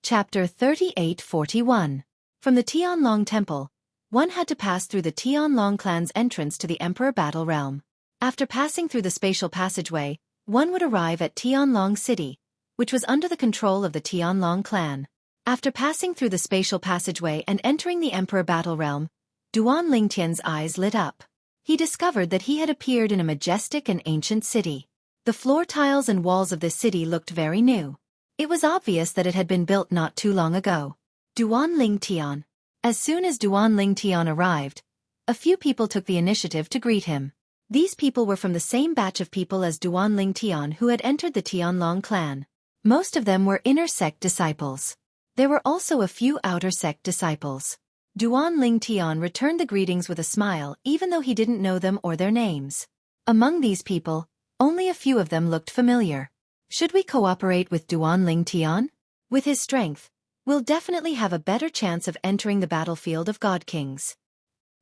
Chapter 38-41. From the Tianlong Temple, one had to pass through the Tianlong clan's entrance to the Emperor Battle Realm. After passing through the spatial passageway, one would arrive at Tianlong City, which was under the control of the Tianlong clan. After passing through the spatial passageway and entering the Emperor Battle Realm, Duan Lingtian's eyes lit up. He discovered that he had appeared in a majestic and ancient city. The floor tiles and walls of this city looked very new. It was obvious that it had been built not too long ago. Duan Lingtian. As soon as Duan Lingtian arrived, a few people took the initiative to greet him. These people were from the same batch of people as Duan Lingtian who had entered the Tianlong clan. Most of them were inner sect disciples. There were also a few outer sect disciples. Duan Lingtian returned the greetings with a smile even though he didn't know them or their names. Among these people, only a few of them looked familiar. Should we cooperate with Duan Lingtian? With his strength, we'll definitely have a better chance of entering the battlefield of God Kings.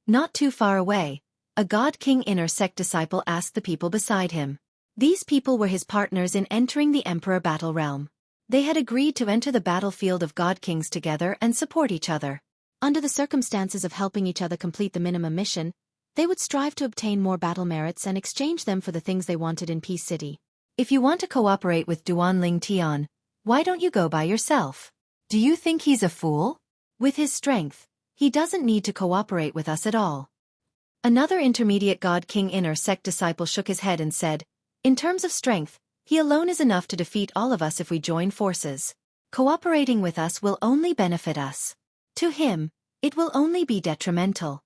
Not too far away, a God King inner sect disciple asked the people beside him. These people were his partners in entering the Emperor Battle Realm. They had agreed to enter the battlefield of God Kings together and support each other. Under the circumstances of helping each other complete the minimum mission, they would strive to obtain more battle merits and exchange them for the things they wanted in Peace City. If you want to cooperate with Duan Lingtian, why don't you go by yourself? Do you think he's a fool? With his strength, he doesn't need to cooperate with us at all. Another intermediate God King inner sect disciple shook his head and said, in terms of strength, he alone is enough to defeat all of us if we join forces. Cooperating with us will only benefit us. To him, it will only be detrimental.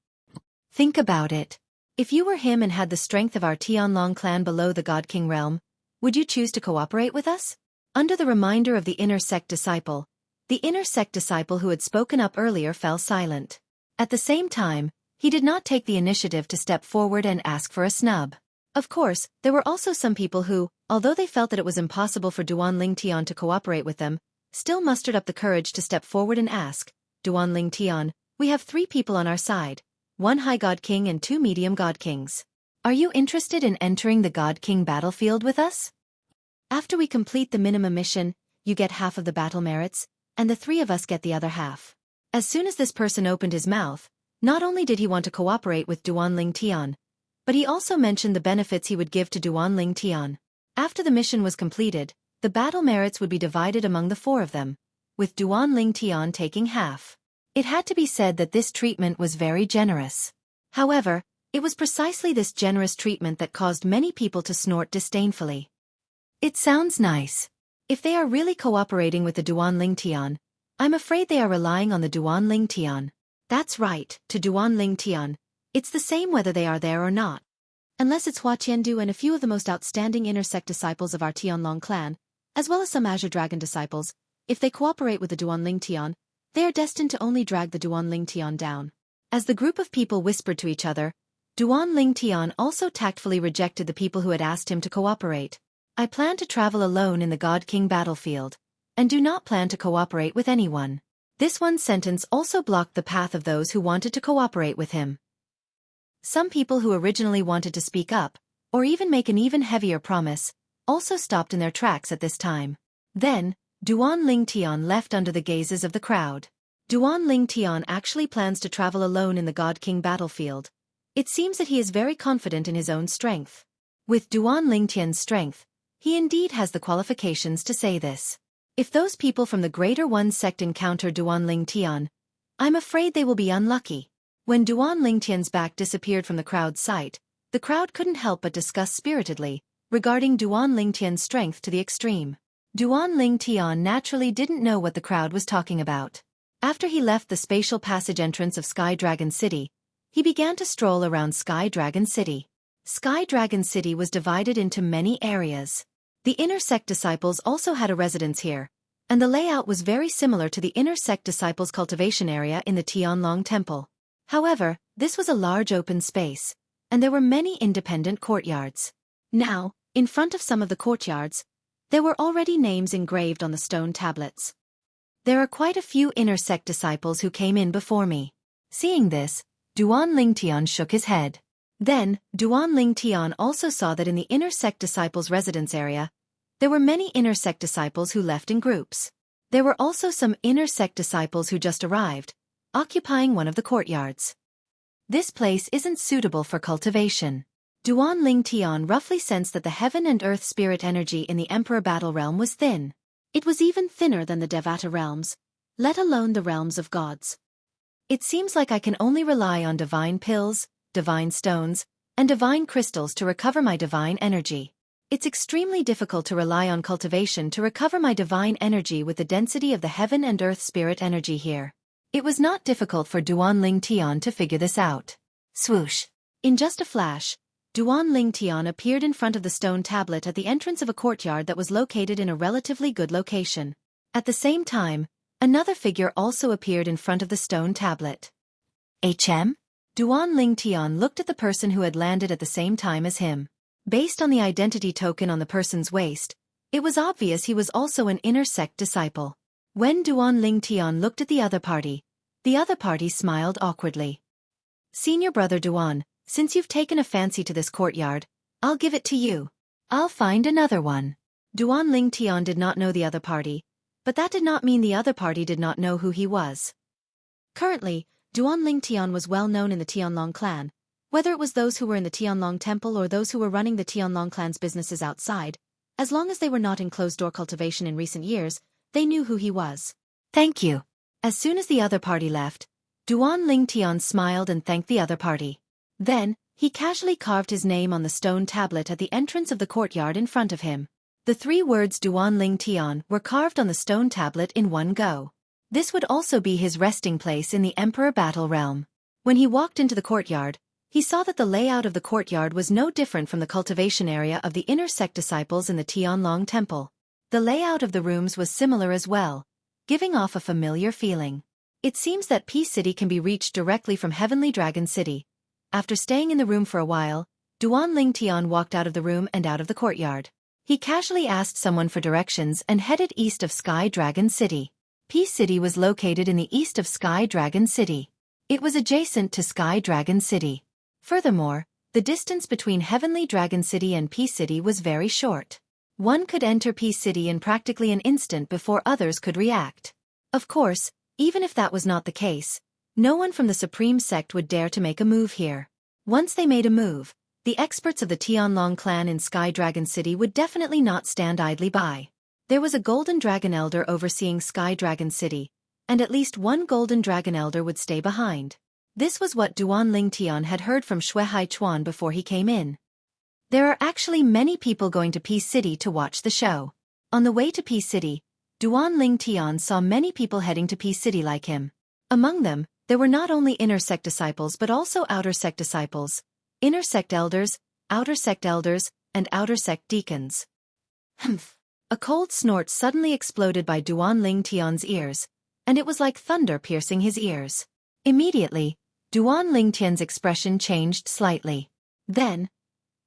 Think about it. If you were him and had the strength of our Tianlong clan below the God King realm, would you choose to cooperate with us? Under the reminder of the inner sect disciple who had spoken up earlier fell silent. At the same time, he did not take the initiative to step forward and ask for a snub. Of course, there were also some people who, although they felt that it was impossible for Duan Lingtian to cooperate with them, still mustered up the courage to step forward and ask, Duan Lingtian, we have 3 people on our side, 1 High God King and 2 Medium God Kings. Are you interested in entering the God King battlefield with us? After we complete the minimum mission, you get half of the battle merits, and the 3 of us get the other half. As soon as this person opened his mouth, not only did he want to cooperate with Duan Lingtian, but he also mentioned the benefits he would give to Duan Lingtian. After the mission was completed, the battle merits would be divided among the 4 of them, with Duan Lingtian taking half. It had to be said that this treatment was very generous. However, it was precisely this generous treatment that caused many people to snort disdainfully. It sounds nice. If they are really cooperating with the Duan Lingtian, I'm afraid they are relying on the Duan Lingtian. That's right, to Duan Lingtian, it's the same whether they are there or not. Unless it's Hua Qiandu and a few of the most outstanding inner sect disciples of our Tianlong clan, as well as some Azure Dragon disciples, if they cooperate with the Duan Lingtian, they are destined to only drag the Duan Lingtian down. As the group of people whispered to each other, Duan Lingtian also tactfully rejected the people who had asked him to cooperate. I plan to travel alone in the God King battlefield, and do not plan to cooperate with anyone. This one sentence also blocked the path of those who wanted to cooperate with him. Some people who originally wanted to speak up, or even make an even heavier promise, also stopped in their tracks at this time. Then, Duan Lingtian left under the gazes of the crowd. Duan Lingtian actually plans to travel alone in the God King battlefield. It seems that he is very confident in his own strength. With Duan Lingtian's strength, he indeed has the qualifications to say this. If those people from the Greater One sect encounter Duan Lingtian, I'm afraid they will be unlucky. When Duan Lingtian's back disappeared from the crowd's sight, the crowd couldn't help but discuss spiritedly, regarding Duan Lingtian's strength to the extreme. Duan Lingtian naturally didn't know what the crowd was talking about. After he left the spatial passage entrance of Sky Dragon City, he began to stroll around Sky Dragon City. Sky Dragon City was divided into many areas. The inner sect disciples also had a residence here, and the layout was very similar to the inner sect disciples' cultivation area in the Tianlong Temple. However, this was a large open space, and there were many independent courtyards. Now, in front of some of the courtyards, there were already names engraved on the stone tablets. There are quite a few inner sect disciples who came in before me. Seeing this, Duan Lingtian shook his head. Then, Duan Lingtian also saw that in the inner sect disciples' residence area, there were many inner sect disciples who left in groups. There were also some inner sect disciples who just arrived, occupying one of the courtyards. This place isn't suitable for cultivation. Duan Ling Tian roughly sensed that the heaven and earth spirit energy in the Emperor Battle Realm was thin. It was even thinner than the Devata realms, let alone the realms of gods. It seems like I can only rely on divine pills, divine stones, and divine crystals to recover my divine energy. It's extremely difficult to rely on cultivation to recover my divine energy with the density of the heaven and earth spirit energy here. It was not difficult for Duan Ling Tian to figure this out. Swoosh! In just a flash, Duan Ling Tian appeared in front of the stone tablet at the entrance of a courtyard that was located in a relatively good location. At the same time, another figure also appeared in front of the stone tablet. HM? Duan Ling Tian looked at the person who had landed at the same time as him. Based on the identity token on the person's waist, it was obvious he was also an inner sect disciple. When Duan Ling Tian looked at the other party smiled awkwardly. Senior brother Duan, since you've taken a fancy to this courtyard, I'll give it to you. I'll find another one. Duan Ling Tian did not know the other party, but that did not mean the other party did not know who he was. Currently, Duan Ling Tian was well known in the Tianlong clan, whether it was those who were in the Tianlong temple or those who were running the Tianlong clan's businesses outside, as long as they were not in closed-door cultivation in recent years, they knew who he was. Thank you. As soon as the other party left, Duan Ling Tian smiled and thanked the other party. Then, he casually carved his name on the stone tablet at the entrance of the courtyard in front of him. The 3 words Duan Ling Tian were carved on the stone tablet in one go. This would also be his resting place in the Emperor Battle Realm. When he walked into the courtyard, he saw that the layout of the courtyard was no different from the cultivation area of the inner sect disciples in the Tianlong temple. The layout of the rooms was similar as well, giving off a familiar feeling. It seems that Peace City can be reached directly from Heavenly Dragon City. After staying in the room for a while, Duan Ling Tian walked out of the room and out of the courtyard. He casually asked someone for directions and headed east of Sky Dragon City. Peace City was located in the east of Sky Dragon City. It was adjacent to Sky Dragon City. Furthermore, the distance between Heavenly Dragon City and Peace City was very short. One could enter Peace City in practically an instant before others could react. Of course, even if that was not the case, no one from the Supreme Sect would dare to make a move here. Once they made a move, the experts of the Tianlong clan in Sky Dragon City would definitely not stand idly by. There was a Golden Dragon Elder overseeing Sky Dragon City, and at least one Golden Dragon Elder would stay behind. This was what Duan Ling Tian had heard from Xueqi before he came in. There are actually many people going to Peace City to watch the show. On the way to Peace City, Duan Ling Tian saw many people heading to Peace City like him. Among them, there were not only inner sect disciples but also outer sect disciples, inner sect elders, and outer sect deacons. Humph! A cold snort suddenly exploded by Duan Ling Tian's ears, and it was like thunder piercing his ears. Immediately, Duan Ling Tian's expression changed slightly. Then,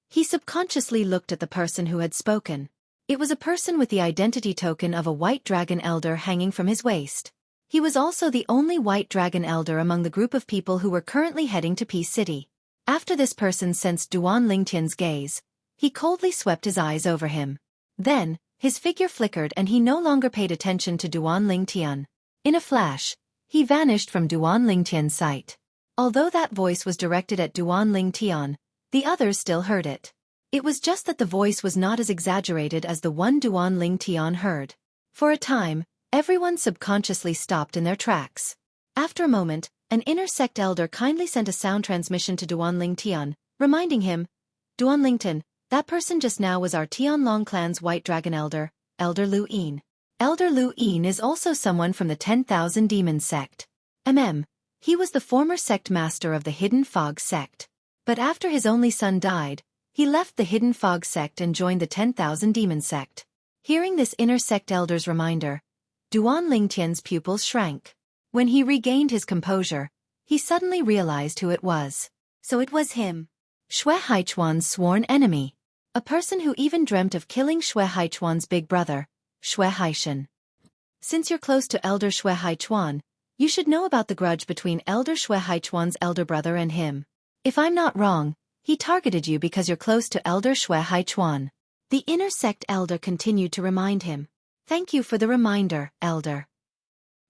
he subconsciously looked at the person who had spoken. It was a person with the identity token of a white dragon elder hanging from his waist. He was also the only white dragon elder among the group of people who were currently heading to Peace City. After this person sensed Duan Ling Tian's gaze, he coldly swept his eyes over him. Then, his figure flickered and he no longer paid attention to Duan Ling Tian. In a flash, he vanished from Duan Ling Tian's sight. Although that voice was directed at Duan Ling Tian, the others still heard it. It was just that the voice was not as exaggerated as the one Duan Ling Tian heard. For a time, everyone subconsciously stopped in their tracks. After a moment, an inner sect elder kindly sent a sound transmission to Duan Ling Tian, reminding him, Duan Ling Tian, that person just now was our Tianlong clan's white dragon elder, Elder Lu Yin. Elder Lu Yin is also someone from the 10,000 Demons sect. He was the former sect master of the Hidden Fog sect. But after his only son died, he left the Hidden Fog sect and joined the 10,000 Demons sect. Hearing this inner sect elder's reminder, Duan Ling Tian's pupils shrank. When he regained his composure, he suddenly realized who it was. So it was him. Xueqi's sworn enemy. A person who even dreamt of killing Xueqi's big brother, Xueqi. Since you're close to Elder Xueqi, you should know about the grudge between Elder Xueqi's elder brother and him. If I'm not wrong, he targeted you because you're close to Elder Xueqi. The inner sect elder continued to remind him. Thank you for the reminder, Elder.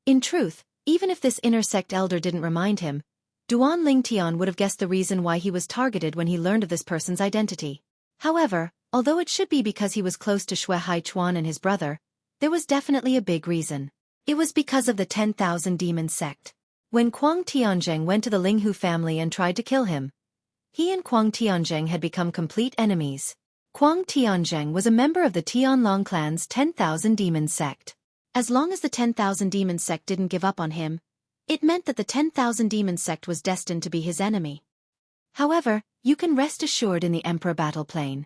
In truth, even if this inner sect elder didn't remind him, Duan Lingtian would have guessed the reason why he was targeted when he learned of this person's identity. However, although it should be because he was close to Xueqi Chuan and his brother, there was definitely a big reason. It was because of the 10,000 demon sect. When Kuang Tianzheng went to the Linghu family and tried to kill him, he and Kuang Tianzheng had become complete enemies. Kuang Tianzheng was a member of the Tianlong clan's 10,000 demon sect. As long as the 10,000 demon sect didn't give up on him, it meant that the 10,000 demon sect was destined to be his enemy. However, you can rest assured in the Emperor battle plane.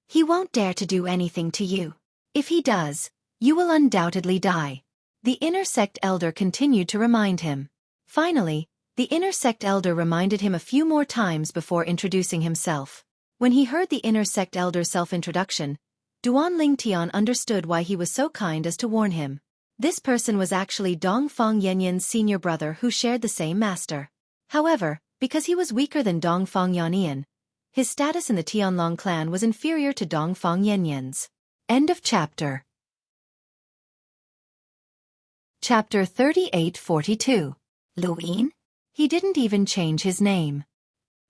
He won't dare to do anything to you. If he does, you will undoubtedly die. The inner sect elder continued to remind him. Finally, the inner sect elder reminded him a few more times before introducing himself. When he heard the inner sect elder's self-introduction, Duan Lingtian understood why he was so kind as to warn him. This person was actually Dongfang Yanyan's senior brother who shared the same master. However, because he was weaker than Dongfang Yanyan, his status in the Tianlong clan was inferior to Dongfang Yanyan's. End of chapter. Chapter 3842. Luyin? He didn't even change his name.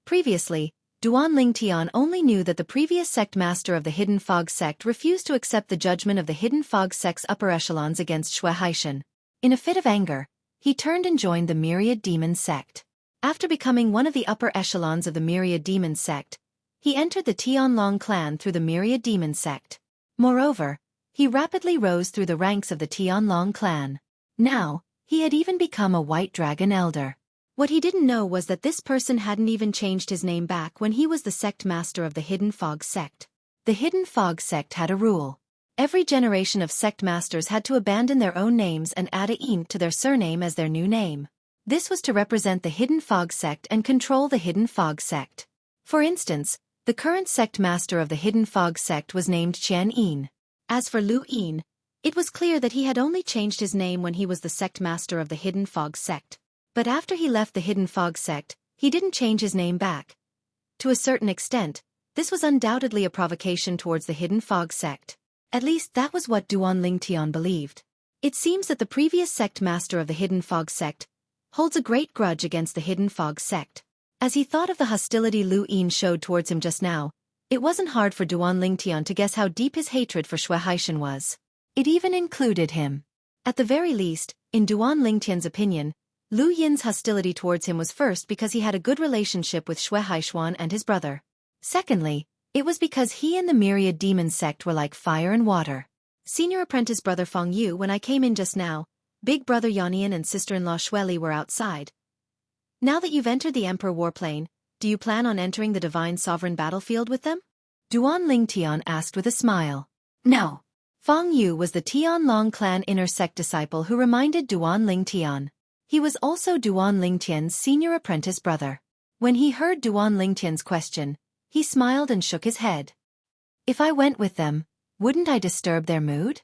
Previously, Duan Lingtian only knew that the previous sect master of the Hidden Fog sect refused to accept the judgment of the Hidden Fog sect's upper echelons against Xueqi. In a fit of anger, he turned and joined the Myriad Demon sect. After becoming one of the upper echelons of the Myriad Demon sect, he entered the Tianlong clan through the Myriad Demon sect. Moreover, he rapidly rose through the ranks of the Tianlong clan. Now, he had even become a White Dragon Elder. What he didn't know was that this person hadn't even changed his name back when he was the sect master of the Hidden Fog sect. The Hidden Fog sect had a rule. Every generation of sect masters had to abandon their own names and add a "ing" to their surname as their new name. This was to represent the Hidden Fog sect and control the Hidden Fog sect. For instance, the current sect master of the Hidden Fog sect was named Qian Yin. As for Lu Yin, it was clear that he had only changed his name when he was the sect master of the Hidden Fog sect. But after he left the Hidden Fog sect, he didn't change his name back. To a certain extent, this was undoubtedly a provocation towards the Hidden Fog sect. At least that was what Duan Lingtian believed. It seems that the previous sect master of the Hidden Fog sect holds a great grudge against the Hidden Fog sect. As he thought of the hostility Lu Yin showed towards him just now, it wasn't hard for Duan Lingtian to guess how deep his hatred for Xueqi was. It even included him. At the very least, in Duan Lingtian's opinion, Lu Yin's hostility towards him was first because he had a good relationship with Xueqi and his brother. Secondly, it was because he and the Myriad Demon sect were like fire and water. Senior apprentice brother Feng Yu, when I came in just now, big brother Yanyan and sister-in-law Xueli were outside. Now that you've entered the Emperor warplane, do you plan on entering the Divine Sovereign battlefield with them? Duan Lingtian asked with a smile. No. Feng Yu was the Tianlong clan inner sect disciple who reminded Duan Lingtian. He was also Duan Lingtian's senior apprentice brother. When he heard Duan Lingtian's question, he smiled and shook his head. If I went with them, wouldn't I disturb their mood?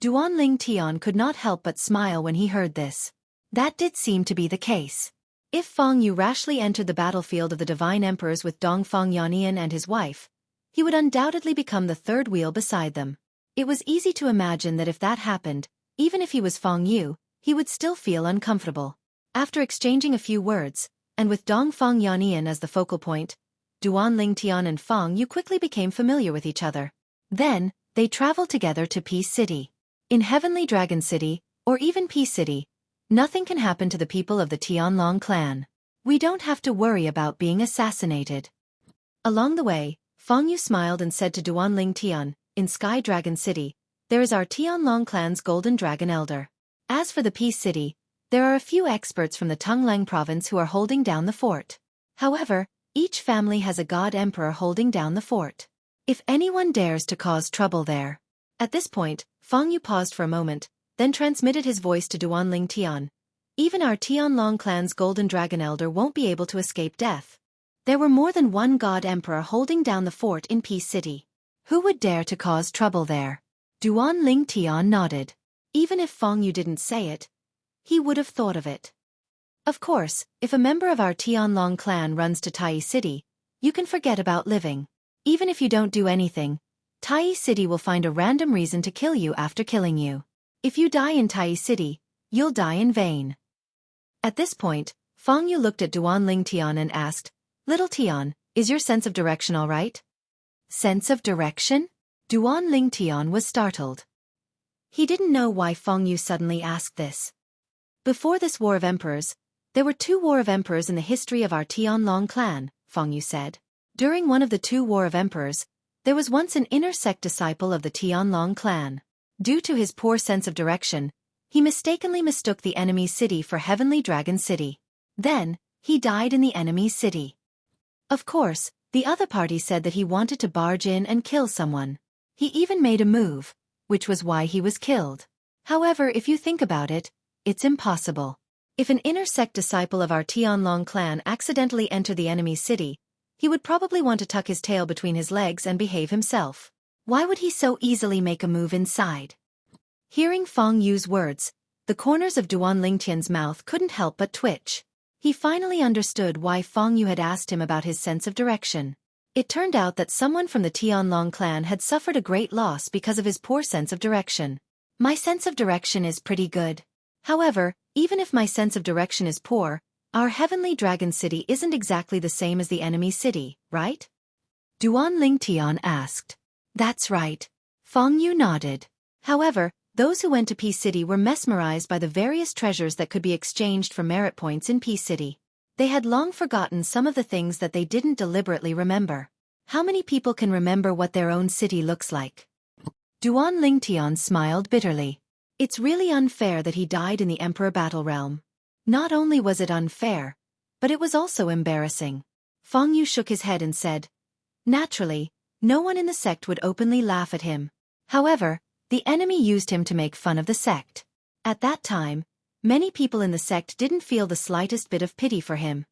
Duan Lingtian could not help but smile when he heard this. That did seem to be the case. If Feng Yu rashly entered the battlefield of the Divine Emperors with Dongfang Yanyan and his wife, he would undoubtedly become the third wheel beside them. It was easy to imagine that if that happened, even if he was Feng Yu, he would still feel uncomfortable. After exchanging a few words, and with Dongfang Yanyan as the focal point, Duan Lingtian and Feng Yu quickly became familiar with each other. Then, they traveled together to Peace City. In Heavenly Dragon City, or even Peace City, nothing can happen to the people of the Tianlong clan. We don't have to worry about being assassinated. Along the way, Feng Yu smiled and said to Duan Lingtian, in Sky Dragon City, there is our Tianlong clan's Golden Dragon Elder. As for the Peace City, there are a few experts from the Tonglang province who are holding down the fort. However, each family has a god emperor holding down the fort. If anyone dares to cause trouble there. At this point, Feng Yu paused for a moment, then transmitted his voice to Duan Lingtian. Even our Tianlong clan's Golden Dragon Elder won't be able to escape death. There were more than one god emperor holding down the fort in Peace City. Who would dare to cause trouble there? Duan Lingtian nodded. Even if Feng Yu didn't say it, he would have thought of it. Of course, if a member of our Tianlong clan runs to Tai City, you can forget about living. Even if you don't do anything, Tai City will find a random reason to kill you after killing you. If you die in Tai City, you'll die in vain. At this point, Feng Yu looked at Duan Ling Tian and asked, Little Tian, is your sense of direction all right? Sense of direction? Duan Ling Tian was startled. He didn't know why Feng Yu suddenly asked this. Before this War of Emperors, there were 2 War of Emperors in the history of our Tianlong clan, Feng Yu said. During one of the 2 War of Emperors, there was once an inner sect disciple of the Tianlong clan. Due to his poor sense of direction, he mistakenly mistook the enemy's city for Heavenly Dragon City. Then, he died in the enemy's city. Of course, the other party said that he wanted to barge in and kill someone. He even made a move, which was why he was killed. However, if you think about it, it's impossible. If an inner sect disciple of our Tianlong clan accidentally entered the enemy's city, he would probably want to tuck his tail between his legs and behave himself. Why would he so easily make a move inside? Hearing Feng Yu's words, the corners of Duan Lingtian's mouth couldn't help but twitch. He finally understood why Feng Yu had asked him about his sense of direction. It turned out that someone from the Tianlong clan had suffered a great loss because of his poor sense of direction. My sense of direction is pretty good. However, even if my sense of direction is poor, our Heavenly Dragon City isn't exactly the same as the enemy's city, right? Duan Lingtian asked. That's right. Feng Yu nodded. However, those who went to Peace City were mesmerized by the various treasures that could be exchanged for merit points in Peace City. They had long forgotten some of the things that they didn't deliberately remember. How many people can remember what their own city looks like? Duan Lingtian smiled bitterly. It's really unfair that he died in the Emperor Battle Realm. Not only was it unfair, but it was also embarrassing. Feng Yu shook his head and said, Naturally, no one in the sect would openly laugh at him. However, the enemy used him to make fun of the sect. At that time, many people in the sect didn't feel the slightest bit of pity for him.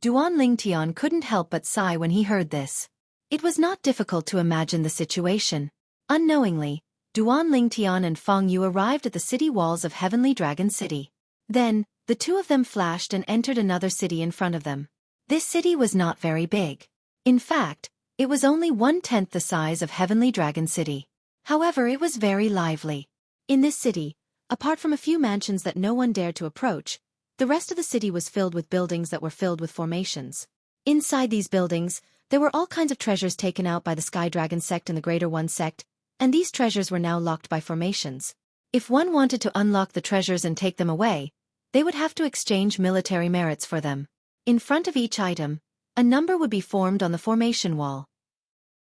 Duan Lingtian couldn't help but sigh when he heard this. It was not difficult to imagine the situation. Unknowingly, Duan Lingtian and Feng Yu arrived at the city walls of Heavenly Dragon City. Then, the 2 of them flashed and entered another city in front of them. This city was not very big. In fact, it was only 1/10 the size of Heavenly Dragon City. However, it was very lively. In this city, apart from a few mansions that no one dared to approach, the rest of the city was filled with buildings that were filled with formations. Inside these buildings, there were all kinds of treasures taken out by the Sky Dragon sect and the Greater One sect, and these treasures were now locked by formations. If one wanted to unlock the treasures and take them away, they would have to exchange military merits for them. In front of each item, a number would be formed on the formation wall.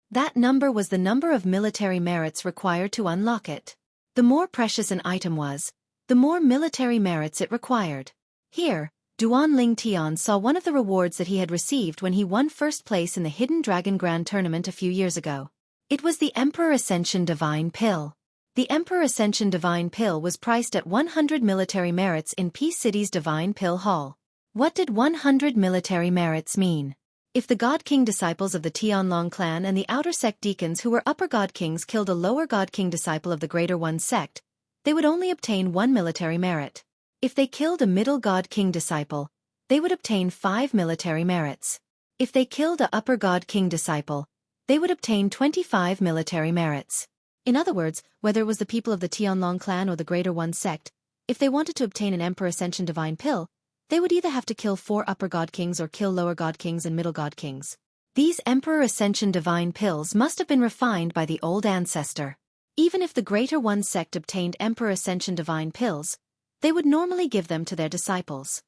That number was the number of military merits required to unlock it. The more precious an item was, the more military merits it required. Here, Duan Lingtian saw one of the rewards that he had received when he won first place in the Hidden Dragon Grand Tournament a few years ago. It was the Emperor Ascension Divine Pill. The Emperor Ascension Divine Pill was priced at 100 military merits in Peace City's Divine Pill Hall. What did 100 military merits mean? If the God King disciples of the Tianlong clan and the Outer Sect deacons who were Upper God Kings killed a Lower God King disciple of the Greater One sect, they would only obtain 1 military merit. If they killed a Middle God King disciple, they would obtain 5 military merits. If they killed a Upper God King disciple, they would obtain 25 military merits. In other words, whether it was the people of the Tianlong clan or the Greater One sect, if they wanted to obtain an Emperor Ascension Divine Pill, they would either have to kill 4 Upper God Kings or kill Lower God Kings and Middle God Kings. These Emperor Ascension Divine Pills must have been refined by the old ancestor. Even if the Greater One sect obtained Emperor Ascension Divine Pills, they would normally give them to their disciples.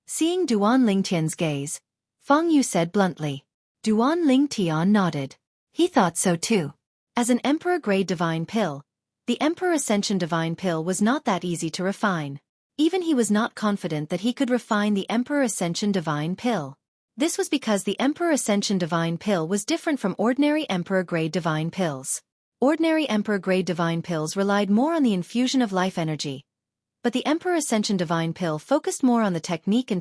Seeing Duan Lingtian's gaze, Feng Yu said bluntly. Duan Lingtian nodded. He thought so too. As an Emperor-grade Divine Pill, the Emperor Ascension Divine Pill was not that easy to refine. Even he was not confident that he could refine the Emperor Ascension Divine Pill. This was because the Emperor Ascension Divine Pill was different from ordinary Emperor-grade Divine Pills. Ordinary Emperor-grade Divine Pills relied more on the infusion of life energy, but the Emperor Ascension Divine Pill focused more on the technique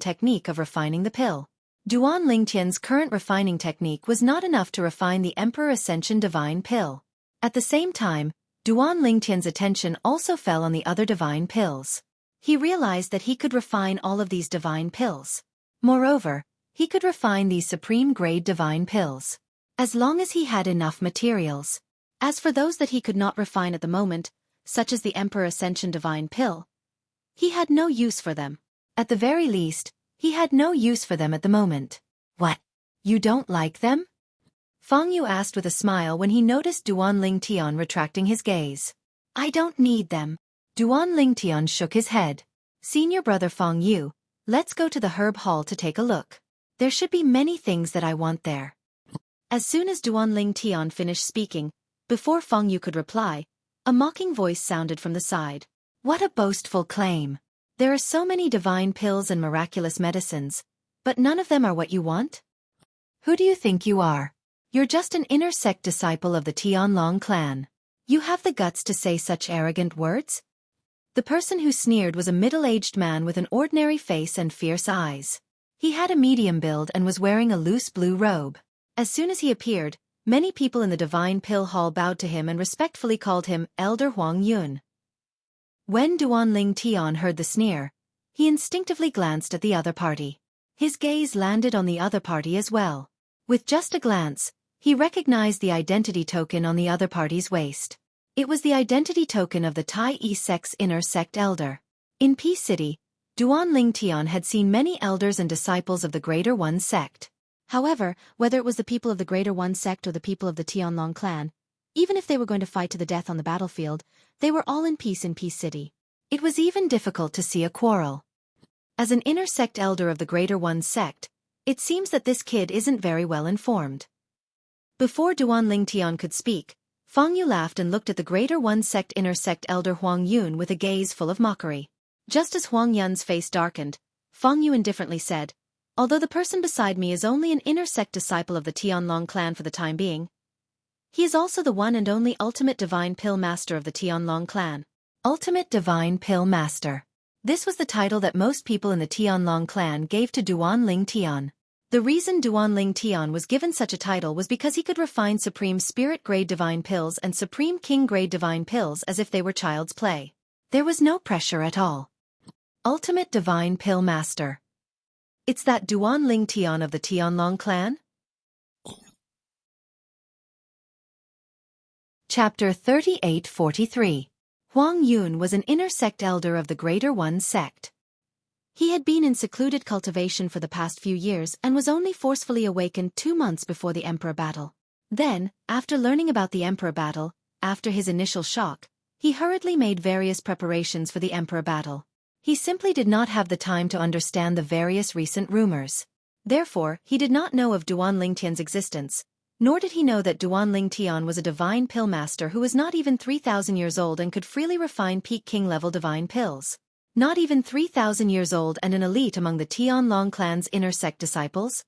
of refining the pill. Duan Lingtian's current refining technique was not enough to refine the Emperor Ascension Divine Pill. At the same time, Duan Lingtian's attention also fell on the other divine pills. He realized that he could refine all of these divine pills. Moreover, he could refine these supreme-grade divine pills. As long as he had enough materials. As for those that he could not refine at the moment, such as the Emperor Ascension Divine Pill, he had no use for them. At the very least, he had no use for them at the moment. What? You don't like them? Feng Yu asked with a smile when he noticed Duan Lingtian retracting his gaze. I don't need them. Duan Lingtian shook his head. Senior brother Feng Yu, let's go to the herb hall to take a look. There should be many things that I want there. As soon as Duan Lingtian finished speaking, before Feng Yu could reply, a mocking voice sounded from the side. What a boastful claim. There are so many divine pills and miraculous medicines, but none of them are what you want? Who do you think you are? You're just an inner sect disciple of the Tianlong clan. You have the guts to say such arrogant words? The person who sneered was a middle-aged man with an ordinary face and fierce eyes. He had a medium build and was wearing a loose blue robe. As soon as he appeared, many people in the Divine Pill Hall bowed to him and respectfully called him Elder Huang Yun. When Duan Lingtian heard the sneer, he instinctively glanced at the other party. His gaze landed on the other party as well. With just a glance, he recognized the identity token on the other party's waist. It was the identity token of the Tai E sect's inner sect elder. In Peace City, Duan Lingtian had seen many elders and disciples of the Greater One sect. However, whether it was the people of the Greater One sect or the people of the Tianlong clan, even if they were going to fight to the death on the battlefield, they were all in Peace City. It was even difficult to see a quarrel. As an inner sect elder of the Greater One sect, it seems that this kid isn't very well informed. Before Duan Lingtian could speak, Feng Yu laughed and looked at the Greater One sect inner sect elder Huang Yun with a gaze full of mockery. Just as Huang Yun's face darkened, Feng Yu indifferently said, although the person beside me is only an inner sect disciple of the Tianlong clan for the time being, he is also the one and only ultimate divine pill master of the Tianlong clan. Ultimate divine pill master. This was the title that most people in the Tianlong clan gave to Duan Lingtian. The reason Duan Lingtian was given such a title was because he could refine Supreme Spirit-grade divine pills and Supreme King-grade divine pills as if they were child's play. There was no pressure at all. Ultimate Divine Pill Master. It's that Duan Lingtian of the Tianlong clan? Chapter 3843. Huang Yun was an inner sect elder of the Greater One sect. He had been in secluded cultivation for the past few years and was only forcefully awakened 2 months before the Emperor battle. Then, after learning about the Emperor battle, after his initial shock, he hurriedly made various preparations for the Emperor battle. He simply did not have the time to understand the various recent rumors. Therefore, he did not know of Duan Lingtian's existence, nor did he know that Duan Lingtian was a divine pill master who was not even 3,000 years old and could freely refine peak king-level divine pills. Not even 3,000 years old and an elite among the Tianlong clan's inner sect disciples?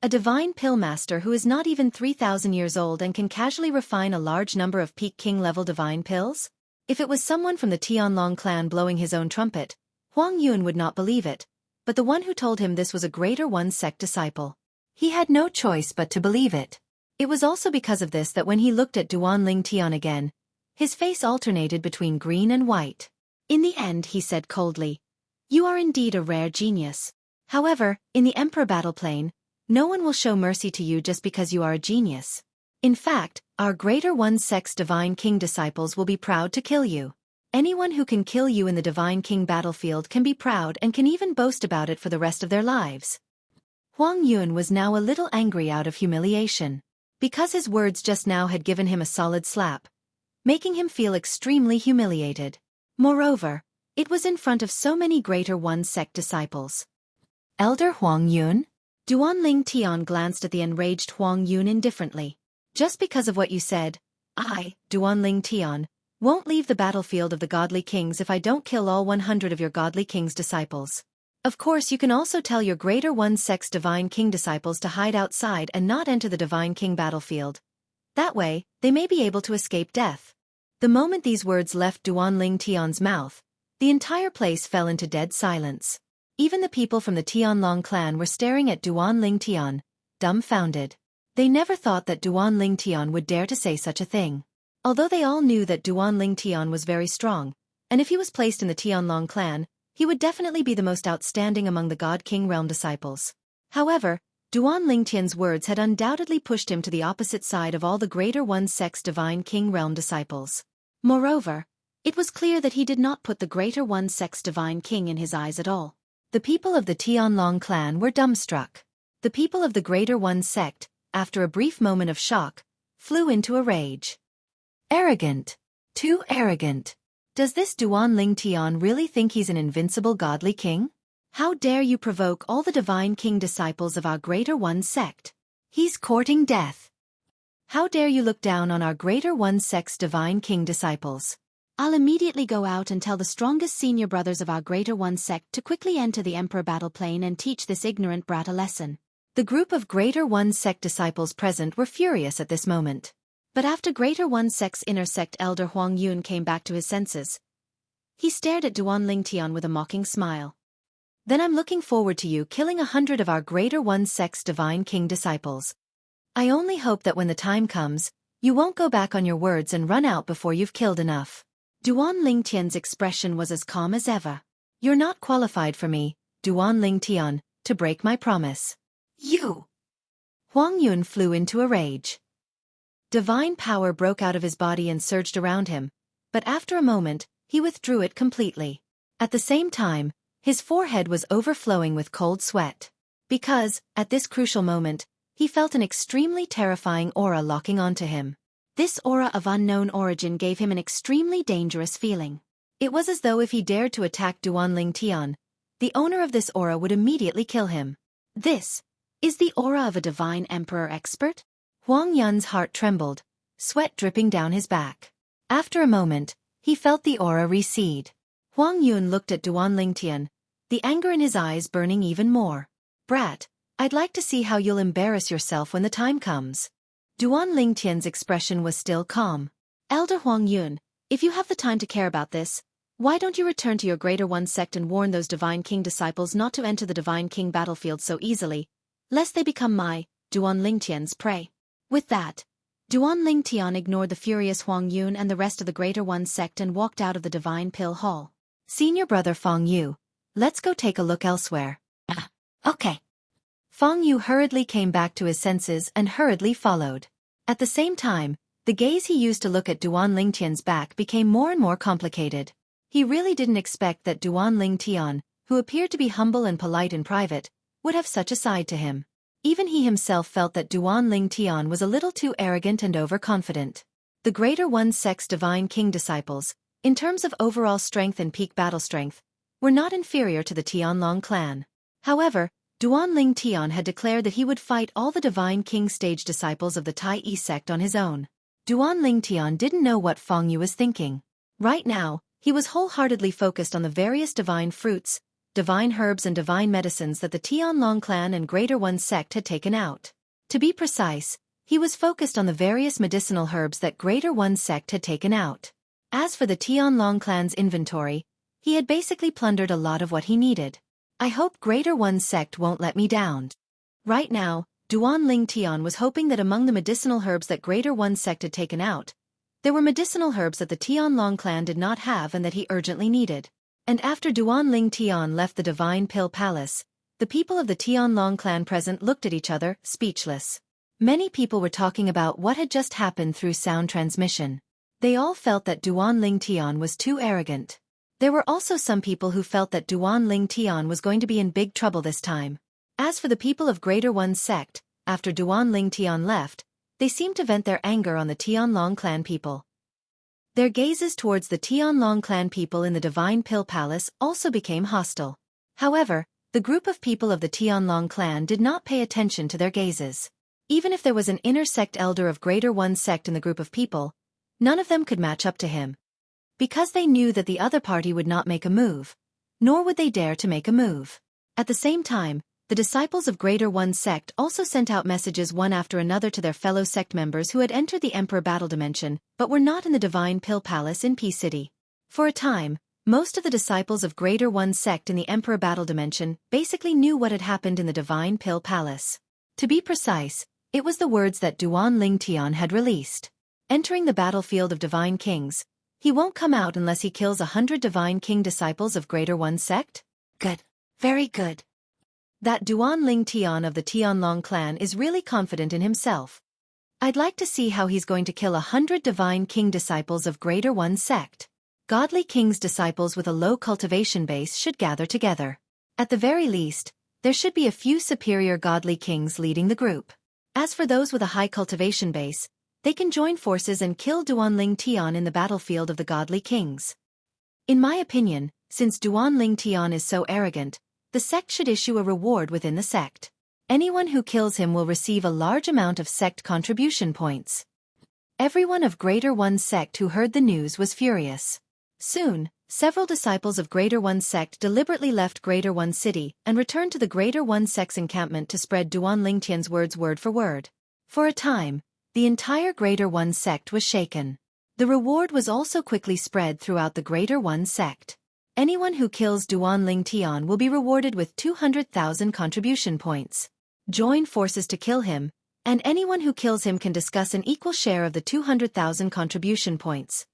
A divine pill master who is not even 3,000 years old and can casually refine a large number of peak king-level divine pills? If it was someone from the Tianlong clan blowing his own trumpet, Huang Yun would not believe it, but the one who told him this was a Greater One sect disciple. He had no choice but to believe it. It was also because of this that when he looked at Duan Lingtian again, his face alternated between green and white. In the end, he said coldly, "You are indeed a rare genius. However, in the Emperor battle plane, no one will show mercy to you just because you are a genius. In fact, our Greater One sect's Divine King disciples will be proud to kill you. Anyone who can kill you in the Divine King battlefield can be proud and can even boast about it for the rest of their lives." Huang Yun was now a little angry out of humiliation. Because his words just now had given him a solid slap, making him feel extremely humiliated. Moreover, it was in front of so many Greater One sect disciples. Elder Huang Yun? Duan Lingtian glanced at the enraged Huang Yun indifferently. Just because of what you said, I, Duan Lingtian, won't leave the battlefield of the Godly Kings if I don't kill all 100 of your Godly King's disciples. Of course, you can also tell your Greater One sect's Divine King disciples to hide outside and not enter the Divine King battlefield. That way, they may be able to escape death. The moment these words left Duan Lingtian's mouth, the entire place fell into dead silence. Even the people from the Tianlong clan were staring at Duan Lingtian, dumbfounded. They never thought that Duan Lingtian would dare to say such a thing. Although they all knew that Duan Lingtian was very strong, and if he was placed in the Tianlong clan, he would definitely be the most outstanding among the God King realm disciples. However, Duan Lingtian's words had undoubtedly pushed him to the opposite side of all the Greater One Sect's Divine King Realm disciples. Moreover, it was clear that he did not put the Greater One Sect's Divine King in his eyes at all. The people of the Tianlong clan were dumbstruck. The people of the Greater One Sect, after a brief moment of shock, flew into a rage. Arrogant. Too arrogant. Does this Duan Lingtian really think he's an invincible godly king? How dare you provoke all the Divine King disciples of our Greater One Sect? He's courting death. How dare you look down on our Greater One Sect's Divine King disciples? I'll immediately go out and tell the strongest senior brothers of our Greater One Sect to quickly enter the Emperor battle plane and teach this ignorant brat a lesson. The group of Greater One Sect disciples present were furious at this moment. But after Greater One Sect's inner sect elder Huang Yun came back to his senses, he stared at Duan Lingtian with a mocking smile. Then I'm looking forward to you killing 100 of our Greater One Sect's Divine King disciples. I only hope that when the time comes, you won't go back on your words and run out before you've killed enough. Duan Lingtian's expression was as calm as ever. You're not qualified for me, Duan Lingtian, to break my promise. You! Huang Yun flew into a rage. Divine power broke out of his body and surged around him, but after a moment, he withdrew it completely. At the same time, his forehead was overflowing with cold sweat. Because, at this crucial moment, he felt an extremely terrifying aura locking onto him. This aura of unknown origin gave him an extremely dangerous feeling. It was as though if he dared to attack Duan Lingtian, the owner of this aura would immediately kill him. This is the aura of a divine emperor expert? Huang Yun's heart trembled, sweat dripping down his back. After a moment, he felt the aura recede. Huang Yun looked at Duan Lingtian, the anger in his eyes burning even more. Brat, I'd like to see how you'll embarrass yourself when the time comes. Duan Lingtian's expression was still calm. Elder Huang Yun, if you have the time to care about this, why don't you return to your Greater One Sect and warn those Divine King disciples not to enter the Divine King battlefield so easily, lest they become my, Duan Lingtian's prey. With that, Duan Lingtian ignored the furious Huang Yun and the rest of the Greater One Sect and walked out of the Divine Pill Hall. Senior brother Feng Yu, let's go take a look elsewhere. Okay. Feng Yu hurriedly came back to his senses and hurriedly followed. At the same time, the gaze he used to look at Duan Lingtian's back became more and more complicated. He really didn't expect that Duan Lingtian, who appeared to be humble and polite in private, would have such a side to him. Even he himself felt that Duan Lingtian was a little too arrogant and overconfident. The Greater One Sect's Divine King disciples, in terms of overall strength and peak battle strength, were not inferior to the Tianlong clan. However, Duan Lingtian had declared that he would fight all the Divine King stage disciples of the Tai Yi sect on his own. Duan Lingtian didn't know what Feng Yu was thinking. Right now, he was wholeheartedly focused on the various divine fruits, divine herbs and divine medicines that the Tianlong clan and Greater One Sect had taken out. To be precise, he was focused on the various medicinal herbs that Greater One Sect had taken out. As for the Tianlong clan's inventory, he had basically plundered a lot of what he needed. I hope Greater One Sect won't let me down. Right now, Duan Lingtian was hoping that among the medicinal herbs that Greater One Sect had taken out, there were medicinal herbs that the Tianlong clan did not have and that he urgently needed. And after Duan Lingtian left the Divine Pill Palace, the people of the Tianlong clan present looked at each other, speechless. Many people were talking about what had just happened through sound transmission. They all felt that Duan Lingtian was too arrogant. There were also some people who felt that Duan Lingtian was going to be in big trouble this time. As for the people of Greater One Sect, after Duan Lingtian left, they seemed to vent their anger on the Tianlong clan people. Their gazes towards the Tianlong clan people in the Divine Pill Palace also became hostile. However, the group of people of the Tianlong clan did not pay attention to their gazes. Even if there was an inner sect elder of Greater One Sect in the group of people, none of them could match up to him. Because they knew that the other party would not make a move, nor would they dare to make a move. At the same time, the disciples of Greater One Sect also sent out messages one after another to their fellow sect members who had entered the Emperor Battle Dimension, but were not in the Divine Pill Palace in Peace City. For a time, most of the disciples of Greater One Sect in the Emperor Battle Dimension basically knew what had happened in the Divine Pill Palace. To be precise, it was the words that Duan Lingtian had released. Entering the battlefield of Divine Kings, he won't come out unless he kills 100 Divine King disciples of Greater One Sect? Good. Very good. That Duan Ling Tian of the Tianlong clan is really confident in himself. I'd like to see how he's going to kill 100 Divine King disciples of Greater One sect. Godly King's disciples with a low cultivation base should gather together. At the very least, there should be a few superior Godly Kings leading the group. As for those with a high cultivation base, they can join forces and kill Duan Ling Tian in the battlefield of the Godly Kings. In my opinion, since Duan Ling Tian is so arrogant, the sect should issue a reward within the sect. Anyone who kills him will receive a large amount of sect contribution points. Everyone of Greater One sect who heard the news was furious. Soon, several disciples of Greater One sect deliberately left Greater One city and returned to the Greater One sect's encampment to spread Duan Ling Tian's words word for word. For a time, the entire Greater One sect was shaken. The reward was also quickly spread throughout the Greater One sect. Anyone who kills Duan Ling Tian will be rewarded with 200,000 contribution points. Join forces to kill him, and anyone who kills him can discuss an equal share of the 200,000 contribution points.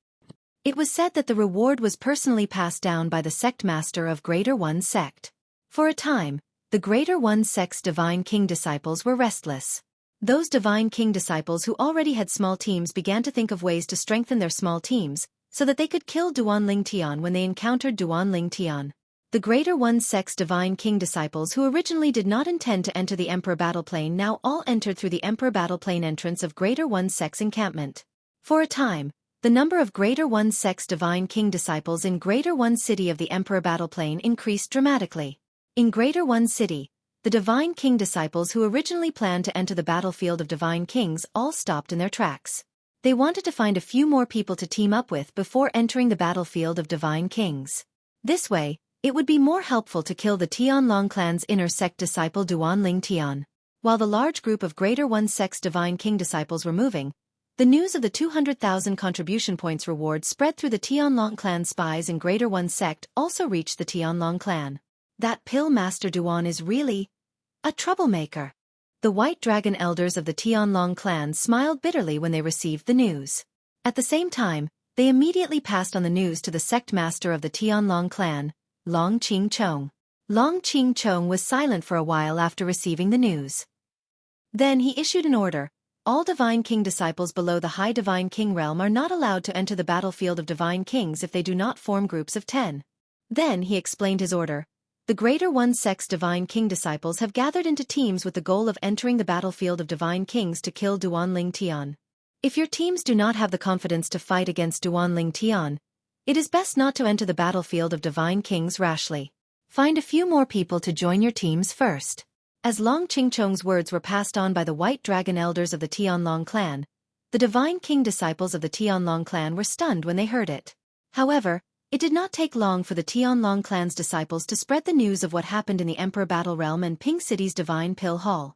It was said that the reward was personally passed down by the sect master of Greater One sect. For a time, the Greater One sect's Divine King disciples were restless. Those Divine King disciples who already had small teams began to think of ways to strengthen their small teams, so that they could kill Duan Ling Tian when they encountered Duan Ling Tian. The Greater One sect's Divine King disciples who originally did not intend to enter the Emperor Battle Plane now all entered through the Emperor Battle Plane entrance of Greater One sect's encampment. For a time, the number of Greater One sect's Divine King disciples in Greater One City of the Emperor Battle Plane increased dramatically. In Greater One City, the Divine King disciples who originally planned to enter the battlefield of Divine Kings all stopped in their tracks. They wanted to find a few more people to team up with before entering the battlefield of Divine Kings. This way, it would be more helpful to kill the Tianlong clan's inner sect disciple Duan Ling Tian. While the large group of Greater One sect's Divine King disciples were moving, the news of the 200,000 contribution points reward spread through the Tianlong clan spies in Greater One sect also reached the Tianlong clan. That Pill Master Duan is really a troublemaker. The White Dragon elders of the Tianlong clan smiled bitterly when they received the news. At the same time, they immediately passed on the news to the sect master of the Tianlong clan, Long Qing Chong. Long Qing Chong was silent for a while after receiving the news. Then he issued an order. All Divine King disciples below the High Divine King realm are not allowed to enter the battlefield of Divine Kings if they do not form groups of 10. Then he explained his order. The Greater One sect's Divine King disciples have gathered into teams with the goal of entering the battlefield of Divine Kings to kill Duan Ling Tian. If your teams do not have the confidence to fight against Duan Ling Tian, it is best not to enter the battlefield of Divine Kings rashly. Find a few more people to join your teams first. As Long Qingchong's words were passed on by the White Dragon elders of the Tianlong clan, the Divine King disciples of the Tianlong clan were stunned when they heard it. However, it did not take long for the Tianlong clan's disciples to spread the news of what happened in the Emperor Battle Realm and Ping City's Divine Pill Hall.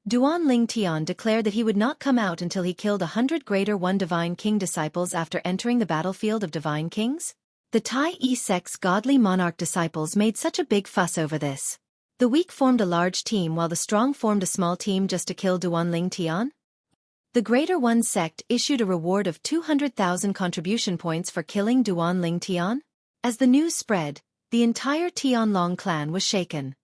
Duan Ling Tian declared that he would not come out until he killed 100 Greater One Divine King disciples after entering the battlefield of Divine Kings. The Tai Yi sect's Godly Monarch disciples made such a big fuss over this. The weak formed a large team while the strong formed a small team just to kill Duan Ling Tian. The Greater One sect issued a reward of 200,000 contribution points for killing Duan Ling Tian. As the news spread, the entire Tianlong clan was shaken.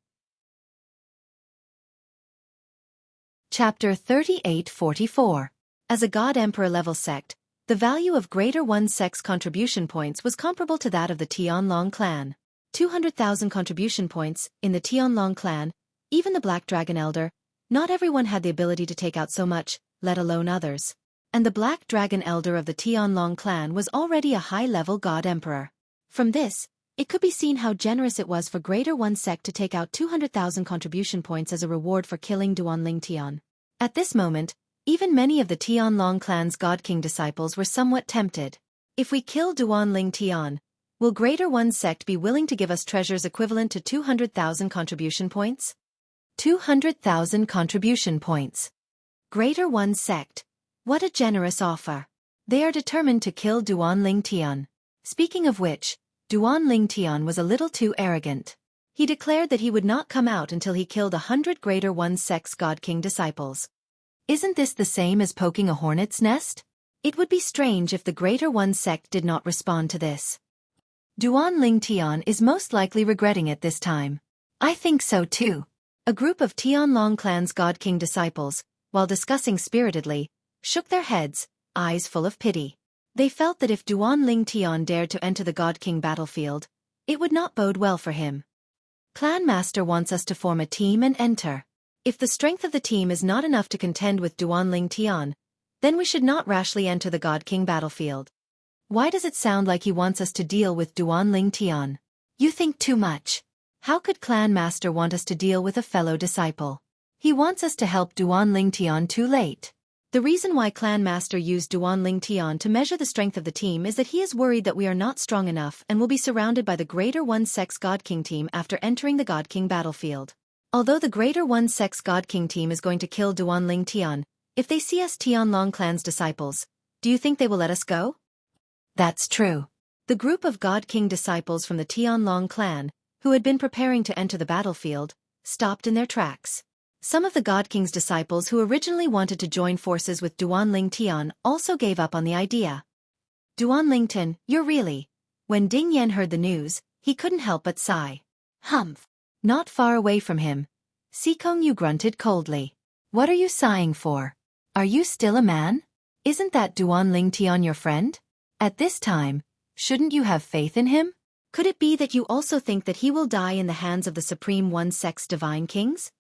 Chapter 3844. As a God Emperor level sect, the value of Greater One sect's contribution points was comparable to that of the Tianlong clan. 200,000 contribution points, in the Tianlong clan, even the Black Dragon Elder, not everyone had the ability to take out so much, let alone others. And the Black Dragon Elder of the Tianlong clan was already a high-level God Emperor. From this, it could be seen how generous it was for Greater One sect to take out 200,000 contribution points as a reward for killing Duan Ling Tian. At this moment, even many of the Tianlong clan's God King disciples were somewhat tempted. If we kill Duan Ling Tian, will Greater One sect be willing to give us treasures equivalent to 200,000 contribution points? 200,000 contribution points. Greater One sect. What a generous offer. They are determined to kill Duan Ling Tian. Speaking of which, Duan Ling Tian was a little too arrogant. He declared that he would not come out until he killed 100 Greater One sect's God King disciples. Isn't this the same as poking a hornet's nest? It would be strange if the Greater One sect did not respond to this. Duan Ling Tian is most likely regretting it this time. I think so too. A group of Tianlong clan's God King disciples, while discussing spiritedly, shook their heads, eyes full of pity. They felt that if Duanling Tian dared to enter the God King battlefield, it would not bode well for him. Clan Master wants us to form a team and enter. If the strength of the team is not enough to contend with Duanling Tian, then we should not rashly enter the God King battlefield. Why does it sound like he wants us to deal with Duanling Tian? You think too much. How could Clan Master want us to deal with a fellow disciple? He wants us to help Duanling Tian too late. The reason why Clan Master used Duanling Tian to measure the strength of the team is that he is worried that we are not strong enough and will be surrounded by the Greater One Sex God King team after entering the God King battlefield. Although the Greater One Sex God King team is going to kill Duanling Tian, if they see us Tianlong clan's disciples, do you think they will let us go? That's true. The group of God King disciples from the Tianlong clan, who had been preparing to enter the battlefield, stopped in their tracks. Some of the God King's disciples who originally wanted to join forces with Duanling Tian also gave up on the idea. Duanling Tian, you're really... When Ding Yan heard the news, he couldn't help but sigh. Humph. Not far away from him, Xueqi grunted coldly. What are you sighing for? Are you still a man? Isn't that Duanling Tian your friend? At this time, shouldn't you have faith in him? Could it be that you also think that he will die in the hands of the Supreme One-Sex Divine Kings?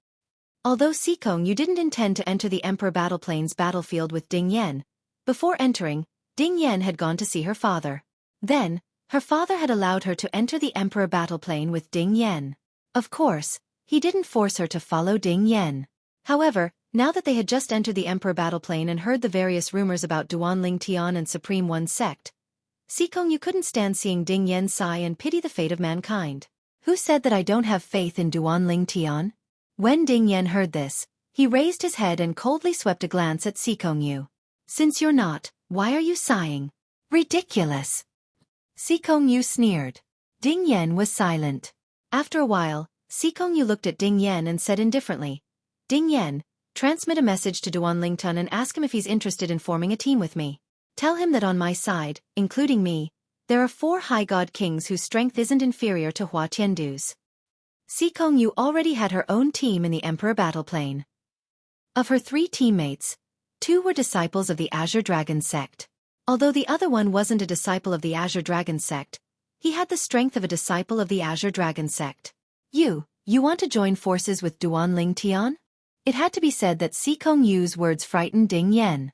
Although Xueqi didn't intend to enter the Emperor Battleplane's battlefield with Ding Yan, before entering, Ding Yan had gone to see her father. Then, her father had allowed her to enter the Emperor Battleplane with Ding Yan. Of course, he didn't force her to follow Ding Yan. However, now that they had just entered the Emperor Battleplane and heard the various rumors about Duanling Tian and Supreme One Sect, Xueqi couldn't stand seeing Ding Yan sigh and pity the fate of mankind. Who said that I don't have faith in Duanling Tian? When Ding Yan heard this, he raised his head and coldly swept a glance at Xueqi. Since you're not, why are you sighing? Ridiculous. Xueqi sneered. Ding Yan was silent. After a while, Xueqi looked at Ding Yan and said indifferently, Ding Yan, transmit a message to Duanling Tian and ask him if he's interested in forming a team with me. Tell him that on my side, including me, there are 4 high god kings whose strength isn't inferior to Hua Tiandu's. Xueqi already had her own team in the Emperor Battleplane. Of her 3 teammates, 2 were disciples of the Azure Dragon sect. Although the other one wasn't a disciple of the Azure Dragon sect, he had the strength of a disciple of the Azure Dragon sect. You want to join forces with Duanling Tian? It had to be said that Xueqi's words frightened Ding Yan.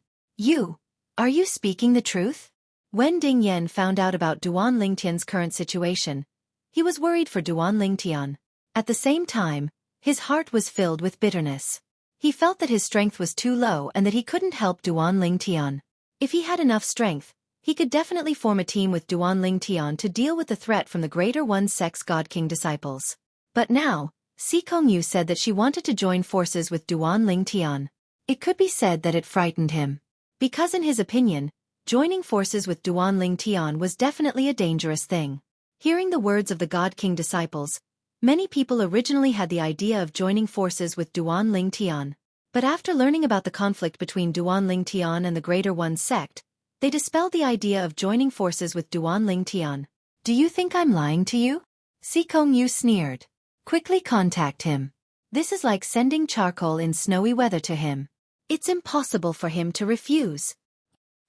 Are you speaking the truth? When Ding Yan found out about Duanling Tian's current situation, he was worried for Duanling Tian. At the same time, his heart was filled with bitterness. He felt that his strength was too low and that he couldn't help Duanling Tian. If he had enough strength, he could definitely form a team with Duanling Tian to deal with the threat from the Greater One Sex God King disciples. But now, Xueqi said that she wanted to join forces with Duanling Tian. It could be said that it frightened him. Because in his opinion, joining forces with Duanling Tian was definitely a dangerous thing. Hearing the words of the God King disciples, many people originally had the idea of joining forces with Duanling Tian. But after learning about the conflict between Duanling Tian and the Greater One sect, they dispelled the idea of joining forces with Duanling Tian. Do you think I'm lying to you? Xueqi sneered. Quickly contact him. This is like sending charcoal in snowy weather to him. It's impossible for him to refuse.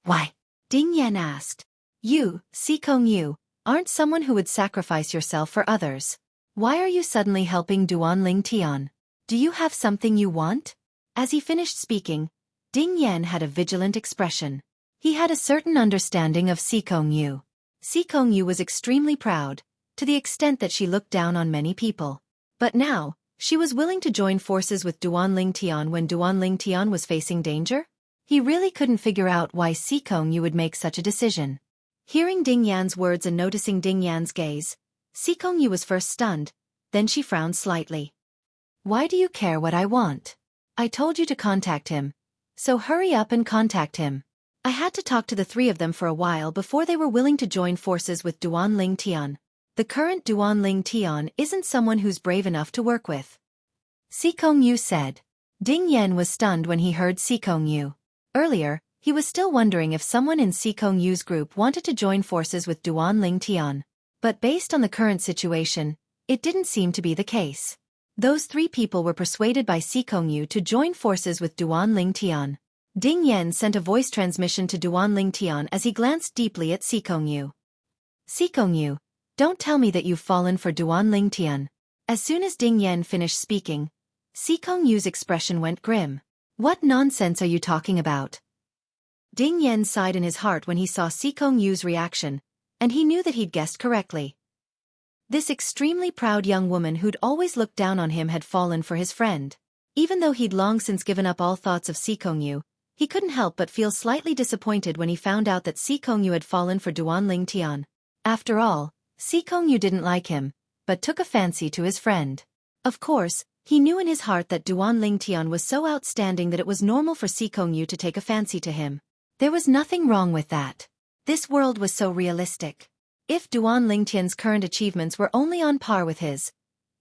Why? Ding Yan asked. You, Xueqi, aren't someone who would sacrifice yourself for others. Why are you suddenly helping Duanling Tian? Do you have something you want? As he finished speaking, Ding Yan had a vigilant expression. He had a certain understanding of Xueqi. Xueqi was extremely proud, to the extent that she looked down on many people. But now, she was willing to join forces with Duanling Tian when Duanling Tian was facing danger? He really couldn't figure out why Xueqi would make such a decision. Hearing Ding Yan's words and noticing Ding Yan's gaze, Xueqi was first stunned, then she frowned slightly. Why do you care what I want? I told you to contact him. So hurry up and contact him. I had to talk to the 3 of them for a while before they were willing to join forces with Duanling Tian. The current Duanling Tian isn't someone who's brave enough to work with. Xueqi said. Ding Yan was stunned when he heard Xueqi. Earlier, he was still wondering if someone in Xueqi's group wanted to join forces with Duanling Tian. But based on the current situation, it didn't seem to be the case. Those 3 people were persuaded by Xueqi to join forces with Duan Lingtian. Ding Yan sent a voice transmission to Duan Lingtian as he glanced deeply at Xueqi. Xueqi, don't tell me that you've fallen for Duan Lingtian. As soon as Ding Yan finished speaking, Xueqi's expression went grim. What nonsense are you talking about? Ding Yan sighed in his heart when he saw Xueqi's reaction, and he knew that he'd guessed correctly. This extremely proud young woman who'd always looked down on him had fallen for his friend. Even though he'd long since given up all thoughts of Xueqi, he couldn't help but feel slightly disappointed when he found out that Xueqi had fallen for Duan Lingtian. After all, Xueqi didn't like him, but took a fancy to his friend. Of course, he knew in his heart that Duan Lingtian was so outstanding that it was normal for Xueqi to take a fancy to him. There was nothing wrong with that. This world was so realistic. If Duan Lingtian's current achievements were only on par with his,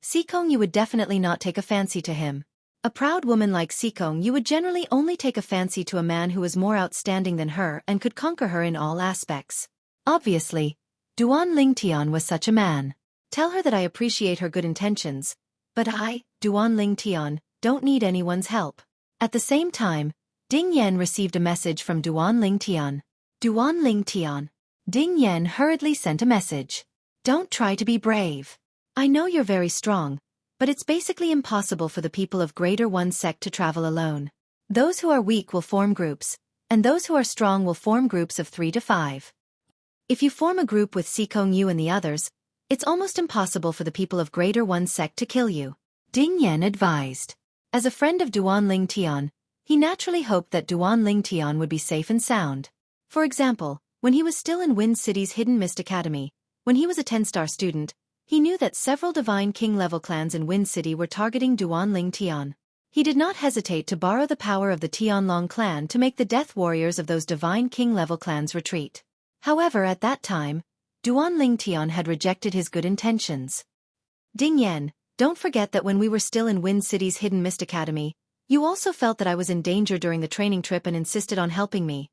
Xueqi would definitely not take a fancy to him. A proud woman like Xueqi would generally only take a fancy to a man who was more outstanding than her and could conquer her in all aspects. Obviously, Duan Lingtian was such a man. Tell her that I appreciate her good intentions, but I, Duan Lingtian, don't need anyone's help. At the same time, Ding Yan received a message from Duan Lingtian. Duan Lingtian. Ding Yan hurriedly sent a message. Don't try to be brave. I know you're very strong, but it's basically impossible for the people of Greater One sect to travel alone. Those who are weak will form groups, and those who are strong will form groups of 3 to 5. If you form a group with Xueqi and the others, it's almost impossible for the people of Greater One sect to kill you. Ding Yan advised. As a friend of Duan Lingtian, he naturally hoped that Duan Lingtian would be safe and sound. For example, when he was still in Wind City's Hidden Mist Academy, when he was a 10-star student, he knew that several Divine King-level clans in Wind City were targeting Duan Lingtian. He did not hesitate to borrow the power of the Tianlong clan to make the death warriors of those Divine King-level clans retreat. However, at that time, Duan Lingtian had rejected his good intentions. Ding Yan, don't forget that when we were still in Wind City's Hidden Mist Academy, you also felt that I was in danger during the training trip and insisted on helping me.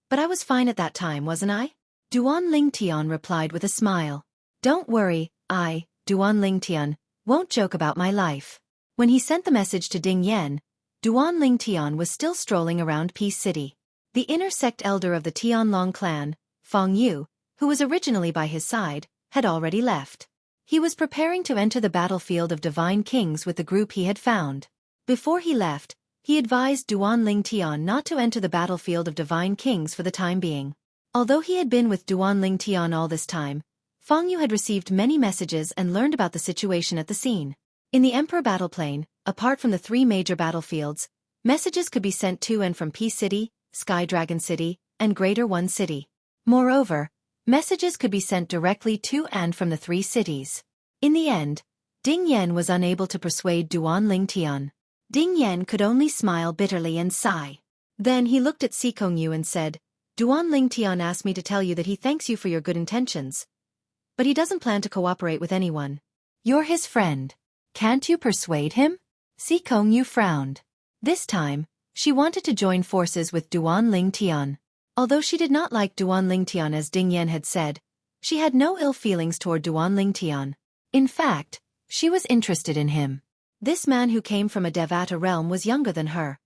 But I was fine at that time, wasn't I? Duan Lingtian replied with a smile. Don't worry, I, Duan Lingtian, won't joke about my life. When he sent the message to Ding Yan, Duan Lingtian was still strolling around Peace City. The inner sect elder of the Tianlong clan, Feng Yu, who was originally by his side, had already left. He was preparing to enter the battlefield of Divine Kings with the group he had found. Before he left, he advised Duan Lingtian not to enter the battlefield of Divine Kings for the time being. Although he had been with Duan Lingtian all this time, Feng Yu had received many messages and learned about the situation at the scene. In the Emperor Battleplane, apart from the 3 major battlefields, messages could be sent to and from Peace City, Sky Dragon City, and Greater One City. Moreover, messages could be sent directly to and from the 3 cities. In the end, Ding Yan was unable to persuade Duan Lingtian. Ding Yan could only smile bitterly and sigh. Then he looked at Xueqi and said, Duan Lingtian asked me to tell you that he thanks you for your good intentions. But he doesn't plan to cooperate with anyone. You're his friend. Can't you persuade him? Xueqi frowned. This time, she wanted to join forces with Duan Lingtian. Although she did not like Duan Lingtian as Ding Yan had said, she had no ill feelings toward Duan Lingtian. In fact, she was interested in him. This man who came from a Devata realm was younger than her,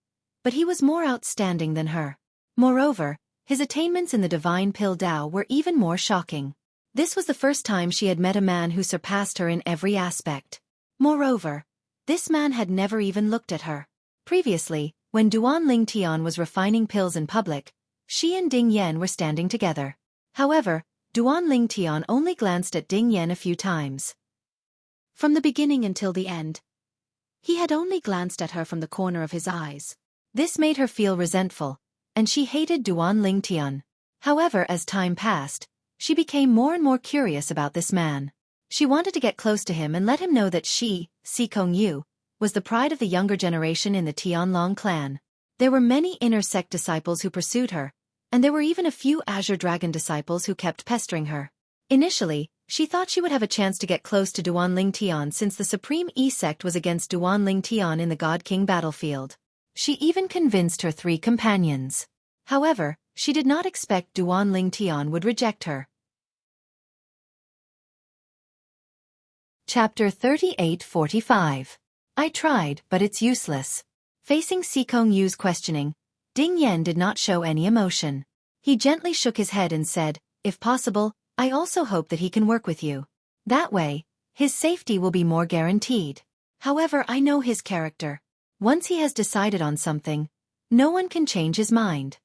but he was more outstanding than her. Moreover, his attainments in the Divine Pill Tao were even more shocking. This was the first time she had met a man who surpassed her in every aspect. Moreover, this man had never even looked at her. Previously, when Duan Lingtian was refining pills in public, she and Ding Yan were standing together. However, Duan Lingtian only glanced at Ding Yan a few times. From the beginning until the end, he had only glanced at her from the corner of his eyes. This made her feel resentful, and she hated Duan Lingtian. However, as time passed, she became more and more curious about this man. She wanted to get close to him and let him know that she, Xueqi, was the pride of the younger generation in the Tianlong clan. There were many inner sect disciples who pursued her, and there were even a few Azure Dragon disciples who kept pestering her. Initially, she thought she would have a chance to get close to Duan Lingtian since the Supreme E-sect was against Duan Lingtian in the God King battlefield. She even convinced her 3 companions. However, she did not expect Duan Lingtian would reject her. Chapter 3845. I tried, but it's useless. Facing Xikong Yu's questioning, Ding Yan did not show any emotion. He gently shook his head and said, if possible, I also hope that he can work with you. That way, his safety will be more guaranteed. However, I know his character. Once he has decided on something, no one can change his mind.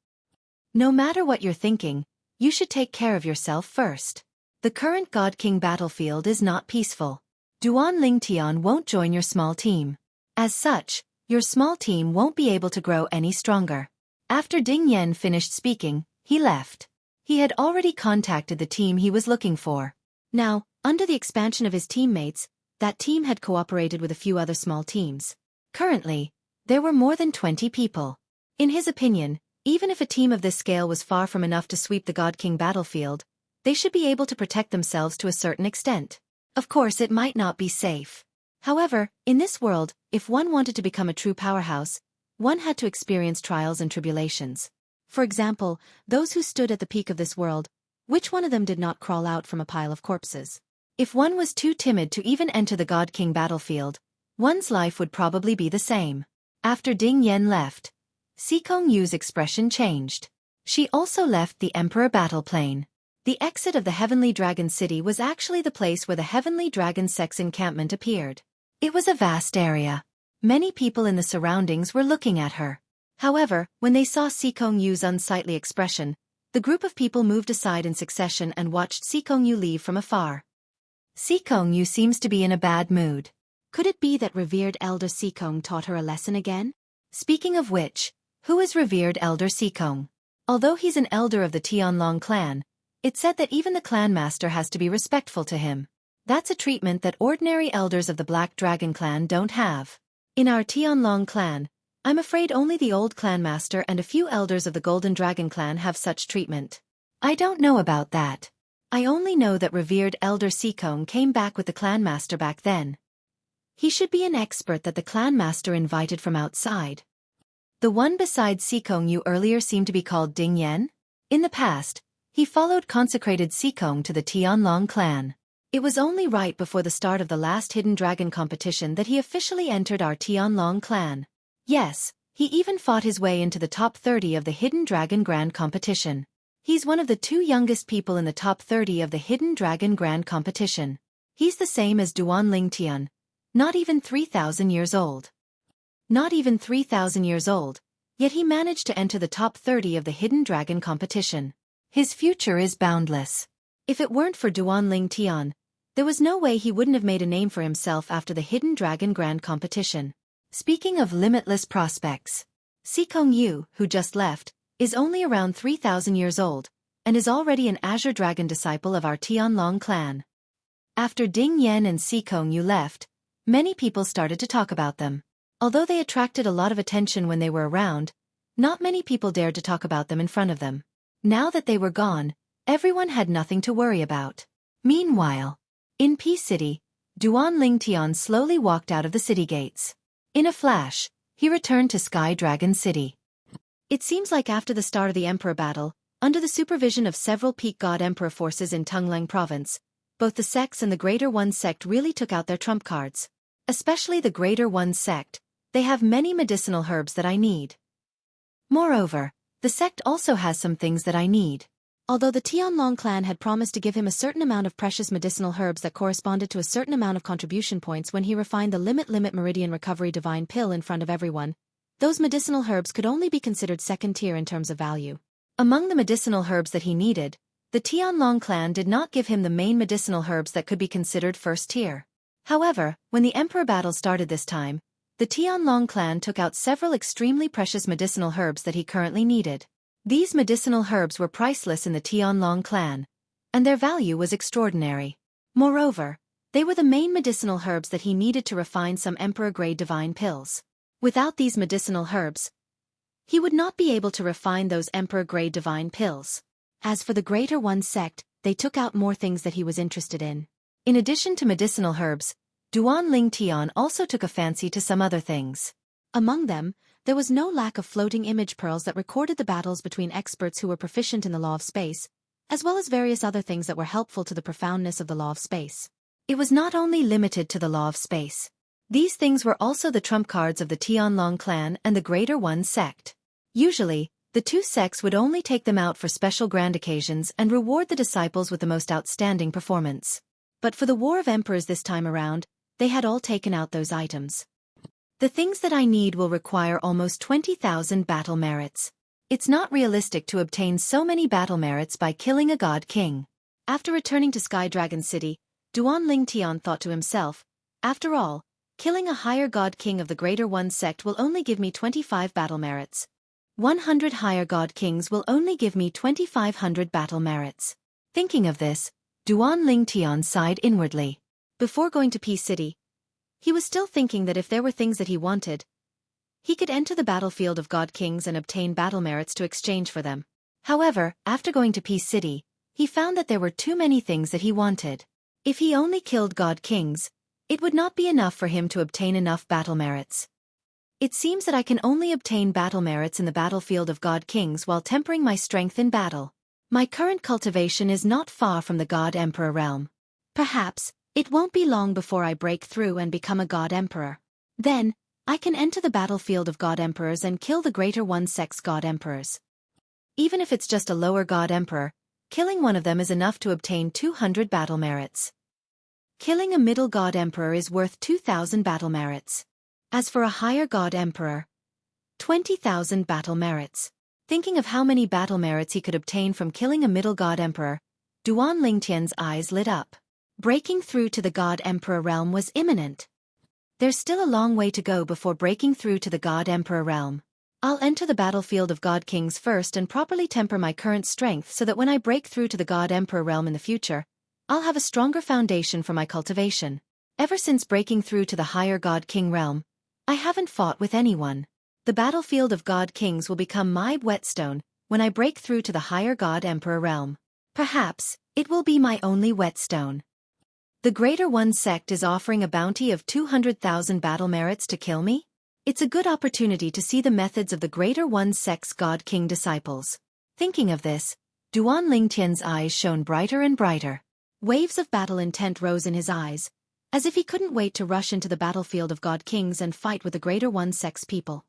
No matter what you're thinking, you should take care of yourself first. The current God King battlefield is not peaceful. Duan Lingtian won't join your small team. As such, your small team won't be able to grow any stronger. After Ding Yan finished speaking, he left. He had already contacted the team he was looking for. Now, under the expansion of his teammates, that team had cooperated with a few other small teams. Currently, there were more than 20 people. In his opinion, even if a team of this scale was far from enough to sweep the God King battlefield, they should be able to protect themselves to a certain extent. Of course, it might not be safe. However, in this world, if one wanted to become a true powerhouse, one had to experience trials and tribulations. For example, those who stood at the peak of this world, which one of them did not crawl out from a pile of corpses? If one was too timid to even enter the God King battlefield, one's life would probably be the same. After Ding Yan left, Xikong Yu's expression changed. She also left the Emperor battle plane. The exit of the Heavenly Dragon City was actually the place where the Heavenly Dragon Sect's encampment appeared. It was a vast area. Many people in the surroundings were looking at her. However, when they saw Xikong Yu's unsightly expression, the group of people moved aside in succession and watched Xikong Yu leave from afar. Xikong Yu seems to be in a bad mood. Could it be that revered Elder Xikong taught her a lesson again? Speaking of which, who is revered Elder Xikong? Although he's an elder of the Tianlong clan, it's said that even the clan master has to be respectful to him. That's a treatment that ordinary elders of the Black Dragon clan don't have. In our Tianlong clan, I'm afraid only the old clan master and a few elders of the Golden Dragon clan have such treatment. I don't know about that. I only know that revered Elder Xikong came back with the clan master back then. He should be an expert that the clan master invited from outside. The one beside Xikong Yu earlier seemed to be called Ding Yan. In the past, he followed consecrated Xikong to the Tianlong clan. It was only right before the start of the last Hidden Dragon competition that he officially entered our Tianlong clan. Yes, he even fought his way into the top 30 of the Hidden Dragon Grand competition. He's one of the 2 youngest people in the top 30 of the Hidden Dragon Grand competition. He's the same as Duan Lingtian, not even 3,000 years old. Not even 3,000 years old, yet he managed to enter the top 30 of the Hidden Dragon competition. His future is boundless. If it weren't for Duan Lingtian, there was no way he wouldn't have made a name for himself after the Hidden Dragon Grand competition. Speaking of limitless prospects, Xikong Yu, who just left, is only around 3,000 years old, and is already an Azure Dragon disciple of our Tianlong clan. After Ding Yan and Xikong Yu left, many people started to talk about them. Although they attracted a lot of attention when they were around, not many people dared to talk about them in front of them. Now that they were gone, everyone had nothing to worry about. Meanwhile, in Peace City, Duan Lingtian slowly walked out of the city gates. In a flash, he returned to Sky Dragon City. It seems like after the start of the Emperor battle, under the supervision of several Peak God Emperor forces in Tungleng Province, both the sects and the Greater One sect really took out their trump cards. Especially the Greater One sect, they have many medicinal herbs that I need. Moreover, the sect also has some things that I need. Although the Tianlong clan had promised to give him a certain amount of precious medicinal herbs that corresponded to a certain amount of contribution points when he refined the Limit Meridian Recovery Divine Pill in front of everyone, those medicinal herbs could only be considered second tier in terms of value. Among the medicinal herbs that he needed, the Tianlong clan did not give him the main medicinal herbs that could be considered first tier. However, when the Emperor battle started this time, the Tianlong clan took out several extremely precious medicinal herbs that he currently needed. These medicinal herbs were priceless in the Tianlong clan, and their value was extraordinary. Moreover, they were the main medicinal herbs that he needed to refine some Emperor-grade divine pills. Without these medicinal herbs, he would not be able to refine those Emperor-grade divine pills. As for the Greater One sect, they took out more things that he was interested in. In addition to medicinal herbs, Duan Lingtian also took a fancy to some other things. Among them, there was no lack of floating image pearls that recorded the battles between experts who were proficient in the law of space, as well as various other things that were helpful to the profoundness of the law of space. It was not only limited to the law of space. These things were also the trump cards of the Tianlong clan and the Greater One sect. Usually, the two sects would only take them out for special grand occasions and reward the disciples with the most outstanding performance. But for the War of Emperors this time around, they had all taken out those items. The things that I need will require almost 20,000 battle merits. It's not realistic to obtain so many battle merits by killing a god king. After returning to Sky Dragon City, Duan Lingtian thought to himself, after all, killing a higher god king of the Greater One sect will only give me 25 battle merits. 100 higher god kings will only give me 2,500 battle merits. Thinking of this, Duan Lingtian sighed inwardly. Before going to Peace City, he was still thinking that if there were things that he wanted, he could enter the battlefield of God Kings and obtain battle merits to exchange for them. However, after going to Peace City, he found that there were too many things that he wanted. If he only killed God Kings, it would not be enough for him to obtain enough battle merits. It seems that I can only obtain battle merits in the battlefield of God Kings while tempering my strength in battle. My current cultivation is not far from the God Emperor realm. Perhaps, it won't be long before I break through and become a God Emperor. Then, I can enter the battlefield of God Emperors and kill the Greater One sect's God Emperors. Even if it's just a lower God Emperor, killing one of them is enough to obtain 200 battle merits. Killing a middle God Emperor is worth 2,000 battle merits. As for a higher God Emperor, 20,000 battle merits. Thinking of how many battle merits he could obtain from killing a middle God Emperor, Duan Lingtian's eyes lit up. Breaking through to the God Emperor realm was imminent. There's still a long way to go before breaking through to the God Emperor realm. I'll enter the battlefield of God Kings first and properly temper my current strength so that when I break through to the God Emperor realm in the future, I'll have a stronger foundation for my cultivation. Ever since breaking through to the higher God King realm, I haven't fought with anyone. The battlefield of God Kings will become my whetstone when I break through to the higher God Emperor realm. Perhaps, it will be my only whetstone. The Greater One sect is offering a bounty of 200,000 battle merits to kill me? It's a good opportunity to see the methods of the Greater One sect's God King disciples. Thinking of this, Duan Lingtian's eyes shone brighter and brighter. Waves of battle intent rose in his eyes, as if he couldn't wait to rush into the battlefield of God Kings and fight with the Greater One sect's people.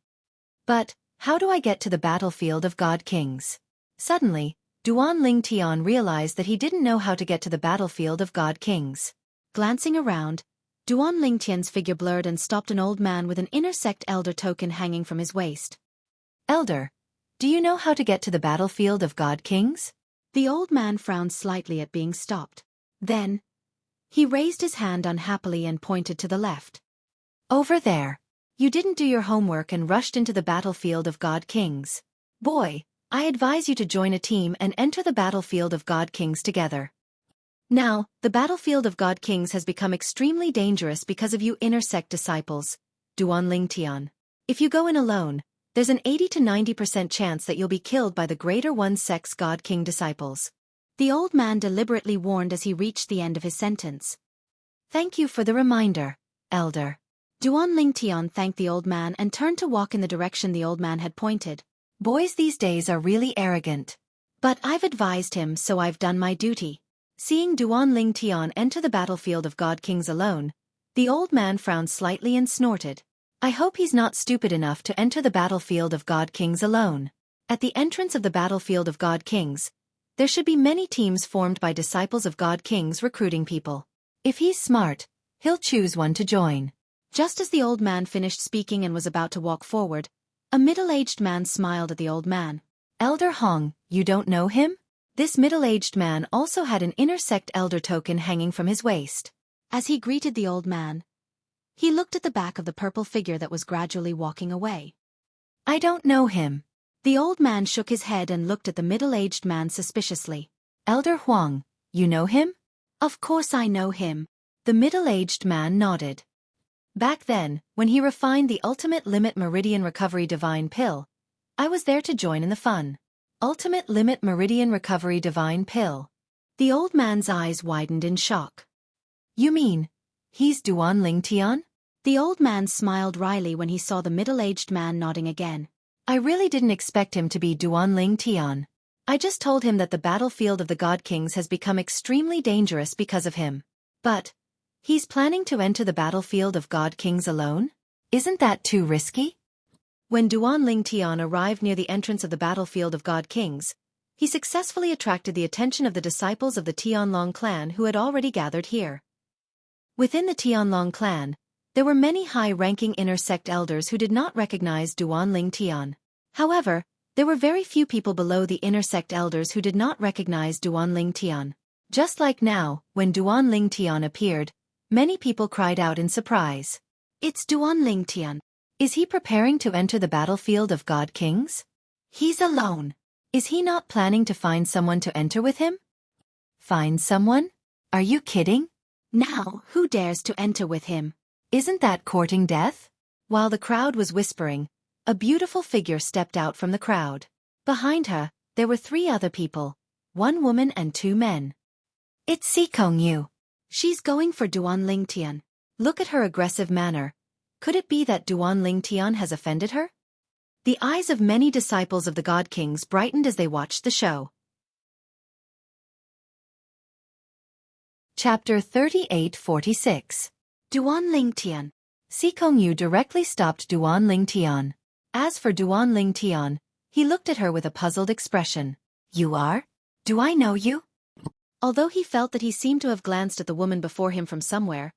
But, how do I get to the battlefield of God Kings? Suddenly, Duan Lingtian realized that he didn't know how to get to the battlefield of God Kings. Glancing around, Duan Lingtian's figure blurred and stopped an old man with an inner sect elder token hanging from his waist. Elder, do you know how to get to the battlefield of God Kings? The old man frowned slightly at being stopped. Then, he raised his hand unhappily and pointed to the left. Over there. You didn't do your homework and rushed into the battlefield of God Kings. Boy, I advise you to join a team and enter the battlefield of God Kings together. Now, the battlefield of God Kings has become extremely dangerous because of you inner sect disciples, Duan Lingtian. If you go in alone, there's an 80 to 90% chance that you'll be killed by the Greater One sect's God King disciples. The old man deliberately warned as he reached the end of his sentence. Thank you for the reminder, Elder. Duan Lingtian thanked the old man and turned to walk in the direction the old man had pointed. Boys these days are really arrogant. But I've advised him, so I've done my duty. Seeing Duan Lingtian enter the battlefield of God Kings alone, the old man frowned slightly and snorted. I hope he's not stupid enough to enter the battlefield of God Kings alone. At the entrance of the battlefield of God Kings, there should be many teams formed by disciples of God Kings recruiting people. If he's smart, he'll choose one to join. Just as the old man finished speaking and was about to walk forward, a middle-aged man smiled at the old man. Elder Hong, you don't know him? This middle-aged man also had an inner sect elder token hanging from his waist. As he greeted the old man, he looked at the back of the purple figure that was gradually walking away. I don't know him. The old man shook his head and looked at the middle-aged man suspiciously. Elder Huang, you know him? Of course I know him. The middle-aged man nodded. Back then, when he refined the Ultimate Limit Meridian Recovery Divine Pill, I was there to join in the fun. Ultimate Limit Meridian Recovery Divine Pill. The old man's eyes widened in shock. You mean, he's Duan Lingtian? The old man smiled wryly when he saw the middle-aged man nodding again. I really didn't expect him to be Duan Lingtian. I just told him that the battlefield of the God Kings has become extremely dangerous because of him. But, He's planning to enter the battlefield of God Kings alone? Isn't that too risky? When Duan Ling Tian arrived near the entrance of the battlefield of God Kings, he successfully attracted the attention of the disciples of the Tianlong clan who had already gathered here. Within the Tianlong clan, there were many high-ranking inner sect elders who did not recognize Duan Ling Tian. However, there were very few people below the inner sect elders who did not recognize Duan Ling Tian. Just like now, when Duan Ling Tian appeared, many people cried out in surprise. It's Duan Ling Tian. Is he preparing to enter the battlefield of God Kings? He's alone. Is he not planning to find someone to enter with him? Find someone? Are you kidding? Now, who dares to enter with him? Isn't that courting death? While the crowd was whispering, a beautiful figure stepped out from the crowd. Behind her, there were 3 other people, 1 woman and 2 men. It's Xueqi. She's going for Duan Ling Tian. Look at her aggressive manner. Could it be that Duan Ling Tian has offended her? The eyes of many disciples of the God Kings brightened as they watched the show. Chapter 38-46. Duan Ling Tian. Xueqi directly stopped Duan Ling Tian. As for Duan Ling Tian, he looked at her with a puzzled expression. You are? Do I know you? Although he felt that he seemed to have glanced at the woman before him from somewhere,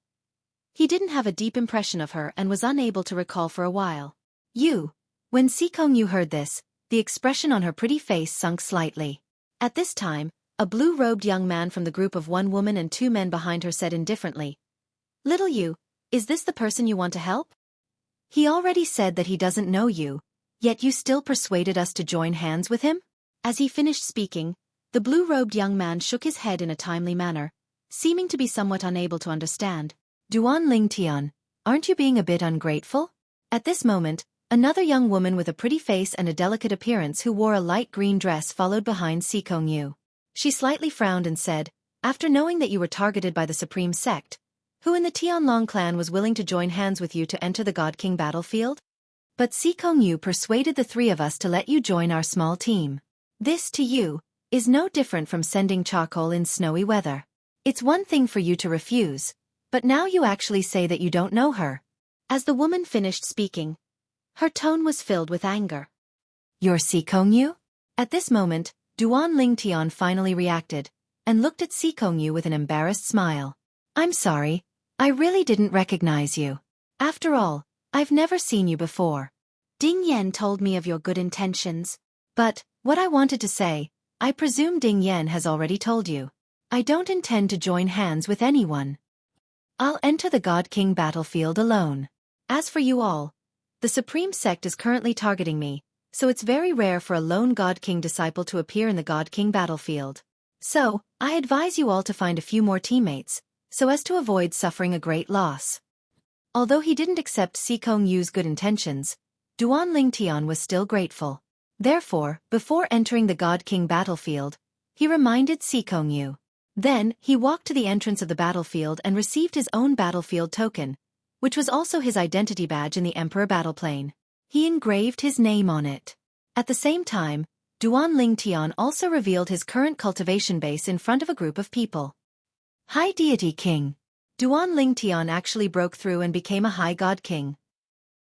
he didn't have a deep impression of her and was unable to recall for a while. You. When Xueqi heard this, the expression on her pretty face sunk slightly. At this time, a blue-robed young man from the group of 1 woman and 2 men behind her said indifferently, Little you, is this the person you want to help? He already said that he doesn't know you, yet you still persuaded us to join hands with him? As he finished speaking, the blue-robed young man shook his head in a timely manner, seeming to be somewhat unable to understand. Duan Ling Tian, aren't you being a bit ungrateful? At this moment, another young woman with a pretty face and a delicate appearance who wore a light green dress followed behind Xueqi. She slightly frowned and said, After knowing that you were targeted by the Supreme Sect, who in the Tianlong clan was willing to join hands with you to enter the God King battlefield? But Xueqi persuaded the 3 of us to let you join our small team. This, to you, is no different from sending charcoal in snowy weather. It's one thing for you to refuse, but now you actually say that you don't know her. As the woman finished speaking, her tone was filled with anger. You're Xueqi? At this moment, Duan Ling Tian finally reacted, and looked at Xueqi with an embarrassed smile. I'm sorry, I really didn't recognize you. After all, I've never seen you before. Ding Yan told me of your good intentions. But, what I wanted to say, I presume Ding Yan has already told you. I don't intend to join hands with anyone. I'll enter the God King battlefield alone. As for you all, the Supreme Sect is currently targeting me, so it's very rare for a lone God King disciple to appear in the God King battlefield. So, I advise you all to find a few more teammates, so as to avoid suffering a great loss. Although he didn't accept Xueqi's good intentions, Duan Ling Tian was still grateful. Therefore, before entering the God King battlefield, he reminded Xueqi. Then, he walked to the entrance of the battlefield and received his own battlefield token, which was also his identity badge in the Emperor battleplane. He engraved his name on it. At the same time, Duan Ling Tian also revealed his current cultivation base in front of a group of people. High Deity King. Duan Ling Tian actually broke through and became a High God King.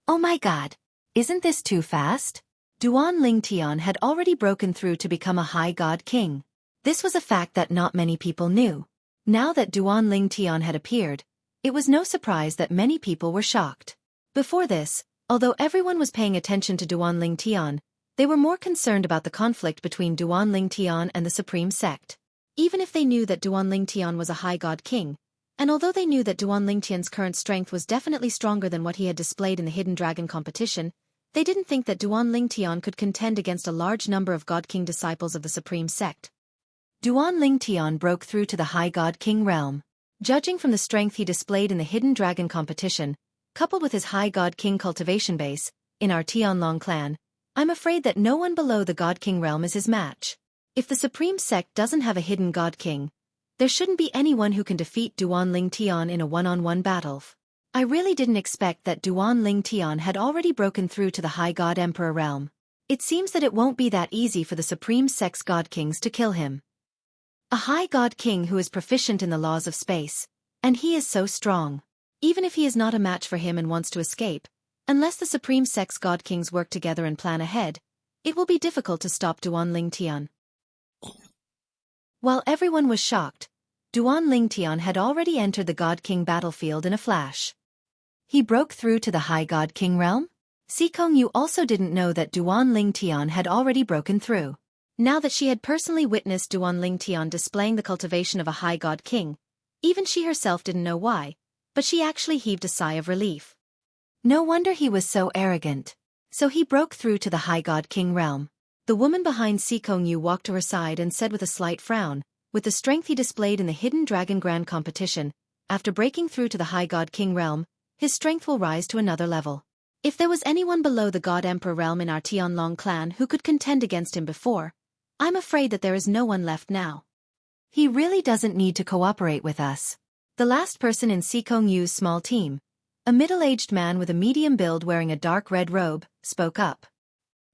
Oh my god! Isn't this too fast? Duan Ling Tian had already broken through to become a High God King. This was a fact that not many people knew. Now that Duan Ling Tian had appeared, it was no surprise that many people were shocked. Before this, although everyone was paying attention to Duan Ling Tian, they were more concerned about the conflict between Duan Ling Tian and the Supreme Sect. Even if they knew that Duan Ling Tian was a High God King, and although they knew that Duan Ling Tian's current strength was definitely stronger than what he had displayed in the Hidden Dragon competition, they didn't think that Duan Ling Tian could contend against a large number of God King disciples of the Supreme Sect. Duan Ling Tian broke through to the High God King realm. Judging from the strength he displayed in the Hidden Dragon competition, coupled with his High God King cultivation base, in our Tianlong clan, I'm afraid that no one below the God King realm is his match. If the Supreme Sect doesn't have a hidden God King, there shouldn't be anyone who can defeat Duan Ling Tian in a one-on-one battle. I really didn't expect that Duan Ling Tian had already broken through to the High God Emperor realm. It seems that it won't be that easy for the Supreme Sect's God Kings to kill him. A High God King who is proficient in the laws of space, And he is so strong. Even if he is not a match for him and wants to escape, unless the Supreme Sect's God Kings work together and plan ahead, it will be difficult to stop Duan Lingtian. While everyone was shocked, Duan Lingtian had already entered the God King battlefield in a flash. He broke through to the High God King realm? Xueqi also didn't know that Duan Lingtian had already broken through. Now that she had personally witnessed Duan Lingtian displaying the cultivation of a High God King, even she herself didn't know why, but she actually heaved a sigh of relief. No wonder he was so arrogant. So he broke through to the High God King realm. The woman behind Xueqi walked to her side and said with a slight frown, with the strength he displayed in the Hidden Dragon Grand Competition, after breaking through to the High God King realm, his strength will rise to another level. If there was anyone below the God Emperor realm in our Tianlong clan who could contend against him before, I'm afraid that there is no one left now. He really doesn't need to cooperate with us. The last person in Xueqi's small team, a middle-aged man with a medium build wearing a dark red robe, spoke up.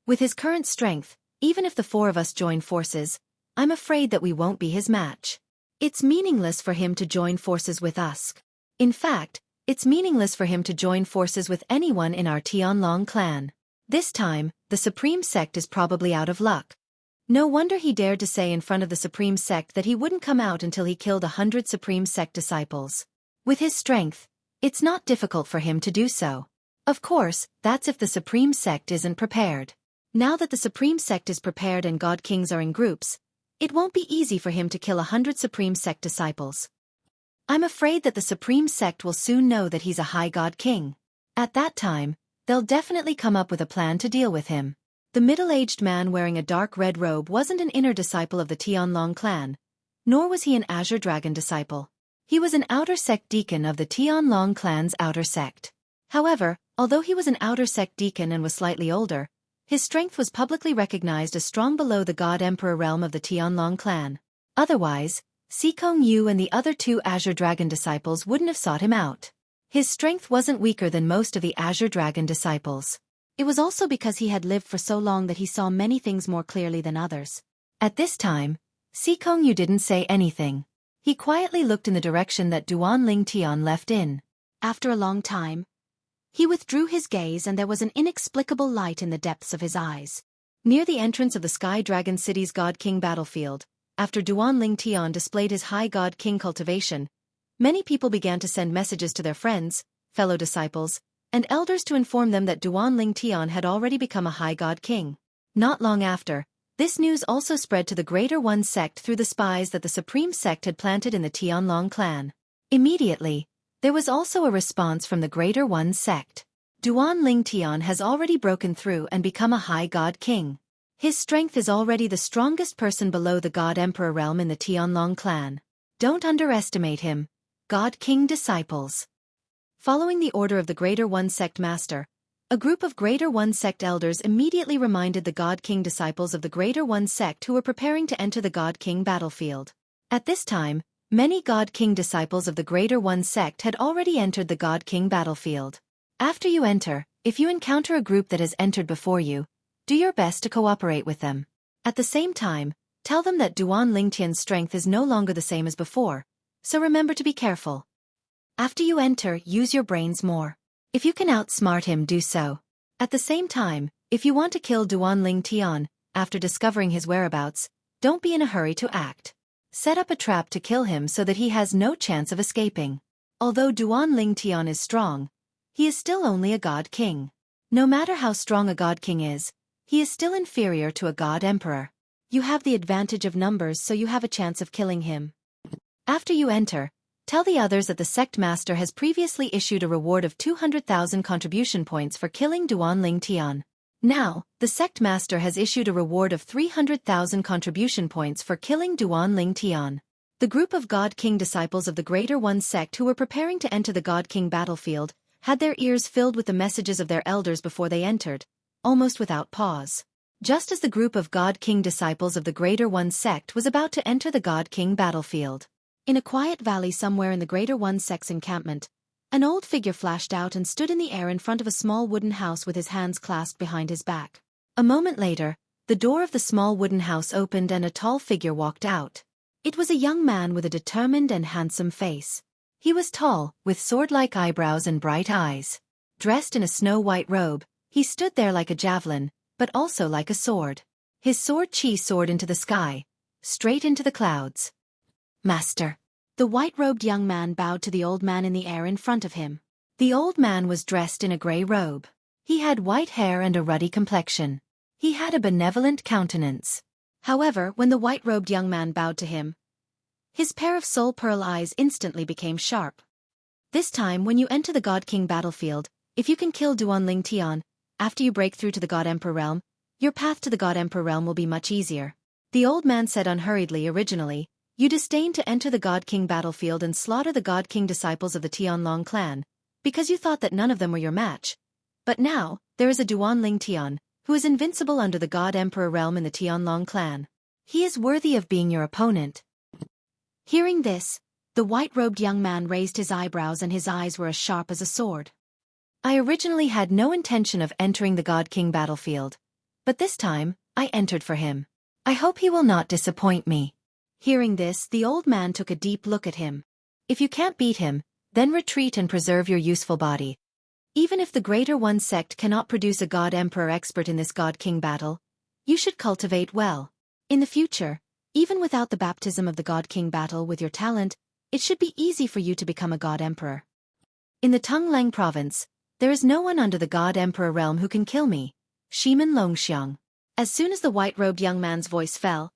With his current strength, even if the four of us join forces, I'm afraid that we won't be his match. It's meaningless for him to join forces with us. In fact, it's meaningless for him to join forces with anyone in our Tianlong clan. This time, the Supreme Sect is probably out of luck. No wonder he dared to say in front of the Supreme Sect that he wouldn't come out until he killed 100 Supreme Sect disciples. With his strength, it's not difficult for him to do so. Of course, that's if the Supreme Sect isn't prepared. Now that the Supreme Sect is prepared and God Kings are in groups, it won't be easy for him to kill 100 Supreme Sect disciples. I'm afraid that the Supreme Sect will soon know that he's a High God King. At that time, they'll definitely come up with a plan to deal with him. The middle-aged man wearing a dark red robe wasn't an inner disciple of the Tianlong clan, nor was he an Azure Dragon disciple. He was an outer sect deacon of the Tianlong clan's outer sect. However, although he was an outer sect deacon and was slightly older, his strength was publicly recognized as strong below the God Emperor realm of the Tianlong clan. Otherwise, Xueqi and the other two Azure Dragon disciples wouldn't have sought him out. His strength wasn't weaker than most of the Azure Dragon disciples. It was also because he had lived for so long that he saw many things more clearly than others. At this time, Xueqi didn't say anything. He quietly looked in the direction that Duan Lingtian left in. After a long time, he withdrew his gaze and there was an inexplicable light in the depths of his eyes. Near the entrance of the Sky Dragon City's God King battlefield, after Duan Lingtian displayed his High God King cultivation, many people began to send messages to their friends, fellow disciples, and elders to inform them that Duan Lingtian had already become a High God King. Not long after, this news also spread to the Greater One sect through the spies that the Supreme Sect had planted in the Tianlong clan. Immediately, there was also a response from the Greater One sect. Duan Lingtian has already broken through and become a High God King. His strength is already the strongest person below the God Emperor realm in the Tianlong clan. Don't underestimate him, God King disciples. Following the order of the Greater One sect master, a group of Greater One sect elders immediately reminded the God King disciples of the Greater One sect who were preparing to enter the God King battlefield. At this time, many God King disciples of the Greater One sect had already entered the God King battlefield. After you enter, if you encounter a group that has entered before you, do your best to cooperate with them. At the same time, tell them that Duan Lingtian's strength is no longer the same as before, so remember to be careful. After you enter, use your brains more. If you can outsmart him, do so. At the same time, if you want to kill Duan Lingtian, after discovering his whereabouts, don't be in a hurry to act. Set up a trap to kill him so that he has no chance of escaping. Although Duan Lingtian is strong, he is still only a God King. No matter how strong a God King is, he is still inferior to a God Emperor. You have the advantage of numbers, so you have a chance of killing him. After you enter, tell the others that the sect master has previously issued a reward of 200,000 contribution points for killing Duan Lingtian. Now, the sect master has issued a reward of 300,000 contribution points for killing Duan Lingtian. The group of God King disciples of the Greater One sect who were preparing to enter the God King battlefield had their ears filled with the messages of their elders before they entered, almost without pause. Just as the group of God King disciples of the Greater One sect was about to enter the God King battlefield, in a quiet valley somewhere in the Greater One sect's encampment, an old figure flashed out and stood in the air in front of a small wooden house with his hands clasped behind his back. A moment later, the door of the small wooden house opened and a tall figure walked out. It was a young man with a determined and handsome face. He was tall, with sword-like eyebrows and bright eyes. Dressed in a snow-white robe, he stood there like a javelin, but also like a sword. His sword Qi soared into the sky, straight into the clouds. Master. The white-robed young man bowed to the old man in the air in front of him. The old man was dressed in a grey robe. He had white hair and a ruddy complexion. He had a benevolent countenance. However, when the white-robed young man bowed to him, his pair of soul pearl eyes instantly became sharp. This time, when you enter the God King battlefield, if you can kill Duanling Tian, after you break through to the God Emperor realm, your path to the God Emperor realm will be much easier. The old man said unhurriedly originally, you disdained to enter the God King battlefield and slaughter the God King disciples of the Tianlong clan, because you thought that none of them were your match. But now, there is a Duanling Tian, who is invincible under the God Emperor realm in the Tianlong clan. He is worthy of being your opponent. Hearing this, the white-robed young man raised his eyebrows and his eyes were as sharp as a sword. I originally had no intention of entering the God King battlefield, but this time, I entered for him. I hope he will not disappoint me. Hearing this, the old man took a deep look at him. If you can't beat him, then retreat and preserve your useful body. Even if the Greater One sect cannot produce a God Emperor expert in this God King battle, you should cultivate well. In the future, even without the baptism of the God King battle with your talent, it should be easy for you to become a God Emperor. In the Tonglang province, there is no one under the God Emperor realm who can kill me. Shimen Longxiang. As soon as the white-robed young man's voice fell,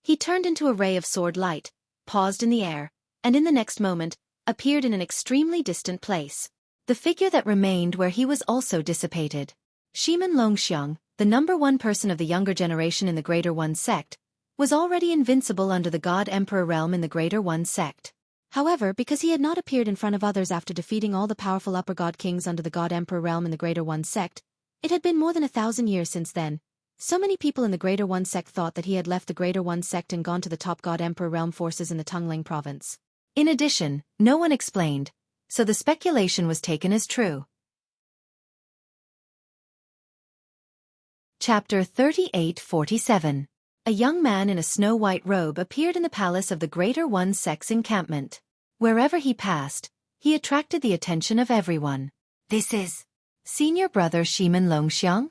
he turned into a ray of sword light, paused in the air, and in the next moment, appeared in an extremely distant place. The figure that remained where he was also dissipated. Shimen Longxiang, the #1 person of the younger generation in the Greater One sect, was already invincible under the God Emperor realm in the Greater One sect. However, because he had not appeared in front of others after defeating all the powerful upper God Kings under the God Emperor realm in the Greater One sect, it had been more than 1,000 years since then. So many people in the Greater One sect thought that he had left the Greater One sect and gone to the top God Emperor realm forces in the Tonglang province. In addition, no one explained, so the speculation was taken as true. Chapter 38-47. A young man in a snow-white robe appeared in the palace of the Greater One sect's encampment. Wherever he passed, he attracted the attention of everyone. This is Senior Brother Shimen Longxiang?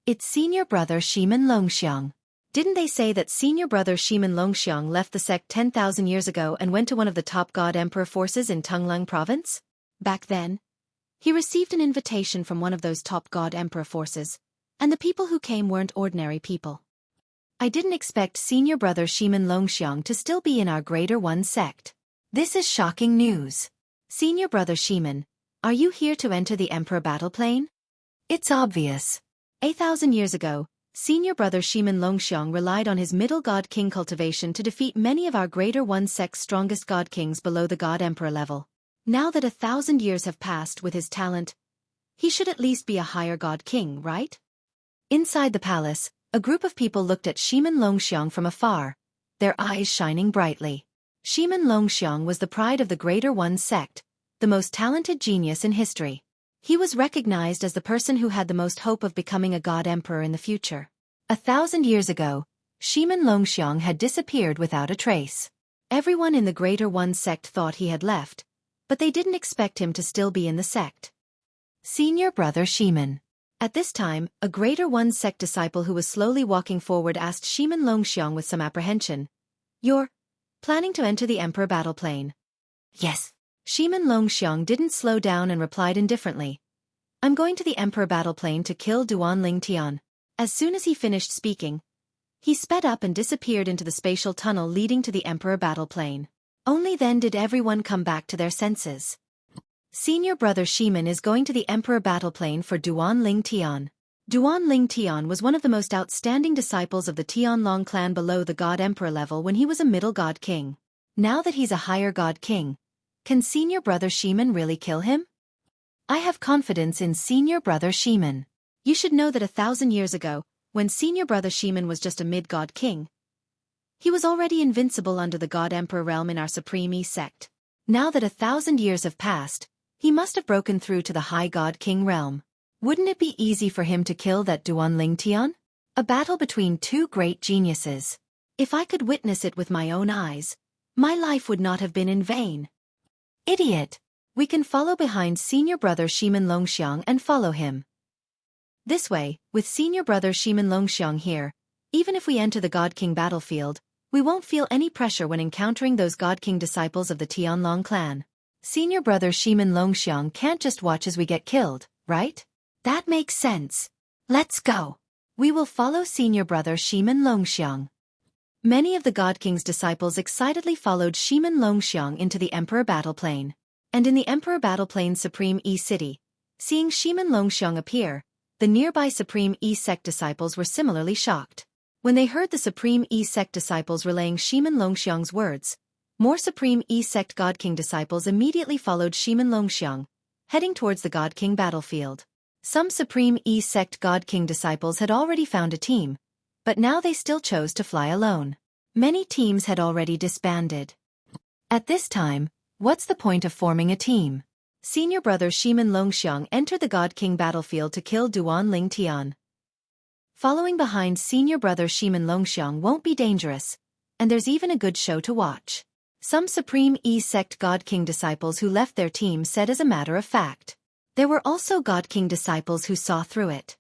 It's Senior Brother Shimen Longxiang. Didn't they say that Senior Brother Shimen Longxiang left the sect 10,000 years ago and went to one of the top God Emperor forces in Tonglang province? Back then, he received an invitation from one of those top God Emperor forces, and the people who came weren't ordinary people. I didn't expect Senior Brother Shimen Longxiang to still be in our Greater One sect. This is shocking news. Senior Brother Shimen, are you here to enter the Emperor battle plane? It's obvious. 8,000 years ago, Senior Brother Shimen Longxiang relied on his middle God King cultivation to defeat many of our Greater One sect's strongest God Kings below the God Emperor level. Now that 1,000 years have passed with his talent, he should at least be a higher God King, right? Inside the palace, a group of people looked at Shimen Longxiang from afar, their eyes shining brightly. Shimen Longxiang was the pride of the Greater One sect, the most talented genius in history. He was recognized as the person who had the most hope of becoming a God Emperor in the future. 1,000 years ago, Shimen Longxiang had disappeared without a trace. Everyone in the Greater One sect thought he had left, but they didn't expect him to still be in the sect. Senior Brother Shimen. At this time, a Greater One sect disciple who was slowly walking forward asked Shimen Longxiang with some apprehension, "You're planning to enter the Emperor battle plane?" "Yes." Shimen Longxiang didn't slow down and replied indifferently, "I'm going to the Emperor battle plane to kill Duanling Tian." As soon as he finished speaking, he sped up and disappeared into the spatial tunnel leading to the Emperor battle plane. Only then did everyone come back to their senses. Senior Brother Shimen is going to the Emperor battle plane for Duanling Tian. Duanling Tian was one of the most outstanding disciples of the Tianlong clan below the God Emperor level when he was a middle God King. Now that he's a higher God King, can Senior Brother Shimen really kill him? I have confidence in Senior Brother Shimen. You should know that 1,000 years ago, when Senior Brother Shimen was just a mid-God King, he was already invincible under the God Emperor realm in our Supreme E sect. Now that 1,000 years have passed, he must have broken through to the High God King realm. Wouldn't it be easy for him to kill that Duanling Tian? A battle between two great geniuses. If I could witness it with my own eyes, my life would not have been in vain. Idiot! We can follow behind senior brother Shimin Longxiang and follow him. This way, with senior brother Shimin Longxiang here, even if we enter the God King battlefield, we won't feel any pressure when encountering those God King disciples of the Tianlong clan. Senior brother Shimin Longxiang can't just watch as we get killed, right? That makes sense. Let's go. We will follow senior brother Shimin Longxiang. Many of the God King's disciples excitedly followed Shimin Longxiang into the Emperor Battle Plain. And in the Emperor Battle Plain's Supreme E City, seeing Shimin Longxiang appear, the nearby Supreme E sect disciples were similarly shocked. When they heard the Supreme E sect disciples relaying Shimin Longxiang's words, more Supreme E sect God King disciples immediately followed Shimin Longxiang, heading towards the God King battlefield. Some Supreme E sect God King disciples had already found a team, but now they still chose to fly alone. Many teams had already disbanded. At this time, what's the point of forming a team? Senior brother Shimin Longxiang entered the God King battlefield to kill Duan Ling Tian. Following behind senior brother Shimin Longxiang won't be dangerous, and there's even a good show to watch. Some Supreme E sect God King disciples who left their team said as a matter of fact. There were also God King disciples who saw through it.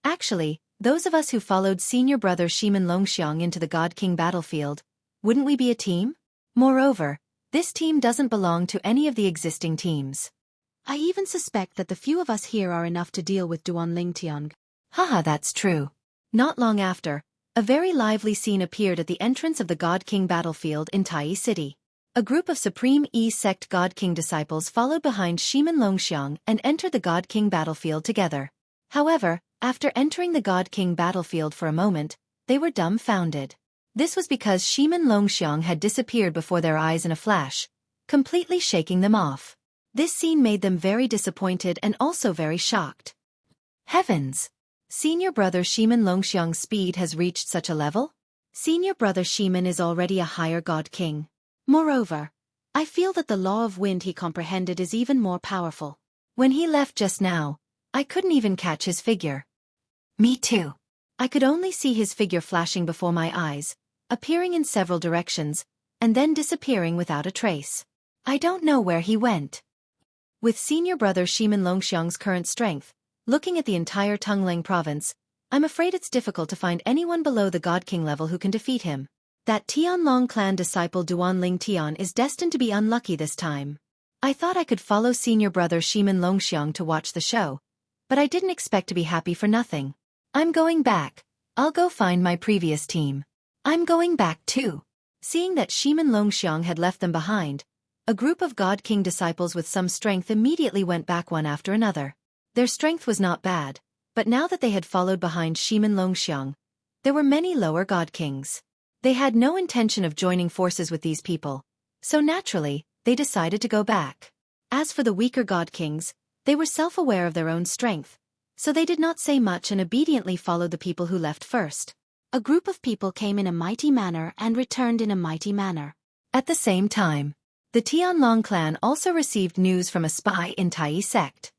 Actually, those of us who followed senior brother Shimin Longxiang into the God King battlefield, wouldn't we be a team? Moreover, this team doesn't belong to any of the existing teams. I even suspect that the few of us here are enough to deal with Duan Ling Tian. Haha, that's true. Not long after, a very lively scene appeared at the entrance of the God King battlefield in Tai City. A group of Supreme E sect God King disciples followed behind Shimin Longxiang and entered the God King battlefield together. However, after entering the God King battlefield for a moment, they were dumbfounded. This was because Shimin Longxiang had disappeared before their eyes in a flash, completely shaking them off. This scene made them very disappointed and also very shocked. Heavens! Senior brother Shimin Longxiang's speed has reached such a level? Senior brother Shimin is already a higher God King. Moreover, I feel that the law of wind he comprehended is even more powerful. When he left just now, I couldn't even catch his figure. Me too. I could only see his figure flashing before my eyes, appearing in several directions, and then disappearing without a trace. I don't know where he went. With senior brother Shimin Longxiang's current strength, looking at the entire Tonglang province, I'm afraid it's difficult to find anyone below the God King level who can defeat him. That Tianlong clan disciple Duan Ling Tian is destined to be unlucky this time. I thought I could follow senior brother Shimin Longxiang to watch the show, but I didn't expect to be happy for nothing. I'm going back. I'll go find my previous team. I'm going back too. Seeing that Shimin Longxiang had left them behind, a group of God King disciples with some strength immediately went back one after another. Their strength was not bad, but now that they had followed behind Shimin Longxiang, there were many lower God Kings. They had no intention of joining forces with these people, so naturally, they decided to go back. As for the weaker God Kings, they were self-aware of their own strength, so they did not say much and obediently followed the people who left first. A group of people came in a mighty manner and returned in a mighty manner. At the same time, the Tianlong clan also received news from a spy in Tai sect.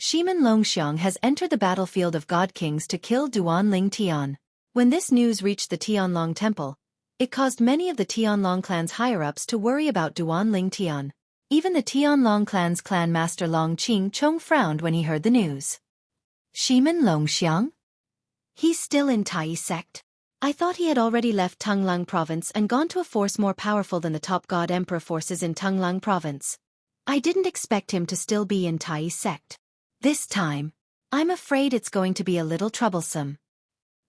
Shimin Longxiang has entered the battlefield of God Kings to kill Duan Ling Tian. When this news reached the Tianlong temple, it caused many of the Tianlong clan's higher-ups to worry about Duan Ling Tian. Even the Tianlong clan's clan master Long Qing Chong frowned when he heard the news. Shimin Longxiang? He's still in Tai sect. I thought he had already left Tonglang province and gone to a force more powerful than the top God Emperor forces in Tonglang province. I didn't expect him to still be in Tai sect. This time, I'm afraid it's going to be a little troublesome.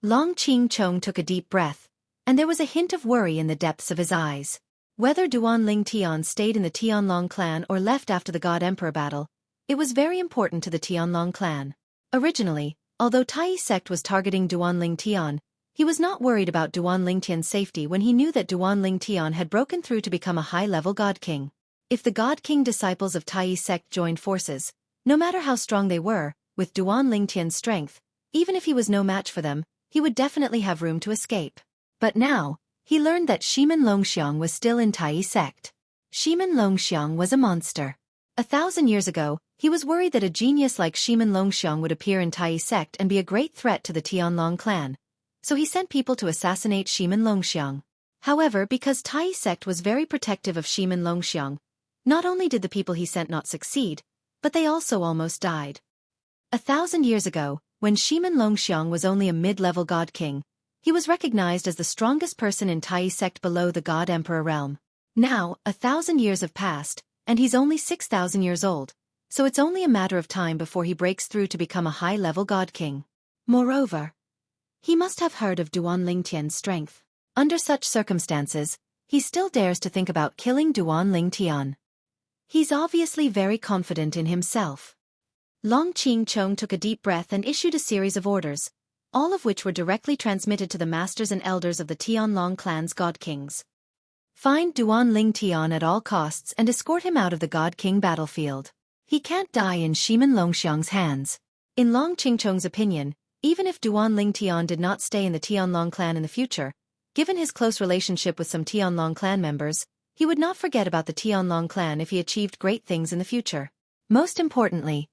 Long Qing Chong took a deep breath, and there was a hint of worry in the depths of his eyes. Whether Duan Ling Tian stayed in the Tianlong clan or left after the God Emperor battle, it was very important to the Tianlong clan. Originally, although Tai sect was targeting Duan Ling Tian, he was not worried about Duan Ling Tian's safety when he knew that Duan Ling Tian had broken through to become a high-level God King. If the God King disciples of Tai sect joined forces, no matter how strong they were, with Duan Ling Tian's strength, even if he was no match for them, he would definitely have room to escape. But now, he learned that Shimin Longxiang was still in Tai sect. Shimin Longxiang was a monster. 1,000 years ago, he was worried that a genius like Shimin Longxiang would appear in Tai sect and be a great threat to the Tianlong clan. So he sent people to assassinate Shimin Longxiang. However, because Tai sect was very protective of Shimin Longxiang, Not only did the people he sent not succeed, but they also almost died. 1,000 years ago, when Shimen Longxiang was only a mid-level god king, he was recognized as the strongest person in Tai sect below the God Emperor realm. Now, 1,000 years have passed, and he's only 6,000 years old, so it's only a matter of time before he breaks through to become a high-level god king. Moreover, he must have heard of Duan Lingtian's strength. Under such circumstances, he still dares to think about killing Duan Lingtian. He's obviously very confident in himself. Long Qingchong took a deep breath and issued a series of orders, all of which were directly transmitted to the masters and elders of the Tianlong clan's god kings. Find Duan Lingtian at all costs and escort him out of the god king battlefield. He can't die in Shimen Longxiang's hands. In Long Qingchong's opinion, even if Duan Lingtian did not stay in the Tianlong clan in the future, given his close relationship with some Tianlong clan members, he would not forget about the Tianlong clan if he achieved great things in the future. Most importantly,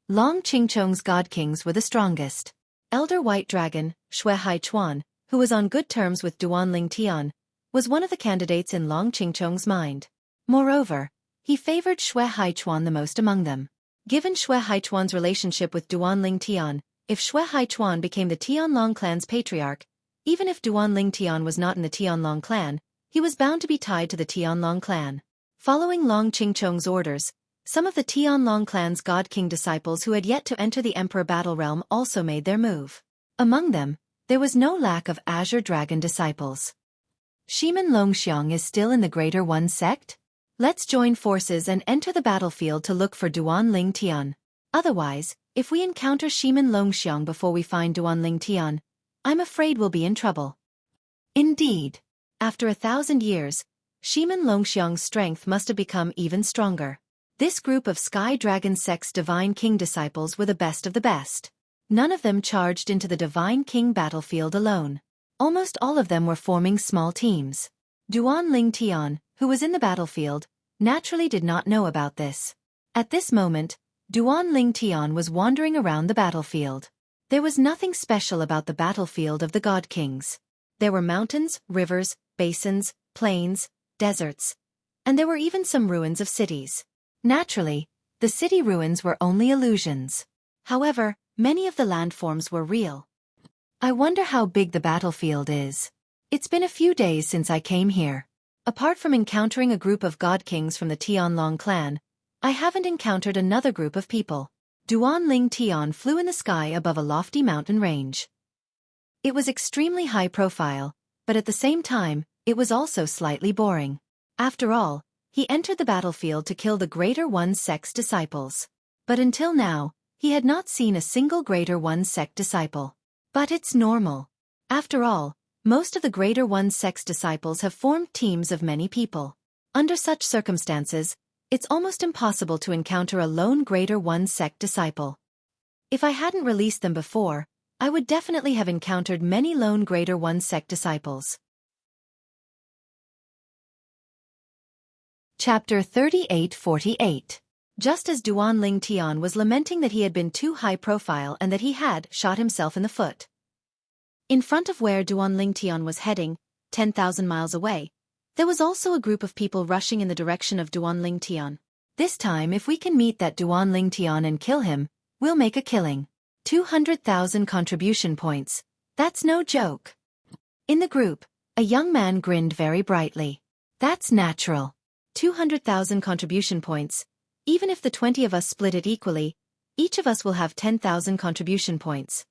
Long Qingchong's god kings were the strongest. Elder White Dragon, Xueqi, who was on good terms with Duan Lingtian, was one of the candidates in Long Qingchong's mind. Moreover, he favored Xueqi the most among them. Given Xueqi's relationship with Duan Lingtian, if Xueqi became the Tianlong clan's patriarch, even if Duan Lingtian was not in the Tianlong clan, he was bound to be tied to the Tianlong clan. Following Long Qingchong's orders, some of the Tianlong clan's god king disciples who had yet to enter the emperor battle realm also made their move. Among them, there was no lack of Azure Dragon disciples. Shimen Longxiang is still in the Greater One sect? Let's join forces and enter the battlefield to look for Duan Lingtian. Otherwise, if we encounter Shimen Longxiang before we find Duan Lingtian, I'm afraid we'll be in trouble. Indeed. After 1,000 years, Shimen Longxiang's strength must have become even stronger. This group of Sky Dragon sect's Divine King disciples were the best of the best. None of them charged into the Divine King battlefield alone. Almost all of them were forming small teams. Duan Lingtian, who was in the battlefield, naturally did not know about this. At this moment, Duan Lingtian was wandering around the battlefield. There was nothing special about the battlefield of the God Kings. There were mountains, rivers, basins, plains, deserts, and there were even some ruins of cities. Naturally, the city ruins were only illusions. However, many of the landforms were real. I wonder how big the battlefield is. It's been a few days since I came here. Apart from encountering a group of God Kings from the Tianlong clan, I haven't encountered another group of people. Duan Lingtian flew in the sky above a lofty mountain range. It was extremely high profile, but at the same time, it was also slightly boring. After all, he entered the battlefield to kill the Greater One sect's disciples. But until now, he had not seen a single Greater One sect disciple. But it's normal. After all, most of the Greater One sect's disciples have formed teams of many people. Under such circumstances, it's almost impossible to encounter a lone Greater One sect disciple. If I hadn't released them before, I would definitely have encountered many lone Greater One sect disciples. Chapter 3848. Just as Duan Lingtian was lamenting that he had been too high profile and that he had shot himself in the foot. In front of where Duan Lingtian was heading, 10,000 miles away, there was also a group of people rushing in the direction of Duan Lingtian. This time, if we can meet that Duan Lingtian and kill him, we'll make a killing. 200,000 contribution points. That's no joke. In the group, a young man grinned very brightly. That's natural. 200,000 contribution points. Even if the 20 of us split it equally, each of us will have 10,000 contribution points.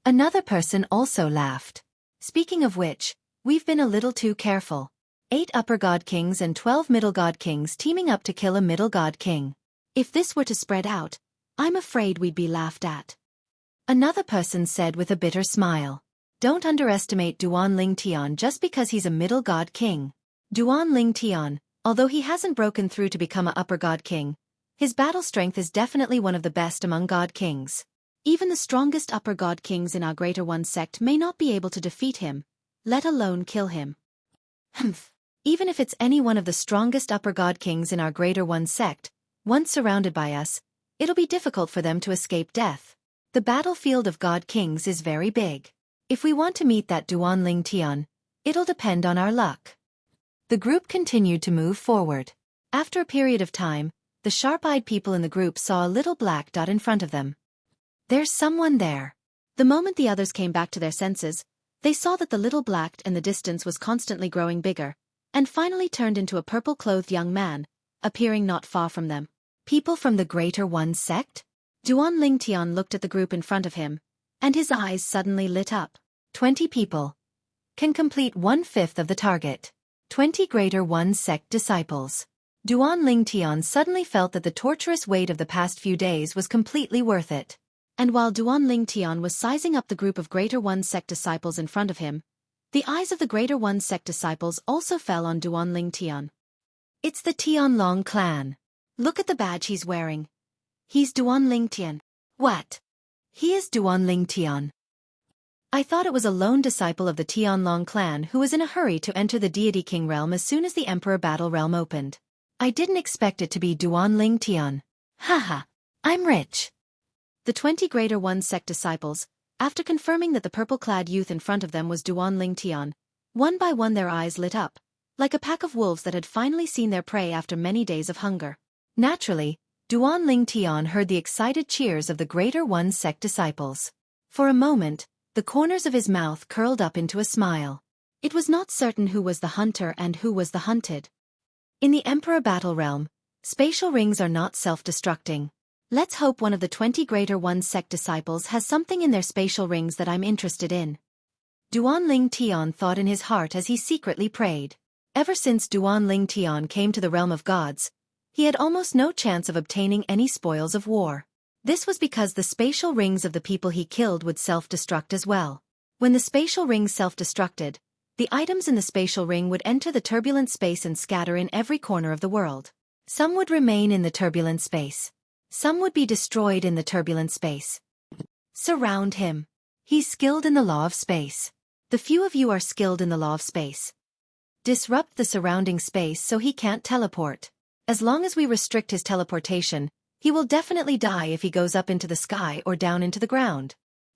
Another person also laughed. Speaking of which, we've been a little too careful. 8 upper god kings and 12 middle god kings teaming up to kill a middle god king. If this were to spread out, I'm afraid we'd be laughed at. Another person said with a bitter smile. Don't underestimate Duan Lingtian just because he's a middle god king. Duan Lingtian, although he hasn't broken through to become a upper god king, his battle strength is definitely one of the best among god kings. Even the strongest upper god kings in our Greater One sect may not be able to defeat him, let alone kill him. Humph. Even if it's any one of the strongest upper god kings in our Greater One sect, once surrounded by us, it'll be difficult for them to escape death. The battlefield of god kings is very big. If we want to meet that Duan Lingtian, it'll depend on our luck. The group continued to move forward. After a period of time, the sharp-eyed people in the group saw a little black dot in front of them. There's someone there. The moment the others came back to their senses, they saw that the little black dot in the distance was constantly growing bigger, and finally turned into a purple-clothed young man, appearing not far from them. People from the Greater One sect? Duan Lingtian looked at the group in front of him, and his eyes suddenly lit up. 20 people. Can complete 1/5 of the target. 20 Greater One sect disciples. Duan Lingtian suddenly felt that the torturous wait of the past few days was completely worth it. And while Duan Lingtian was sizing up the group of Greater One sect disciples in front of him, the eyes of the Greater One sect disciples also fell on Duan Lingtian. It's the Tianlong clan. Look at the badge he's wearing. He's Duan Lingtian. What? He is Duan Lingtian. I thought it was a lone disciple of the Tianlong clan who was in a hurry to enter the Deity King realm as soon as the Emperor Battle realm opened. I didn't expect it to be Duan Lingtian. Haha, I'm rich. The 20 Greater One sect disciples, after confirming that the purple-clad youth in front of them was Duan Lingtian, one by one their eyes lit up, like a pack of wolves that had finally seen their prey after many days of hunger. Naturally, Duan Lingtian heard the excited cheers of the Greater One sect disciples. For a moment, the corners of his mouth curled up into a smile. It was not certain who was the hunter and who was the hunted. In the Emperor Battle realm, spatial rings are not self-destructing. Let's hope one of the 20 Greater One sect disciples has something in their spatial rings that I'm interested in. Duan Lingtian thought in his heart as he secretly prayed. Ever since Duan Lingtian came to the realm of gods, he had almost no chance of obtaining any spoils of war. This was because the spatial rings of the people he killed would self-destruct as well. When the spatial rings self-destructed, the items in the spatial ring would enter the turbulent space and scatter in every corner of the world. Some would remain in the turbulent space. Some would be destroyed in the turbulent space. Surround him. He's skilled in the law of space. The few of you are skilled in the law of space. Disrupt the surrounding space so he can't teleport. As long as we restrict his teleportation, he will definitely die if he goes up into the sky or down into the ground.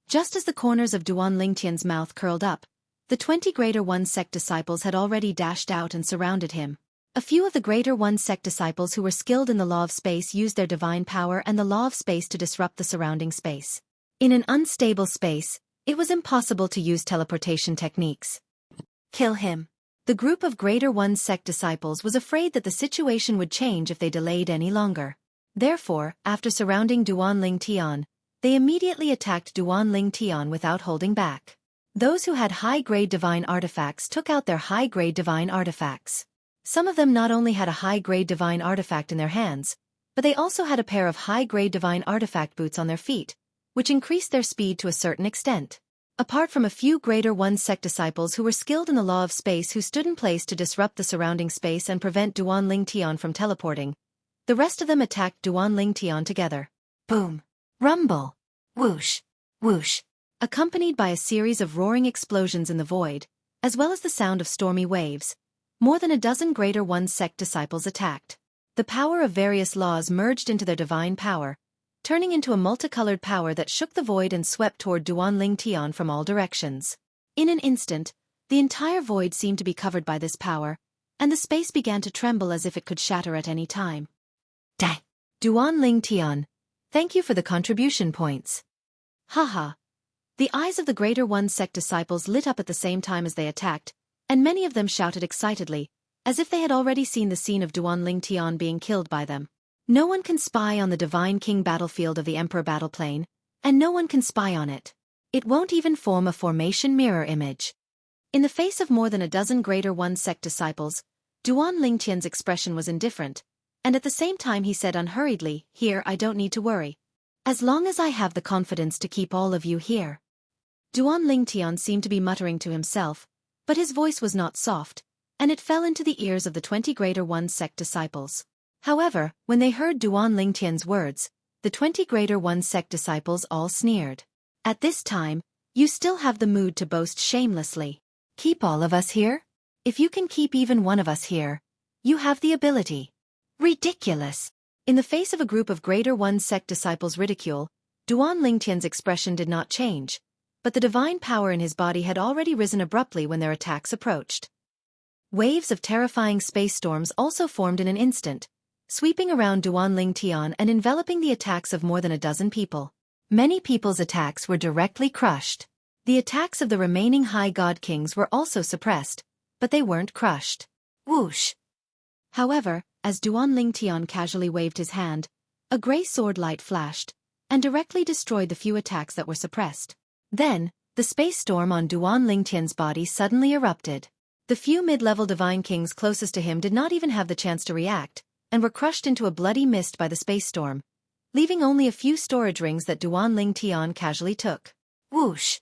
Just as the corners of Duan Lingtian's mouth curled up, the 20 Greater One sect disciples had already dashed out and surrounded him. A few of the Greater One sect disciples who were skilled in the law of space used their divine power and the law of space to disrupt the surrounding space. In an unstable space, it was impossible to use teleportation techniques. Kill him. The group of Greater One sect disciples was afraid that the situation would change if they delayed any longer. Therefore, after surrounding Duan Lingtian, they immediately attacked Duan Lingtian without holding back. Those who had high-grade divine artifacts took out their high-grade divine artifacts. Some of them not only had a high-grade divine artifact in their hands, but they also had a pair of high-grade divine artifact boots on their feet, which increased their speed to a certain extent. Apart from a few Greater One sect disciples who were skilled in the law of space who stood in place to disrupt the surrounding space and prevent Duan Lingtian from teleporting, the rest of them attacked Duan Lingtian together. Boom! Rumble! Whoosh! Whoosh! Accompanied by a series of roaring explosions in the void, as well as the sound of stormy waves, more than a dozen Greater One sect disciples attacked. The power of various laws merged into their divine power, turning into a multicolored power that shook the void and swept toward Duan Lingtian from all directions. In an instant, the entire void seemed to be covered by this power, and the space began to tremble as if it could shatter at any time. Duan Lingtian, thank you for the contribution points. Haha. The eyes of the Greater One sect disciples lit up at the same time as they attacked, and many of them shouted excitedly, as if they had already seen the scene of Duan Lingtian being killed by them. No one can spy on the Divine King battlefield of the Emperor battle plane, and no one can spy on it. It won't even form a formation mirror image. In the face of more than a dozen Greater One sect disciples, Duan Lingtian's expression was indifferent, and at the same time he said unhurriedly, "Here, I don't need to worry. As long as I have the confidence to keep all of you here." Duan Lingtian seemed to be muttering to himself, but his voice was not soft, and it fell into the ears of the 20 Greater One sect disciples. However, when they heard Duan Lingtian's words, the 20 Greater One sect disciples all sneered. At this time, you still have the mood to boast shamelessly. Keep all of us here? If you can keep even one of us here, you have the ability. Ridiculous! In the face of a group of Greater One sect disciples' ridicule, Duan Lingtian's expression did not change, but the divine power in his body had already risen abruptly when their attacks approached. Waves of terrifying space storms also formed in an instant, sweeping around Duanling Tian and enveloping the attacks of more than a dozen people. Many people's attacks were directly crushed. The attacks of the remaining High God Kings were also suppressed, but they weren't crushed. Whoosh! However, as Duanling Tian casually waved his hand, a gray sword light flashed, and directly destroyed the few attacks that were suppressed. Then, the space storm on Duanling Tian's body suddenly erupted. The few mid-level divine kings closest to him did not even have the chance to react, and were crushed into a bloody mist by the space storm, leaving only a few storage rings that Duanling Tian casually took. Whoosh!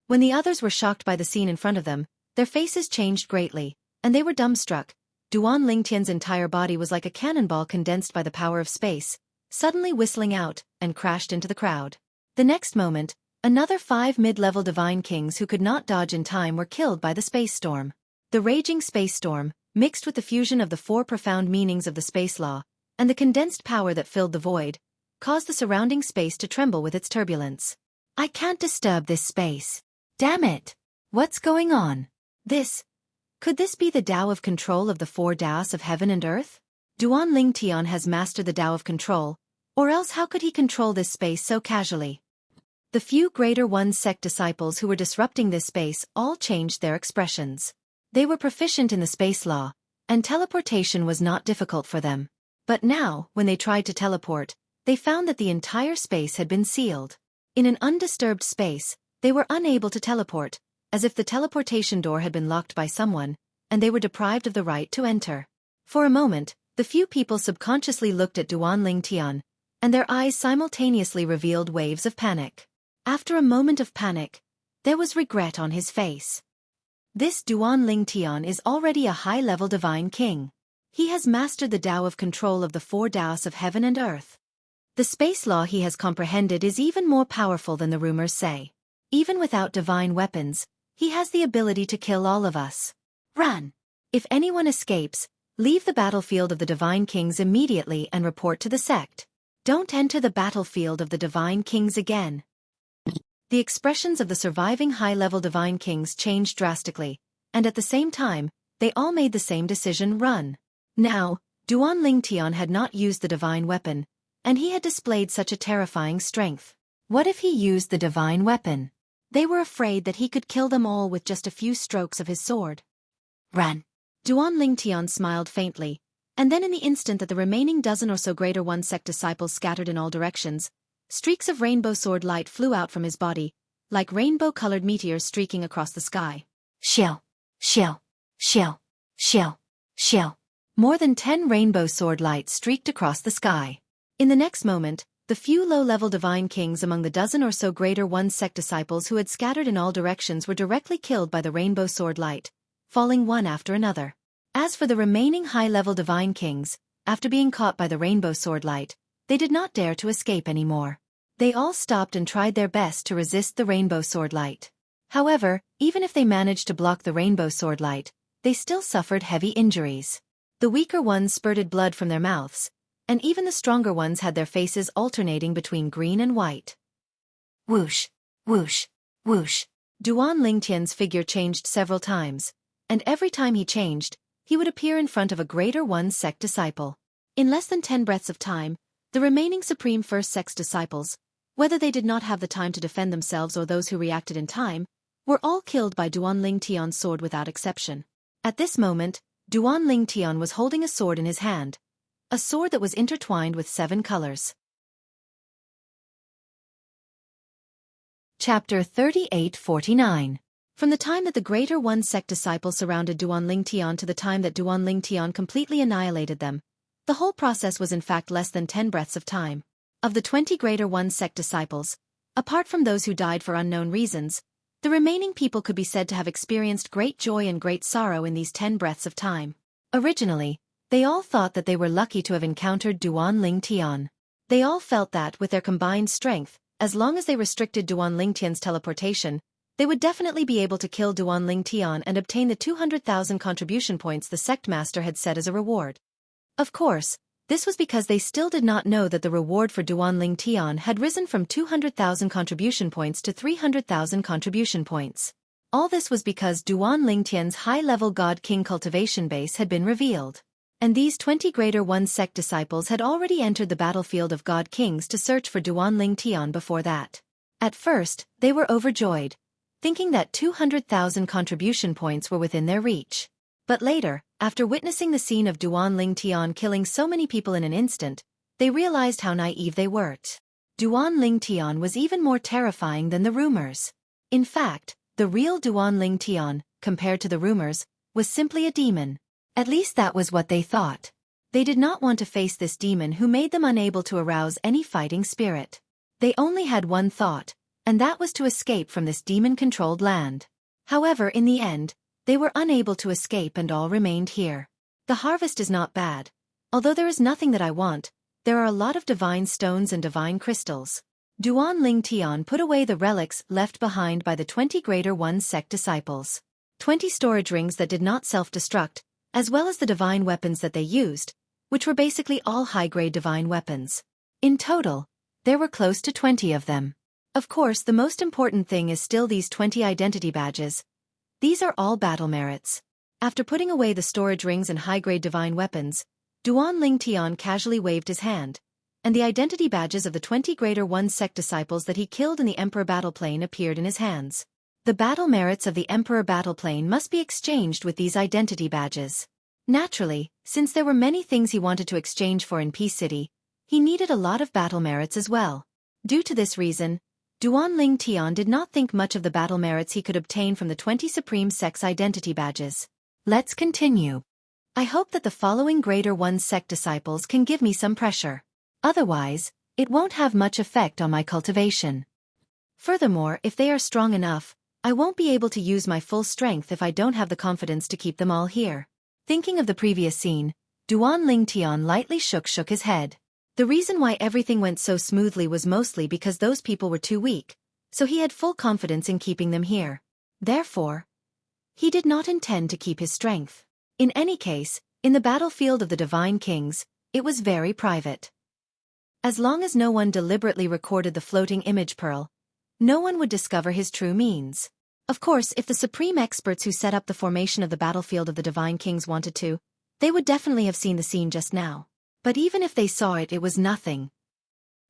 When the others were shocked by the scene in front of them, their faces changed greatly, and they were dumbstruck. Duanling Tian's entire body was like a cannonball condensed by the power of space, suddenly whistling out, and crashed into the crowd. The next moment, another 5 mid-level divine kings who could not dodge in time were killed by the space storm. The raging space storm, mixed with the fusion of the 4 profound meanings of the space law, and the condensed power that filled the void, caused the surrounding space to tremble with its turbulence. I can't disturb this space. Damn it! What's going on? Could this be the Tao of control of the 4 Taos of heaven and earth? Duanling Tian has mastered the Tao of control, or else how could he control this space so casually? The few Greater One sect disciples who were disrupting this space all changed their expressions. They were proficient in the space law, and teleportation was not difficult for them. But now, when they tried to teleport, they found that the entire space had been sealed. In an undisturbed space, they were unable to teleport, as if the teleportation door had been locked by someone, and they were deprived of the right to enter. For a moment, the few people subconsciously looked at Duanling Tian, and their eyes simultaneously revealed waves of panic. After a moment of panic, there was regret on his face. This Duanling Tian is already a high-level divine king. He has mastered the Tao of control of the 4 Taos of heaven and earth. The space law he has comprehended is even more powerful than the rumors say. Even without divine weapons, he has the ability to kill all of us. Run! If anyone escapes, leave the battlefield of the divine kings immediately and report to the sect. Don't enter the battlefield of the divine kings again. The expressions of the surviving high-level divine kings changed drastically, and at the same time, they all made the same decision: run. Now, Duanling Tian had not used the divine weapon, and he had displayed such a terrifying strength. What if he used the divine weapon? They were afraid that he could kill them all with just a few strokes of his sword. Run! Duanling Tian smiled faintly, and then in the instant that the remaining dozen or so Greater One sect disciples scattered in all directions, streaks of rainbow sword light flew out from his body, like rainbow-colored meteors streaking across the sky. Shill! Shill! Shill! Shill! Shill! More than 10 rainbow sword lights streaked across the sky. In the next moment, the few low-level divine kings among the dozen or so Greater One sect disciples who had scattered in all directions were directly killed by the rainbow sword light, falling one after another. As for the remaining high-level divine kings, after being caught by the rainbow sword light, they did not dare to escape anymore. They all stopped and tried their best to resist the rainbow sword light. However, even if they managed to block the rainbow sword light, they still suffered heavy injuries. The weaker ones spurted blood from their mouths, and even the stronger ones had their faces alternating between green and white. Whoosh! Whoosh! Whoosh! Duanling Tian's figure changed several times, and every time he changed, he would appear in front of a Greater One sect disciple. In less than 10 breaths of time, the remaining Supreme First Sect's disciples, whether they did not have the time to defend themselves or those who reacted in time, were all killed by Duanling Tian's sword without exception. At this moment, Duanling Tian was holding a sword in his hand, a sword that was intertwined with 7 colors. Chapter 3849. From the time that the Greater One sect disciples surrounded Duanling Tian to the time that Duanling Tian completely annihilated them, the whole process was in fact less than 10 breaths of time. Of the 20 Greater One sect disciples, apart from those who died for unknown reasons, the remaining people could be said to have experienced great joy and great sorrow in these 10 breaths of time. Originally, they all thought that they were lucky to have encountered Duanling Tian. They all felt that, with their combined strength, as long as they restricted Duanling Tian's teleportation, they would definitely be able to kill Duanling Tian and obtain the 200,000 contribution points the sect master had set as a reward. Of course, this was because they still did not know that the reward for Duanling Tian had risen from 200,000 contribution points to 300,000 contribution points. All this was because Duan Lingtian's high-level God King cultivation base had been revealed. And these 20 Greater One sect disciples had already entered the battlefield of God Kings to search for Duan Lingtian before that. At first, they were overjoyed, thinking that 200,000 contribution points were within their reach. But later, after witnessing the scene of Duan Lingtian killing so many people in an instant, they realized how naive they were. Duan Lingtian was even more terrifying than the rumors. In fact, the real Duan Lingtian, compared to the rumors, was simply a demon. At least that was what they thought. They did not want to face this demon who made them unable to arouse any fighting spirit. They only had one thought, and that was to escape from this demon-controlled land. However, in the end, they were unable to escape and all remained here. The harvest is not bad. Although there is nothing that I want, there are a lot of divine stones and divine crystals. Duan Lingtian put away the relics left behind by the 20 Greater One sect disciples. 20 storage rings that did not self-destruct, as well as the divine weapons that they used, which were basically all high-grade divine weapons. In total, there were close to 20 of them. Of course, the most important thing is still these 20 identity badges. These are all battle merits. After putting away the storage rings and high-grade divine weapons, Duan Lingtian casually waved his hand, and the identity badges of the 20 Greater One sect disciples that he killed in the Emperor battle plane appeared in his hands. The battle merits of the Emperor battle plane must be exchanged with these identity badges. Naturally, since there were many things he wanted to exchange for in Peace City, he needed a lot of battle merits as well. Due to this reason, Duan Lingtian did not think much of the battle merits he could obtain from the 20 Supreme Sect's identity badges. Let's continue. I hope that the following Greater One sect disciples can give me some pressure. Otherwise, it won't have much effect on my cultivation. Furthermore, if they are strong enough, I won't be able to use my full strength if I don't have the confidence to keep them all here. Thinking of the previous scene, Duan Lingtian lightly shook his head. The reason why everything went so smoothly was mostly because those people were too weak, so he had full confidence in keeping them here. Therefore, he did not intend to keep his strength. In any case, in the battlefield of the Divine Kings, it was very private. As long as no one deliberately recorded the floating image pearl, no one would discover his true means. Of course, if the supreme experts who set up the formation of the battlefield of the Divine Kings wanted to, they would definitely have seen the scene just now. But even if they saw it, it was nothing.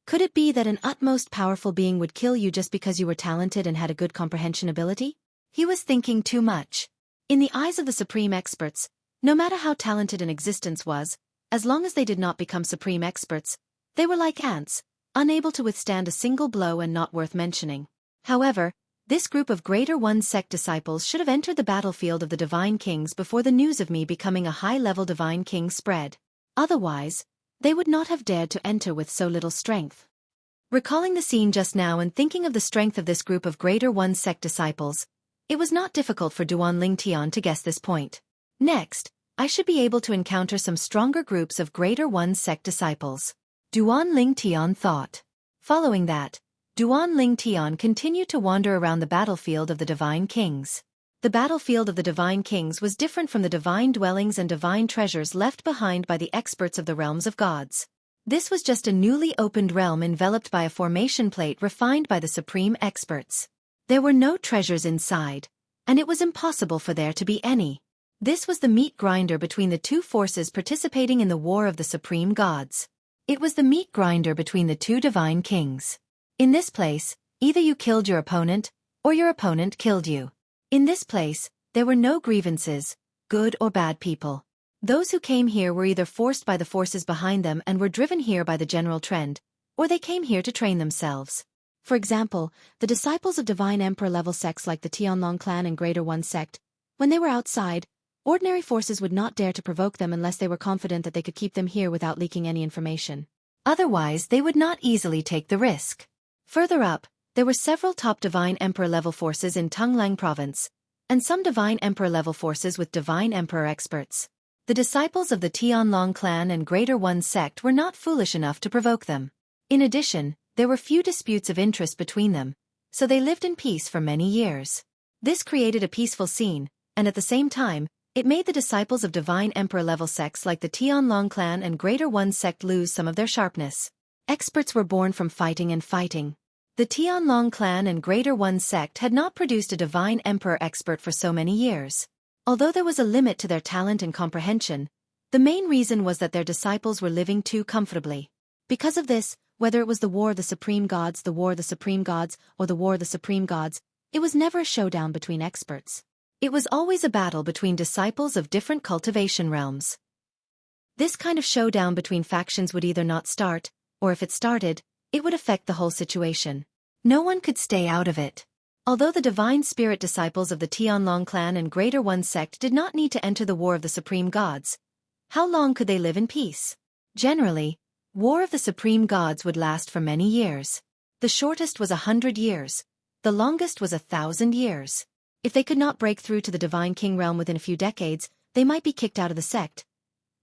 Could it be that an utmost powerful being would kill you just because you were talented and had a good comprehension ability? He was thinking too much. In the eyes of the supreme experts, no matter how talented an existence was, as long as they did not become supreme experts, they were like ants, unable to withstand a single blow and not worth mentioning. However, this group of Greater One sect disciples should have entered the battlefield of the Divine Kings before the news of me becoming a high-level Divine King spread. Otherwise, they would not have dared to enter with so little strength. Recalling the scene just now and thinking of the strength of this group of Greater One sect disciples, it was not difficult for Duan Lingtian to guess this point. Next, I should be able to encounter some stronger groups of Greater One sect disciples. Duan Lingtian thought. Following that, Duan Lingtian continued to wander around the battlefield of the Divine Kings. The battlefield of the Divine Kings was different from the divine dwellings and divine treasures left behind by the experts of the realms of gods. This was just a newly opened realm enveloped by a formation plate refined by the supreme experts. There were no treasures inside, and it was impossible for there to be any. This was the meat grinder between the two forces participating in the war of the supreme gods. It was the meat grinder between the two divine kings. In this place, either you killed your opponent, or your opponent killed you. In this place, there were no grievances, good or bad people. Those who came here were either forced by the forces behind them and were driven here by the general trend, or they came here to train themselves. For example, the disciples of Divine Emperor level sects like the Tianlong clan and Greater One sect, when they were outside, ordinary forces would not dare to provoke them unless they were confident that they could keep them here without leaking any information. Otherwise, they would not easily take the risk. Further up, there were several top Divine Emperor level forces in Tunglang province, and some Divine Emperor level forces with Divine Emperor experts. The disciples of the Tianlong clan and Greater One sect were not foolish enough to provoke them. In addition, there were few disputes of interest between them, so they lived in peace for many years. This created a peaceful scene, and at the same time, it made the disciples of Divine Emperor level sects like the Tianlong clan and Greater One sect lose some of their sharpness. Experts were born from fighting and fighting. The Tianlong clan and Greater One sect had not produced a divine emperor expert for so many years. Although there was a limit to their talent and comprehension, the main reason was that their disciples were living too comfortably. Because of this, whether it was the War of the Supreme Gods, the War of the Supreme Gods, or the War of the Supreme Gods, it was never a showdown between experts. It was always a battle between disciples of different cultivation realms. This kind of showdown between factions would either not start, or if it started, it would affect the whole situation. No one could stay out of it. Although the divine spirit disciples of the Tianlong clan and Greater One sect did not need to enter the War of the Supreme Gods, how long could they live in peace? Generally, War of the Supreme Gods would last for many years. The shortest was 100 years. The longest was 1,000 years. If they could not break through to the Divine King realm within a few decades, they might be kicked out of the sect.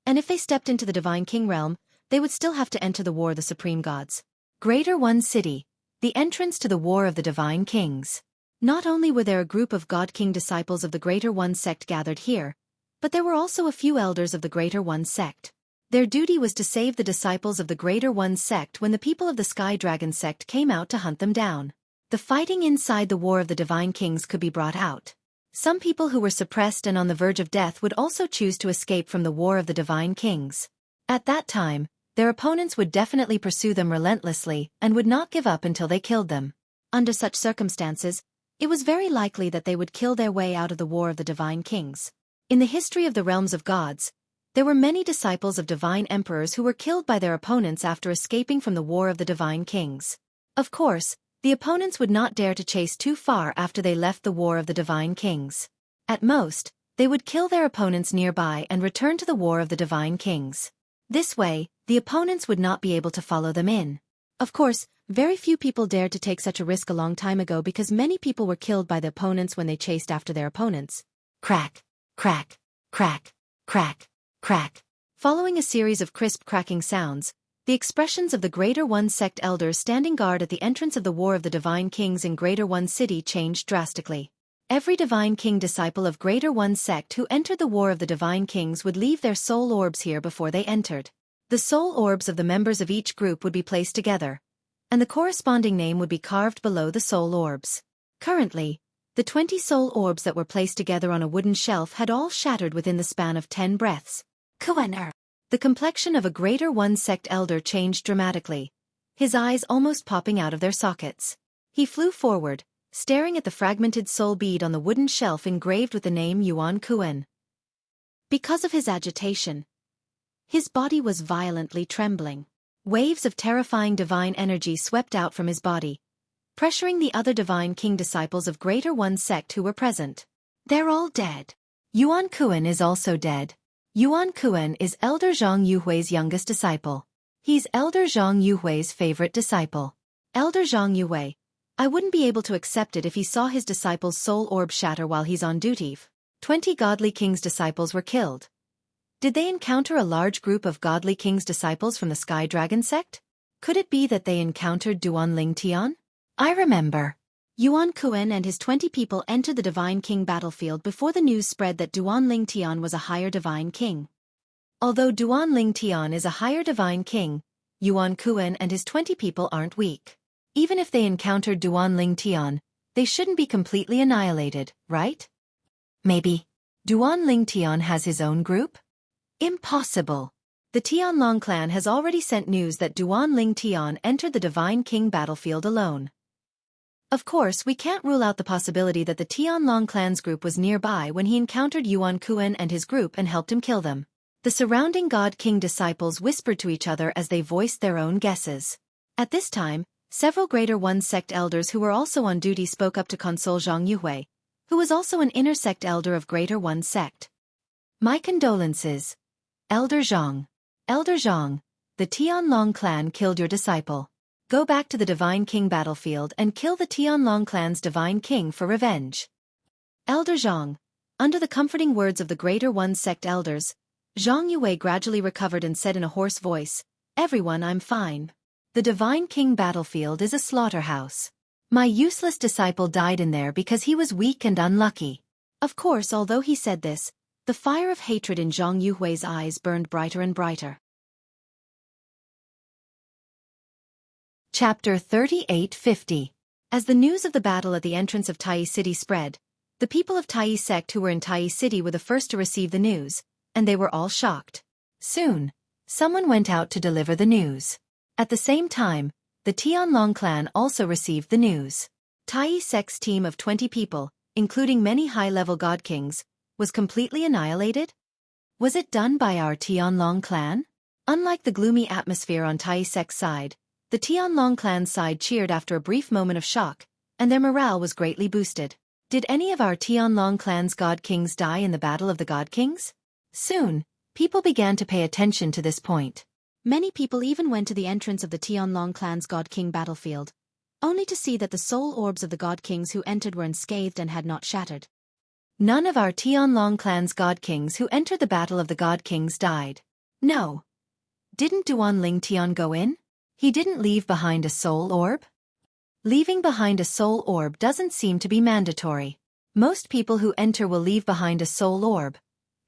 And if they stepped into the Divine King realm, they would still have to enter the War of the Supreme Gods. Greater One City, the entrance to the War of the Divine Kings. Not only were there a group of God King disciples of the Greater One sect gathered here, but there were also a few elders of the Greater One sect. Their duty was to save the disciples of the Greater One sect when the people of the Sky Dragon sect came out to hunt them down. The fighting inside the War of the Divine Kings could be brought out. Some people who were suppressed and on the verge of death would also choose to escape from the War of the Divine Kings. At that time, their opponents would definitely pursue them relentlessly and would not give up until they killed them. Under such circumstances, it was very likely that they would kill their way out of the War of the Divine Kings. In the history of the realms of gods, there were many disciples of divine emperors who were killed by their opponents after escaping from the War of the Divine Kings. Of course, the opponents would not dare to chase too far after they left the War of the Divine Kings. At most, they would kill their opponents nearby and return to the War of the Divine Kings. This way, the opponents would not be able to follow them in. Of course, very few people dared to take such a risk a long time ago because many people were killed by the opponents when they chased after their opponents. Crack, crack, crack, crack, crack. Following a series of crisp cracking sounds, the expressions of the Greater One sect elders standing guard at the entrance of the War of the Divine Kings in Greater One City changed drastically. Every Divine King disciple of Greater One sect who entered the War of the Divine Kings would leave their soul orbs here before they entered. The soul orbs of the members of each group would be placed together, and the corresponding name would be carved below the soul orbs. Currently, the 20 soul orbs that were placed together on a wooden shelf had all shattered within the span of 10 breaths. The complexion of a Greater One sect elder changed dramatically, his eyes almost popping out of their sockets. He flew forward, staring at the fragmented soul bead on the wooden shelf engraved with the name Yuan Kuen. Because of his agitation, his body was violently trembling. Waves of terrifying divine energy swept out from his body, pressuring the other Divine King disciples of Greater One sect who were present. They're all dead. Yuan Kuen is also dead. Yuan Kuen is Elder Zhang Yuhui's youngest disciple. He's Elder Zhang Yuhui's favorite disciple. Elder Zhang Yuhui, I wouldn't be able to accept it if he saw his disciple's soul orb shatter while he's on duty. 20 Godly King's disciples were killed. Did they encounter a large group of Godly King's disciples from the Sky Dragon sect? Could it be that they encountered Duan Tian? I remember. Yuan Kuen and his 20 people entered the Divine King battlefield before the news spread that Duan Tian was a higher Divine King. Although Duan Tian is a higher Divine King, Yuan Kuen and his 20 people aren't weak. Even if they encountered Duan Tian, they shouldn't be completely annihilated, right? Maybe. Duan Tian has his own group? Impossible. The Tianlong clan has already sent news that Duan Tian entered the Divine King battlefield alone. Of course, we can't rule out the possibility that the Tianlong clan's group was nearby when he encountered Yuan Kuen and his group and helped him kill them. The surrounding God King disciples whispered to each other as they voiced their own guesses. At this time, several Greater One sect elders who were also on duty spoke up to console Zhang Yuhui, who was also an inner sect elder of Greater One sect. My condolences, Elder Zhang. Elder Zhang, the Tianlong clan killed your disciple. Go back to the Divine King battlefield and kill the Tianlong clan's Divine King for revenge. Elder Zhang, under the comforting words of the Greater One sect elders, Zhang Yuhui gradually recovered and said in a hoarse voice, "Everyone, I'm fine. The Divine King battlefield is a slaughterhouse. My useless disciple died in there because he was weak and unlucky." Of course, although he said this, the fire of hatred in Zhang Yuhui's eyes burned brighter and brighter. Chapter 3850. As the news of the battle at the entrance of Tai City spread, the people of Tai sect who were in Tai City were the first to receive the news, and they were all shocked. Soon, someone went out to deliver the news. At the same time, the Tianlong clan also received the news. Tai sect's team of 20 people, including many high-level god kings, was completely annihilated? Was it done by our Tianlong clan? Unlike the gloomy atmosphere on Tai sect's side, the Tianlong clan's side cheered after a brief moment of shock, and their morale was greatly boosted. Did any of our Tianlong clan's god kings die in the Battle of the God Kings? Soon, people began to pay attention to this point. Many people even went to the entrance of the Tianlong clan's god king battlefield, only to see that the soul orbs of the god kings who entered were unscathed and had not shattered. None of our Tianlong clan's god kings who entered the Battle of the God Kings died. No. Didn't Duanling Tian go in? He didn't leave behind a soul orb? Leaving behind a soul orb doesn't seem to be mandatory. Most people who enter will leave behind a soul orb,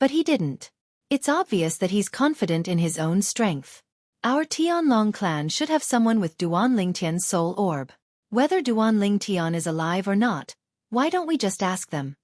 but he didn't. It's obvious that he's confident in his own strength. Our Tianlong clan should have someone with Duanling Tian's soul orb. Whether Duanling Tian is alive or not, why don't we just ask them?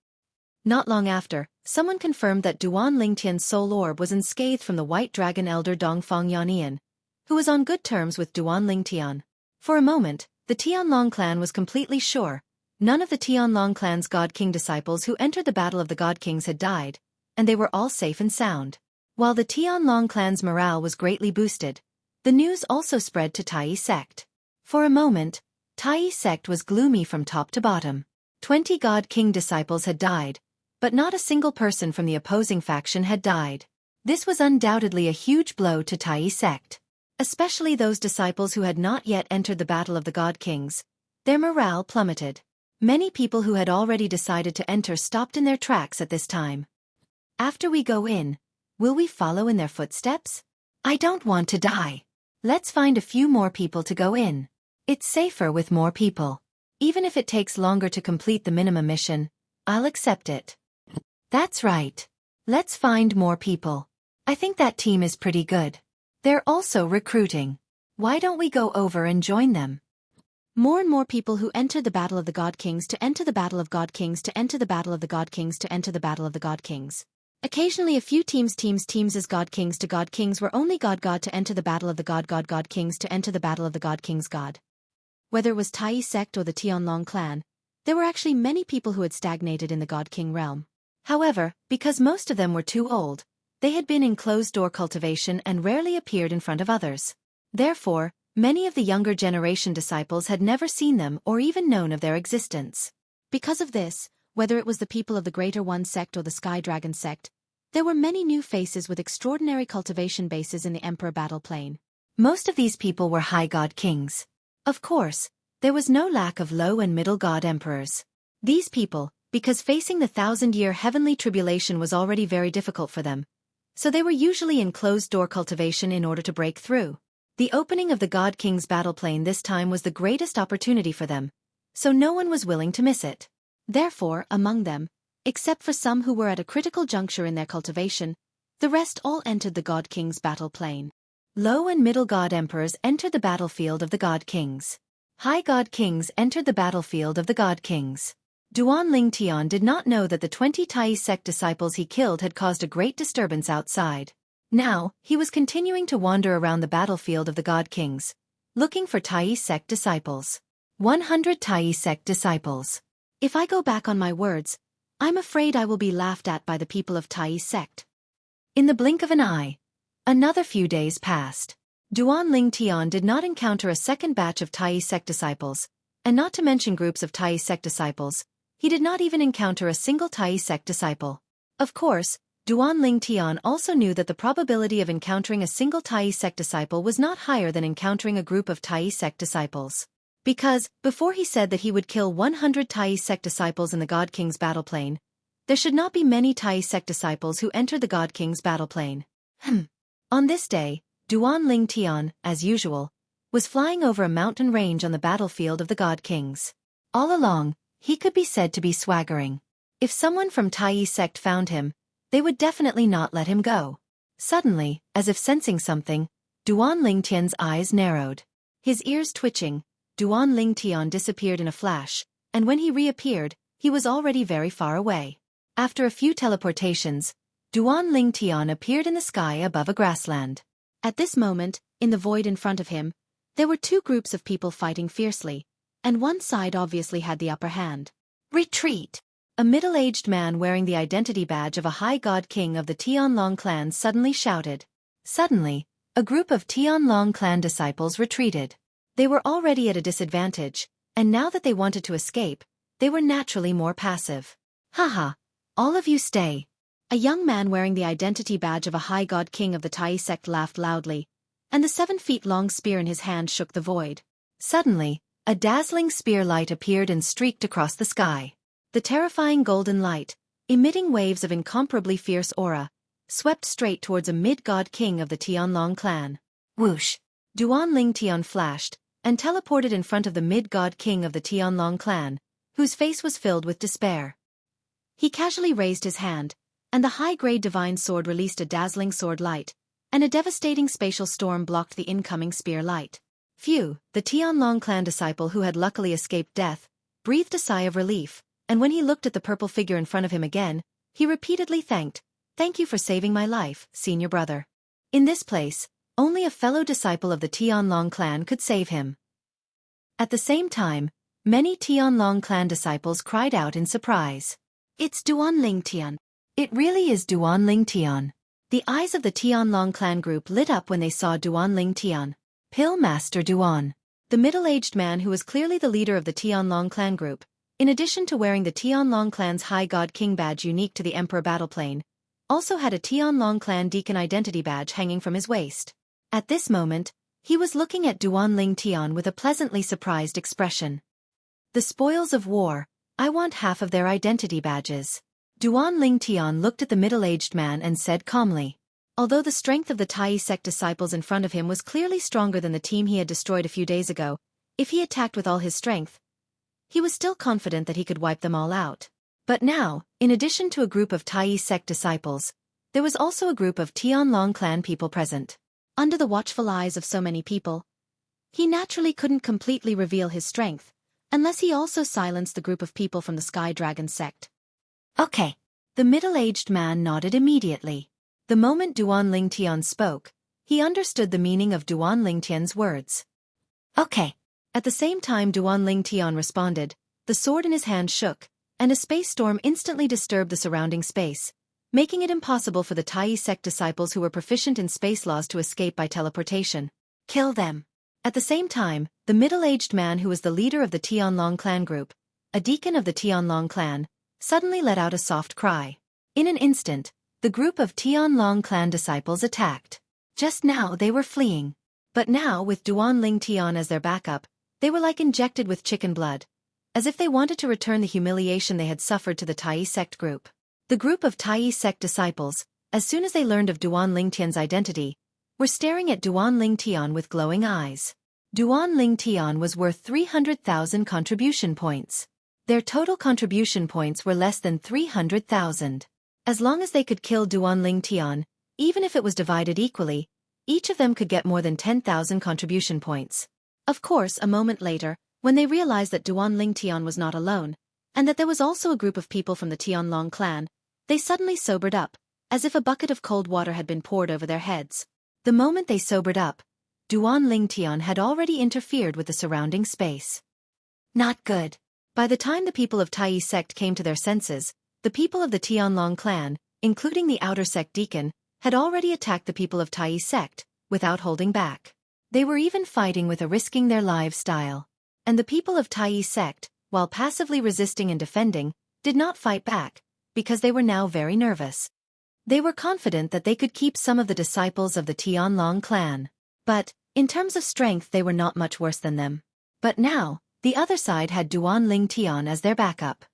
Not long after, someone confirmed that Duanling Tian's soul orb was unscathed from the White Dragon Elder Dongfang Yanian, who was on good terms with Duanling Tian. For a moment, the Tianlong clan was completely sure none of the Tianlong clan's God King disciples who entered the Battle of the God Kings had died, and they were all safe and sound. While the Tianlong clan's morale was greatly boosted, the news also spread to Tai sect. For a moment, Tai sect was gloomy from top to bottom. 20 God King disciples had died, but not a single person from the opposing faction had died. This was undoubtedly a huge blow to Tai sect. Especially those disciples who had not yet entered the Battle of the God Kings. Their morale plummeted. Many people who had already decided to enter stopped in their tracks at this time. After we go in, will we follow in their footsteps? I don't want to die. Let's find a few more people to go in. It's safer with more people. Even if it takes longer to complete the minimum mission, I'll accept it. That's right. Let's find more people. I think that team is pretty good. They're also recruiting. Why don't we go over and join them? More and more people who entered the Battle of the God Kings to enter the Battle of God Kings to enter the Battle of the God Kings to enter the Battle of the God Kings. Occasionally a few teams as God Kings to God Kings were only God to enter the Battle of the God Kings to enter the Battle of the God Kings God. Whether it was Tai sect or the Tianlong clan, there were actually many people who had stagnated in the God King realm. However, because most of them were too old, they had been in closed-door cultivation and rarely appeared in front of others. Therefore, many of the younger generation disciples had never seen them or even known of their existence. Because of this, whether it was the people of the Greater One sect or the Sky Dragon sect, there were many new faces with extraordinary cultivation bases in the Emperor battle plane. Most of these people were high god kings. Of course, there was no lack of low and middle god emperors. These people, because facing the 1,000-year heavenly tribulation was already very difficult for them, so they were usually in closed-door cultivation in order to break through. The opening of the God King's battle plane this time was the greatest opportunity for them, so no one was willing to miss it. Therefore, among them, except for some who were at a critical juncture in their cultivation, the rest all entered the God King's battle plane. Low and middle God Emperors entered the battlefield of the God Kings. High God Kings entered the battlefield of the God Kings. Duanling Tian did not know that the 20 Tai sect disciples he killed had caused a great disturbance outside. Now, he was continuing to wander around the battlefield of the God Kings, looking for Tai sect disciples. 100 Tai sect disciples. If I go back on my words, I'm afraid I will be laughed at by the people of Tai sect. In the blink of an eye, another few days passed. Duanling Tian did not encounter a second batch of Tai sect disciples, and not to mention groups of Tai sect disciples, he did not even encounter a single Tai sect disciple. Of course, Duanling Tian also knew that the probability of encountering a single Tai sect disciple was not higher than encountering a group of Tai sect disciples. Because, before he said that he would kill 100 Tai sect disciples in the God King's battle plane, there should not be many Tai sect disciples who entered the God King's battle plane. On this day, Duanling Tian, as usual, was flying over a mountain range on the battlefield of the God Kings. All along, he could be said to be swaggering. If someone from Tai sect found him, they would definitely not let him go. Suddenly, as if sensing something, Duanling Tian's eyes narrowed. His ears twitching, Duan Ling Tian disappeared in a flash, and when he reappeared, he was already very far away. After a few teleportations, Duan Ling Tian appeared in the sky above a grassland. At this moment, in the void in front of him, there were two groups of people fighting fiercely, and one side obviously had the upper hand. Retreat! A middle-aged man wearing the identity badge of a high god king of the Tianlong clan suddenly shouted. Suddenly, a group of Tianlong clan disciples retreated. They were already at a disadvantage, and now that they wanted to escape, they were naturally more passive. Haha, all of you stay. A young man wearing the identity badge of a high god king of the Tai sect laughed loudly, and the 7-feet-long spear in his hand shook the void. Suddenly, a dazzling spear light appeared and streaked across the sky. The terrifying golden light, emitting waves of incomparably fierce aura, swept straight towards a mid-god king of the Tianlong clan. Whoosh! Duan Ling Tian flashed, and teleported in front of the mid-god king of the Tianlong clan, whose face was filled with despair. He casually raised his hand, and the high-grade divine sword released a dazzling sword light, and a devastating spatial storm blocked the incoming spear light. Phew, the Tianlong clan disciple who had luckily escaped death, breathed a sigh of relief, and when he looked at the purple figure in front of him again, he repeatedly thanked, "Thank you for saving my life, senior brother." In this place, only a fellow disciple of the Tianlong clan could save him. At the same time, many Tianlong clan disciples cried out in surprise. It's Duan Ling Tian. It really is Duan Ling Tian. The eyes of the Tianlong clan group lit up when they saw Duan Ling Tian. Pill Master Duan. The middle-aged man who was clearly the leader of the Tianlong clan group, in addition to wearing the Tianlong clan's High God King badge unique to the Emperor Battleplane, also had a Tianlong clan deacon identity badge hanging from his waist. At this moment, he was looking at Duan Ling Tian with a pleasantly surprised expression. The spoils of war, I want half of their identity badges. Duan Ling Tian looked at the middle-aged man and said calmly. Although the strength of the Tai sect disciples in front of him was clearly stronger than the team he had destroyed a few days ago, if he attacked with all his strength, he was still confident that he could wipe them all out. But now, in addition to a group of Tai sect disciples, there was also a group of Tianlong clan people present. Under the watchful eyes of so many people, he naturally couldn't completely reveal his strength, unless he also silenced the group of people from the Sky Dragon sect. Okay. The middle-aged man nodded immediately. The moment Duan Ling Tian spoke, he understood the meaning of Duan Ling Tian's words. Okay. At the same time Duan Ling Tian responded, the sword in his hand shook, and a space storm instantly disturbed the surrounding space, making it impossible for the Tai sect disciples who were proficient in space laws to escape by teleportation. Kill them. At the same time, the middle-aged man who was the leader of the Tianlong clan group, a deacon of the Tianlong clan, suddenly let out a soft cry. In an instant, the group of Tianlong clan disciples attacked. Just now they were fleeing. But now with Duan Ling Tian as their backup, they were like injected with chicken blood, as if they wanted to return the humiliation they had suffered to the Tai sect group. The group of Tai sect disciples, as soon as they learned of Duan Ling Tian's identity, were staring at Duan Ling Tian with glowing eyes. Duan Ling Tian was worth 300,000 contribution points. Their total contribution points were less than 300,000. As long as they could kill Duan Ling Tian, even if it was divided equally, each of them could get more than 10,000 contribution points. Of course, a moment later, when they realized that Duan Ling Tian was not alone, and that there was also a group of people from the Tianlong clan, they suddenly sobered up, as if a bucket of cold water had been poured over their heads. The moment they sobered up, Duan Ling Tian had already interfered with the surrounding space. Not good. By the time the people of Tai sect came to their senses, the people of the Tianlong clan, including the outer sect deacon, had already attacked the people of Tai sect, without holding back. They were even fighting with a risking their lives style. And the people of Tai sect, while passively resisting and defending, did not fight back, because they were now very nervous. They were confident that they could keep some of the disciples of the Tianlong clan. But, in terms of strength they were not much worse than them. But now, the other side had Duan Ling Tian as their backup.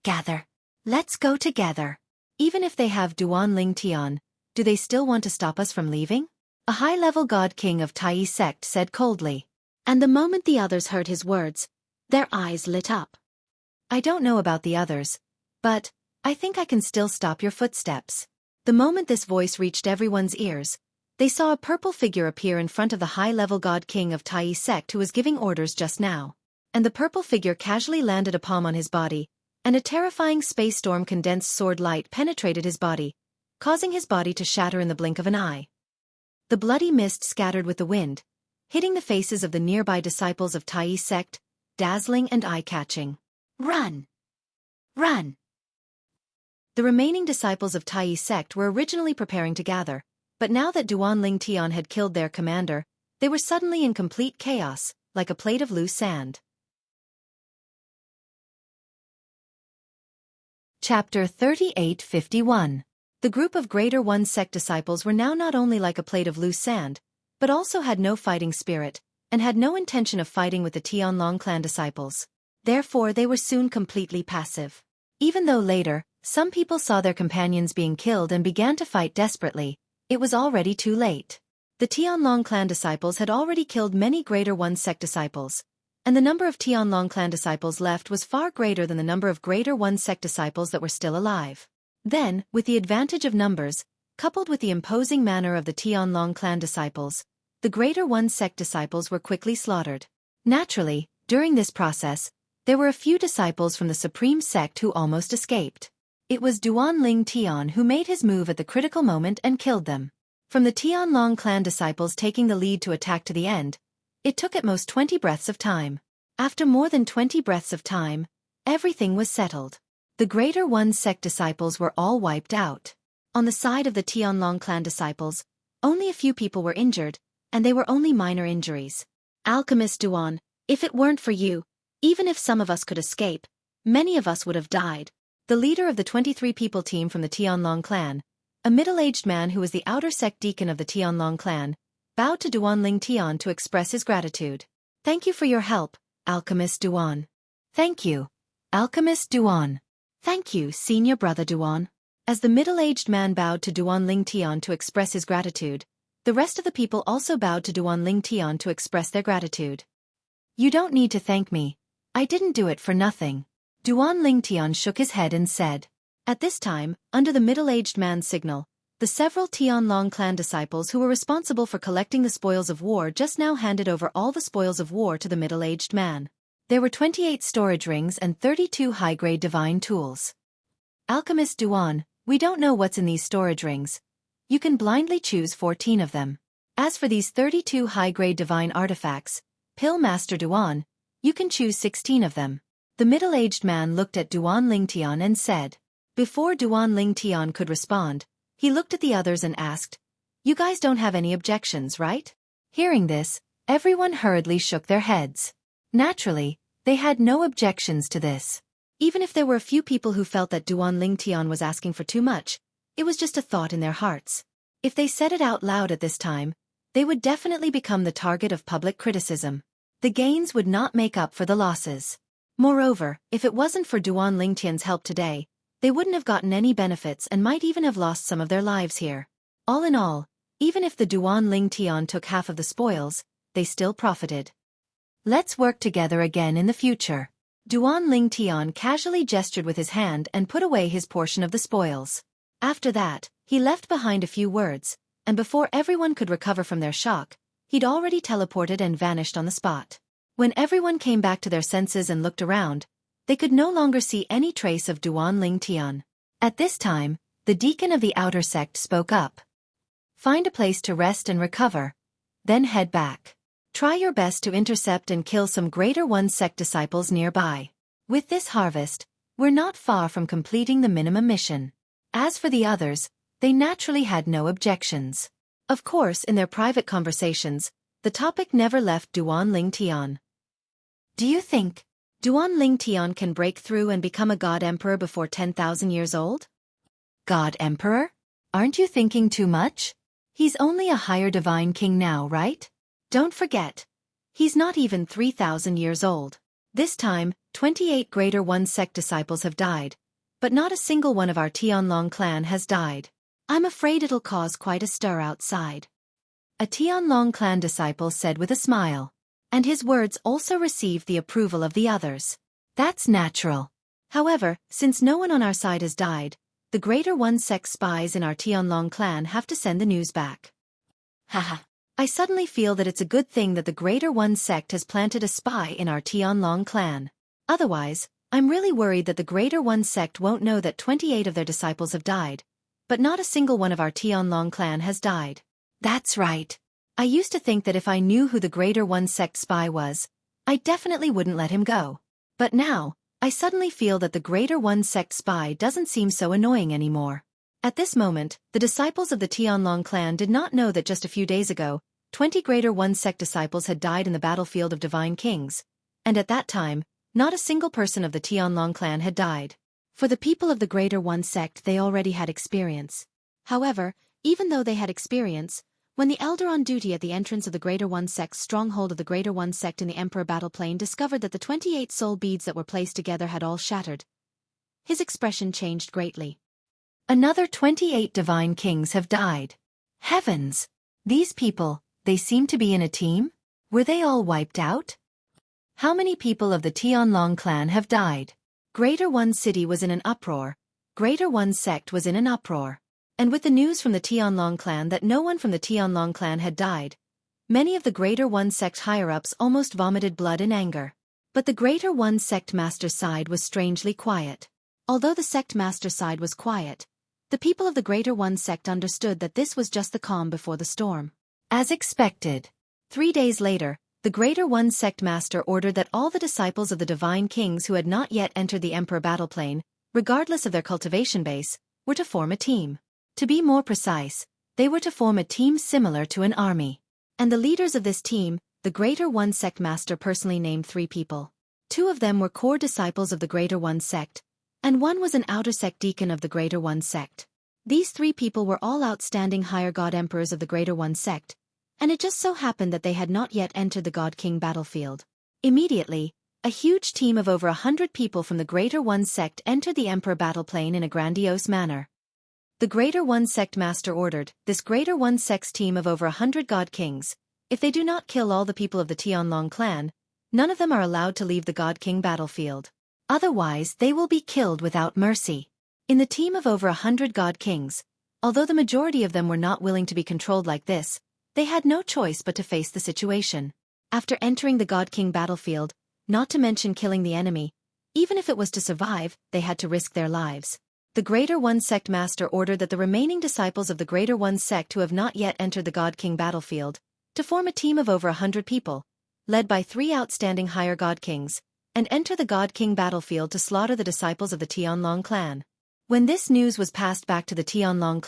Gather. Let's go together. Even if they have Duan Ling Tian, do they still want to stop us from leaving? A high-level god king of Tai sect said coldly. And the moment the others heard his words, their eyes lit up. I don't know about the others, but I think I can still stop your footsteps. The moment this voice reached everyone's ears, They saw a purple figure appear in front of the high-level god king of Tai sect who was giving orders just now. And the purple figure casually landed a palm on his body, and a terrifying space storm condensed sword light penetrated his body, causing his body to shatter in the blink of an eye. The bloody mist scattered with the wind, hitting the faces of the nearby disciples of Tai sect, dazzling and eye-catching. Run! Run! The remaining disciples of Tai sect were originally preparing to gather, but now that Duan Ling Tian had killed their commander, they were suddenly in complete chaos, like a plate of loose sand. Chapter 3851. The group of Greater One Sect disciples were now not only like a plate of loose sand, but also had no fighting spirit, and had no intention of fighting with the Tianlong clan disciples. Therefore they were soon completely passive. Even though later, some people saw their companions being killed and began to fight desperately, it was already too late. The Tianlong clan disciples had already killed many Greater One Sect disciples, and the number of Tianlong clan disciples left was far greater than the number of Greater One Sect disciples that were still alive. Then, with the advantage of numbers, coupled with the imposing manner of the Tianlong clan disciples, the Greater One Sect disciples were quickly slaughtered. Naturally, during this process, there were a few disciples from the Supreme Sect who almost escaped. It was Duan Ling Tian who made his move at the critical moment and killed them. From the Tianlong clan disciples taking the lead to attack to the end, it took at most 20 breaths of time. After more than 20 breaths of time, everything was settled. The Greater One Sect disciples were all wiped out. On the side of the Tianlong clan disciples, only a few people were injured, and they were only minor injuries. Alchemist Duan, if it weren't for you, even if some of us could escape, many of us would have died. The leader of the 23-people team from the Tianlong clan, a middle-aged man who was the outer sect deacon of the Tianlong clan, bowed to Duan Ling Tian to express his gratitude. Thank you for your help, Alchemist Duan. Thank you, Alchemist Duan. Thank you, Senior Brother Duan. As the middle-aged man bowed to Duan Ling Tian to express his gratitude, the rest of the people also bowed to Duan Ling Tian to express their gratitude. You don't need to thank me. I didn't do it for nothing. Duan Ling Tian shook his head and said. At this time, under the middle-aged man's signal, the several Tianlong clan disciples who were responsible for collecting the spoils of war just now handed over all the spoils of war to the middle-aged man. There were 28 storage rings and 32 high-grade divine tools. Alchemist Duan, we don't know what's in these storage rings. You can blindly choose 14 of them. As for these 32 high-grade divine artifacts, Pill Master Duan, you can choose 16 of them. The middle-aged man looked at Duan Ling Tian and said. Before Duan Ling Tian could respond, he looked at the others and asked, You guys don't have any objections, right? Hearing this, everyone hurriedly shook their heads. Naturally, they had no objections to this. Even if there were a few people who felt that Duan Ling Tian was asking for too much, it was just a thought in their hearts. If they said it out loud at this time, they would definitely become the target of public criticism. The gains would not make up for the losses. Moreover, if it wasn't for Duan Ling Tian's help today, they wouldn't have gotten any benefits and might even have lost some of their lives here. All in all, even if the Duan Ling Tian took half of the spoils, they still profited. Let's work together again in the future. Duan Ling Tian casually gestured with his hand and put away his portion of the spoils. After that, he left behind a few words, and before everyone could recover from their shock, he'd already teleported and vanished on the spot. When everyone came back to their senses and looked around, they could no longer see any trace of Duan Ling Tian. At this time, the deacon of the outer sect spoke up. Find a place to rest and recover, then head back. Try your best to intercept and kill some Greater One Sect disciples nearby. With this harvest, we're not far from completing the minimum mission. As for the others, they naturally had no objections. Of course, in their private conversations, the topic never left Duan Ling Tian. Do you think Duan Ling Tian can break through and become a god emperor before 10,000 years old? God emperor? Aren't you thinking too much? He's only a higher divine king now, right? Don't forget, he's not even 3,000 years old. This time, 28 Greater One Sect disciples have died, but not a single one of our Tianlong clan has died. I'm afraid it'll cause quite a stir outside. A Tianlong clan disciple said with a smile. And his words also received the approval of the others. That's natural. However, since no one on our side has died, the Greater One Sect spies in our Tianlong clan have to send the news back. Haha. I suddenly feel that it's a good thing that the Greater One sect has planted a spy in our Tianlong clan. Otherwise, I'm really worried that the Greater One sect won't know that 28 of their disciples have died. But not a single one of our Tianlong clan has died. That's right. I used to think that if I knew who the Greater One sect spy was, I definitely wouldn't let him go. But now, I suddenly feel that the Greater One sect spy doesn't seem so annoying anymore. At this moment, the disciples of the Tianlong clan did not know that just a few days ago, 20 Greater One sect disciples had died in the battlefield of Divine Kings, and at that time, not a single person of the Tianlong clan had died. For the people of the Greater One sect, they already had experience. However, even though they had experience, when the elder on duty at the entrance of the Greater One sect's stronghold of the Greater One sect in the Emperor Battle Plain discovered that the 28 soul beads that were placed together had all shattered, his expression changed greatly. Another 28 divine kings have died. Heavens! These people, they seem to be in a team? Were they all wiped out? How many people of the Tianlong clan have died? Greater One city was in an uproar. Greater One sect was in an uproar. And with the news from the Tianlong clan that no one from the Tianlong clan had died, many of the Greater One sect higher-ups almost vomited blood in anger. But the Greater One sect master side was strangely quiet. Although the sect master side was quiet, the people of the Greater One sect understood that this was just the calm before the storm. As expected. 3 days later, the Greater One sect master ordered that all the disciples of the Divine Kings who had not yet entered the Emperor Battle Plain, regardless of their cultivation base, were to form a team. To be more precise, they were to form a team similar to an army. And the leaders of this team, the Greater One sect master personally named 3 people. 2 of them were core disciples of the Greater One sect, and 1 was an outer sect deacon of the Greater One sect. These 3 people were all outstanding higher god emperors of the Greater One sect, and it just so happened that they had not yet entered the God King battlefield. Immediately, a huge team of over 100 people from the Greater One sect entered the Emperor Battle Plain in a grandiose manner. The Greater One sect master ordered, this Greater One sect's team of over 100 God Kings, if they do not kill all the people of the Tianlong clan, none of them are allowed to leave the God King battlefield. Otherwise they will be killed without mercy. In the team of over 100 God Kings, although the majority of them were not willing to be controlled like this, they had no choice but to face the situation. After entering the God King battlefield, not to mention killing the enemy, even if it was to survive, they had to risk their lives. The Greater One sect master ordered that the remaining disciples of the Greater One sect who have not yet entered the God King battlefield, to form a team of over 100 people, led by 3 outstanding higher God Kings, and enter the God King battlefield to slaughter the disciples of the Tianlong clan. When this news was passed back to the Tianlong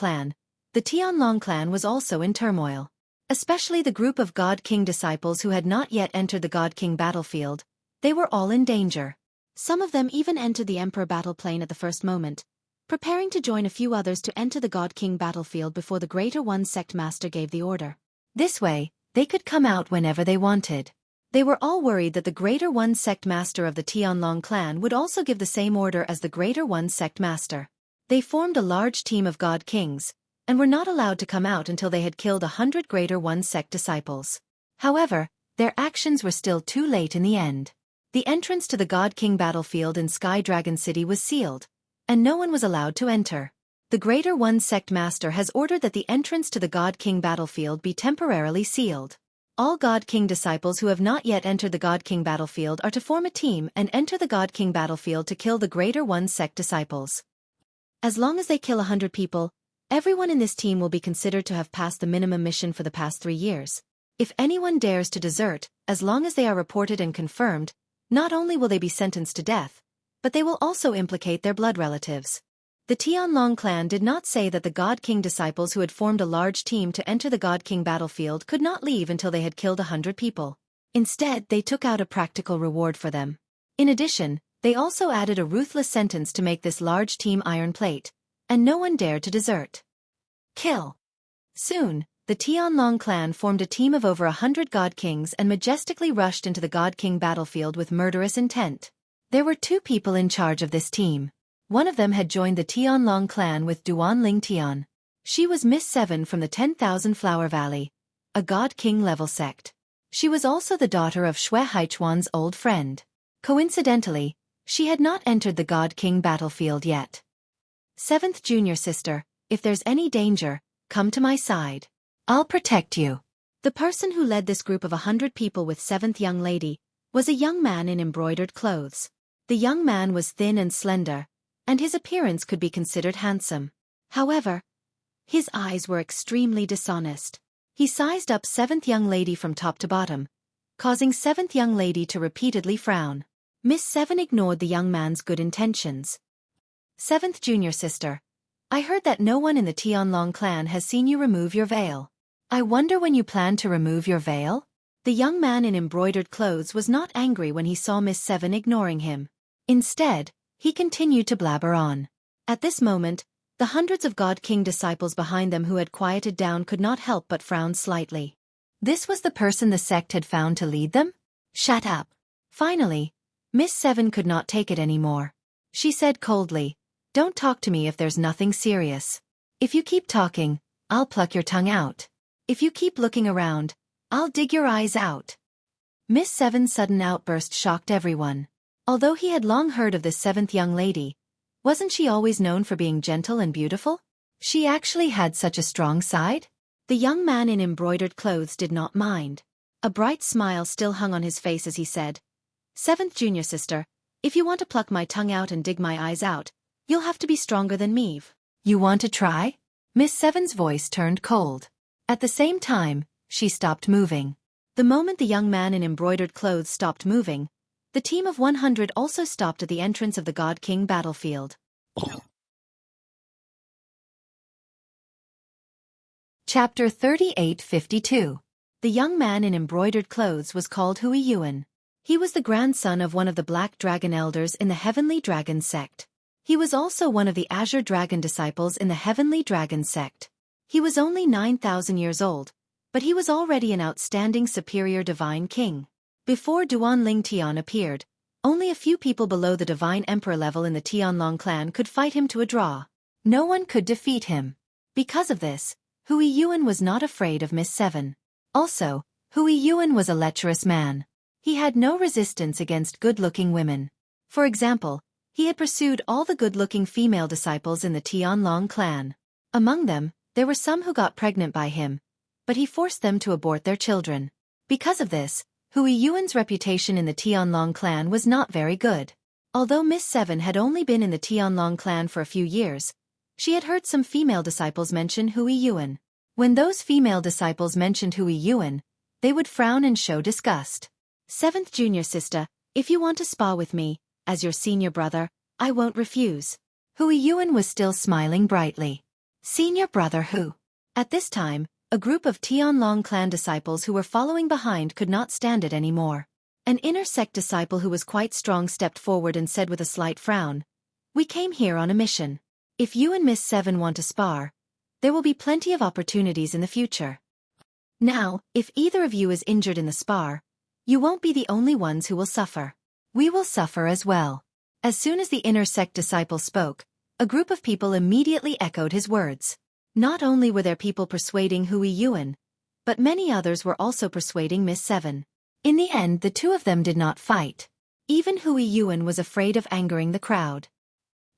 clan was also in turmoil. Especially the group of God King disciples who had not yet entered the God King battlefield, they were all in danger. Some of them even entered the Emperor Battle Plain at the first moment, preparing to join a few others to enter the God King battlefield before the Greater One sect master gave the order. This way, they could come out whenever they wanted. They were all worried that the Greater One sect master of the Tianlong clan would also give the same order as the Greater One sect master. They formed a large team of God Kings, and were not allowed to come out until they had killed 100 Greater One sect disciples. However, their actions were still too late in the end. The entrance to the God King battlefield in Sky Dragon City was sealed, and no one was allowed to enter. The Greater One sect master has ordered that the entrance to the God King battlefield be temporarily sealed. All God King disciples who have not yet entered the God King battlefield are to form a team and enter the God King battlefield to kill the Greater One sect disciples. As long as they kill 100 people, everyone in this team will be considered to have passed the minimum mission for the past 3 years. If anyone dares to desert, as long as they are reported and confirmed, not only will they be sentenced to death, but they will also implicate their blood relatives. The Tianlong clan did not say that the God King disciples who had formed a large team to enter the God King battlefield could not leave until they had killed 100 people. Instead, they took out a practical reward for them. In addition, they also added a ruthless sentence to make this large team iron plate, and no one dared to desert. Kill. Soon, the Tianlong clan formed a team of over 100 God Kings and majestically rushed into the God King battlefield with murderous intent. There were 2 people in charge of this team. One of them had joined the Tianlong clan with Duan Ling Tian. She was Miss 7 from the 10,000 Flower Valley, a God King level sect. She was also the daughter of Xueqi's old friend. Coincidentally, she had not entered the God King battlefield yet. 7th junior sister, if there's any danger, come to my side. I'll protect you. The person who led this group of 100 people with seventh young lady was a young man in embroidered clothes. The young man was thin and slender, and his appearance could be considered handsome. However, his eyes were extremely dishonest. He sized up seventh young lady from top to bottom, causing seventh young lady to repeatedly frown. Miss Seven ignored the young man's good intentions. Seventh junior sister, I heard that no one in the Tianlong clan has seen you remove your veil. I wonder when you plan to remove your veil? The young man in embroidered clothes was not angry when he saw Miss Seven ignoring him. Instead, he continued to blabber on. At this moment, the hundreds of God King disciples behind them who had quieted down could not help but frown slightly. This was the person the sect had found to lead them? Shut up. Finally, Miss Seven could not take it anymore. She said coldly, "Don't talk to me if there's nothing serious. If you keep talking, I'll pluck your tongue out. If you keep looking around, I'll dig your eyes out." Miss Seven's sudden outburst shocked everyone. Although he had long heard of this seventh young lady, wasn't she always known for being gentle and beautiful? She actually had such a strong side? The young man in embroidered clothes did not mind. A bright smile still hung on his face as he said, "Seventh junior sister, if you want to pluck my tongue out and dig my eyes out, you'll have to be stronger than me." "You want to try?" Miss Seven's voice turned cold. At the same time, she stopped moving. The moment the young man in embroidered clothes stopped moving, the team of 100 also stopped at the entrance of the God King battlefield. Chapter 3852. The young man in embroidered clothes was called Hui Yuan. He was the grandson of one of the Black Dragon elders in the Heavenly Dragon sect. He was also one of the Azure Dragon disciples in the Heavenly Dragon sect. He was only 9,000 years old, but he was already an outstanding superior divine king. Before Duan Ling Tian appeared, only a few people below the divine emperor level in the Tianlong clan could fight him to a draw. No one could defeat him. Because of this, Hui Yuan was not afraid of Miss Seven. Also, Hui Yuan was a lecherous man. He had no resistance against good-looking women. For example, he had pursued all the good-looking female disciples in the Tianlong clan. Among them, there were some who got pregnant by him, but he forced them to abort their children. Because of this, Hui Yuan's reputation in the Tianlong clan was not very good. Although Miss Seven had only been in the Tianlong clan for a few years, she had heard some female disciples mention Hui Yuan. When those female disciples mentioned Hui Yuan, they would frown and show disgust. "Seventh junior sister, if you want to spa with me, as your senior brother, I won't refuse." Hui Yuan was still smiling brightly. Senior brother who? At this time, a group of Tianlong clan disciples who were following behind could not stand it anymore. An inner sect disciple who was quite strong stepped forward and said with a slight frown, "We came here on a mission. If you and Miss Seven want to spar, there will be plenty of opportunities in the future. Now, if either of you is injured in the spar, you won't be the only ones who will suffer. We will suffer as well." As soon as the inner sect disciple spoke, a group of people immediately echoed his words. Not only were there people persuading Hui Yuan, but many others were also persuading Miss Seven. In the end, the two of them did not fight. Even Hui Yuan was afraid of angering the crowd.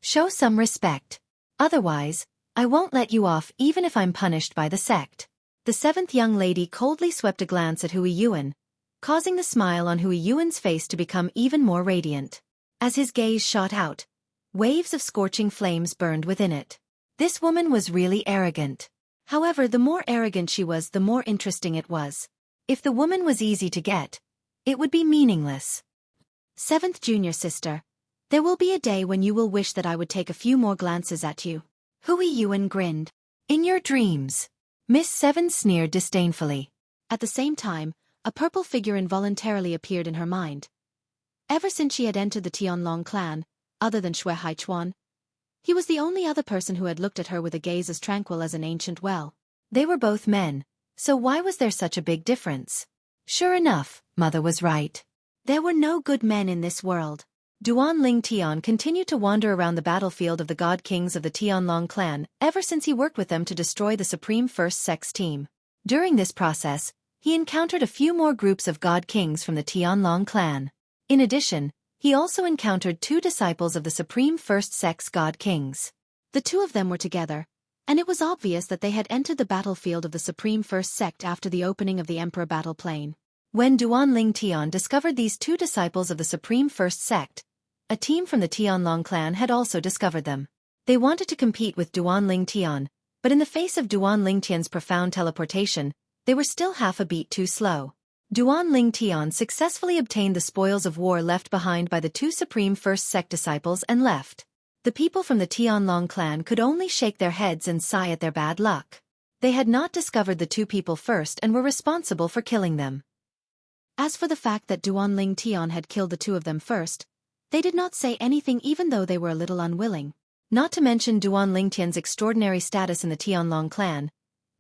"Show some respect. Otherwise, I won't let you off even if I'm punished by the sect." The seventh young lady coldly swept a glance at Hui Yuan, causing the smile on Hui Yuan's face to become even more radiant. As his gaze shot out, waves of scorching flames burned within it. This woman was really arrogant. However, the more arrogant she was, the more interesting it was. If the woman was easy to get, it would be meaningless. "Seventh junior sister, there will be a day when you will wish that I would take a few more glances at you." Hui Yuan grinned. "In your dreams." Miss Seven sneered disdainfully. At the same time, a purple figure involuntarily appeared in her mind. Ever since she had entered the Tianlong clan, other than Xueqi, he was the only other person who had looked at her with a gaze as tranquil as an ancient well. They were both men, so why was there such a big difference? Sure enough, Mother was right. There were no good men in this world. Duan Ling Tian continued to wander around the battlefield of the God Kings of the Tianlong clan ever since he worked with them to destroy the Supreme First Sex team. During this process, he encountered a few more groups of God Kings from the Tianlong clan. In addition, he also encountered two disciples of the Supreme First Sex God Kings. The two of them were together, and it was obvious that they had entered the battlefield of the Supreme First Sect after the opening of the Emperor Battle Plain. When Duanling Tian discovered these two disciples of the Supreme First Sect, a team from the Tianlong clan had also discovered them. They wanted to compete with Duanling Tian, but in the face of Duanling Tian's profound teleportation, they were still half a beat too slow. Duanling Tian successfully obtained the spoils of war left behind by the two Supreme First Sect disciples and left. The people from the Tianlong clan could only shake their heads and sigh at their bad luck. They had not discovered the two people first and were responsible for killing them. As for the fact that Duanling Tian had killed the two of them first, they did not say anything even though they were a little unwilling. Not to mention Duanling Tian's extraordinary status in the Tianlong clan,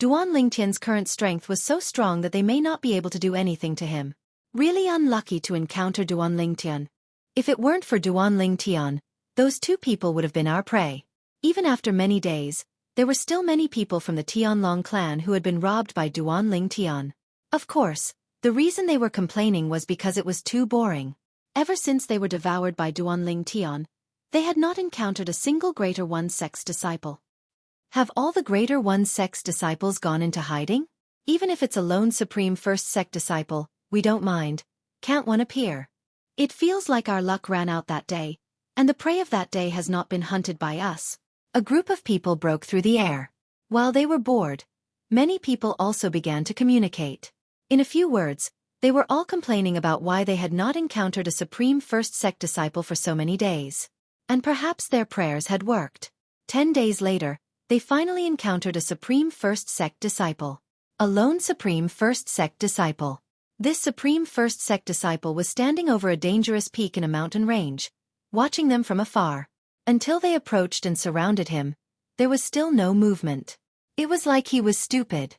Duanling Tian's current strength was so strong that they may not be able to do anything to him. Really unlucky to encounter Duanling Tian. If it weren't for Duanling Tian, those two people would have been our prey. Even after many days, there were still many people from the Tianlong clan who had been robbed by Duanling Tian. Of course, the reason they were complaining was because it was too boring. Ever since they were devoured by Duanling Tian, they had not encountered a single Greater One Sect's disciple. Have all the Greater One Sect's disciples gone into hiding? Even if it's a lone Supreme First Sect disciple, we don't mind. Can't one appear? It feels like our luck ran out that day, and the prey of that day has not been hunted by us. A group of people broke through the air. While they were bored, many people also began to communicate. In a few words, they were all complaining about why they had not encountered a Supreme First Sect disciple for so many days. And perhaps their prayers had worked. 10 days later, they finally encountered a Supreme First Sect disciple. A lone Supreme First Sect disciple. This Supreme First Sect disciple was standing over a dangerous peak in a mountain range, watching them from afar. Until they approached and surrounded him, there was still no movement. It was like he was stupid.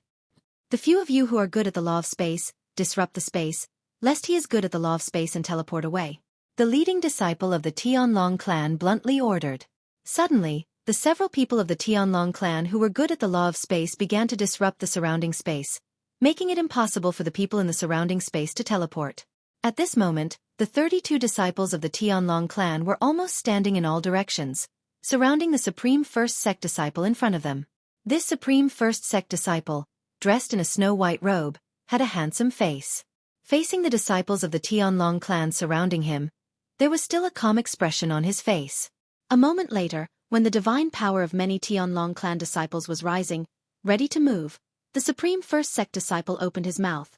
The few of you who are good at the law of space, disrupt the space, lest he is good at the law of space and teleport away. The leading disciple of the Tianlong clan bluntly ordered. Suddenly, the several people of the Tianlong clan who were good at the law of space began to disrupt the surrounding space, making it impossible for the people in the surrounding space to teleport. At this moment, the 32 disciples of the Tianlong clan were almost standing in all directions, surrounding the Supreme First Sect disciple in front of them. This Supreme First Sect disciple, dressed in a snow-white robe, had a handsome face. Facing the disciples of the Tianlong clan surrounding him, there was still a calm expression on his face. A moment later, when the divine power of many Tianlong clan disciples was rising, ready to move, the Supreme First Sect disciple opened his mouth,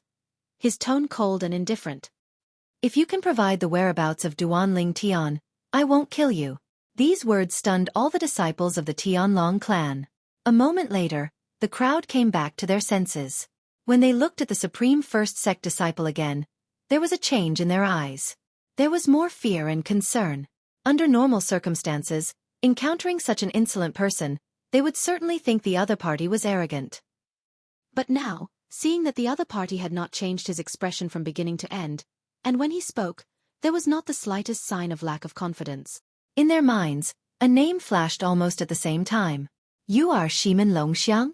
his tone cold and indifferent. If you can provide the whereabouts of Duanling Tian, I won't kill you. These words stunned all the disciples of the Tianlong clan. A moment later, the crowd came back to their senses. When they looked at the Supreme First Sect disciple again, there was a change in their eyes. There was more fear and concern. Under normal circumstances, encountering such an insolent person, they would certainly think the other party was arrogant. But now, seeing that the other party had not changed his expression from beginning to end, and when he spoke, there was not the slightest sign of lack of confidence. In their minds, a name flashed almost at the same time. You are Shimin Longxiang?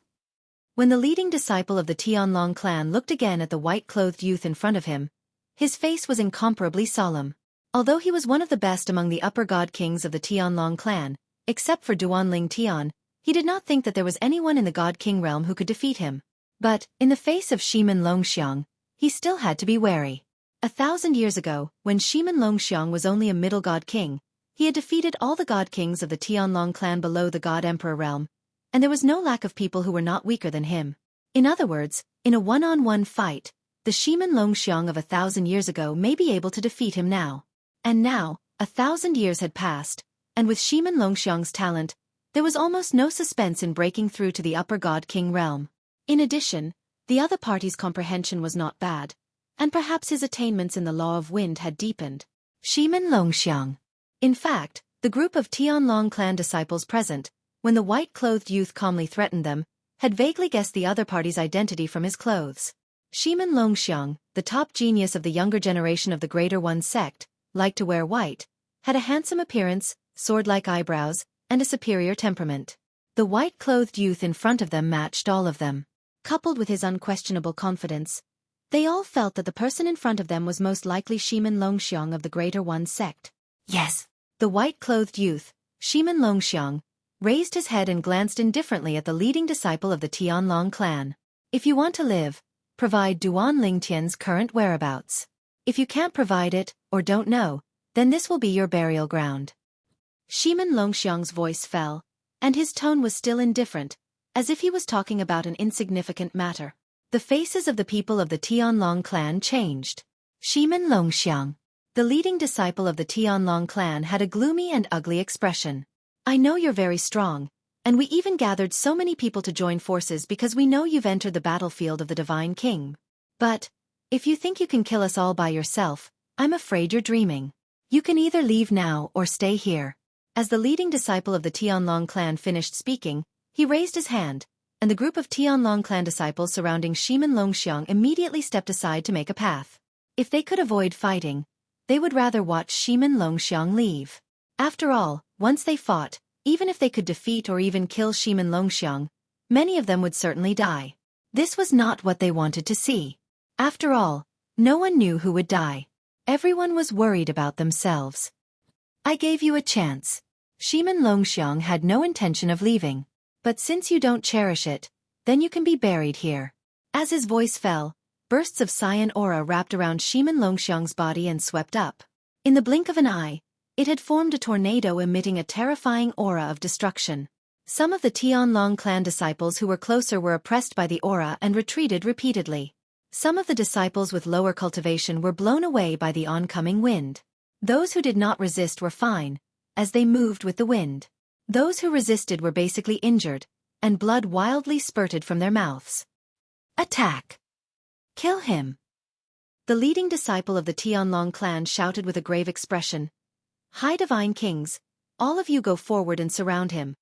When the leading disciple of the Tianlong clan looked again at the white-clothed youth in front of him, his face was incomparably solemn. Although he was one of the best among the upper god kings of the Tianlong clan, except for Duanling Tian, he did not think that there was anyone in the god king realm who could defeat him. But, in the face of Shimin Longxiang, he still had to be wary. 1,000 years ago, when Shimin Longxiang was only a middle god king, he had defeated all the god kings of the Tianlong clan below the god emperor realm, and there was no lack of people who were not weaker than him. In other words, in a one-on-one fight, the Shimin Longxiang of 1,000 years ago may be able to defeat him now. And now, 1,000 years had passed, and with Shimin Longxiang's talent, there was almost no suspense in breaking through to the upper god king realm. In addition, the other party's comprehension was not bad, and perhaps his attainments in the law of wind had deepened. Shimin Longxiang. In fact, the group of Tianlong clan disciples present, when the white-clothed youth calmly threatened them, had vaguely guessed the other party's identity from his clothes. Shimin Longxiang, the top genius of the younger generation of the Greater One Sect, liked to wear white, had a handsome appearance, sword-like eyebrows, and a superior temperament. The white-clothed youth in front of them matched all of them. Coupled with his unquestionable confidence, they all felt that the person in front of them was most likely Shimin Longxiang of the Greater One Sect. Yes, the white-clothed youth, Shimin Longxiang, raised his head and glanced indifferently at the leading disciple of the Tianlong clan. If you want to live, provide Duan Lingtian's current whereabouts. If you can't provide it, or don't know, then this will be your burial ground. Shimin Longxiang's voice fell, and his tone was still indifferent, as if he was talking about an insignificant matter. The faces of the people of the Tianlong clan changed. Shimin Longxiang, the leading disciple of the Tianlong clan, had a gloomy and ugly expression. I know you're very strong, and we even gathered so many people to join forces because we know you've entered the battlefield of the Divine King. But, if you think you can kill us all by yourself, I'm afraid you're dreaming. You can either leave now or stay here. As the leading disciple of the Tianlong clan finished speaking, he raised his hand, and the group of Tianlong clan disciples surrounding Shimin Longxiang immediately stepped aside to make a path. If they could avoid fighting, they would rather watch Shimin Longxiang leave. After all, once they fought, even if they could defeat or even kill Shimin Longxiang, many of them would certainly die. This was not what they wanted to see. After all, no one knew who would die. Everyone was worried about themselves. I gave you a chance. Shimin Longxiang had no intention of leaving. But since you don't cherish it, then you can be buried here. As his voice fell, bursts of cyan aura wrapped around Shimin Longxiang's body and swept up. In the blink of an eye, it had formed a tornado emitting a terrifying aura of destruction. Some of the Tianlong clan disciples who were closer were oppressed by the aura and retreated repeatedly. Some of the disciples with lower cultivation were blown away by the oncoming wind. Those who did not resist were fine, as they moved with the wind. Those who resisted were basically injured, and blood wildly spurted from their mouths. Attack! Kill him! The leading disciple of the Tianlong clan shouted with a grave expression. High Divine Kings, all of you go forward and surround him.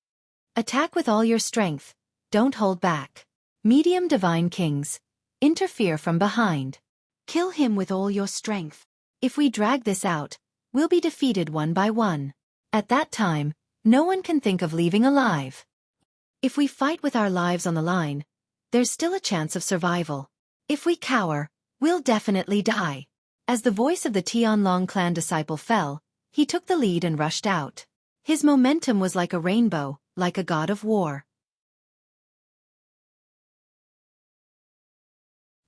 Attack with all your strength, don't hold back. Medium Divine Kings, interfere from behind. Kill him with all your strength. If we drag this out, we'll be defeated one by one. At that time, no one can think of leaving alive. If we fight with our lives on the line, there's still a chance of survival. If we cower, we'll definitely die. As the voice of the Tianlong clan disciple fell, he took the lead and rushed out. His momentum was like a rainbow, like a god of war.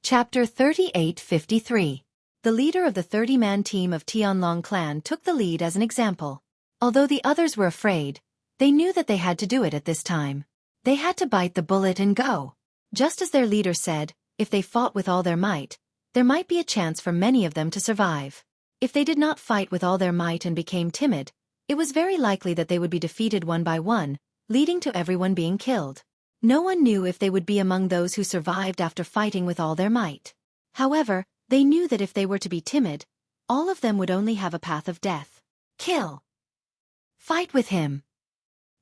Chapter 3853. The leader of the 30-man team of Tianlong clan took the lead as an example. Although the others were afraid, they knew that they had to do it at this time. They had to bite the bullet and go. Just as their leader said, if they fought with all their might, there might be a chance for many of them to survive. If they did not fight with all their might and became timid, it was very likely that they would be defeated one by one, leading to everyone being killed. No one knew if they would be among those who survived after fighting with all their might. However, they knew that if they were to be timid, all of them would only have a path of death. Kill! Fight with him!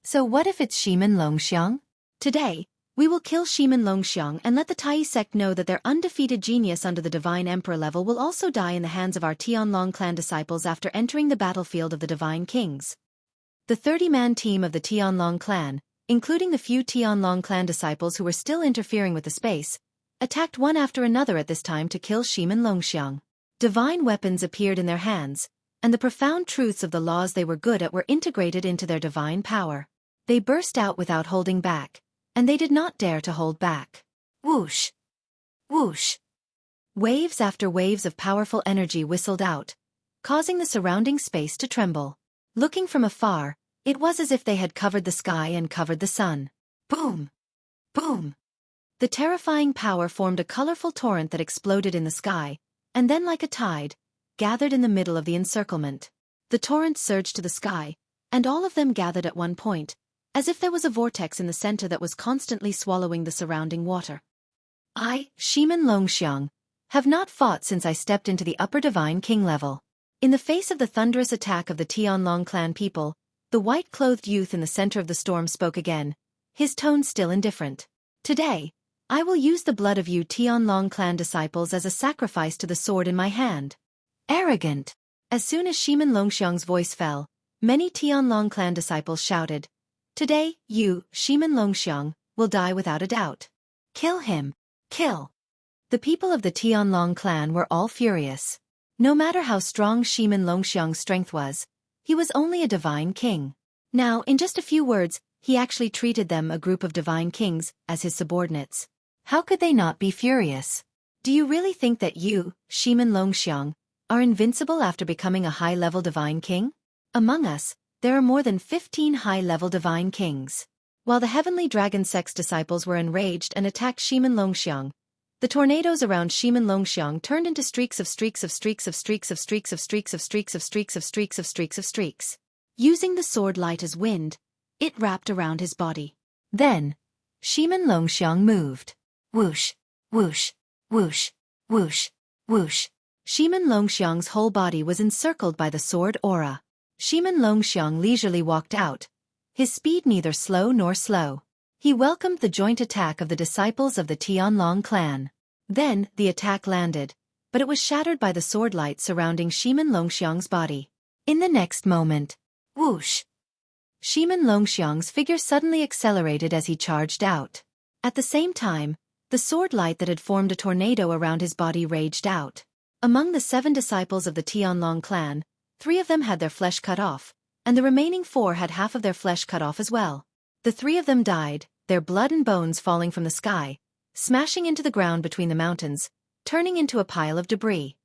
So what if it's Shimin Longxiang? Today, we will kill Shimin Longxiang and let the Tai sect know that their undefeated genius under the Divine Emperor level will also die in the hands of our Tianlong clan disciples after entering the battlefield of the Divine Kings. The 30-man team of the Tianlong clan, including the few Tianlong clan disciples who were still interfering with the space, attacked one after another at this time to kill Shimin Longxiang. Divine weapons appeared in their hands, and the profound truths of the laws they were good at were integrated into their divine power. They burst out without holding back, and they did not dare to hold back. Whoosh! Whoosh! Waves after waves of powerful energy whistled out, causing the surrounding space to tremble. Looking from afar, it was as if they had covered the sky and covered the sun. Boom! Boom! The terrifying power formed a colorful torrent that exploded in the sky, and then like a tide, gathered in the middle of the encirclement. The torrent surged to the sky, and all of them gathered at one point, as if there was a vortex in the center that was constantly swallowing the surrounding water. I, Shimin Longxiang, have not fought since I stepped into the upper Divine King level. In the face of the thunderous attack of the Tianlong clan people, the white-clothed youth in the center of the storm spoke again, his tone still indifferent. Today, I will use the blood of you Tianlong clan disciples as a sacrifice to the sword in my hand. Arrogant! As soon as Shimin Longxiang's voice fell, many Tianlong clan disciples shouted, Today, you, Shimin Longxiang, will die without a doubt. Kill him! Kill! The people of the Tianlong clan were all furious. No matter how strong Shimin Longxiang's strength was, he was only a divine king. Now, in just a few words, he actually treated them, a group of divine kings, as his subordinates. How could they not be furious? Do you really think that you, Shimin Longxiang, are invincible after becoming a high-level divine king? Among us, there are more than 15 high-level divine kings. While the heavenly dragon sect's disciples were enraged and attacked Shimin Longxiang, the tornadoes around Shimin Longxiang turned into streaks of streaks of streaks of streaks of streaks of streaks of streaks of streaks of streaks of streaks of streaks. Using the sword light as wind, it wrapped around his body. Then, Shimin Longxiang moved. Whoosh, whoosh, whoosh, whoosh, whoosh. Shimin Longxiang's whole body was encircled by the sword aura. Shimin Longxiang leisurely walked out, his speed neither slow nor slow. He welcomed the joint attack of the disciples of the Tianlong clan. Then, the attack landed, but it was shattered by the sword light surrounding Shimin Longxiang's body. In the next moment, whoosh! Shimin Longxiang's figure suddenly accelerated as he charged out. At the same time, the sword light that had formed a tornado around his body raged out. Among the 7 disciples of the Tianlong clan, 3 of them had their flesh cut off, and the remaining 4 had half of their flesh cut off as well. The 3 of them died, their blood and bones falling from the sky, smashing into the ground between the mountains, turning into a pile of debris.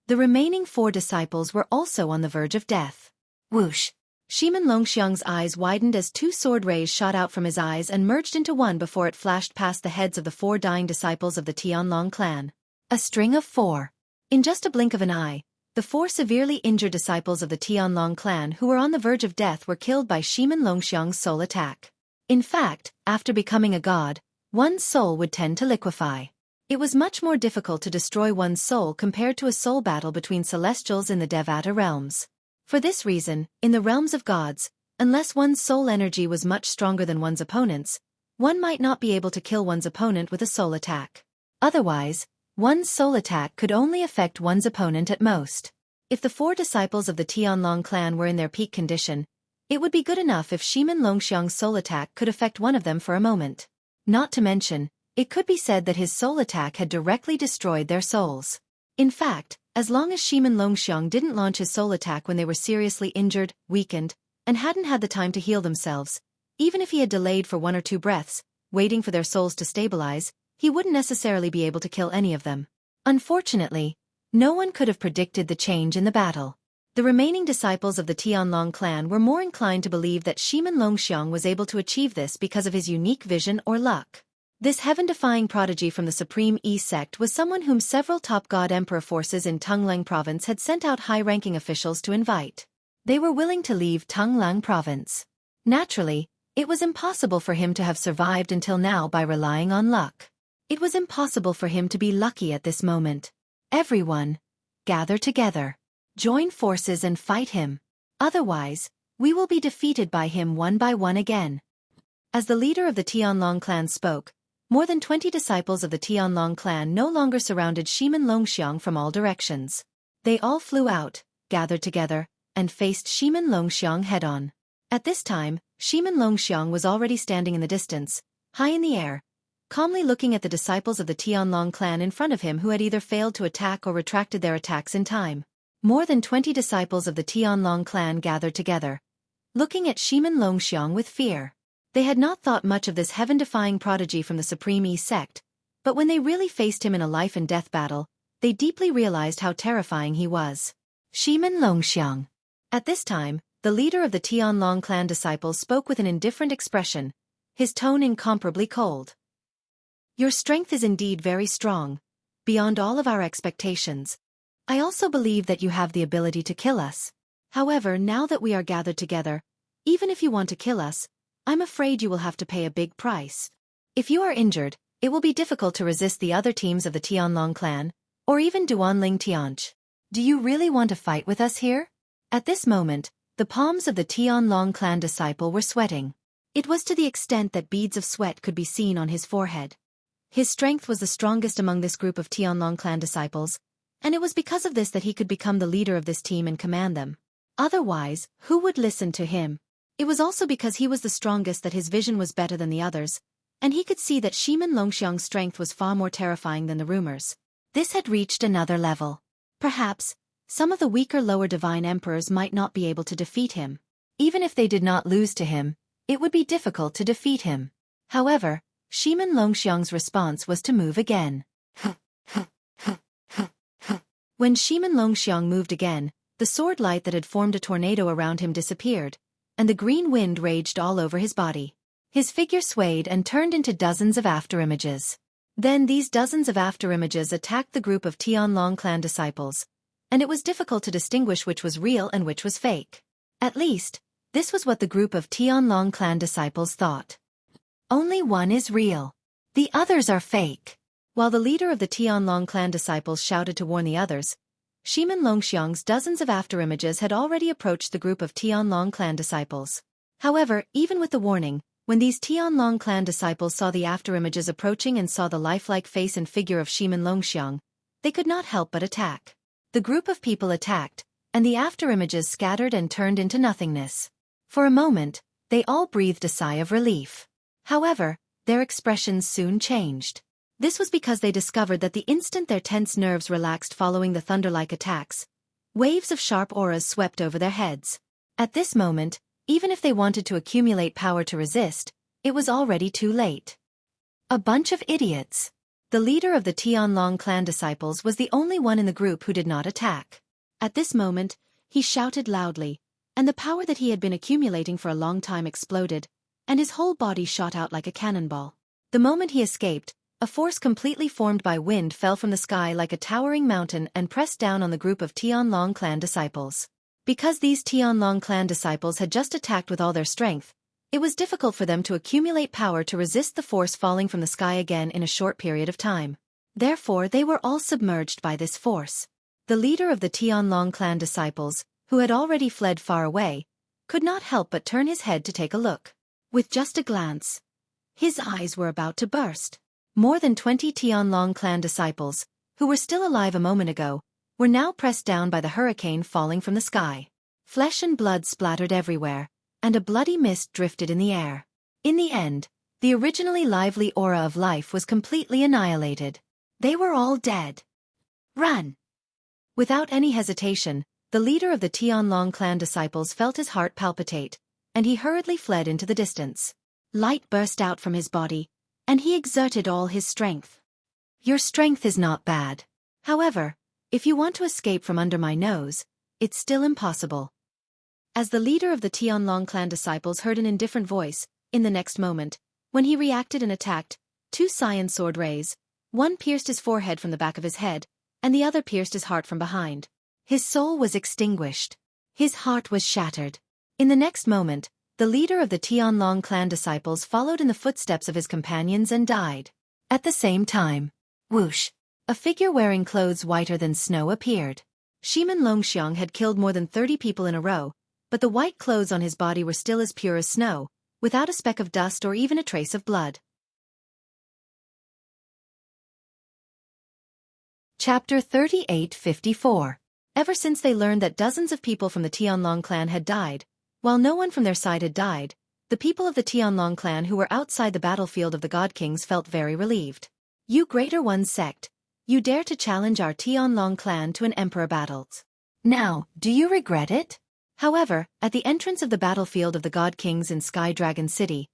The remaining 4 disciples were also on the verge of death. Whoosh! Shimin Longxiang's eyes widened as 2 sword rays shot out from his eyes and merged into one before it flashed past the heads of the 4 dying disciples of the Tianlong clan. A string of 4. In just a blink of an eye, the 4 severely injured disciples of the Tianlong clan who were on the verge of death were killed by Shimin Longxiang's soul attack. In fact, after becoming a god, one's soul would tend to liquefy. It was much more difficult to destroy one's soul compared to a soul battle between celestials in the Devata realms. For this reason, in the realms of gods, unless one's soul energy was much stronger than one's opponent's, one might not be able to kill one's opponent with a soul attack. Otherwise, one's soul attack could only affect one's opponent at most. If the 4 disciples of the Tianlong clan were in their peak condition, it would be good enough if Shimin Longxiang's soul attack could affect one of them for a moment. Not to mention, it could be said that his soul attack had directly destroyed their souls. In fact, as long as Shimin Longxiang didn't launch his soul attack when they were seriously injured, weakened, and hadn't had the time to heal themselves, even if he had delayed for 1 or 2 breaths, waiting for their souls to stabilize, he wouldn't necessarily be able to kill any of them. Unfortunately, no one could have predicted the change in the battle. The remaining disciples of the Tianlong clan were more inclined to believe that Shimin Longxiang was able to achieve this because of his unique vision or luck. This heaven-defying prodigy from the Supreme E sect was someone whom several top god emperor forces in Tunglang province had sent out high-ranking officials to invite. They were willing to leave Tunglang province. Naturally, it was impossible for him to have survived until now by relying on luck. It was impossible for him to be lucky at this moment. Everyone, gather together. Join forces and fight him. Otherwise, we will be defeated by him one by one again. As the leader of the Tianlong clan spoke, more than 20 disciples of the Tianlong clan no longer surrounded Shimin Longxiang from all directions. They all flew out, gathered together, and faced Shimin Longxiang head-on. At this time, Shimin Longxiang was already standing in the distance, high in the air, calmly looking at the disciples of the Tianlong clan in front of him who had either failed to attack or retracted their attacks in time. More than 20 disciples of the Tianlong clan gathered together, looking at Shimin Longxiang with fear. They had not thought much of this heaven-defying prodigy from the Supreme E sect, but when they really faced him in a life-and-death battle, they deeply realized how terrifying he was. Shimin Longxiang. At this time, the leader of the Tianlong clan disciples spoke with an indifferent expression, his tone incomparably cold. Your strength is indeed very strong, beyond all of our expectations. I also believe that you have the ability to kill us. However, now that we are gathered together, even if you want to kill us, I'm afraid you will have to pay a big price. If you are injured, it will be difficult to resist the other teams of the Tianlong clan, or even Duanling Tianch. Do you really want to fight with us here? At this moment, the palms of the Tianlong clan disciple were sweating. It was to the extent that beads of sweat could be seen on his forehead. His strength was the strongest among this group of Tianlong clan disciples, and it was because of this that he could become the leader of this team and command them. Otherwise, who would listen to him? It was also because he was the strongest that his vision was better than the others, and he could see that Shimin Longxiang's strength was far more terrifying than the rumors. This had reached another level. Perhaps, some of the weaker lower divine emperors might not be able to defeat him. Even if they did not lose to him, it would be difficult to defeat him. However, Shimin Longxiang's response was to move again. When Shimin Longxiang moved again, the sword light that had formed a tornado around him disappeared, and the green wind raged all over his body. His figure swayed and turned into dozens of afterimages. Then these dozens of afterimages attacked the group of Tianlong clan disciples, and it was difficult to distinguish which was real and which was fake. At least, this was what the group of Tianlong clan disciples thought. Only one is real. The others are fake. While the leader of the Tianlong clan disciples shouted to warn the others, Shimin Longxiang's dozens of afterimages had already approached the group of Tianlong clan disciples. However, even with the warning, when these Tianlong clan disciples saw the afterimages approaching and saw the lifelike face and figure of Shimin Longxiang, they could not help but attack. The group of people attacked, and the afterimages scattered and turned into nothingness. For a moment, they all breathed a sigh of relief. However, their expressions soon changed. This was because they discovered that the instant their tense nerves relaxed following the thunder-like attacks, waves of sharp auras swept over their heads. At this moment, even if they wanted to accumulate power to resist, it was already too late. A bunch of idiots. The leader of the Tianlong clan disciples was the only one in the group who did not attack. At this moment, he shouted loudly, and the power that he had been accumulating for a long time exploded, and his whole body shot out like a cannonball. The moment he escaped, a force completely formed by wind fell from the sky like a towering mountain and pressed down on the group of Tianlong clan disciples. Because these Tianlong clan disciples had just attacked with all their strength, it was difficult for them to accumulate power to resist the force falling from the sky again in a short period of time. Therefore, they were all submerged by this force. The leader of the Tianlong clan disciples, who had already fled far away, could not help but turn his head to take a look. With just a glance, his eyes were about to burst. More than 20 Tianlong clan disciples, who were still alive a moment ago, were now pressed down by the hurricane falling from the sky. Flesh and blood splattered everywhere, and a bloody mist drifted in the air. In the end, the originally lively aura of life was completely annihilated. They were all dead. Run! Without any hesitation, the leader of the Tianlong clan disciples felt his heart palpitate, and he hurriedly fled into the distance. Light burst out from his body, and he exerted all his strength. Your strength is not bad. However, if you want to escape from under my nose, it's still impossible. As the leader of the Tianlong clan disciples heard an indifferent voice, in the next moment, when he reacted and attacked, two cyan sword rays, one pierced his forehead from the back of his head, and the other pierced his heart from behind. His soul was extinguished. His heart was shattered. In the next moment, the leader of the Tianlong clan disciples followed in the footsteps of his companions and died. At the same time, whoosh, a figure wearing clothes whiter than snow appeared. Shimin Longxiang had killed more than 30 people in a row, but the white clothes on his body were still as pure as snow, without a speck of dust or even a trace of blood. Chapter 3854. Ever since they learned that dozens of people from the Tianlong clan had died, while no one from their side had died, the people of the Tianlong clan who were outside the battlefield of the God Kings felt very relieved. You Greater One sect, you dare to challenge our Tianlong clan to an emperor battle. Now, do you regret it? However, at the entrance of the battlefield of the God Kings in Sky Dragon City,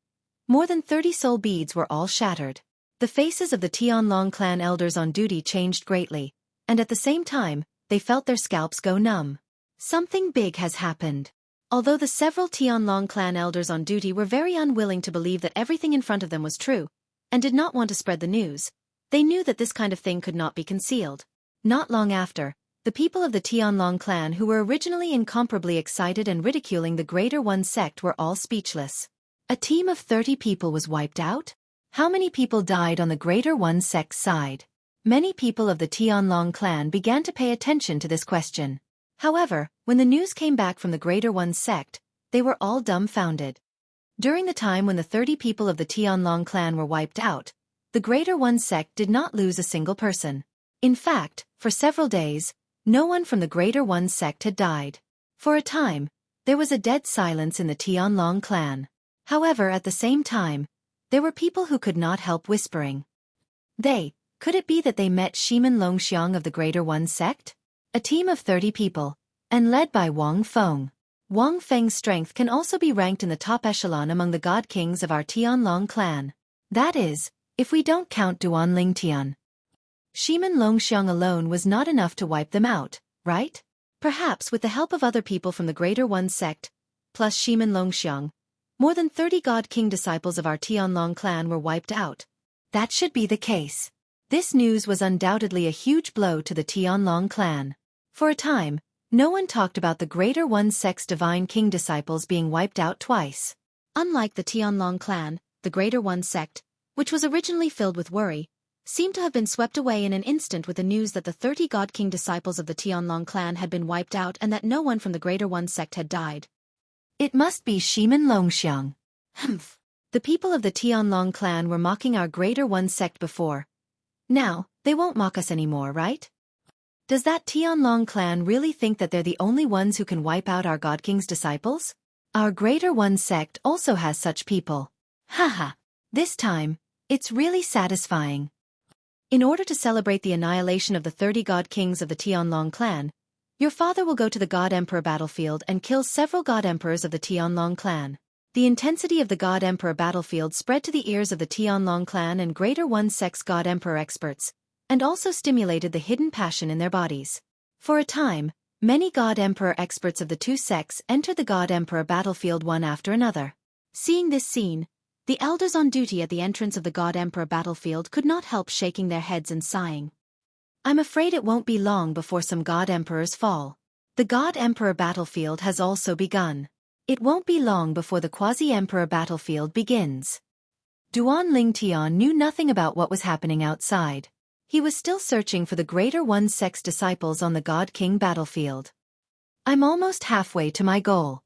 more than 30 soul beads were all shattered. The faces of the Tianlong clan elders on duty changed greatly, and at the same time, they felt their scalps go numb. Something big has happened. Although the several Tianlong clan elders on duty were very unwilling to believe that everything in front of them was true, and did not want to spread the news, they knew that this kind of thing could not be concealed. Not long after, the people of the Tianlong clan who were originally incomparably excited and ridiculing the Greater One sect were all speechless. A team of 30 people was wiped out? How many people died on the Greater One sect's side? Many people of the Tianlong clan began to pay attention to this question. However, when the news came back from the Greater One sect, they were all dumbfounded. During the time when the 30 people of the Tianlong clan were wiped out, the Greater One sect did not lose a single person. In fact, for several days, no one from the Greater One sect had died. For a time, there was a dead silence in the Tianlong clan. However, at the same time, there were people who could not help whispering. Could it be that they met Shimin Longxiang of the Greater One sect? A team of 30 people, and led by Wang Feng. Wang Feng's strength can also be ranked in the top echelon among the god kings of our Tianlong clan. That is, if we don't count Duan Tian. Shimen Longxiang alone was not enough to wipe them out, right? Perhaps with the help of other people from the Greater One sect, plus Shimen Longxiang, more than 30 god king disciples of our Tianlong clan were wiped out. That should be the case. This news was undoubtedly a huge blow to the Tianlong clan. For a time, no one talked about the Greater One sect's divine king disciples being wiped out twice. Unlike the Tianlong clan, the Greater One sect, which was originally filled with worry, seemed to have been swept away in an instant with the news that the 30 god king disciples of the Tianlong clan had been wiped out and that no one from the Greater One sect had died. It must be Shimen Longxiang. Humph. The people of the Tianlong clan were mocking our Greater One sect before. Now, they won't mock us anymore, right? Does that Tianlong clan really think that they're the only ones who can wipe out our God King's disciples? Our Greater One sect also has such people. Haha. This time, it's really satisfying. In order to celebrate the annihilation of the 30 God Kings of the Tianlong clan, your father will go to the God Emperor battlefield and kill several God Emperors of the Tianlong clan. The intensity of the God Emperor battlefield spread to the ears of the Tianlong clan and Greater One sect's God Emperor experts, and also stimulated the hidden passion in their bodies. For a time, many God Emperor experts of the two sects entered the God Emperor battlefield one after another. Seeing this scene, the elders on duty at the entrance of the God Emperor battlefield could not help shaking their heads and sighing. I'm afraid it won't be long before some God Emperors fall. The God Emperor battlefield has also begun. It won't be long before the Quasi-Emperor battlefield begins. Duan Tian knew nothing about what was happening outside. He was still searching for the Greater One sect's disciples on the God King battlefield. I'm almost halfway to my goal.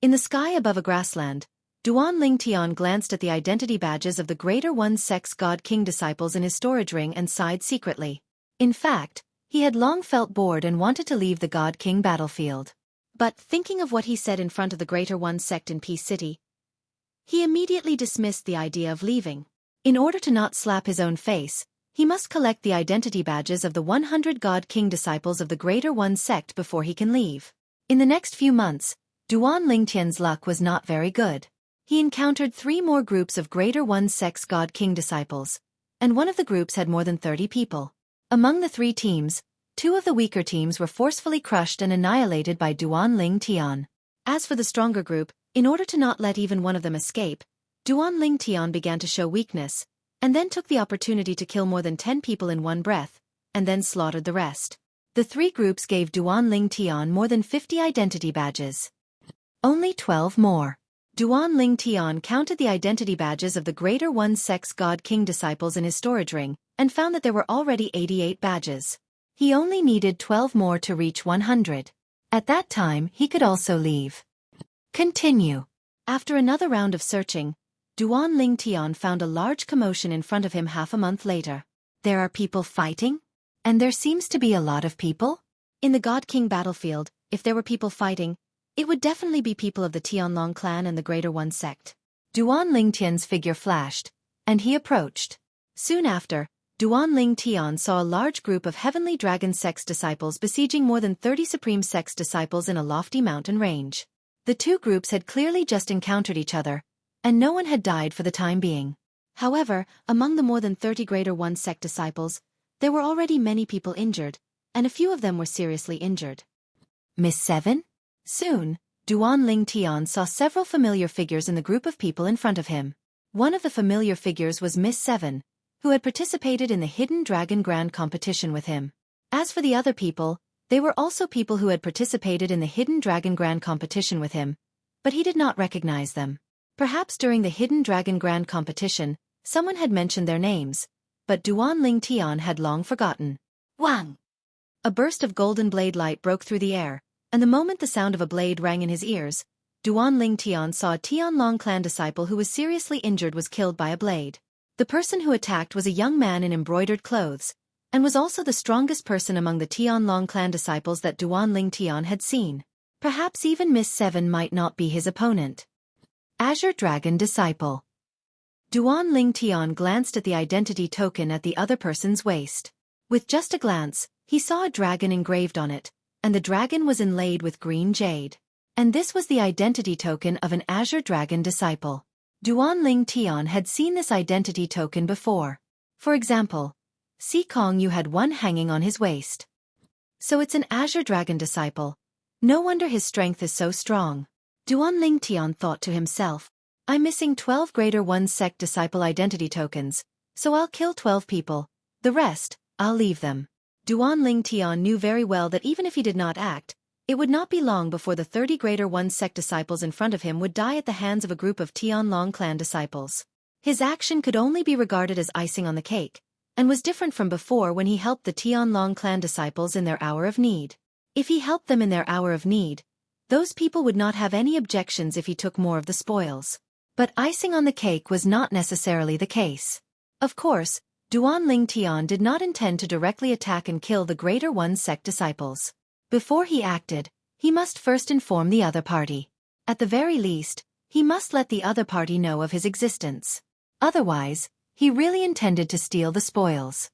In the sky above a grassland, Duan Tian glanced at the identity badges of the Greater One sect's God King disciples in his storage ring and sighed secretly. In fact, he had long felt bored and wanted to leave the God King battlefield. But thinking of what he said in front of the Greater One sect in Peace City, he immediately dismissed the idea of leaving. In order to not slap his own face, he must collect the identity badges of the 100 God King disciples of the Greater One sect before he can leave. In the next few months, Duan Tian's luck was not very good. He encountered 3 more groups of Greater One sect's God King disciples, and one of the groups had more than 30 people. Among the 3 teams, 2 of the weaker teams were forcefully crushed and annihilated by Duan Tian. As for the stronger group, in order to not let even one of them escape, Duan Tian began to show weakness, and then took the opportunity to kill more than 10 people in one breath, and then slaughtered the rest. The 3 groups gave Duan Tian more than 50 identity badges. Only 12 more. Duan Tian counted the identity badges of the Greater One sect's God King disciples in his storage ring, and found that there were already 88 badges. He only needed 12 more to reach 100. At that time, he could also leave. Continue. After another round of searching, Duan Tian found a large commotion in front of him half a month later. There are people fighting? And there seems to be a lot of people? In the God King battlefield, if there were people fighting, it would definitely be people of the Tianlong clan and the Greater One sect. Duan Tian's figure flashed, and he approached. Soon after, Duan Tian saw a large group of Heavenly Dragon sect's disciples besieging more than 30 Supreme sect's disciples in a lofty mountain range. The 2 groups had clearly just encountered each other, and no one had died for the time being. However, among the more than 30 Greater One sect disciples, there were already many people injured, and a few of them were seriously injured. Miss 7? Soon, Duan Tian saw several familiar figures in the group of people in front of him. One of the familiar figures was Miss 7, who had participated in the Hidden Dragon Grand competition with him. As for the other people, they were also people who had participated in the Hidden Dragon Grand competition with him, but he did not recognize them. Perhaps during the Hidden Dragon Grand competition, someone had mentioned their names, but Duan Tian had long forgotten. Wang! A burst of golden blade light broke through the air, and the moment the sound of a blade rang in his ears, Duan Tian saw a Tianlong clan disciple who was seriously injured was killed by a blade. The person who attacked was a young man in embroidered clothes, and was also the strongest person among the Tianlong clan disciples that Duan Tian had seen. Perhaps even Miss 7 might not be his opponent. Azure Dragon Disciple. Duan Tian glanced at the identity token at the other person's waist. With just a glance, he saw a dragon engraved on it, and the dragon was inlaid with green jade. And this was the identity token of an Azure Dragon disciple. Duanling Tian had seen this identity token before. For example, Si Kong Yu had one hanging on his waist. So it's an Azure Dragon disciple. No wonder his strength is so strong. Duanling Tian thought to himself, I'm missing 12 Greater One Sect disciple identity tokens, so I'll kill 12 people. The rest, I'll leave them. Duanling Tian knew very well that even if he did not act, it would not be long before the 30 Greater One Sect disciples in front of him would die at the hands of a group of Tianlong clan disciples. His action could only be regarded as icing on the cake, and was different from before when he helped the Tianlong clan disciples in their hour of need. If he helped them in their hour of need, those people would not have any objections if he took more of the spoils. But icing on the cake was not necessarily the case. Of course, Duanling Tian did not intend to directly attack and kill the Greater One Sect disciples. Before he acted, he must first inform the other party. At the very least, he must let the other party know of his existence. Otherwise, he really intended to steal the spoils.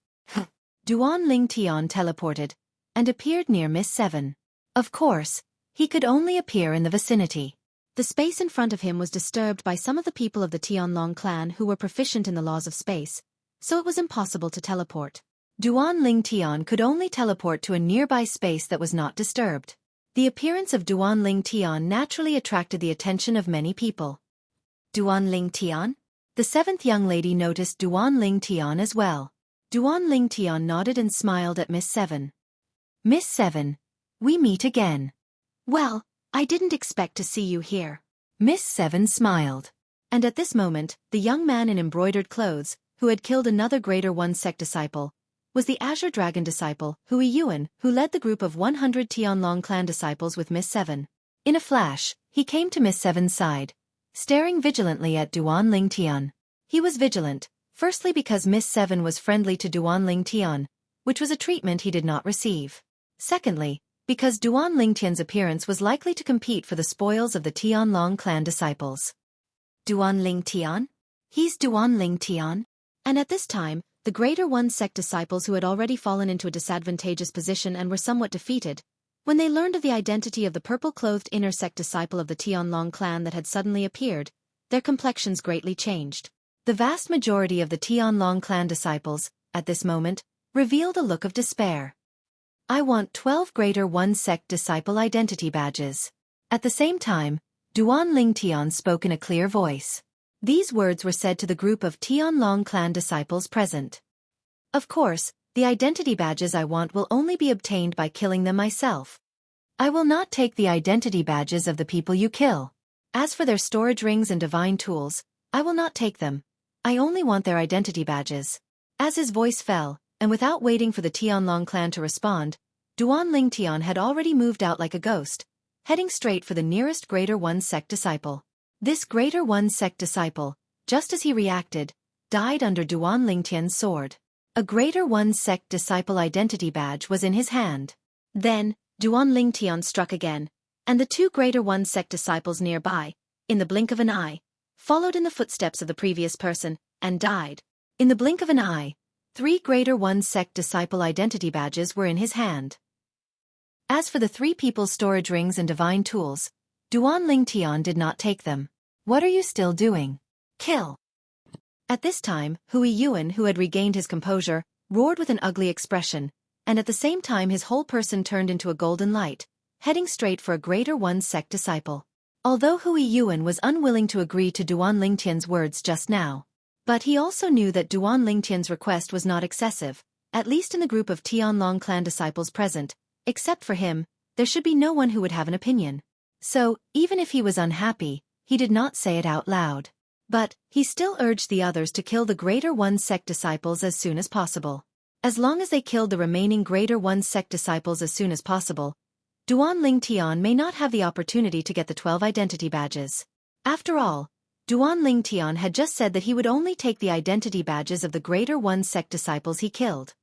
Duanling Tian teleported and appeared near Miss Seven. Of course, he could only appear in the vicinity. The space in front of him was disturbed by some of the people of the Tianlong clan who were proficient in the laws of space, so it was impossible to teleport. Duanling Tian could only teleport to a nearby space that was not disturbed. The appearance of Duanling Tian naturally attracted the attention of many people. Duanling Tian? The seventh young lady noticed Duanling Tian as well. Duanling Tian nodded and smiled at Miss Seven. Miss Seven, we meet again. Well, I didn't expect to see you here. Miss Seven smiled. And at this moment, the young man in embroidered clothes, who had killed another Greater One Sect disciple, was the Azure Dragon disciple, Hui Yuan, who led the group of 100 Tianlong clan disciples with Miss Seven. In a flash, he came to Miss Seven's side, staring vigilantly at Duanling Tian. He was vigilant, firstly because Miss Seven was friendly to Duanling Tian, which was a treatment he did not receive. Secondly, because Duanling Tian's appearance was likely to compete for the spoils of the Tianlong clan disciples. Duanling Tian? He's Duanling Tian? And at this time, the Greater One Sect disciples who had already fallen into a disadvantageous position and were somewhat defeated, when they learned of the identity of the purple-clothed inner sect disciple of the Tianlong clan that had suddenly appeared, their complexions greatly changed. The vast majority of the Tianlong clan disciples, at this moment, revealed a look of despair. I want 12 Greater One Sect disciple identity badges. At the same time, Duanling Tian spoke in a clear voice. These words were said to the group of Tianlong clan disciples present. Of course, the identity badges I want will only be obtained by killing them myself. I will not take the identity badges of the people you kill. As for their storage rings and divine tools, I will not take them. I only want their identity badges. As his voice fell, and without waiting for the Tianlong clan to respond, Duanling Tian had already moved out like a ghost, heading straight for the nearest Greater One Sect disciple. This Greater One Sect disciple, just as he reacted, died under Duanling Tian's sword. A Greater One Sect disciple identity badge was in his hand. Then, Duanling Tian struck again, and the two Greater One Sect disciples nearby, in the blink of an eye, followed in the footsteps of the previous person, and died. In the blink of an eye, 3 Greater One Sect disciple identity badges were in his hand. As for the 3 people's storage rings and divine tools, Duanling Tian did not take them. What are you still doing? Kill! At this time, Hui Yuan, who had regained his composure, roared with an ugly expression, and at the same time his whole person turned into a golden light, heading straight for a Greater One Sect disciple. Although Hui Yuan was unwilling to agree to Duanling Tian's words just now, but he also knew that Duanling Tian's request was not excessive, at least in the group of Tianlong clan disciples present. Except for him, there should be no one who would have an opinion. So, even if he was unhappy, he did not say it out loud. But, he still urged the others to kill the Greater One Sect disciples as soon as possible. As long as they killed the remaining Greater One Sect disciples as soon as possible, Duanling Tian may not have the opportunity to get the 12 identity badges. After all, Duanling Tian had just said that he would only take the identity badges of the Greater One Sect disciples he killed.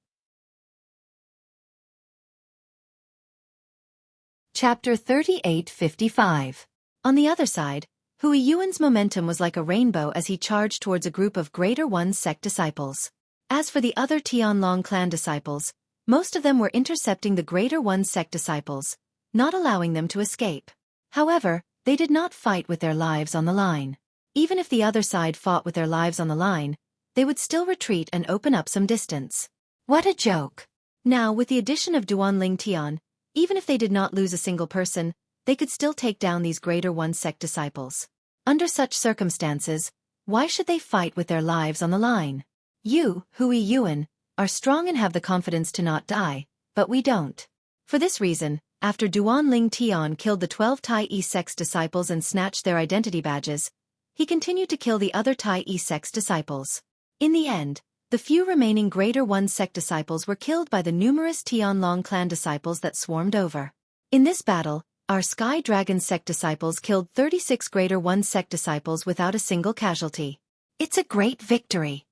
Chapter 3855. On the other side, Hui Yuan's momentum was like a rainbow as he charged towards a group of Greater One Sect disciples. As for the other Tianlong clan disciples, most of them were intercepting the Greater One Sect disciples, not allowing them to escape. However, they did not fight with their lives on the line. Even if the other side fought with their lives on the line, they would still retreat and open up some distance. What a joke! Now, with the addition of Duanling Tian, even if they did not lose a single person, they could still take down these Greater One Sect disciples. Under such circumstances, why should they fight with their lives on the line? You, Hui Yuan, are strong and have the confidence to not die, but we don't. For this reason, after Duanling Tian killed the 12 Tai E sect's disciples and snatched their identity badges, he continued to kill the other Tai E sect's disciples. In the end, the few remaining Greater One Sect disciples were killed by the numerous Tianlong clan disciples that swarmed over. In this battle, our Sky Dragon Sect disciples killed 36 Greater One Sect disciples without a single casualty. It's a great victory.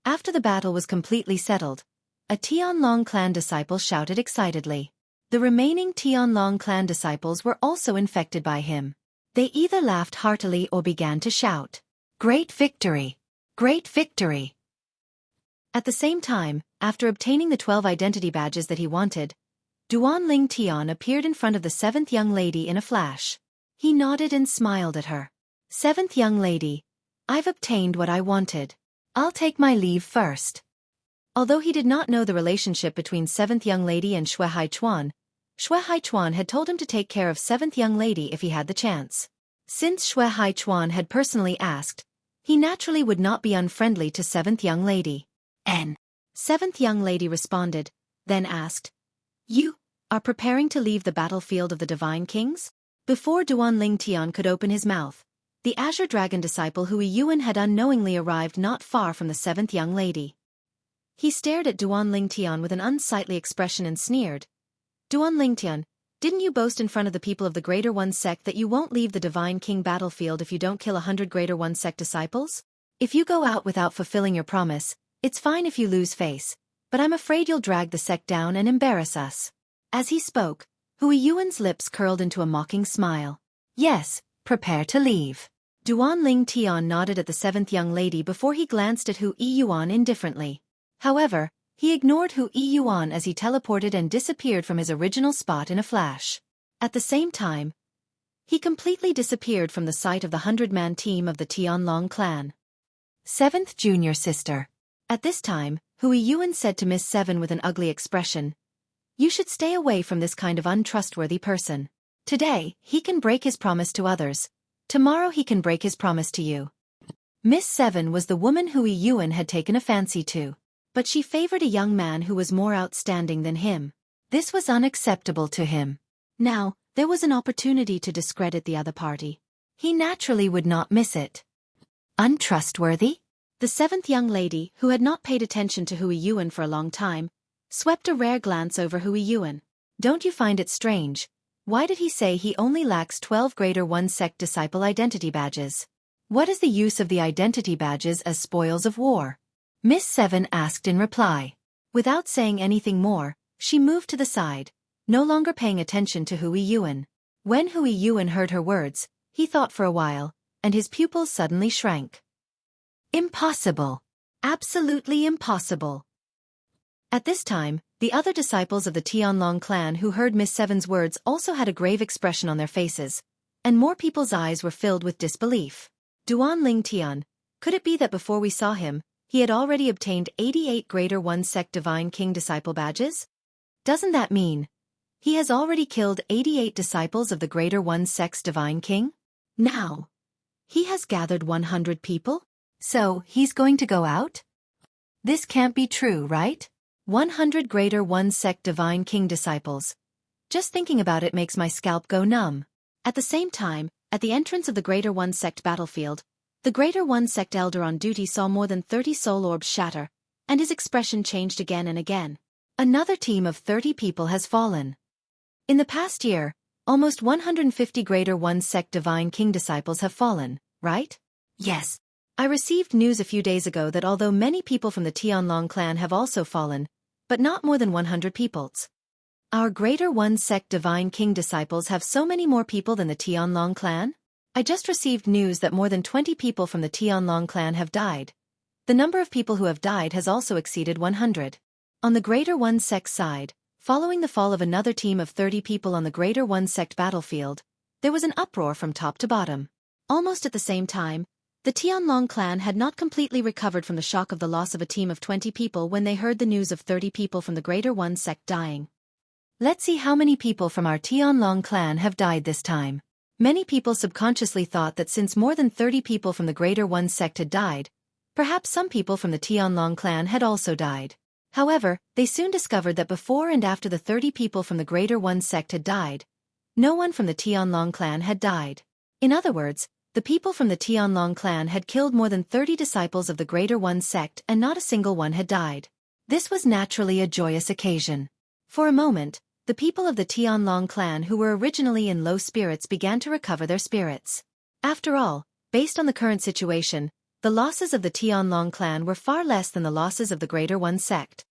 After the battle was completely settled, a Tianlong clan disciple shouted excitedly. The remaining Tianlong clan disciples were also infected by him. They either laughed heartily or began to shout, "Great victory! Great victory!" At the same time, after obtaining the 12 identity badges that he wanted, Duanling Tian appeared in front of the 7th young lady in a flash. He nodded and smiled at her. "7th young lady, I've obtained what I wanted. I'll take my leave first." Although he did not know the relationship between 7th young lady and Xueqi Chuan had told him to take care of 7th young lady if he had the chance. Since Xueqi Chuan had personally asked, he naturally would not be unfriendly to 7th young lady. 7th young lady responded, then asked, "You are preparing to leave the battlefield of the Divine Kings?" Before Duanling Tian could open his mouth, the Azure Dragon disciple Hui Yuan had unknowingly arrived not far from the 7th young lady. He stared at Duanling Tian with an unsightly expression and sneered. "Duanling Tian, didn't you boast in front of the people of the Greater One Sect that you won't leave the Divine King battlefield if you don't kill 100 Greater One Sect disciples? If you go out without fulfilling your promise, it's fine if you lose face, but I'm afraid you'll drag the sect down and embarrass us." As he spoke, Hui Yuan's lips curled into a mocking smile. "Yes, prepare to leave." Duanling Tian nodded at the 7th young lady before he glanced at Hui Yuan indifferently. However, he ignored Hui Yuan as he teleported and disappeared from his original spot in a flash. At the same time, he completely disappeared from the sight of the 100-man team of the Tianlong clan. 7th junior sister. At this time, Hui Yuan said to Miss 7 with an ugly expression, "You should stay away from this kind of untrustworthy person. Today, he can break his promise to others. Tomorrow he can break his promise to you." Miss 7 was the woman Hui Yuan had taken a fancy to. But she favored a young man who was more outstanding than him. This was unacceptable to him. Now, there was an opportunity to discredit the other party. He naturally would not miss it. Untrustworthy? The 7th young lady, who had not paid attention to Hui Yuan for a long time, swept a rare glance over Hui Yuan. "Don't you find it strange? Why did he say he only lacks 12 Greater One Sect disciple identity badges? What is the use of the identity badges as spoils of war?" Miss 7 asked in reply. Without saying anything more, she moved to the side, no longer paying attention to Hui Yuan. When Hui Yuan heard her words, he thought for a while, and his pupils suddenly shrank. Impossible. Absolutely impossible. At this time, the other disciples of the Tianlong clan who heard Miss 7's words also had a grave expression on their faces, and more people's eyes were filled with disbelief. Duanling Tian, could it be that before we saw him, he had already obtained 88 Greater One Sect Divine King disciple badges? Doesn't that mean he has already killed 88 disciples of the Greater One Sect's Divine King? Now, he has gathered 100 people? So, he's going to go out? This can't be true, right? 100 Greater One Sect Divine King disciples. Just thinking about it makes my scalp go numb. At the same time, at the entrance of the Greater One Sect battlefield, the Greater One Sect elder on duty saw more than 30 soul orbs shatter, and his expression changed again and again. Another team of 30 people has fallen. In the past year, almost 150 Greater One Sect Divine King disciples have fallen, right? Yes. I received news a few days ago that although many people from the Tianlong clan have also fallen, but not more than 100 peoples. Our Greater One Sect Divine King disciples have so many more people than the Tianlong clan? I just received news that more than 20 people from the Tianlong clan have died. The number of people who have died has also exceeded 100. On the Greater One Sect side, following the fall of another team of 30 people on the Greater One Sect battlefield, there was an uproar from top to bottom. Almost at the same time, the Tianlong clan had not completely recovered from the shock of the loss of a team of 20 people when they heard the news of 30 people from the Greater One sect dying. Let's see how many people from our Tianlong clan have died this time. Many people subconsciously thought that since more than 30 people from the Greater One sect had died, perhaps some people from the Tianlong clan had also died. However, they soon discovered that before and after the 30 people from the Greater One sect had died, no one from the Tianlong clan had died. In other words, the people from the Tianlong clan had killed more than 30 disciples of the Greater One sect and not a single one had died. This was naturally a joyous occasion. For a moment, the people of the Tianlong clan who were originally in low spirits began to recover their spirits. After all, based on the current situation, the losses of the Tianlong clan were far less than the losses of the Greater One sect.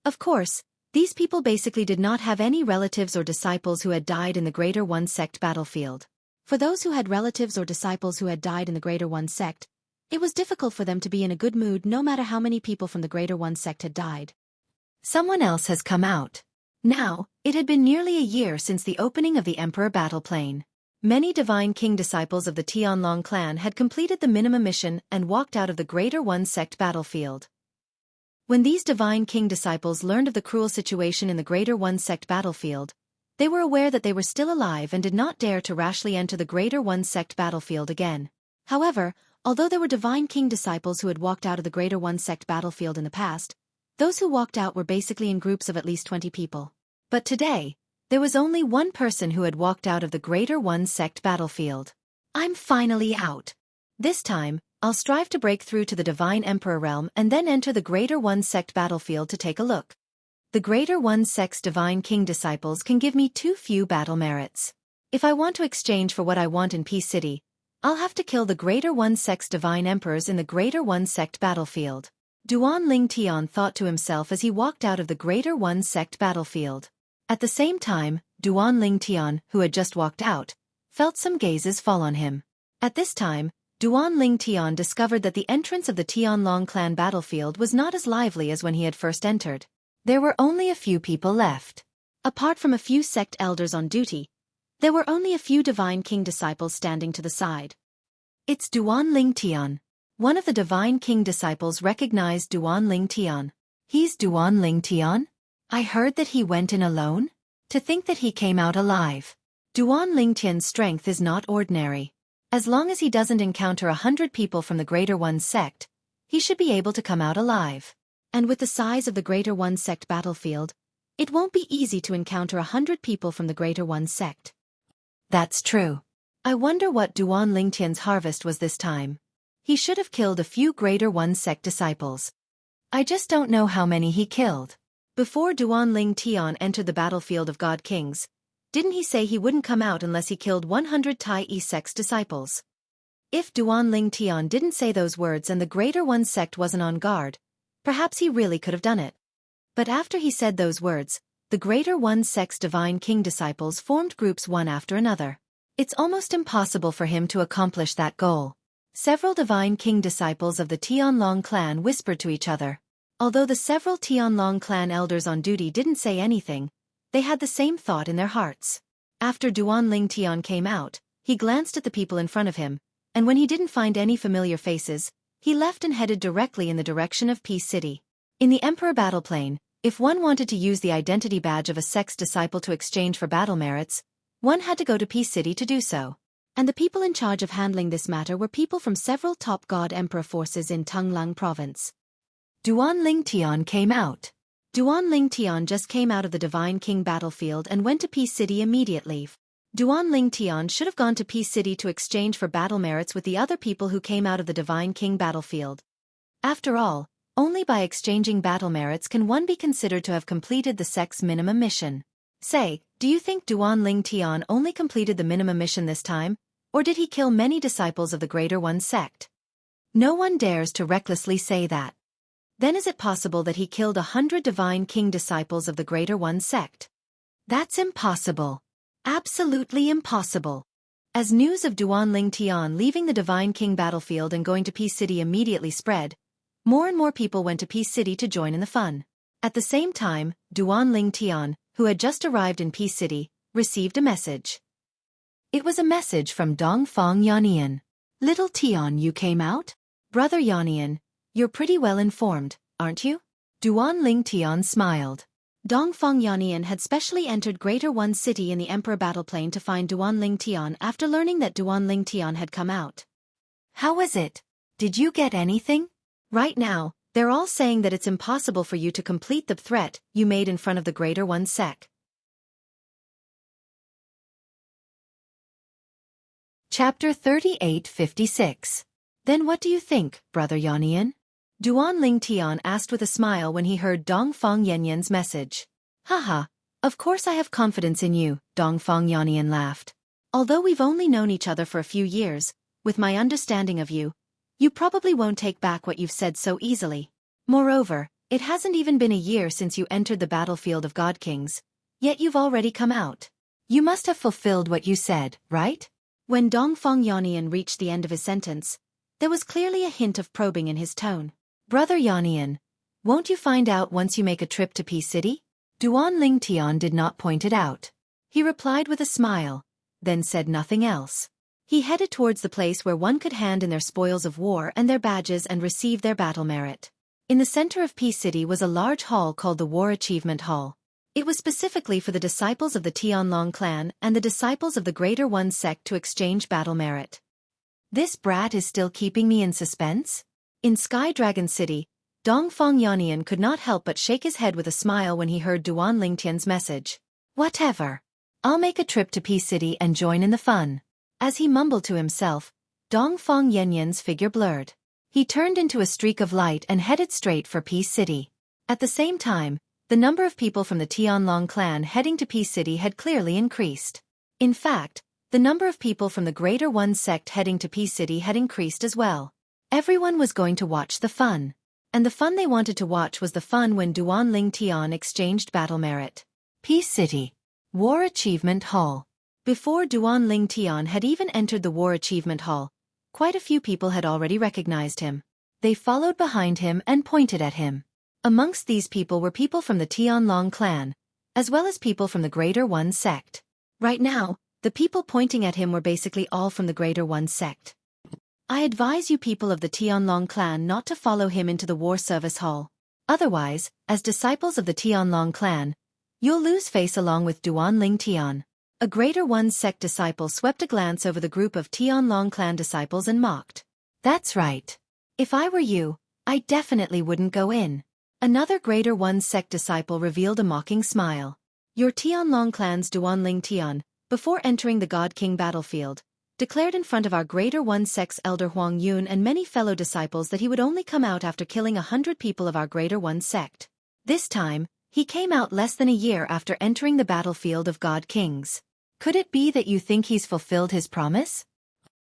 Of course, these people basically did not have any relatives or disciples who had died in the Greater One sect battlefield. For those who had relatives or disciples who had died in the Greater One sect, it was difficult for them to be in a good mood no matter how many people from the Greater One sect had died. Someone else has come out. Now, it had been nearly a year since the opening of the Emperor Battle Plane. Many Divine King disciples of the Tianlong clan had completed the minimum mission and walked out of the Greater One sect battlefield. When these Divine King disciples learned of the cruel situation in the Greater One sect battlefield, they were aware that they were still alive and did not dare to rashly enter the Greater One sect battlefield again. However, although there were Divine King disciples who had walked out of the Greater One sect battlefield in the past, those who walked out were basically in groups of at least 20 people. But today, there was only one person who had walked out of the Greater One sect battlefield. I'm finally out. This time, I'll strive to break through to the Divine Emperor realm and then enter the Greater One sect battlefield to take a look. The Greater One sect's Divine King disciples can give me too few battle merits. If I want to exchange for what I want in Peace City, I'll have to kill the Greater One sect's Divine Emperors in the Greater One sect battlefield. Duan Ling Tian thought to himself as he walked out of the Greater One sect battlefield. At the same time, Duan Ling Tian, who had just walked out, felt some gazes fall on him. At this time, Duan Ling Tian discovered that the entrance of the Tianlong clan battlefield was not as lively as when he had first entered. There were only a few people left. Apart from a few sect elders on duty, there were only a few Divine King disciples standing to the side. It's Duan Ling Tian. One of the Divine King disciples recognized Duan Ling Tian. He's Duan Ling Tian? I heard that he went in alone? To think that he came out alive. Duan Ling Tian's strength is not ordinary. As long as he doesn't encounter 100 people from the Greater One sect, he should be able to come out alive. And with the size of the Greater One sect battlefield, it won't be easy to encounter 100 people from the Greater One sect. That's true. I wonder what Duan Ling Tian's harvest was this time. He should have killed a few Greater One sect disciples. I just don't know how many he killed. Before Duan Ling Tian entered the battlefield of God Kings, didn't he say he wouldn't come out unless he killed 100 Tai E sect's disciples? If Duan Ling Tian didn't say those words and the Greater One sect wasn't on guard, perhaps he really could have done it. But after he said those words, the Greater One sect's Divine King disciples formed groups one after another. It's almost impossible for him to accomplish that goal. Several Divine King disciples of the Tianlong clan whispered to each other. Although the several Tianlong clan elders on duty didn't say anything, they had the same thought in their hearts. After Duan Ling Tian came out, he glanced at the people in front of him, and when he didn't find any familiar faces, he left and headed directly in the direction of Peace City. In the Emperor Battle Plane, if one wanted to use the identity badge of a sect's disciple to exchange for battle merits, one had to go to Peace City to do so. And the people in charge of handling this matter were people from several top God Emperor forces in Tunglang province. Duan Ling Tian came out. Duan Ling Tian just came out of the Divine King battlefield and went to Peace City immediately. Duan Ling Tian should have gone to Peace City to exchange for battle merits with the other people who came out of the Divine King battlefield. After all, only by exchanging battle merits can one be considered to have completed the sect's minimum mission. Say, do you think Duan Ling Tian only completed the minimum mission this time, or did he kill many disciples of the Greater One sect? No one dares to recklessly say that. Then is it possible that he killed 100 Divine King disciples of the Greater One sect? That's impossible. Absolutely impossible. As news of Duan Ling Tian leaving the Divine King battlefield and going to Peace City immediately spread, more and more people went to Peace City to join in the fun. At the same time, Duan Ling Tian, who had just arrived in Peace City, received a message. It was a message from Dongfang Yannian. Little Tian, you came out? Brother Yannian, you're pretty well informed, aren't you? Duan Tian smiled. Dongfang Yannian had specially entered Greater One City in the Emperor Battle Plane to find Duan Tian after learning that Duan Tian had come out. How was it? Did you get anything? Right now, they're all saying that it's impossible for you to complete the threat you made in front of the Greater One Sect. Chapter 3856. Then what do you think, Brother Yannian? Duan Tian asked with a smile when he heard Dongfang Yannian's message. Haha, of course I have confidence in you, Dongfang Yannian laughed. Although we've only known each other for a few years, with my understanding of you, you probably won't take back what you've said so easily. Moreover, it hasn't even been a year since you entered the battlefield of God Kings, yet you've already come out. You must have fulfilled what you said, right? When Dongfang Yannian reached the end of his sentence, there was clearly a hint of probing in his tone. Brother Yannian, won't you find out once you make a trip to Peace City? Duan Tian did not point it out. He replied with a smile, then said nothing else. He headed towards the place where one could hand in their spoils of war and their badges and receive their battle merit. In the center of Peace City was a large hall called the War Achievement Hall. It was specifically for the disciples of the Tianlong clan and the disciples of the Greater One Sect to exchange battle merit. This brat is still keeping me in suspense? In Sky Dragon City, Dongfang Yannian could not help but shake his head with a smile when he heard Duan Tian's message. Whatever. I'll make a trip to Peace City and join in the fun. As he mumbled to himself, Dongfang Yannian's figure blurred. He turned into a streak of light and headed straight for Peace City. At the same time, the number of people from the Tianlong clan heading to Peace City had clearly increased. In fact, the number of people from the Greater One Sect heading to Peace City had increased as well. Everyone was going to watch the fun. And the fun they wanted to watch was the fun when Duan Tian exchanged battle merit. Peace City. War Achievement Hall. Before Duan Tian had even entered the War Achievement Hall, quite a few people had already recognized him. They followed behind him and pointed at him. Amongst these people were people from the Tianlong clan, as well as people from the Greater One Sect. Right now, the people pointing at him were basically all from the Greater One Sect. I advise you people of the Tianlong clan not to follow him into the War Service Hall. Otherwise, as disciples of the Tianlong clan, you'll lose face along with Duan Tian. A Greater One Sect disciple swept a glance over the group of Tianlong clan disciples and mocked. That's right. If I were you, I definitely wouldn't go in. Another Greater One Sect disciple revealed a mocking smile. Your Tianlong clan's Duan Tian, before entering the God King battlefield, declared in front of our Greater One Sect's elder Huang Yun and many fellow disciples that he would only come out after killing 100 people of our Greater One Sect. This time, he came out less than a year after entering the battlefield of God Kings. Could it be that you think he's fulfilled his promise?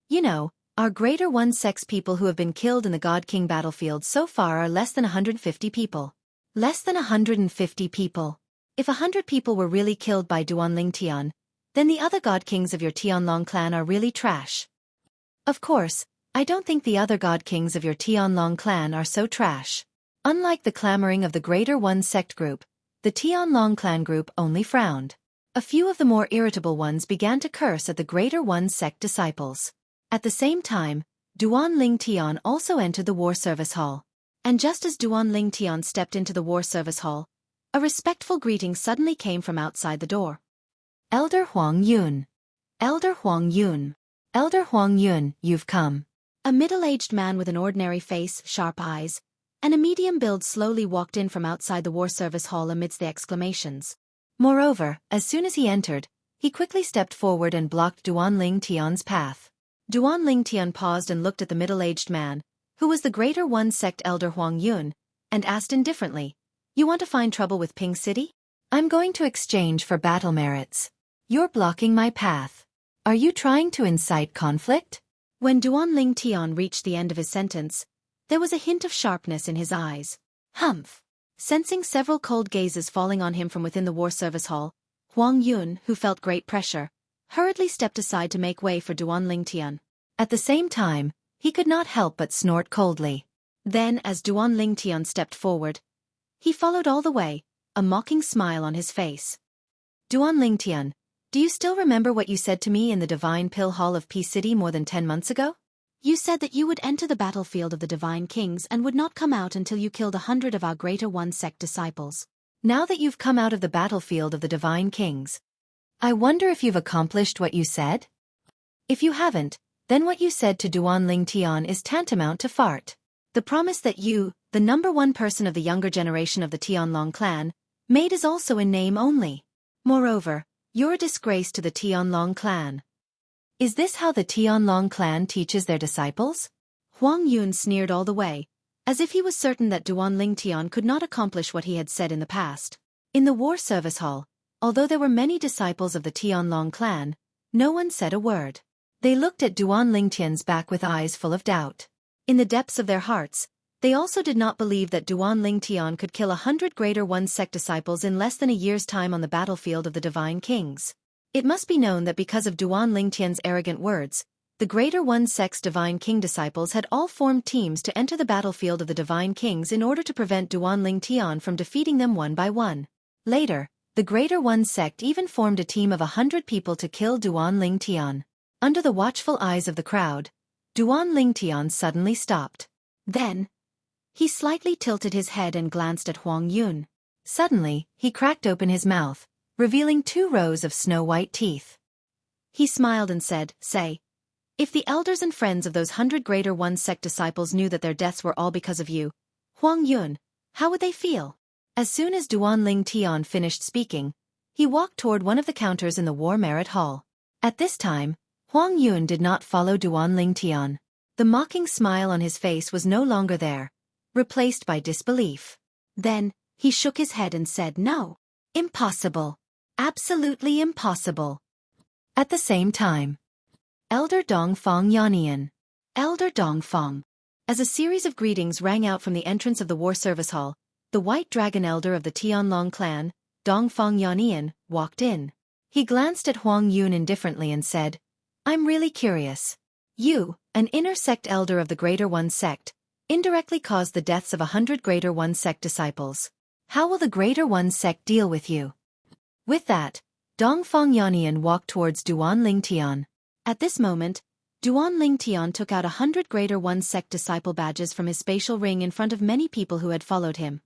You know, our Greater One Sect's people who have been killed in the God King battlefield so far are less than 150 people. Less than 150 people. If 100 people were really killed by Duan Tian, then the other God Kings of your Tianlong clan are really trash. Of course, I don't think the other God Kings of your Tianlong clan are so trash. Unlike the clamoring of the Greater One Sect group, the Tianlong clan group only frowned. A few of the more irritable ones began to curse at the Greater One Sect disciples. At the same time, Duan Tian also entered the War Service Hall. And just as Duan Tian stepped into the War Service Hall, a respectful greeting suddenly came from outside the door. Elder Huang Yun. Elder Huang Yun. Elder Huang Yun, you've come. A middle-aged man with an ordinary face, sharp eyes, and a medium build slowly walked in from outside the War Service Hall amidst the exclamations. Moreover, as soon as he entered, he quickly stepped forward and blocked Duan Tian's path. Duan Tian paused and looked at the middle-aged man, who was the Greater One Sect elder Huang Yun, and asked indifferently, "You want to find trouble with Ping City? I'm going to exchange for battle merits. You're blocking my path. Are you trying to incite conflict?" When Duan Tian reached the end of his sentence, there was a hint of sharpness in his eyes. Humph! Sensing several cold gazes falling on him from within the War Service Hall, Huang Yun, who felt great pressure, hurriedly stepped aside to make way for Duan Tian. At the same time, he could not help but snort coldly. Then, as Duan Tian stepped forward, he followed all the way, a mocking smile on his face. Duan Tian, Do you still remember what you said to me in the Divine Pill Hall of Peace City more than 10 months ago? You said that you would enter the battlefield of the Divine Kings and would not come out until you killed 100 of our Greater One Sect disciples. Now that you've come out of the battlefield of the Divine Kings, I wonder if you've accomplished what you said? If you haven't, then what you said to Duan Ling Tian is tantamount to fart. The promise that you, the number one person of the younger generation of the Tianlong clan, made is also in name only. Moreover, you're a disgrace to the Tianlong clan. Is this how the Tianlong clan teaches their disciples? Huang Yun sneered all the way, as if he was certain that Duan Ling Tian could not accomplish what he had said in the past. In the war service hall, although there were many disciples of the Tianlong clan, no one said a word. They looked at Duan Ling Tian's back with eyes full of doubt. In the depths of their hearts, they also did not believe that Duan Ling Tian could kill 100 Greater One Sect disciples in less than a year's time on the battlefield of the Divine Kings. It must be known that because of Duan Ling Tian's arrogant words, the Greater One Sect's Divine King disciples had all formed teams to enter the battlefield of the Divine Kings in order to prevent Duan Ling Tian from defeating them one by one. Later, the Greater One Sect even formed a team of 100 people to kill Duan Ling Tian. Under the watchful eyes of the crowd, Duan Ling Tian suddenly stopped. Then, he slightly tilted his head and glanced at Huang Yun. Suddenly, he cracked open his mouth, revealing 2 rows of snow-white teeth. He smiled and said, "Say, if the elders and friends of those 100 Greater One Sect disciples knew that their deaths were all because of you, Huang Yun, how would they feel?" As soon as Duan Ling Tian finished speaking, he walked toward one of the counters in the War Merit Hall. At this time, Huang Yun did not follow Duan Ling Tian. The mocking smile on his face was no longer there, replaced by disbelief. Then, he shook his head and said, "No. Impossible. Absolutely impossible." At the same time, Elder Dongfang Yanian. Elder Dongfang. As a series of greetings rang out from the entrance of the War Service Hall, the White Dragon Elder of the Tianlong clan, Dongfang Yanian, walked in. He glanced at Huang Yun indifferently and said, "I'm really curious. You, an inner sect elder of the Greater One Sect, indirectly caused the deaths of 100 Greater One Sect disciples. How will the Greater One Sect deal with you?" With that, Dongfang Yanian walked towards Duan Ling Tian. At this moment, Duan Ling Tian took out 100 Greater One Sect disciple badges from his spatial ring in front of many people who had followed him.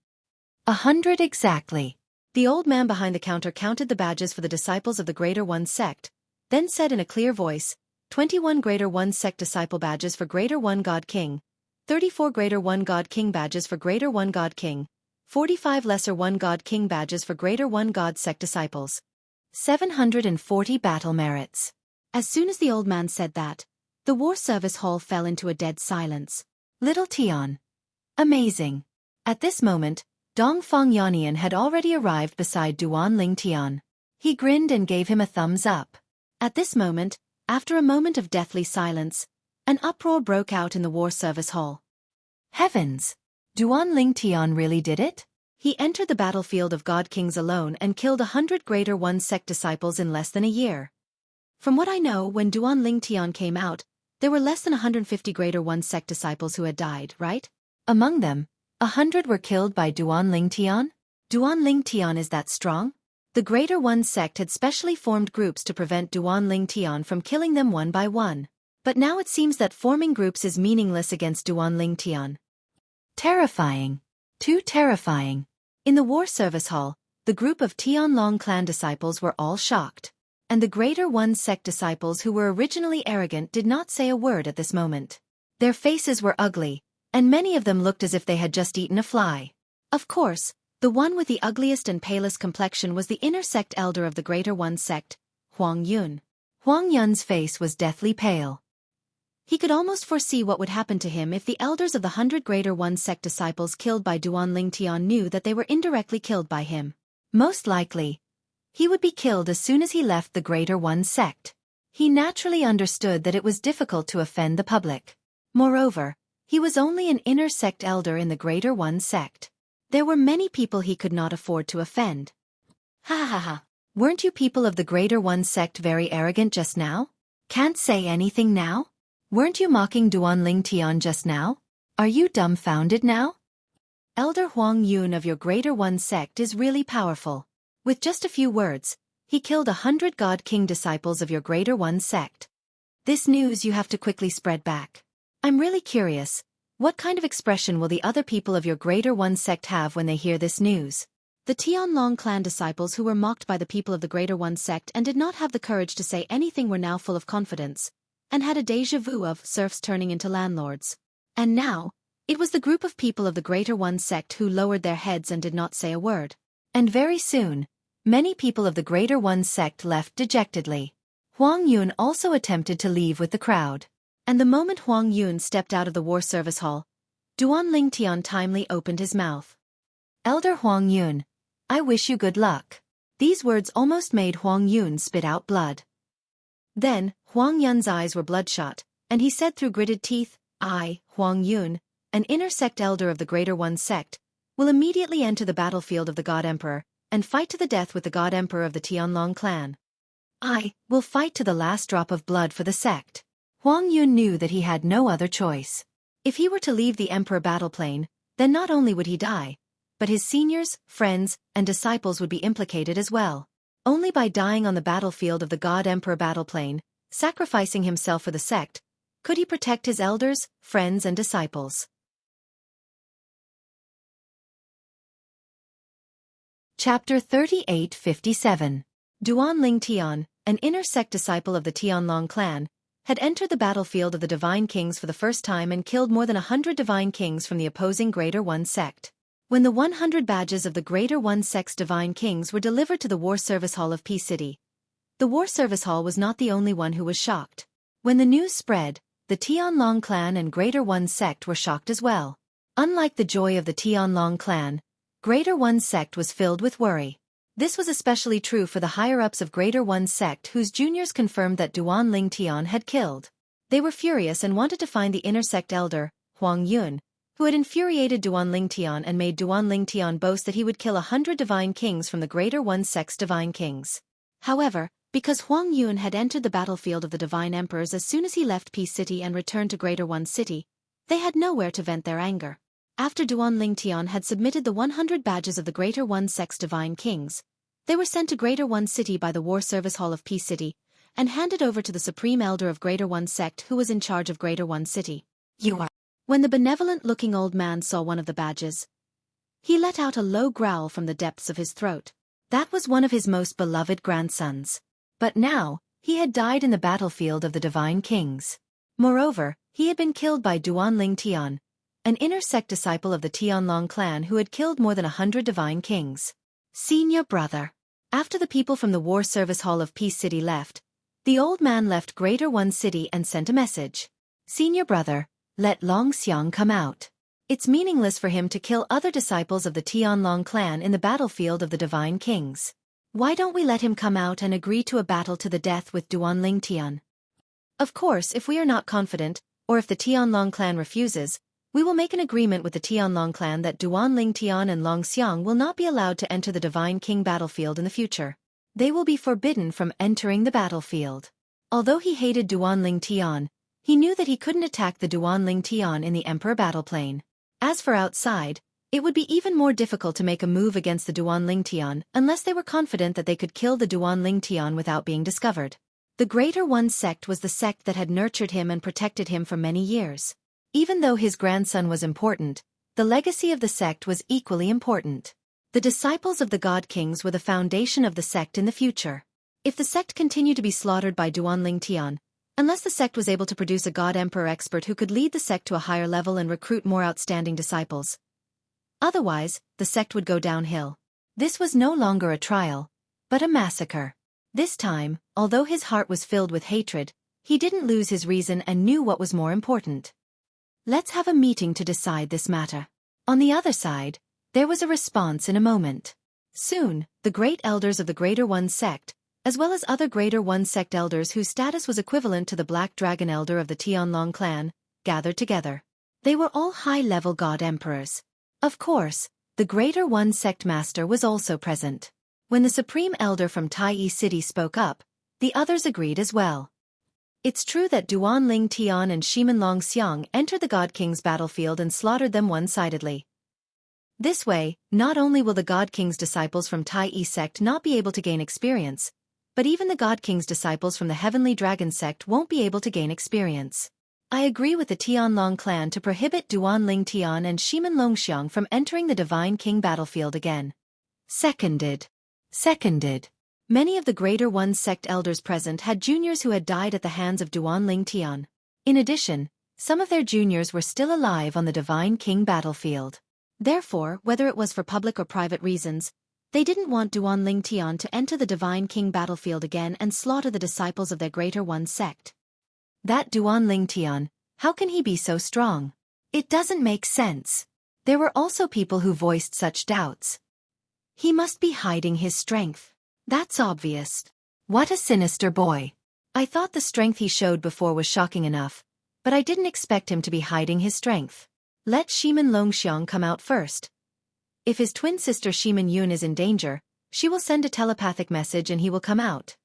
100 exactly. The old man behind the counter counted the badges for the disciples of the Greater One Sect, then said in a clear voice, 21 Greater One Sect disciple badges for Greater One God King, 34 Greater One God King badges for Greater One God King, 45 Lesser One God King badges for Greater One God Sect disciples, 740 battle merits. As soon as the old man said that, the war service hall fell into a dead silence. Little Tian. Amazing. At this moment, Dongfang Yanian had already arrived beside Duan Ling Tian. He grinned and gave him a thumbs up. At this moment, after a moment of deathly silence, an uproar broke out in the war service hall. Heavens! Duan Ling Tian really did it? He entered the battlefield of God Kings alone and killed 100 Greater One Sect disciples in less than a year. From what I know, when Duan Ling Tian came out, there were less than 150 Greater One Sect disciples who had died, right? Among them, 100 were killed by Duan Ling Tian? Duan Ling Tian is that strong? The Greater One Sect had specially formed groups to prevent Duan Ling Tian from killing them one by one. But now it seems that forming groups is meaningless against Duan Ling Tian. Terrifying. Too terrifying. In the war service hall, the group of Tianlong clan disciples were all shocked. And the Greater One Sect disciples who were originally arrogant did not say a word at this moment. Their faces were ugly, and many of them looked as if they had just eaten a fly. Of course, the one with the ugliest and palest complexion was the inner sect elder of the Greater One Sect, Huang Yun. Huang Yun's face was deathly pale. He could almost foresee what would happen to him if the elders of the 100 Greater One Sect disciples killed by Duan Ling Tian knew that they were indirectly killed by him. Most likely, he would be killed as soon as he left the Greater One Sect. He naturally understood that it was difficult to offend the public. Moreover, he was only an inner sect elder in the Greater One Sect. There were many people he could not afford to offend. Ha ha ha. Weren't you people of the Greater One Sect very arrogant just now? Can't say anything now? Weren't you mocking Duan Ling Tian just now? Are you dumbfounded now? Elder Huang Yun of your Greater One Sect is really powerful. With just a few words, He killed 100 God King disciples of your Greater One sect. This news you have to quickly spread back. I'm really curious, what kind of expression will the other people of your Greater One sect have when they hear this news? The Tianlong clan disciples who were mocked by the people of the Greater One sect and did not have the courage to say anything were now full of confidence, and had a déjà vu of serfs turning into landlords. And now, it was the group of people of the Greater One sect who lowered their heads and did not say a word. And very soon, many people of the Greater One sect left dejectedly. Huang Yun also attempted to leave with the crowd. And the moment Huang Yun stepped out of the war service hall, Duan Lingtian timely opened his mouth. Elder Huang Yun, I wish you good luck. These words almost made Huang Yun spit out blood. Then, Huang Yun's eyes were bloodshot, and he said through gritted teeth, I, Huang Yun, an inner sect elder of the Greater One sect, will immediately enter the battlefield of the God Emperor, and fight to the death with the God Emperor of the Tianlong clan. I will fight to the last drop of blood for the sect. Huang Yun knew that he had no other choice. If he were to leave the Emperor battleplane, then not only would he die, but his seniors, friends, and disciples would be implicated as well. Only by dying on the battlefield of the God Emperor battleplane, sacrificing himself for the sect, could he protect his elders, friends, and disciples. Chapter 3857. Duan Lingtian, an inner sect disciple of the Tianlong clan, had entered the battlefield of the Divine Kings for the first time and killed more than 100 Divine Kings from the opposing Greater One sect. When the 100 badges of the Greater One sect's Divine Kings were delivered to the War Service Hall of Peace City, the War Service Hall was not the only one who was shocked. When the news spread, the Tianlong clan and Greater One sect were shocked as well. Unlike the joy of the Tianlong clan, Greater One sect was filled with worry. This was especially true for the higher-ups of Greater One sect whose juniors confirmed that Duan Lingtian had killed. They were furious and wanted to find the inner sect elder, Huang Yun, who had infuriated Duan Lingtian and made Duan Lingtian boast that he would kill 100 Divine Kings from the Greater One sect's Divine Kings. However, because Huang Yun had entered the battlefield of the Divine Emperors as soon as he left Peace City and returned to Greater One City, they had nowhere to vent their anger. After Duan Lingtian had submitted the 100 badges of the Greater One sect's Divine Kings, they were sent to Greater One City by the War Service Hall of Peace City, and handed over to the Supreme Elder of Greater One sect who was in charge of Greater One City. You are. When the benevolent-looking old man saw one of the badges, he let out a low growl from the depths of his throat. That was one of his most beloved grandsons. But now, he had died in the battlefield of the Divine Kings. Moreover, he had been killed by Duan Lingtian, an inner sect disciple of the Tianlong clan who had killed more than 100 Divine Kings. Senior brother. After the people from the War Service Hall of Peace City left, the old man left Greater One City and sent a message. Senior brother, let Long Xiang come out. It's meaningless for him to kill other disciples of the Tianlong clan in the battlefield of the Divine Kings. Why don't we let him come out and agree to a battle to the death with Duan Lingtian? Of course, if we are not confident, or if the Tianlong clan refuses, we will make an agreement with the Tianlong clan that Duan Lingtian and Long Xiang will not be allowed to enter the Divine King battlefield in the future. They will be forbidden from entering the battlefield. Although he hated Duan Lingtian, he knew that he couldn't attack the Duan Lingtian in the Emperor battleplane. As for outside, it would be even more difficult to make a move against the Duan Lingtian unless they were confident that they could kill the Duan Lingtian without being discovered. The Greater One sect was the sect that had nurtured him and protected him for many years. Even though his grandson was important, the legacy of the sect was equally important. The disciples of the God Kings were the foundation of the sect in the future. If the sect continued to be slaughtered by Duan Lingtian, unless the sect was able to produce a God Emperor expert who could lead the sect to a higher level and recruit more outstanding disciples, otherwise, the sect would go downhill. This was no longer a trial, but a massacre. This time, although his heart was filled with hatred, he didn't lose his reason and knew what was more important. Let's have a meeting to decide this matter. On the other side, there was a response in a moment. Soon, the great elders of the Greater One sect, as well as other Greater One sect elders whose status was equivalent to the Black Dragon Elder of the Tianlong clan, gathered together. They were all high-level God Emperors. Of course, the Greater One sect master was also present. When the Supreme Elder from Tai City spoke up, the others agreed as well. It's true that Duan Lingtian and Shiman Long Xiang entered the God King's battlefield and slaughtered them one-sidedly. This way, not only will the God King's disciples from Tai sect not be able to gain experience, but even the God King's disciples from the Heavenly Dragon sect won't be able to gain experience. I agree with the Tianlong clan to prohibit Duanling Tian and Shimen Longxiang from entering the Divine King battlefield again. Seconded. Many of the Greater One sect elders present had juniors who had died at the hands of Duanling Tian. In addition, some of their juniors were still alive on the Divine King battlefield. Therefore, whether it was for public or private reasons, they didn't want Duanling Tian to enter the Divine King battlefield again and slaughter the disciples of their Greater One sect. That Duanling Tian, how can he be so strong? It doesn't make sense. There were also people who voiced such doubts. He must be hiding his strength. That's obvious. What a sinister boy. I thought the strength he showed before was shocking enough, but I didn't expect him to be hiding his strength. Let Shimen Longxiang come out first. If his twin sister Shimen Yun is in danger, she will send a telepathic message and he will come out.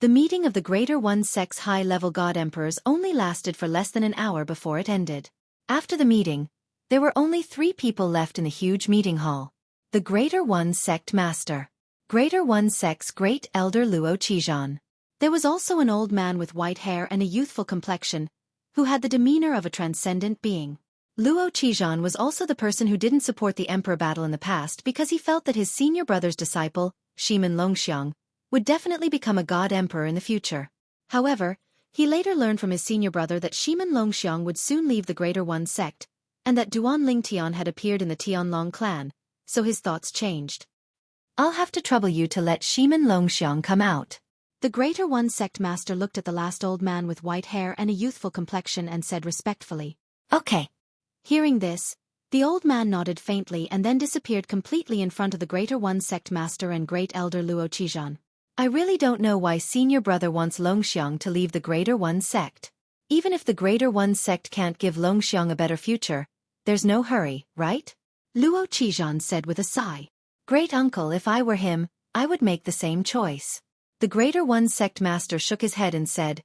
The meeting of the Greater One sect's high-level God Emperors only lasted for less than an hour before it ended. After the meeting, there were only 3 people left in the huge meeting hall. The Greater One sect Master. Greater One sect's Great Elder Luo Qijan. There was also an old man with white hair and a youthful complexion, who had the demeanor of a transcendent being. Luo Qijan was also the person who didn't support the Emperor battle in the past because he felt that his senior brother's disciple, Shimen Longxiang, would definitely become a God Emperor in the future. However, he later learned from his senior brother that Shimen Longxiang would soon leave the Greater One sect, and that Duanling Tian had appeared in the Tianlong clan, so his thoughts changed. I'll have to trouble you to let Shimen Longxiang come out. The Greater One sect master looked at the last old man with white hair and a youthful complexion and said respectfully, "Okay." Hearing this, the old man nodded faintly and then disappeared completely in front of the Greater One sect master and Great Elder Luo Qijan. I really don't know why senior brother wants Longxiang to leave the Greater One sect. Even if the Greater One sect can't give Longxiang a better future, there's no hurry, right? Luo Qijan said with a sigh. Great uncle, if I were him, I would make the same choice. The Greater One sect master shook his head and said,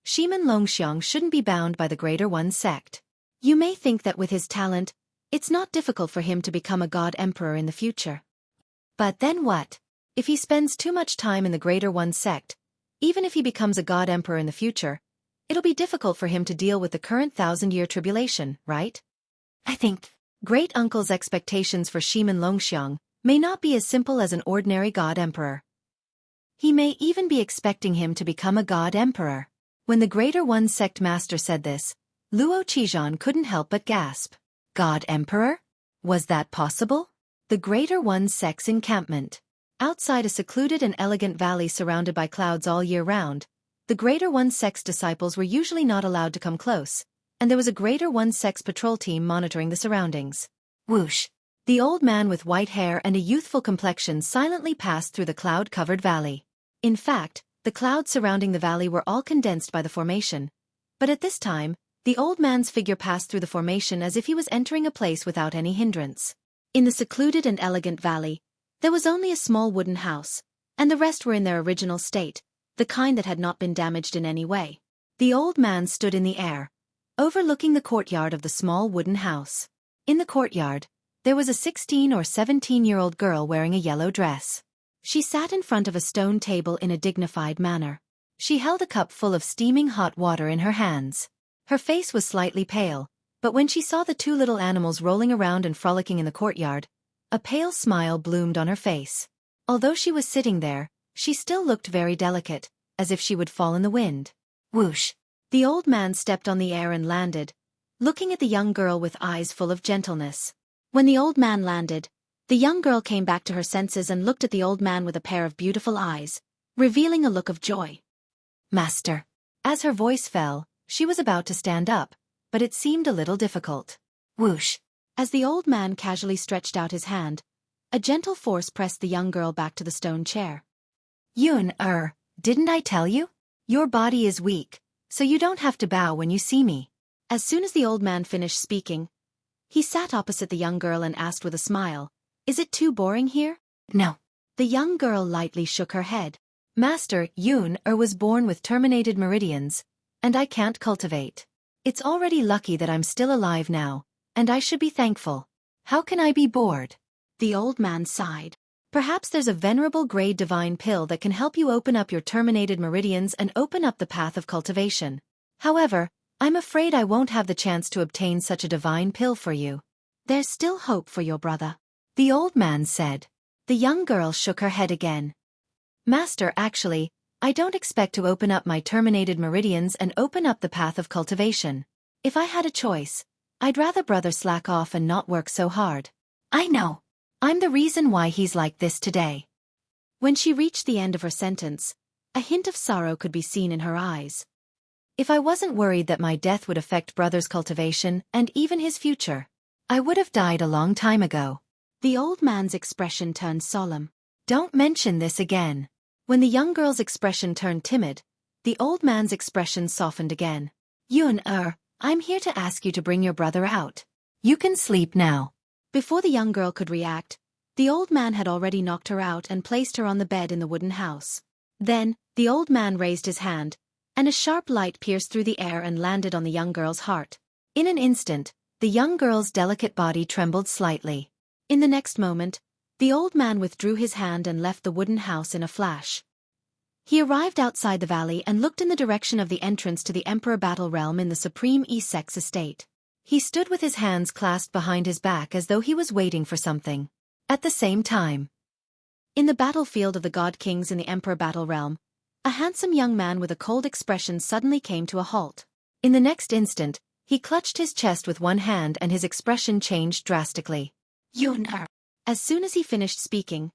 Shimen Longxiang shouldn't be bound by the Greater One sect. You may think that with his talent, it's not difficult for him to become a God Emperor in the future. But then what? If he spends too much time in the Greater One sect, even if he becomes a God Emperor in the future, it'll be difficult for him to deal with the current 1,000-year tribulation, right? I think Great Uncle's expectations for Shimen Longxiang may not be as simple as an ordinary God Emperor. He may even be expecting him to become a God Emperor. When the Greater One sect master said this, Luo Qijan couldn't help but gasp. God Emperor? Was that possible? The Greater One sect's encampment. Outside a secluded and elegant valley surrounded by clouds all year round, the Greater One sect's disciples were usually not allowed to come close, and there was a Greater One sect's patrol team monitoring the surroundings. Whoosh! The old man with white hair and a youthful complexion silently passed through the cloud-covered valley. In fact, the clouds surrounding the valley were all condensed by the formation, but at this time, the old man's figure passed through the formation as if he was entering a place without any hindrance. In the secluded and elegant valley, there was only a small wooden house, and the rest were in their original state, the kind that had not been damaged in any way. The old man stood in the air, overlooking the courtyard of the small wooden house. In the courtyard, there was a 16 or 17-year-old girl wearing a yellow dress. She sat in front of a stone table in a dignified manner. She held a cup full of steaming hot water in her hands. Her face was slightly pale, but when she saw the 2 little animals rolling around and frolicking in the courtyard, a pale smile bloomed on her face. Although she was sitting there, she still looked very delicate, as if she would fall in the wind. Whoosh! The old man stepped on the air and landed, looking at the young girl with eyes full of gentleness. When the old man landed, the young girl came back to her senses and looked at the old man with a pair of beautiful eyes, revealing a look of joy. Master. As her voice fell, she was about to stand up, but it seemed a little difficult. Whoosh! As the old man casually stretched out his hand, a gentle force pressed the young girl back to the stone chair. Yun, didn't I tell you? Your body is weak, so you don't have to bow when you see me. As soon as the old man finished speaking, he sat opposite the young girl and asked with a smile, Is it too boring here? No. The young girl lightly shook her head. Master, Yun was born with terminated meridians, and I can't cultivate. It's already lucky that I'm still alive now, and I should be thankful. How can I be bored? The old man sighed. Perhaps there's a venerable grade divine pill that can help you open up your terminated meridians and open up the path of cultivation. However, I'm afraid I won't have the chance to obtain such a divine pill for you. There's still hope for your brother, the old man said. The young girl shook her head again. Master, actually, I don't expect to open up my terminated meridians and open up the path of cultivation. If I had a choice, I'd rather brother slack off and not work so hard. I know. I'm the reason why he's like this today. When she reached the end of her sentence, a hint of sorrow could be seen in her eyes. If I wasn't worried that my death would affect brother's cultivation and even his future, I would have died a long time ago. The old man's expression turned solemn. Don't mention this again. When the young girl's expression turned timid, the old man's expression softened again. I'm here to ask you to bring your brother out. You can sleep now. Before the young girl could react, the old man had already knocked her out and placed her on the bed in the wooden house. Then, the old man raised his hand, and a sharp light pierced through the air and landed on the young girl's heart. In an instant, the young girl's delicate body trembled slightly. In the next moment, the old man withdrew his hand and left the wooden house in a flash. He arrived outside the valley and looked in the direction of the entrance to the Emperor Battle Realm in the Supreme Essex estate. He stood with his hands clasped behind his back as though he was waiting for something. At the same time, in the battlefield of the God Kings in the Emperor Battle Realm, a handsome young man with a cold expression suddenly came to a halt. In the next instant, he clutched his chest with one hand and his expression changed drastically. As soon as he finished speaking,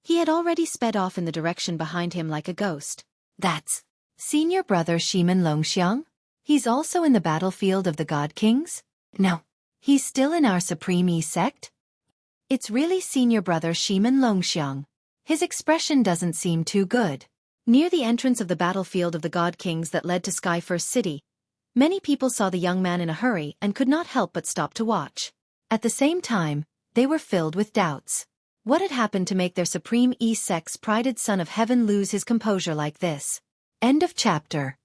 he had already sped off in the direction behind him like a ghost. That's senior brother Shiman Longxiang? He's also in the battlefield of the God Kings? No. He's still in our Supreme E sect? It's really senior brother Shiman Longxiang. His expression doesn't seem too good. Near the entrance of the battlefield of the God Kings that led to Sky First City, many people saw the young man in a hurry and could not help but stop to watch. At the same time, they were filled with doubts. What had happened to make their Supreme E sect's prided son of heaven lose his composure like this? End of chapter.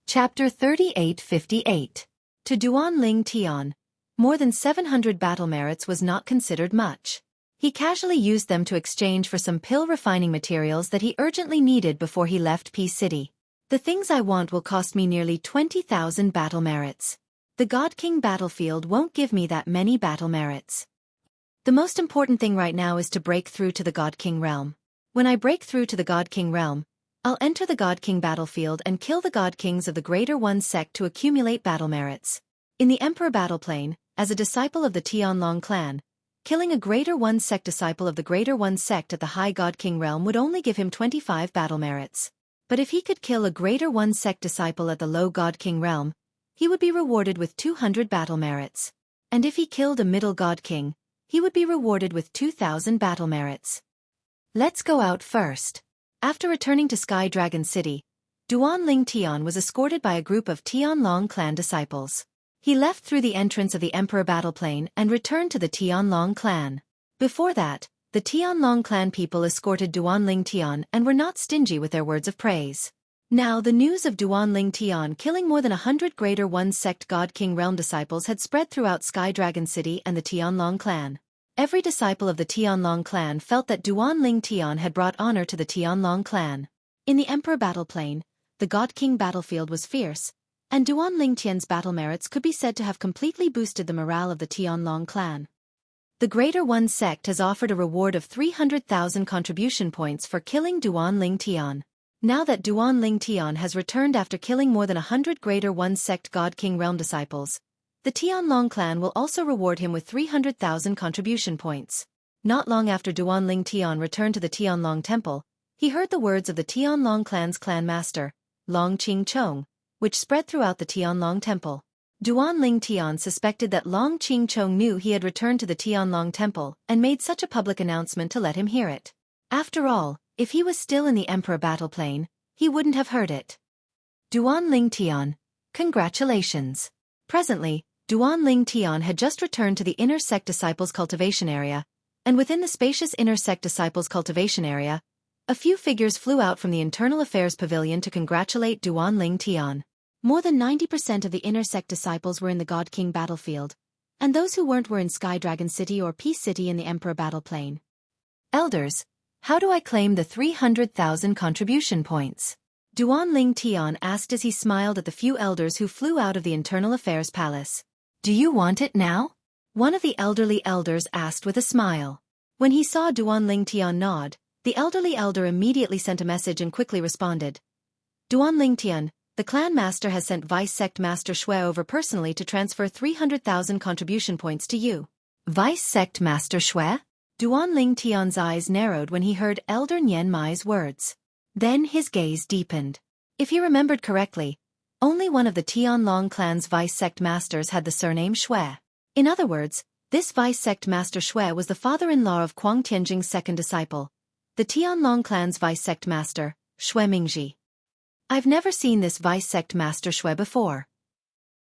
Chapter 3858. To Duan Ling Tian, more than 700 battle merits was not considered much. He casually used them to exchange for some pill refining materials that he urgently needed before he left Peace City. The things I want will cost me nearly 20,000 battle merits. The God King battlefield won't give me that many battle merits. The most important thing right now is to break through to the God King realm. When I break through to the God King realm, I'll enter the God King battlefield and kill the God Kings of the Greater One sect to accumulate battle merits. In the Emperor battle plane, as a disciple of the Tianlong clan, killing a Greater One sect disciple of the Greater One sect at the High God King realm would only give him 25 battle merits. But if he could kill a Greater One sect disciple at the Low God King realm, he would be rewarded with 200 battle merits. And if he killed a Middle God King, he would be rewarded with 2,000 battle merits. Let's go out first. After returning to Sky Dragon City, Duan Ling Tian was escorted by a group of Tianlong clan disciples. He left through the entrance of the Emperor battle plane and returned to the Tianlong clan. Before that, the Tianlong clan people escorted Duan Ling Tian and were not stingy with their words of praise. Now the news of Duan Ling Tian killing more than 100 Greater One sect God King realm disciples had spread throughout Sky Dragon City and the Tianlong clan. Every disciple of the Tianlong clan felt that Duan Ling Tian had brought honor to the Tianlong clan. In the Emperor battle plane, the God King battlefield was fierce, and Duan Ling Tian's battle merits could be said to have completely boosted the morale of the Tianlong clan. The Greater One sect has offered a reward of 300,000 contribution points for killing Duan Ling Tian. Now that Duan Ling Tian has returned after killing more than 100 Greater One sect God King realm disciples, the Tianlong clan will also reward him with 300,000 contribution points. Not long after Duan Ling Tian returned to the Tianlong temple, he heard the words of the Tianlong clan's clan master, Long Qing Chong, which spread throughout the Tianlong temple. Duan Ling Tian suspected that Long Qing Chong knew he had returned to the Tianlong temple and made such a public announcement to let him hear it. After all, if he was still in the Emperor battle plane, he wouldn't have heard it. Duan Ling Tian, congratulations. Presently, Duan Ling Tian had just returned to the Inner Sect Disciples Cultivation Area, and within the spacious Inner Sect Disciples Cultivation Area, a few figures flew out from the Internal Affairs Pavilion to congratulate Duan Ling Tian. More than 90% of the Inner Sect disciples were in the God King battlefield, And those who weren't were in Sky Dragon City or Peace City in the Emperor Battle Plain. Elders, how do I claim the 300,000 contribution points? Duan Ling Tian asked as he smiled at the few elders who flew out of the Internal Affairs Palace. Do you want it now? One of the elderly elders asked with a smile. When he saw Duan Ling Tian nod, the elderly elder immediately sent a message and quickly responded. Duan Ling Tian, the clan master has sent Vice Sect Master Xue over personally to transfer 300,000 contribution points to you. Vice Sect Master Xue? Duan Ling Tian's eyes narrowed when he heard Elder Nian Mai's words. Then his gaze deepened. If he remembered correctly, only one of the Tianlong clan's Vice Sect Masters had the surname Xue. In other words, this Vice Sect Master Xue was the father-in-law of Kuang Tianjing's second disciple, the Tianlong clan's Vice Sect Master, Xue Mingji. I've never seen this Vice Sect Master Xue before.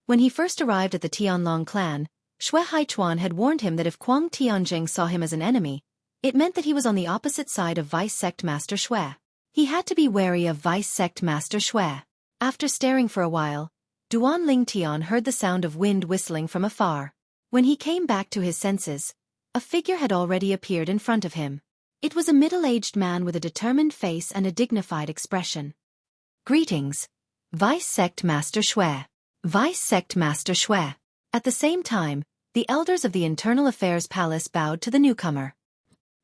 When he first arrived at the Tianlong clan, Xue Haichuan had warned him that if Kuang Tianjing saw him as an enemy, it meant that he was on the opposite side of Vice Sect Master Xue. He had to be wary of Vice Sect Master Xue. After staring for a while, Duan Ling Tian heard the sound of wind whistling from afar. When he came back to his senses, a figure had already appeared in front of him. It was a middle-aged man with a determined face and a dignified expression. Greetings, Vice Sect Master Xue. Vice Sect Master Xue. At the same time, the elders of the Internal Affairs Palace bowed to the newcomer.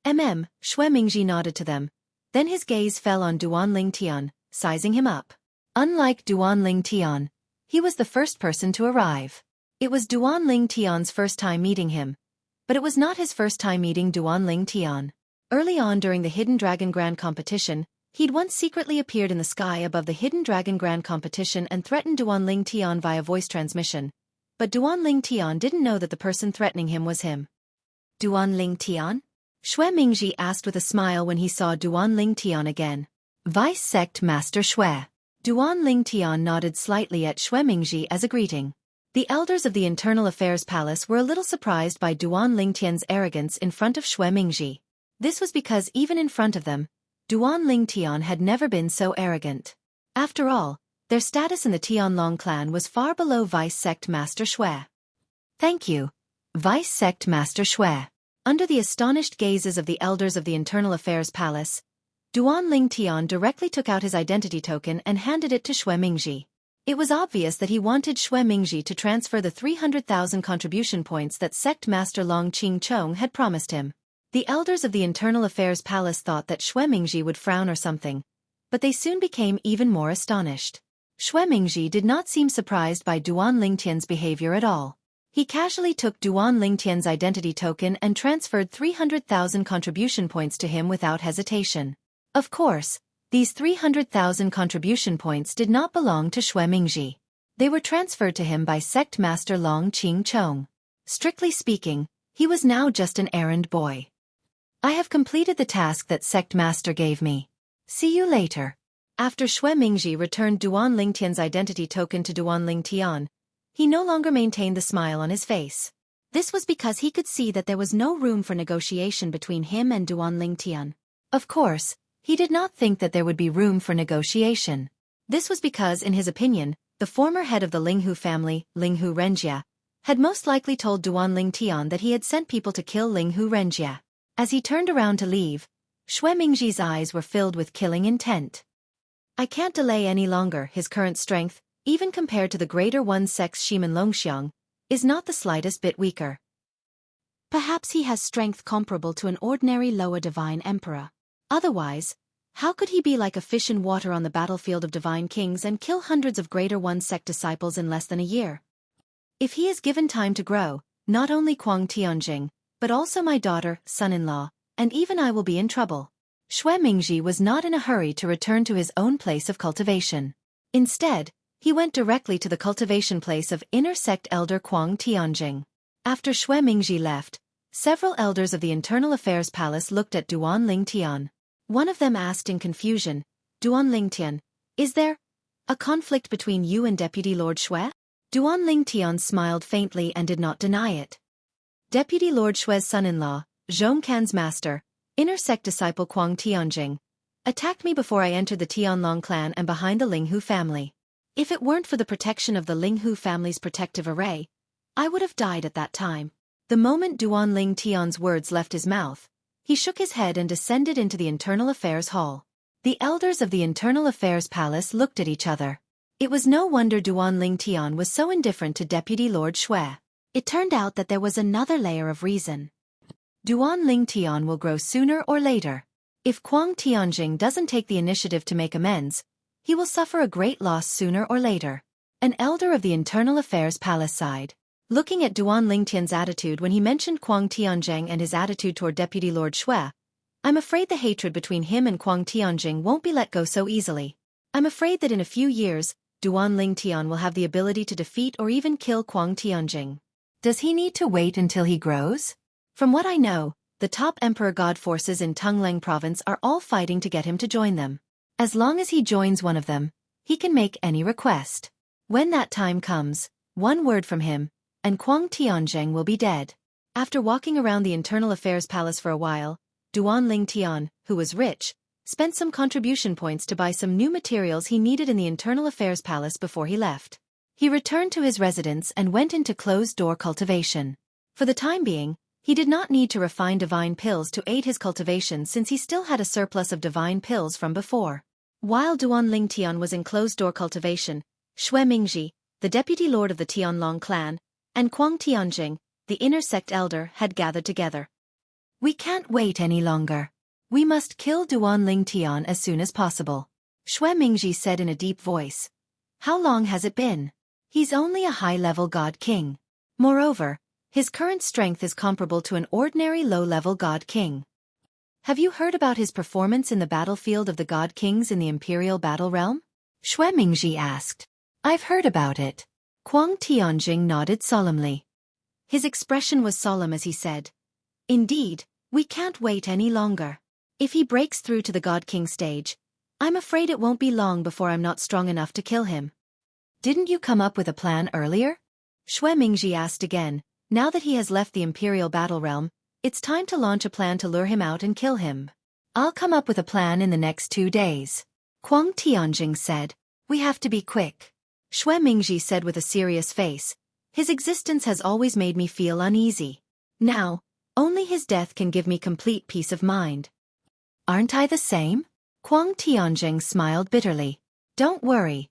Xue Mingji nodded to them. Then his gaze fell on Duan Ling Tian, sizing him up. Unlike Duan Ling Tian, he was the first person to arrive. It was Duan Ling Tian's first time meeting him, but it was not his first time meeting Duan Ling Tian. Early on during the Hidden Dragon Grand Competition, he'd once secretly appeared in the sky above the Hidden Dragon Grand Competition and threatened Duan Ling Tian via voice transmission. But Duan Ling Tian didn't know that the person threatening him was him. Duan Ling Tian? Xue Mingji asked with a smile when he saw Duan Ling Tian again. Vice Sect Master Xue. Duan Ling Tian nodded slightly at Xue Mingji as a greeting. The elders of the Internal Affairs Palace were a little surprised by Duan Ling Tian's arrogance in front of Xue Mingji. This was because even in front of them, Duan Ling Tian had never been so arrogant. After all, their status in the Tianlong clan was far below Vice Sect Master Xue. Thank you, Vice Sect Master Xue. Under the astonished gazes of the elders of the Internal Affairs Palace, Duan Ling Tian directly took out his identity token and handed it to Xue Mingji. It was obvious that he wanted Xue Mingji to transfer the 300,000 contribution points that Sect Master Long Qing Chong had promised him. The elders of the Internal Affairs Palace thought that Xue Mingji would frown or something, but they soon became even more astonished. Xue Mingji did not seem surprised by Duan Ling Tian's behavior at all. He casually took Duan Ling Tian's identity token and transferred 300,000 contribution points to him without hesitation. Of course, these 300,000 contribution points did not belong to Xue Mingji. They were transferred to him by Sect Master Long Qing Chong. Strictly speaking, he was now just an errand boy. I have completed the task that Sect Master gave me. See you later. After Xue Mingji returned Duan Ling Tian's identity token to Duan Ling Tian, he no longer maintained the smile on his face. This was because he could see that there was no room for negotiation between him and Duan Ling Tian. Of course, he did not think that there would be room for negotiation. This was because, in his opinion, the former head of the Linghu family, Linghu Renjia, had most likely told Duan Ling Tian that he had sent people to kill Linghu Renjia. As he turned around to leave, Xue Mingji's eyes were filled with killing intent. I can't delay any longer. His current strength, even compared to the greater one sex Shimen Longxiang, is not the slightest bit weaker. Perhaps he has strength comparable to an ordinary lower divine emperor. Otherwise, how could he be like a fish in water on the battlefield of divine kings and kill hundreds of greater one sect disciples in less than a year? If he is given time to grow, not only Kuang Tianjing, but also my daughter, son-in-law, and even I will be in trouble. Xue Mingji was not in a hurry to return to his own place of cultivation. Instead, he went directly to the cultivation place of inner sect elder Kuang Tianjing. After Xue Mingji left, several elders of the Internal Affairs Palace looked at Duan Ling Tian. One of them asked in confusion, Duan Ling Tian, is there a conflict between you and Deputy Lord Xue? Duan Ling Tian smiled faintly and did not deny it. Deputy Lord Xue's son-in-law, Zhongkan's master, inner sect disciple Kuang Tianjing, attacked me before I entered the Tianlong clan and behind the Linghu family. If it weren't for the protection of the Linghu family's protective array, I would have died at that time. The moment Duanling Tian's words left his mouth, he shook his head and descended into the Internal Affairs Hall. The elders of the Internal Affairs Palace looked at each other. It was no wonder Duanling Tian was so indifferent to Deputy Lord Xue. It turned out that there was another layer of reason. Duanling Tian will grow sooner or later. If Kuang Tianjing doesn't take the initiative to make amends, he will suffer a great loss sooner or later. An elder of the Internal Affairs Palace sighed. Looking at Duanling Tian's attitude when he mentioned Kuang Tianjing and his attitude toward Deputy Lord Xue, I'm afraid the hatred between him and Kuang Tianjing won't be let go so easily. I'm afraid that in a few years, Duanling Tian will have the ability to defeat or even kill Kuang Tianjing. Does he need to wait until he grows? From what I know, the top Emperor God forces in Tungleng province are all fighting to get him to join them. As long as he joins one of them, he can make any request. When that time comes, one word from him, and Kuang Tianjing will be dead. After walking around the Internal Affairs Palace for a while, Duanling Tian, who was rich, spent some contribution points to buy some new materials he needed in the Internal Affairs Palace before he left. He returned to his residence and went into closed-door cultivation. For the time being, he did not need to refine divine pills to aid his cultivation since he still had a surplus of divine pills from before. While Duanling Tian was in closed-door cultivation, Xue Mingji, the deputy lord of the Tianlong clan, and Kuang Tianjing, the inner sect elder, had gathered together. We can't wait any longer. We must kill Duanling Tian as soon as possible. Xue Mingji said in a deep voice. How long has it been? He's only a high-level god king. Moreover, his current strength is comparable to an ordinary low-level god king. Have you heard about his performance in the battlefield of the god kings in the Imperial Battle Realm? Xue Mingji asked. I've heard about it. Kuang Tianjing nodded solemnly. His expression was solemn as he said, Indeed, we can't wait any longer. If he breaks through to the God King stage, I'm afraid it won't be long before I'm not strong enough to kill him. Didn't you come up with a plan earlier? Xue Mingji asked again. Now that he has left the Imperial Battle Realm, it's time to launch a plan to lure him out and kill him. I'll come up with a plan in the next 2 days. Kuang Tianjing said. We have to be quick. Xue Mingji said with a serious face. His existence has always made me feel uneasy. Now, only his death can give me complete peace of mind. Aren't I the same? Kuang Tianjing smiled bitterly. Don't worry.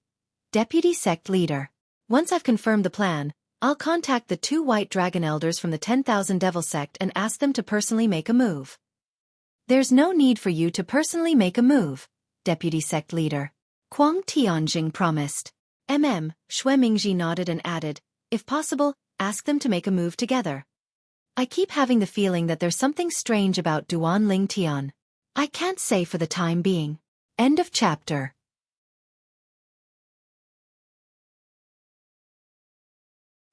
Deputy Sect Leader. Once I've confirmed the plan, I'll contact the 2 White Dragon Elders from the 10,000 Devil Sect and ask them to personally make a move. There's no need for you to personally make a move, Deputy Sect Leader. Kuang Tianjing promised. Xue Mingji nodded and added, if possible, ask them to make a move together. I keep having the feeling that there's something strange about Duanling Tian. I can't say for the time being. End of chapter.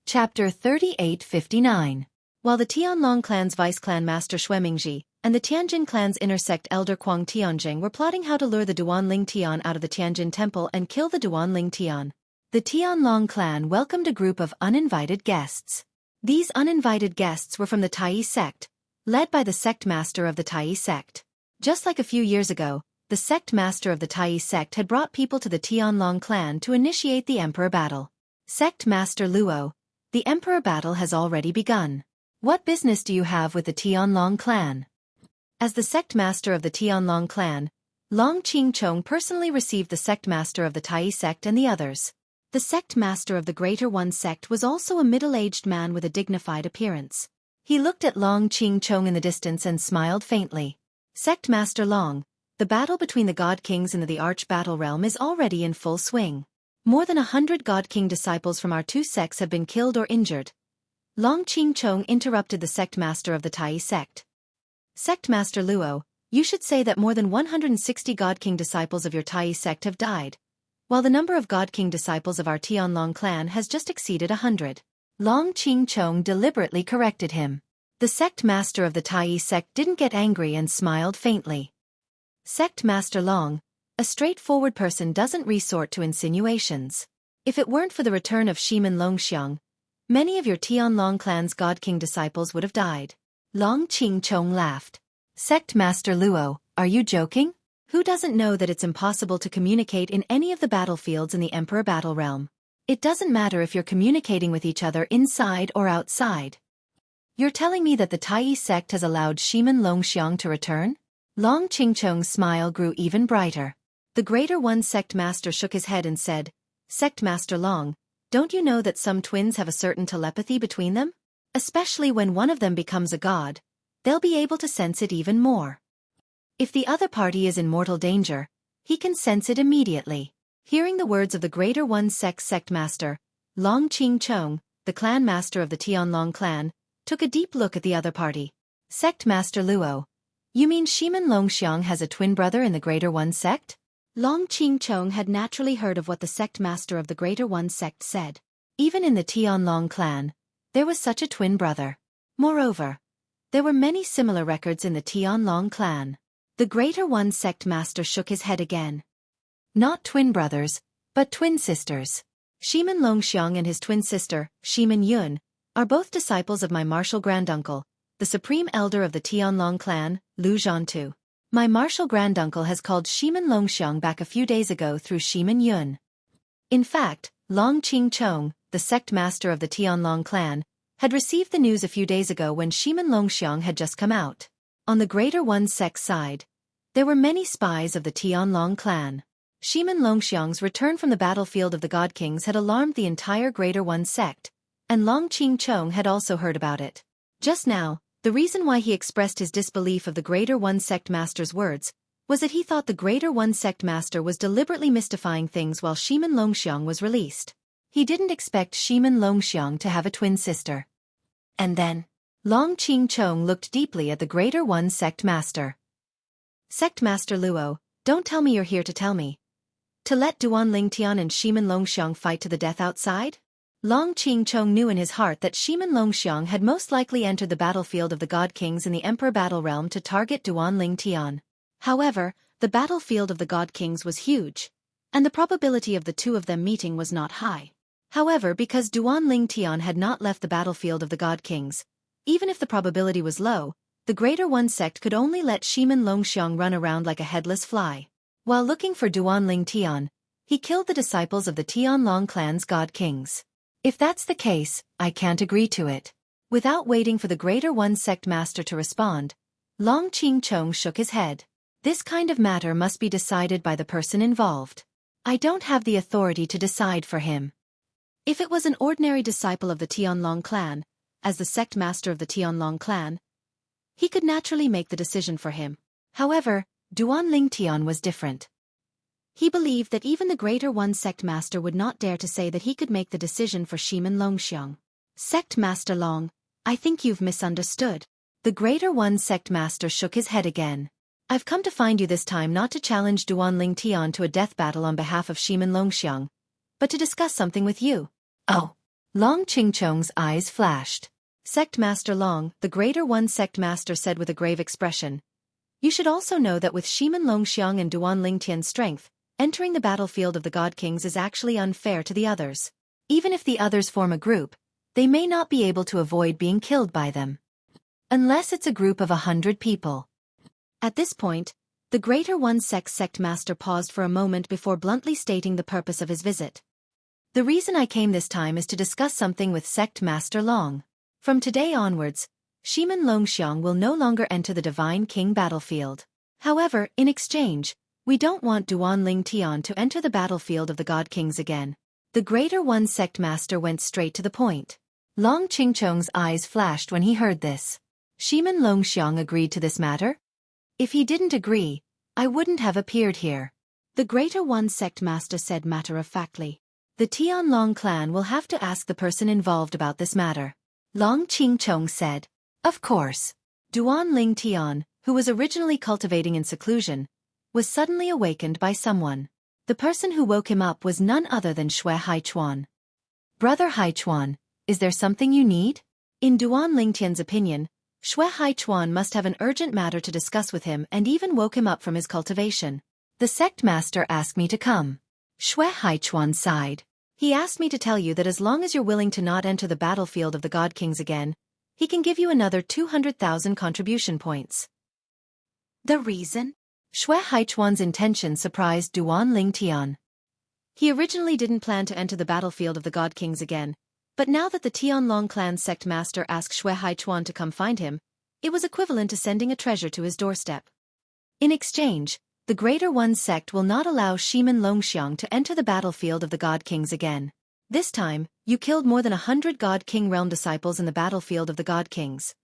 Chapter 3859. While the Tianlong clan's vice-clan master Xue Mingji and the Tianjin clan's intersect elder Kuang Tianjing were plotting how to lure the Duanling Tian out of the Tianjin temple and kill the Duanling Tian, the Tianlong clan welcomed a group of uninvited guests. These uninvited guests were from the Tai sect, led by the sect master of the Tai sect. Just like a few years ago, the sect master of the Tai sect had brought people to the Tianlong clan to initiate the emperor battle. Sect Master Luo, the emperor battle has already begun. What business do you have with the Tianlong clan? As the sect master of the Tianlong clan, Long Qingchong personally received the sect master of the Tai sect and the others. The sect master of the Greater One sect was also a middle-aged man with a dignified appearance. He looked at Long Qingchong in the distance and smiled faintly. Sect Master Long, the battle between the God Kings and the Arch Battle Realm is already in full swing. More than 100 God King disciples from our 2 sects have been killed or injured. Long Qingchong interrupted the sect master of the Tai sect. Sect Master Luo, you should say that more than 160 God King disciples of your Tai sect have died, while the number of God King disciples of our Tianlong clan has just exceeded 100. Long Qingchong deliberately corrected him. The sect master of the Tai sect didn't get angry and smiled faintly. Sect Master Long, a straightforward person doesn't resort to insinuations. If it weren't for the return of Shiman Longxiang, many of your Tianlong clan's God King disciples would have died. Long Qingchong laughed. Sect Master Luo, are you joking? Who doesn't know that it's impossible to communicate in any of the battlefields in the Emperor Battle Realm? It doesn't matter if you're communicating with each other inside or outside. You're telling me that the Tai sect has allowed Shimen Longxiang to return? Long Qingchong's smile grew even brighter. The Greater One Sect Master shook his head and said, Sect Master Long, don't you know that some twins have a certain telepathy between them? Especially when one of them becomes a god, they'll be able to sense it even more. If the other party is in mortal danger, he can sense it immediately. Hearing the words of the Greater One Sect Master, Long Qingchong, the clan master of the Tianlong clan, took a deep look at the other party. Sect Master Luo, you mean Shimen Longxiang has a twin brother in the Greater One Sect? Long Qingchong had naturally heard of what the sect master of the Greater One Sect said. Even in the Tianlong clan, there was such a twin brother. Moreover, there were many similar records in the Tianlong clan. The Greater One Sect Master shook his head again. Not twin brothers, but twin sisters. Shimen Longxiang and his twin sister, Shimen Yun, are both disciples of my martial granduncle, the supreme elder of the Tianlong clan, Lu Zhantu. My martial granduncle has called Shimen Longxiang back a few days ago through Shimen Yun. In fact, Long Qingchong, the sect master of the Tianlong clan, had received the news a few days ago when Shimen Longxiang had just come out. On the Greater One Sect side, there were many spies of the Tianlong clan. Shimen Longxiang's return from the battlefield of the God Kings had alarmed the entire Greater One Sect, and Long Qingchong had also heard about it. Just now, the reason why he expressed his disbelief of the Greater One Sect Master's words was that he thought the Greater One Sect Master was deliberately mystifying things while Shimen Longxiang was released. He didn't expect Shimen Longxiang to have a twin sister. And then, Long Qingchong looked deeply at the Greater One Sect Master. Sect Master Luo, don't tell me you're here to tell me to let Duan Lingtian and Shimen Longxiang fight to the death outside? Long Qingchong knew in his heart that Shimen Longxiang had most likely entered the battlefield of the God Kings in the Emperor Battle Realm to target Duan Lingtian. However, the battlefield of the God Kings was huge, and the probability of the two of them meeting was not high. However, because Duan Lingtian had not left the battlefield of the God Kings, even if the probability was low, the Greater One Sect could only let Shimen Longxiang run around like a headless fly. While looking for Duan Lingtian, he killed the disciples of the Tianlong clan's God Kings. If that's the case, I can't agree to it. Without waiting for the Greater One Sect Master to respond, Long Qingchong shook his head. This kind of matter must be decided by the person involved. I don't have the authority to decide for him. If it was an ordinary disciple of the Tianlong clan, as the sect master of the Tianlong clan, he could naturally make the decision for him. However, Duan Lingtian was different. He believed that even the Greater One Sect Master would not dare to say that he could make the decision for Shimen Longxiang. Sect Master Long, I think you've misunderstood. The Greater One Sect Master shook his head again. I've come to find you this time not to challenge Duan Lingtian to a death battle on behalf of Shimen Longxiang, but to discuss something with you. Oh. Long Qingchong's eyes flashed. Sect Master Long, the Greater One Sect Master said with a grave expression. You should also know that with Shimen Longxiang and Duan Lingtian's strength, entering the battlefield of the God Kings is actually unfair to the others. Even if the others form a group, they may not be able to avoid being killed by them. Unless it's a group of 100 people. At this point, the Greater One Sect Master paused for a moment before bluntly stating the purpose of his visit. The reason I came this time is to discuss something with Sect Master Long. From today onwards, Shimen Longxiang will no longer enter the Divine King battlefield. However, in exchange, we don't want Duan Lingtian to enter the battlefield of the God Kings again. The Greater One Sect Master went straight to the point. Long Qingchong's eyes flashed when he heard this. Shimen Longxiang agreed to this matter? If he didn't agree, I wouldn't have appeared here. The Greater One Sect Master said matter-of-factly. The Tianlong clan will have to ask the person involved about this matter. Long Qingchong said. Of course. Duan Lingtian, who was originally cultivating in seclusion, was suddenly awakened by someone. The person who woke him up was none other than Xueqi. Brother Haichuan, is there something you need? In Duan Lingtian's opinion, Xueqi must have an urgent matter to discuss with him and even woke him up from his cultivation. The sect master asked me to come. Xueqi sighed. He asked me to tell you that as long as you're willing to not enter the battlefield of the God Kings again, he can give you another 200,000 contribution points. The reason? Xueqi's intention surprised Duan Lingtian. He originally didn't plan to enter the battlefield of the God Kings again, but now that the Tianlong clan sect master asked Xueqi to come find him, it was equivalent to sending a treasure to his doorstep. In exchange, the Greater One sect will not allow Shimin Longxiang to enter the battlefield of the God Kings again. This time, you killed more than 100 God King realm disciples in the battlefield of the God Kings.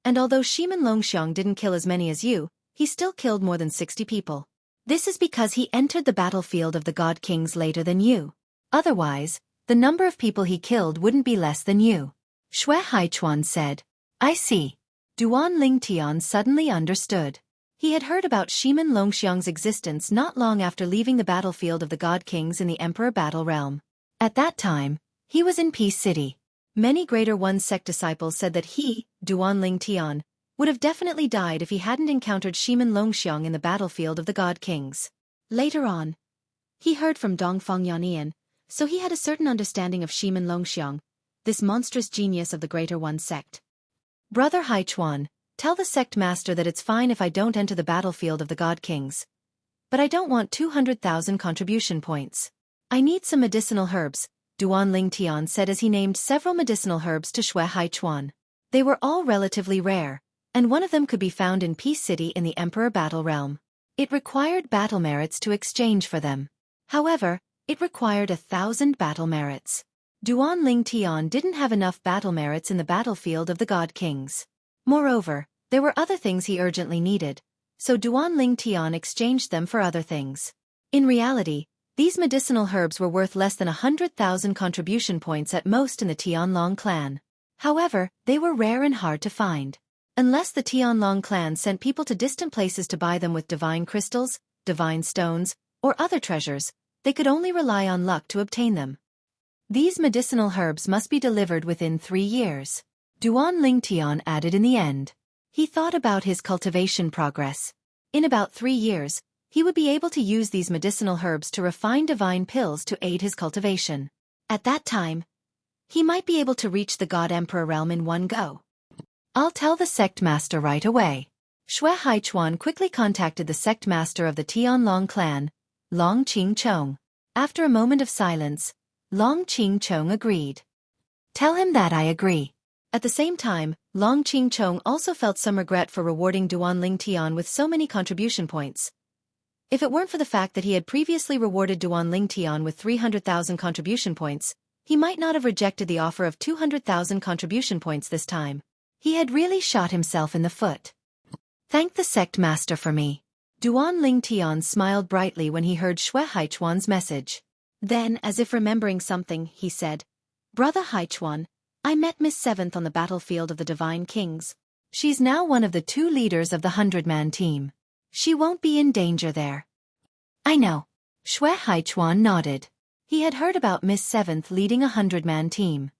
And although Shimin Longxiang didn't kill as many as you, he still killed more than 60 people. This is because he entered the battlefield of the God Kings later than you. Otherwise, the number of people he killed wouldn't be less than you. Xueqi said. I see. Duan Lingtian suddenly understood. He had heard about Shimin Longxiang's existence not long after leaving the battlefield of the God Kings in the Emperor Battle Realm. At that time, he was in Peace City. Many Greater One sect disciples said that he, Duan Lingtian, would have definitely died if he hadn't encountered Shimin Longxiang in the battlefield of the God Kings. Later on, he heard from Dongfang Yanian, so he had a certain understanding of Shimin Longxiang, this monstrous genius of the Greater One sect. Brother Haichuan, tell the sect master that it's fine if I don't enter the battlefield of the God Kings. But I don't want 200,000 contribution points. I need some medicinal herbs, Duan Lingtian said as he named several medicinal herbs to Xueqi. They were all relatively rare, and one of them could be found in Peace City in the Emperor Battle Realm. It required battle merits to exchange for them. However, it required 1,000 battle merits. Duan Lingtian didn't have enough battle merits in the battlefield of the God Kings. Moreover, there were other things he urgently needed, so Duan Lingtian exchanged them for other things. In reality, these medicinal herbs were worth less than 100,000 contribution points at most in the Tianlong clan. However, they were rare and hard to find. Unless the Tianlong clan sent people to distant places to buy them with divine crystals, divine stones, or other treasures, they could only rely on luck to obtain them. These medicinal herbs must be delivered within 3 years. Duan Lingtian added in the end. He thought about his cultivation progress. In about 3 years, he would be able to use these medicinal herbs to refine divine pills to aid his cultivation. At that time, he might be able to reach the God Emperor realm in one go. I'll tell the sect master right away. Xueqi quickly contacted the sect master of the Tianlong clan, Long Qingchong. After a moment of silence, Long Qingchong agreed. Tell him that I agree. At the same time, Long Qingchong also felt some regret for rewarding Duan Lingtian with so many contribution points. If it weren't for the fact that he had previously rewarded Duan Lingtian with 300,000 contribution points, he might not have rejected the offer of 200,000 contribution points this time. He had really shot himself in the foot. Thank the sect master for me. Duan Lingtian smiled brightly when he heard Xueqi's message. Then, as if remembering something, he said, Brother Haichuan, I met Miss Seventh on the battlefield of the Divine Kings. She's now one of the 2 leaders of the 100-man team. She won't be in danger there. I know. Xueqi nodded. He had heard about Miss Seventh leading a 100-man team.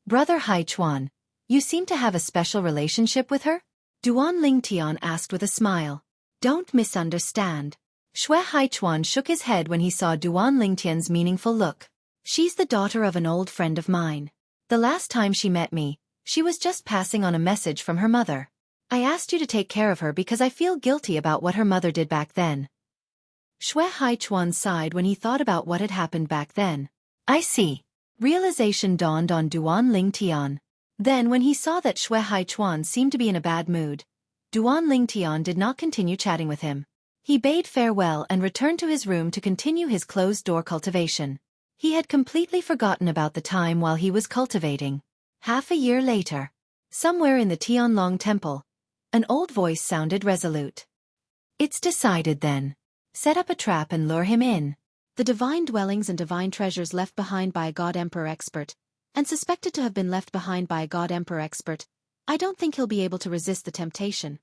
Brother Haichuan, you seem to have a special relationship with her? Duan Lingtian asked with a smile. Don't misunderstand. Xueqi shook his head when he saw Duan Lingtian's meaningful look. She's the daughter of an old friend of mine. The last time she met me, she was just passing on a message from her mother. I asked you to take care of her because I feel guilty about what her mother did back then. Xueqi sighed when he thought about what had happened back then. I see. Realization dawned on Duan Lingtian. Then when he saw that Xueqi seemed to be in a bad mood, Duan Lingtian did not continue chatting with him. He bade farewell and returned to his room to continue his closed-door cultivation. He had completely forgotten about the time while he was cultivating. Half a year later, somewhere in the Tianlong temple, an old voice sounded resolute. It's decided then. Set up a trap and lure him in. The divine dwellings and divine treasures left behind by a God Emperor expert, and suspected to have been left behind by a God Emperor expert, I don't think he'll be able to resist the temptation.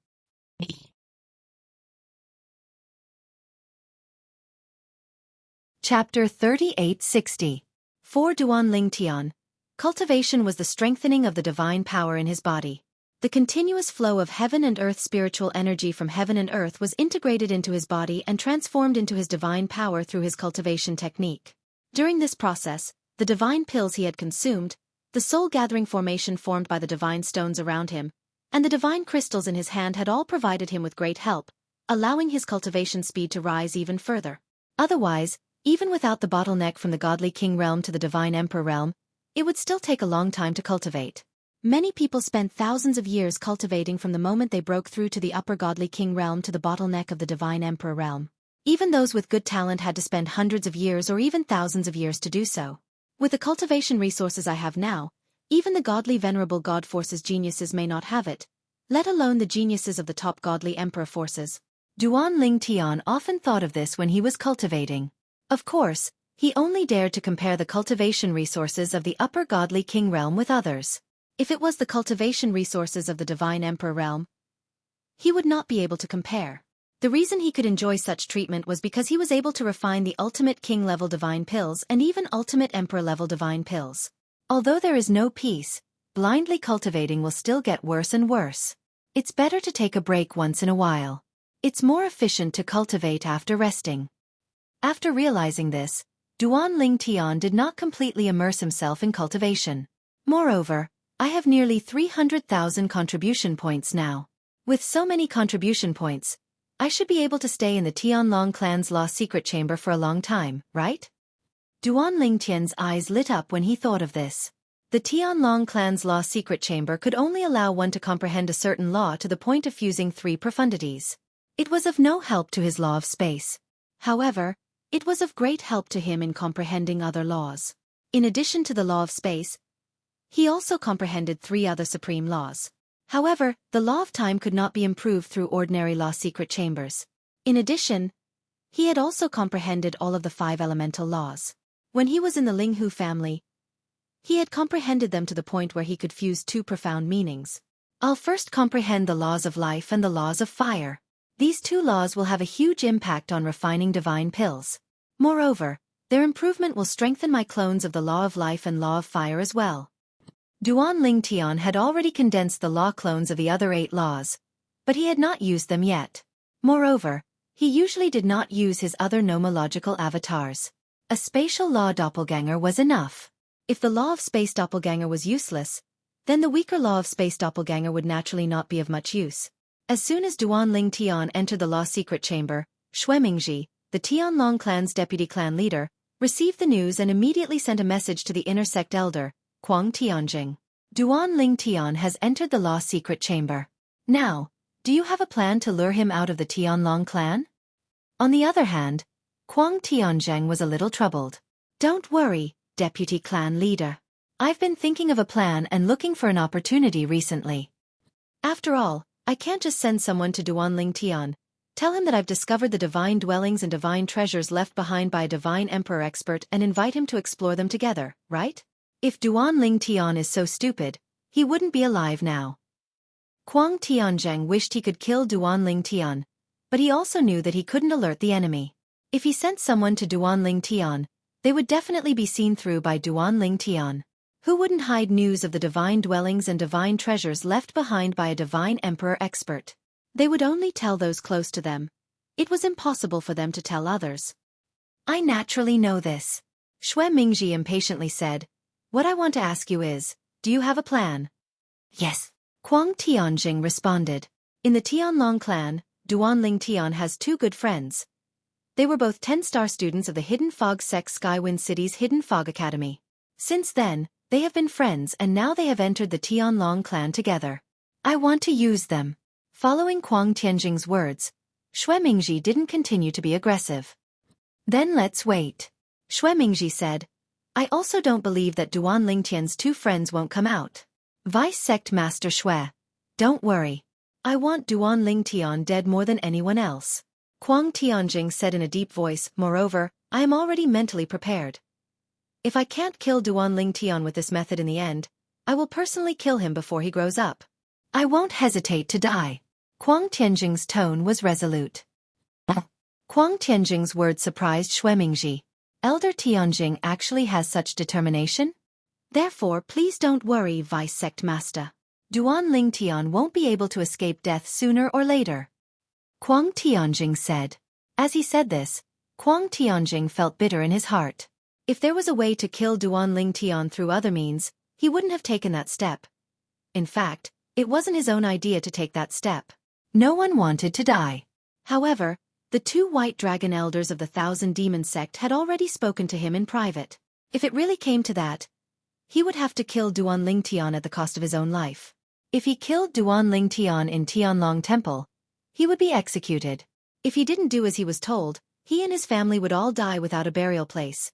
Chapter 3860. For Duan Lingtian, cultivation was the strengthening of the divine power in his body. The continuous flow of heaven and earth spiritual energy from heaven and earth was integrated into his body and transformed into his divine power through his cultivation technique. During this process, the divine pills he had consumed, the soul-gathering formation formed by the divine stones around him, and the divine crystals in his hand had all provided him with great help, allowing his cultivation speed to rise even further. Otherwise, Even without the bottleneck from the godly king realm to the divine emperor realm, it would still take a long time to cultivate. Many people spent thousands of years cultivating from the moment they broke through to the upper godly king realm to the bottleneck of the divine emperor realm. Even those with good talent had to spend hundreds of years or even thousands of years to do so. With the cultivation resources I have now, even the godly venerable god forces geniuses may not have it, let alone the geniuses of the top godly emperor forces. Duan Ling Tian often thought of this when he was cultivating. Of course, he only dared to compare the cultivation resources of the upper godly king realm with others. If it was the cultivation resources of the divine emperor realm, he would not be able to compare. The reason he could enjoy such treatment was because he was able to refine the ultimate king-level divine pills and even ultimate emperor-level divine pills. Although there is no peace, blindly cultivating will still get worse and worse. It's better to take a break once in a while. It's more efficient to cultivate after resting. After realizing this, Duan Ling Tian did not completely immerse himself in cultivation. Moreover, I have nearly 300,000 contribution points now. With so many contribution points, I should be able to stay in the Tianlong clan's lost secret chamber for a long time, right? Duan Ling Tian's eyes lit up when he thought of this. The Tianlong clan's lost secret chamber could only allow one to comprehend a certain law to the point of fusing 3 profundities. It was of no help to his law of space. However, it was of great help to him in comprehending other laws. In addition to the law of space, he also comprehended 3 other supreme laws. However, the law of time could not be improved through ordinary lost secret chambers. In addition, he had also comprehended all of the 5 elemental laws. When he was in the Linghu family, he had comprehended them to the point where he could fuse 2 profound meanings. I'll first comprehend the laws of life and the laws of fire. These 2 laws will have a huge impact on refining divine pills. Moreover, their improvement will strengthen my clones of the law of life and law of fire as well. Duan Ling Tian had already condensed the law clones of the other 8 laws, but he had not used them yet. Moreover, he usually did not use his other nomological avatars. A spatial law doppelganger was enough. If the law of space doppelganger was useless, then the weaker law of space doppelganger would naturally not be of much use. As soon as Duan Ling Tian entered the lost secret chamber, Xueqi, the Tianlong clan's deputy clan leader, received the news and immediately sent a message to the inner sect elder, Huang Tianjing. Duan Ling Tian has entered the lost secret chamber. Now, do you have a plan to lure him out of the Tianlong clan? On the other hand, Huang Tianjing was a little troubled. Don't worry, deputy clan leader. I've been thinking of a plan and looking for an opportunity recently. After all, I can't just send someone to Duan Ling Tian, tell him that I've discovered the divine dwellings and divine treasures left behind by a divine emperor expert and invite him to explore them together, right? If Duan Ling Tian is so stupid, he wouldn't be alive now. Huang Tianjing wished he could kill Duan Ling Tian, but he also knew that he couldn't alert the enemy. If he sent someone to Duan Ling Tian, they would definitely be seen through by Duan Ling Tian. Who wouldn't hide news of the divine dwellings and divine treasures left behind by a divine emperor expert? They would only tell those close to them. It was impossible for them to tell others. I naturally know this. Xueqi impatiently said, What I want to ask you is, do you have a plan? Yes. Huang Tianjing responded. In the Tianlong clan, Duan Ling Tian has 2 good friends. They were both 10-star students of the Hidden Fog sect Skywind City's Hidden Fog Academy. Since then, they have been friends and now they have entered the Tianlong clan together. I want to use them. Following Huang Tianjing's words, Xueqi didn't continue to be aggressive. Then let's wait. Xueqi said, I also don't believe that Duan Ling Tian's 2 friends won't come out. Vice Sect Master Xue. Don't worry. I want Duan Ling Tian dead more than anyone else. Huang Tianjing said in a deep voice, moreover, I am already mentally prepared. If I can't kill Duan Ling Tian with this method in the end, I will personally kill him before he grows up. I won't hesitate to die. Huang Tianjing's tone was resolute. Huang Tianjing's words surprised Xueqi. Elder Tianjing actually has such determination? Therefore, please don't worry, Vice Sect Master. Duan Ling Tian won't be able to escape death sooner or later. Huang Tianjing said. As he said this, Huang Tianjing felt bitter in his heart. If there was a way to kill Duan Ling Tian through other means, he wouldn't have taken that step. In fact, it wasn't his own idea to take that step. No one wanted to die. However, the The 2 white dragon elders of the Thousand Demon sect had already spoken to him in private. If it really came to that, he would have to kill Duan Ling Tian at the cost of his own life. If he killed Duan Ling Tian in Tianlong Temple, he would be executed. If he didn't do as he was told, he and his family would all die without a burial place.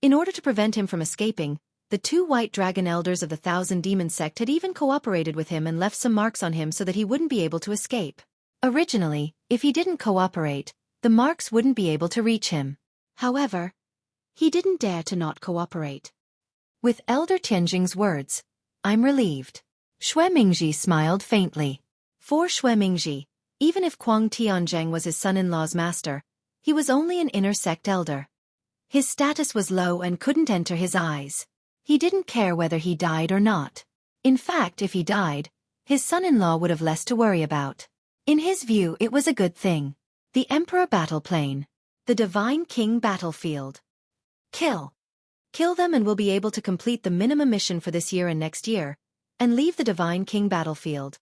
In order to prevent him from escaping, the 2 white dragon elders of the Thousand Demon sect had even cooperated with him and left some marks on him so that he wouldn't be able to escape. Originally, if he didn't cooperate, the marks wouldn't be able to reach him. However, he didn't dare to not cooperate. With Elder Tianjing's words, "I'm relieved." Xuemingji smiled faintly. For Xuemingji, even if Kuang Tianzheng was his son-in-law's master, he was only an inner sect elder. His status was low and couldn't enter his eyes. He didn't care whether he died or not. In fact, if he died, his son-in-law would have less to worry about. In his view, it was a good thing. The Emperor Battle Plane. The Divine King Battlefield. Kill. Kill them and we'll be able to complete the minimum mission for this year and next year, and leave the Divine King Battlefield.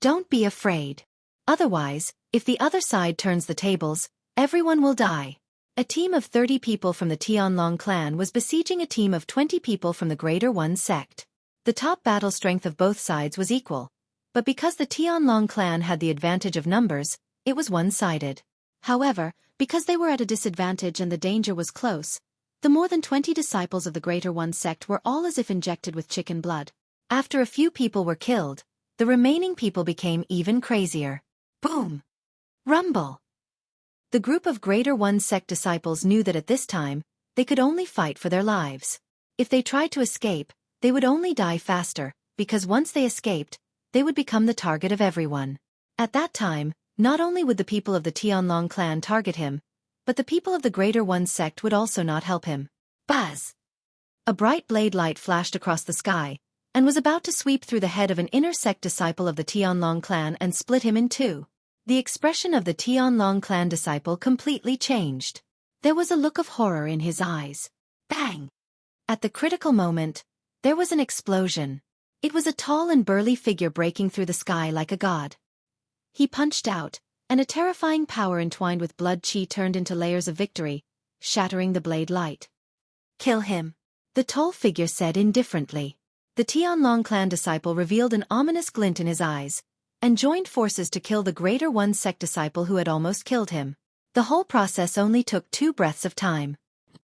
Don't be afraid. Otherwise, if the other side turns the tables, everyone will die. A team of 30 people from the Tianlong clan was besieging a team of 20 people from the Greater One sect. The top battle strength of both sides was equal, but because the Tianlong clan had the advantage of numbers, it was one-sided. However, because they were at a disadvantage and the danger was close, the more than 20 disciples of the Greater One sect were all as if injected with chicken blood. After a few people were killed, the remaining people became even crazier. Boom! Rumble! The group of Greater One sect disciples knew that at this time, they could only fight for their lives. If they tried to escape, they would only die faster, because once they escaped, they would become the target of everyone. At that time, not only would the people of the Tianlong clan target him, but the people of the Greater One sect would also not help him. Buzz! A bright blade light flashed across the sky, and was about to sweep through the head of an inner sect disciple of the Tianlong clan and split him in two. The expression of the Tianlong clan disciple completely changed. There was a look of horror in his eyes. Bang! At the critical moment, there was an explosion. It was a tall and burly figure breaking through the sky like a god. He punched out, and a terrifying power entwined with blood chi turned into layers of victory, shattering the blade light. Kill him, the tall figure said indifferently. The Tianlong clan disciple revealed an ominous glint in his eyes, and joined forces to kill the Greater One sect disciple who had almost killed him. The whole process only took 2 breaths of time.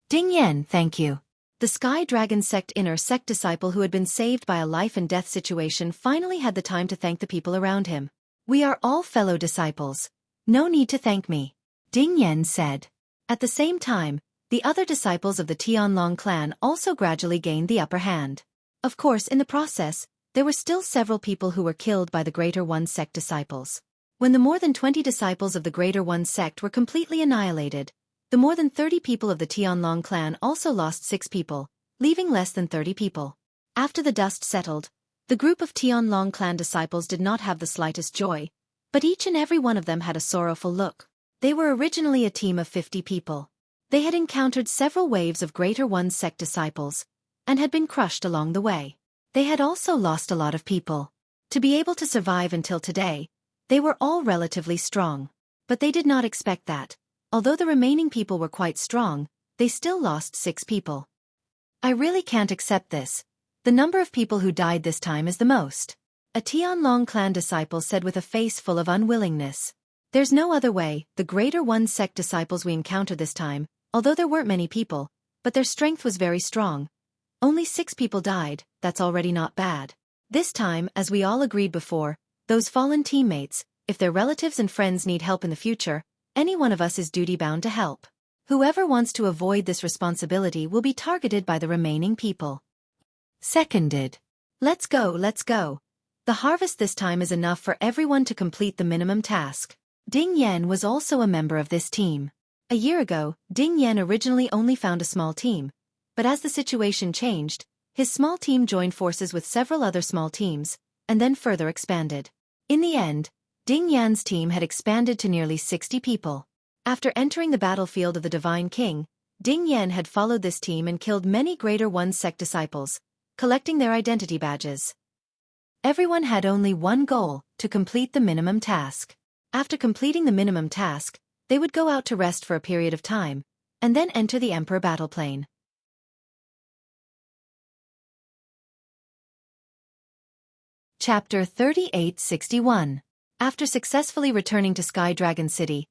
Ding Yan, thank you. The Sky Dragon sect inner sect disciple who had been saved by a life-and-death situation finally had the time to thank the people around him. We are all fellow disciples. No need to thank me, Ding Yan said. At the same time, the other disciples of the Tianlong clan also gradually gained the upper hand. Of course, in the process, there were still several people who were killed by the Greater One sect disciples. When the more than 20 disciples of the Greater One sect were completely annihilated, the more than 30 people of the Tianlong clan also lost 6 people, leaving less than 30 people. After the dust settled, the group of Tianlong clan disciples did not have the slightest joy, but each and every one of them had a sorrowful look. They were originally a team of 50 people. They had encountered several waves of Greater One sect disciples, and had been crushed along the way. They had also lost a lot of people. To be able to survive until today, they were all relatively strong. But they did not expect that, although the remaining people were quite strong, they still lost 6 people. I really can't accept this. The number of people who died this time is the most. A Tianlong clan disciple said with a face full of unwillingness. There's no other way. The Greater One sect disciples we encountered this time, although there weren't many people, but their strength was very strong. Only 6 people died, that's already not bad. This time, as we all agreed before, those fallen teammates, if their relatives and friends need help in the future, any one of us is duty-bound to help. Whoever wants to avoid this responsibility will be targeted by the remaining people. Seconded. Let's go, let's go. The harvest this time is enough for everyone to complete the minimum task. Ding Yan was also a member of this team. A year ago, Ding Yan originally only found a small team, but as the situation changed, his small team joined forces with several other small teams, and then further expanded. In the end, Ding Yan's team had expanded to nearly 60 people. After entering the battlefield of the Divine King, Ding Yan had followed this team and killed many Greater One sect disciples, collecting their identity badges. Everyone had only one goal, to complete the minimum task. After completing the minimum task, they would go out to rest for a period of time, and then enter the Emperor battle plane. Chapter 3861. After successfully returning to Sky Dragon City,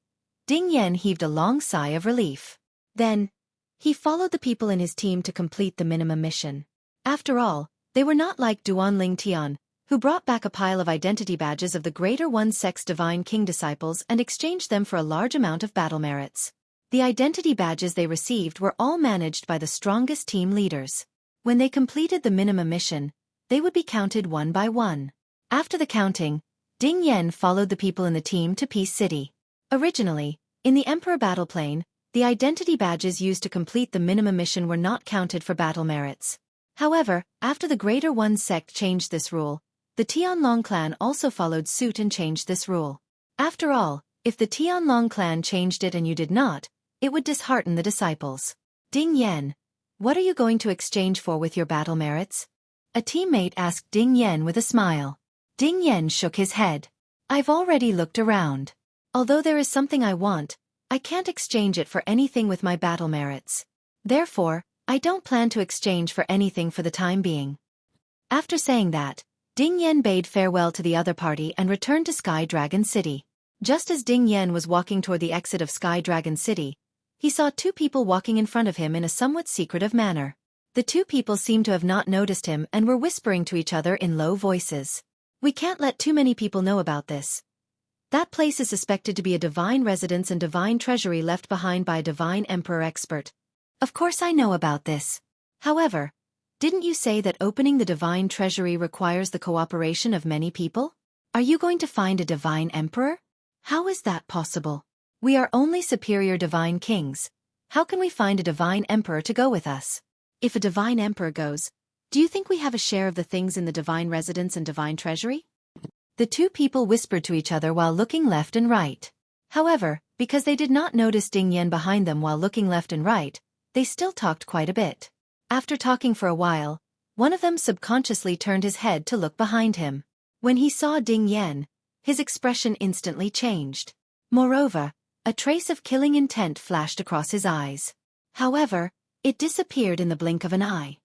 Ding Yan heaved a long sigh of relief. Then, he followed the people in his team to complete the minimum mission. After all, they were not like Duanling Tian, who brought back a pile of identity badges of the Greater One Sect's Divine King disciples and exchanged them for a large amount of battle merits. The identity badges they received were all managed by the strongest team leaders. When they completed the minimum mission, they would be counted one by one. After the counting, Ding Yan followed the people in the team to Peace City. Originally, in the Emperor battle plane, the identity badges used to complete the minimum mission were not counted for battle merits. However, after the Greater One Sect changed this rule, the Tianlong clan also followed suit and changed this rule. After all, if the Tianlong clan changed it and you did not, it would dishearten the disciples. Ding Yan, what are you going to exchange for with your battle merits? A teammate asked Ding Yan with a smile. Ding Yan shook his head. I've already looked around. Although there is something I want, I can't exchange it for anything with my battle merits. Therefore, I don't plan to exchange for anything for the time being. After saying that, Ding Yan bade farewell to the other party and returned to Sky Dragon City. Just as Ding Yan was walking toward the exit of Sky Dragon City, he saw two people walking in front of him in a somewhat secretive manner. The two people seemed to have not noticed him and were whispering to each other in low voices. We can't let too many people know about this. That place is suspected to be a divine residence and divine treasury left behind by a divine emperor expert. Of course I know about this. However, didn't you say that opening the divine treasury requires the cooperation of many people? Are you going to find a divine emperor? How is that possible? We are only superior divine kings. How can we find a divine emperor to go with us? If a divine emperor goes, do you think we have a share of the things in the divine residence and divine treasury? The two people whispered to each other while looking left and right. However, because they did not notice Ding Yan behind them while looking left and right, they still talked quite a bit. After talking for a while, one of them subconsciously turned his head to look behind him. When he saw Ding Yan, his expression instantly changed. Moreover, a trace of killing intent flashed across his eyes. However, it disappeared in the blink of an eye.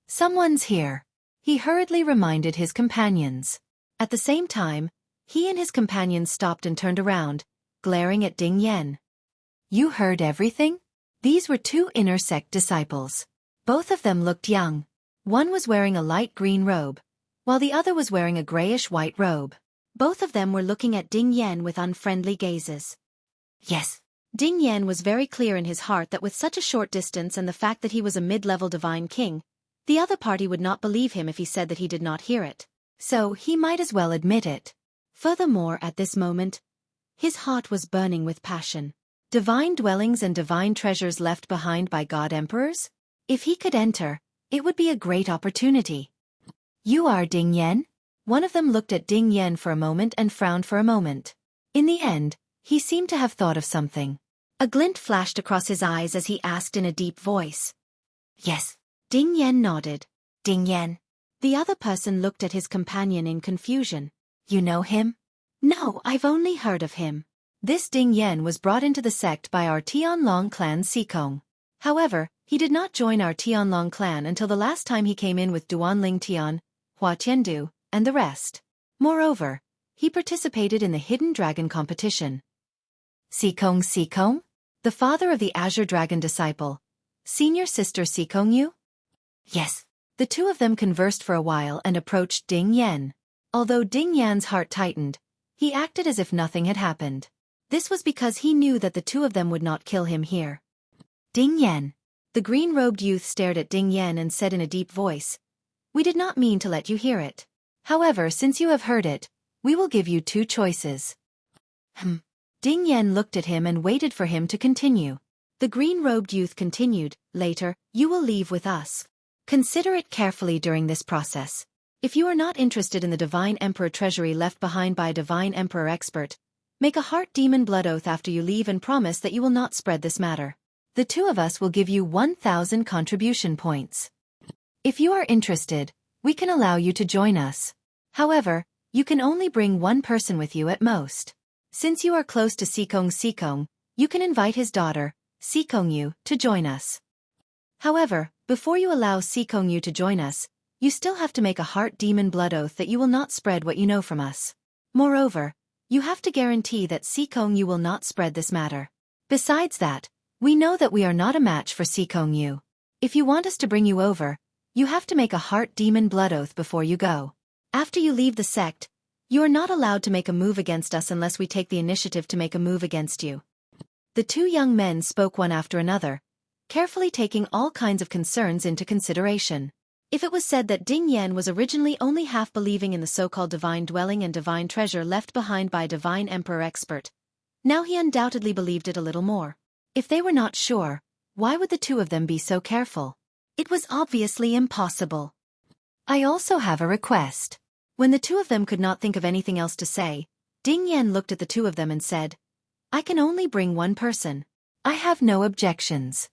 Someone's here. He hurriedly reminded his companions. At the same time, he and his companions stopped and turned around, glaring at Ding Yan. You heard everything? These were two inner sect disciples. Both of them looked young. One was wearing a light green robe, while the other was wearing a grayish-white robe. Both of them were looking at Ding Yan with unfriendly gazes. Yes. Ding Yan was very clear in his heart that with such a short distance and the fact that he was a mid-level divine king, the other party would not believe him if he said that he did not hear it. So he might as well admit it. Furthermore, at this moment, his heart was burning with passion. Divine dwellings and divine treasures left behind by god emperors? If he could enter, it would be a great opportunity. You are Ding Yan? One of them looked at Ding Yan for a moment and frowned for a moment. In the end, he seemed to have thought of something. A glint flashed across his eyes as he asked in a deep voice. Yes. Ding Yan nodded. Ding Yan. The other person looked at his companion in confusion. You know him? No, I've only heard of him. This Ding Yan was brought into the sect by our Tianlong clan Xikong. However, he did not join our Tianlong clan until the last time he came in with Duanling Tian, Hua Tiandu, and the rest. Moreover, he participated in the Hidden Dragon competition. Xikong? The father of the Azure Dragon disciple. Senior sister Xikong Yu? Yes. The two of them conversed for a while and approached Ding Yan. Although Ding Yan's heart tightened, he acted as if nothing had happened. This was because he knew that the two of them would not kill him here. Ding Yan. The green-robed youth stared at Ding Yan and said in a deep voice, We did not mean to let you hear it. However, since you have heard it, we will give you two choices. Ding Yan looked at him and waited for him to continue. The green-robed youth continued, Later, you will leave with us. Consider it carefully during this process. If you are not interested in the Divine Emperor treasury left behind by a Divine Emperor expert, make a heart demon blood oath after you leave and promise that you will not spread this matter. The two of us will give you 1,000 contribution points. If you are interested, we can allow you to join us. However, you can only bring one person with you at most. Since you are close to Xikong, you can invite his daughter, Xueqi, to join us. However, before you allow Xueqi to join us, you still have to make a heart demon blood oath that you will not spread what you know from us. Moreover, you have to guarantee that Xueqi will not spread this matter. Besides that, we know that we are not a match for Xueqi. If you want us to bring you over, you have to make a heart demon blood oath before you go. After you leave the sect, you are not allowed to make a move against us unless we take the initiative to make a move against you. The two young men spoke one after another, carefully taking all kinds of concerns into consideration. If it was said that Ding Yan was originally only half believing in the so-called divine dwelling and divine treasure left behind by a divine emperor expert, now he undoubtedly believed it a little more. If they were not sure, why would the two of them be so careful? It was obviously impossible. I also have a request. When the two of them could not think of anything else to say, Ding Yan looked at the two of them and said, I can only bring one person. I have no objections.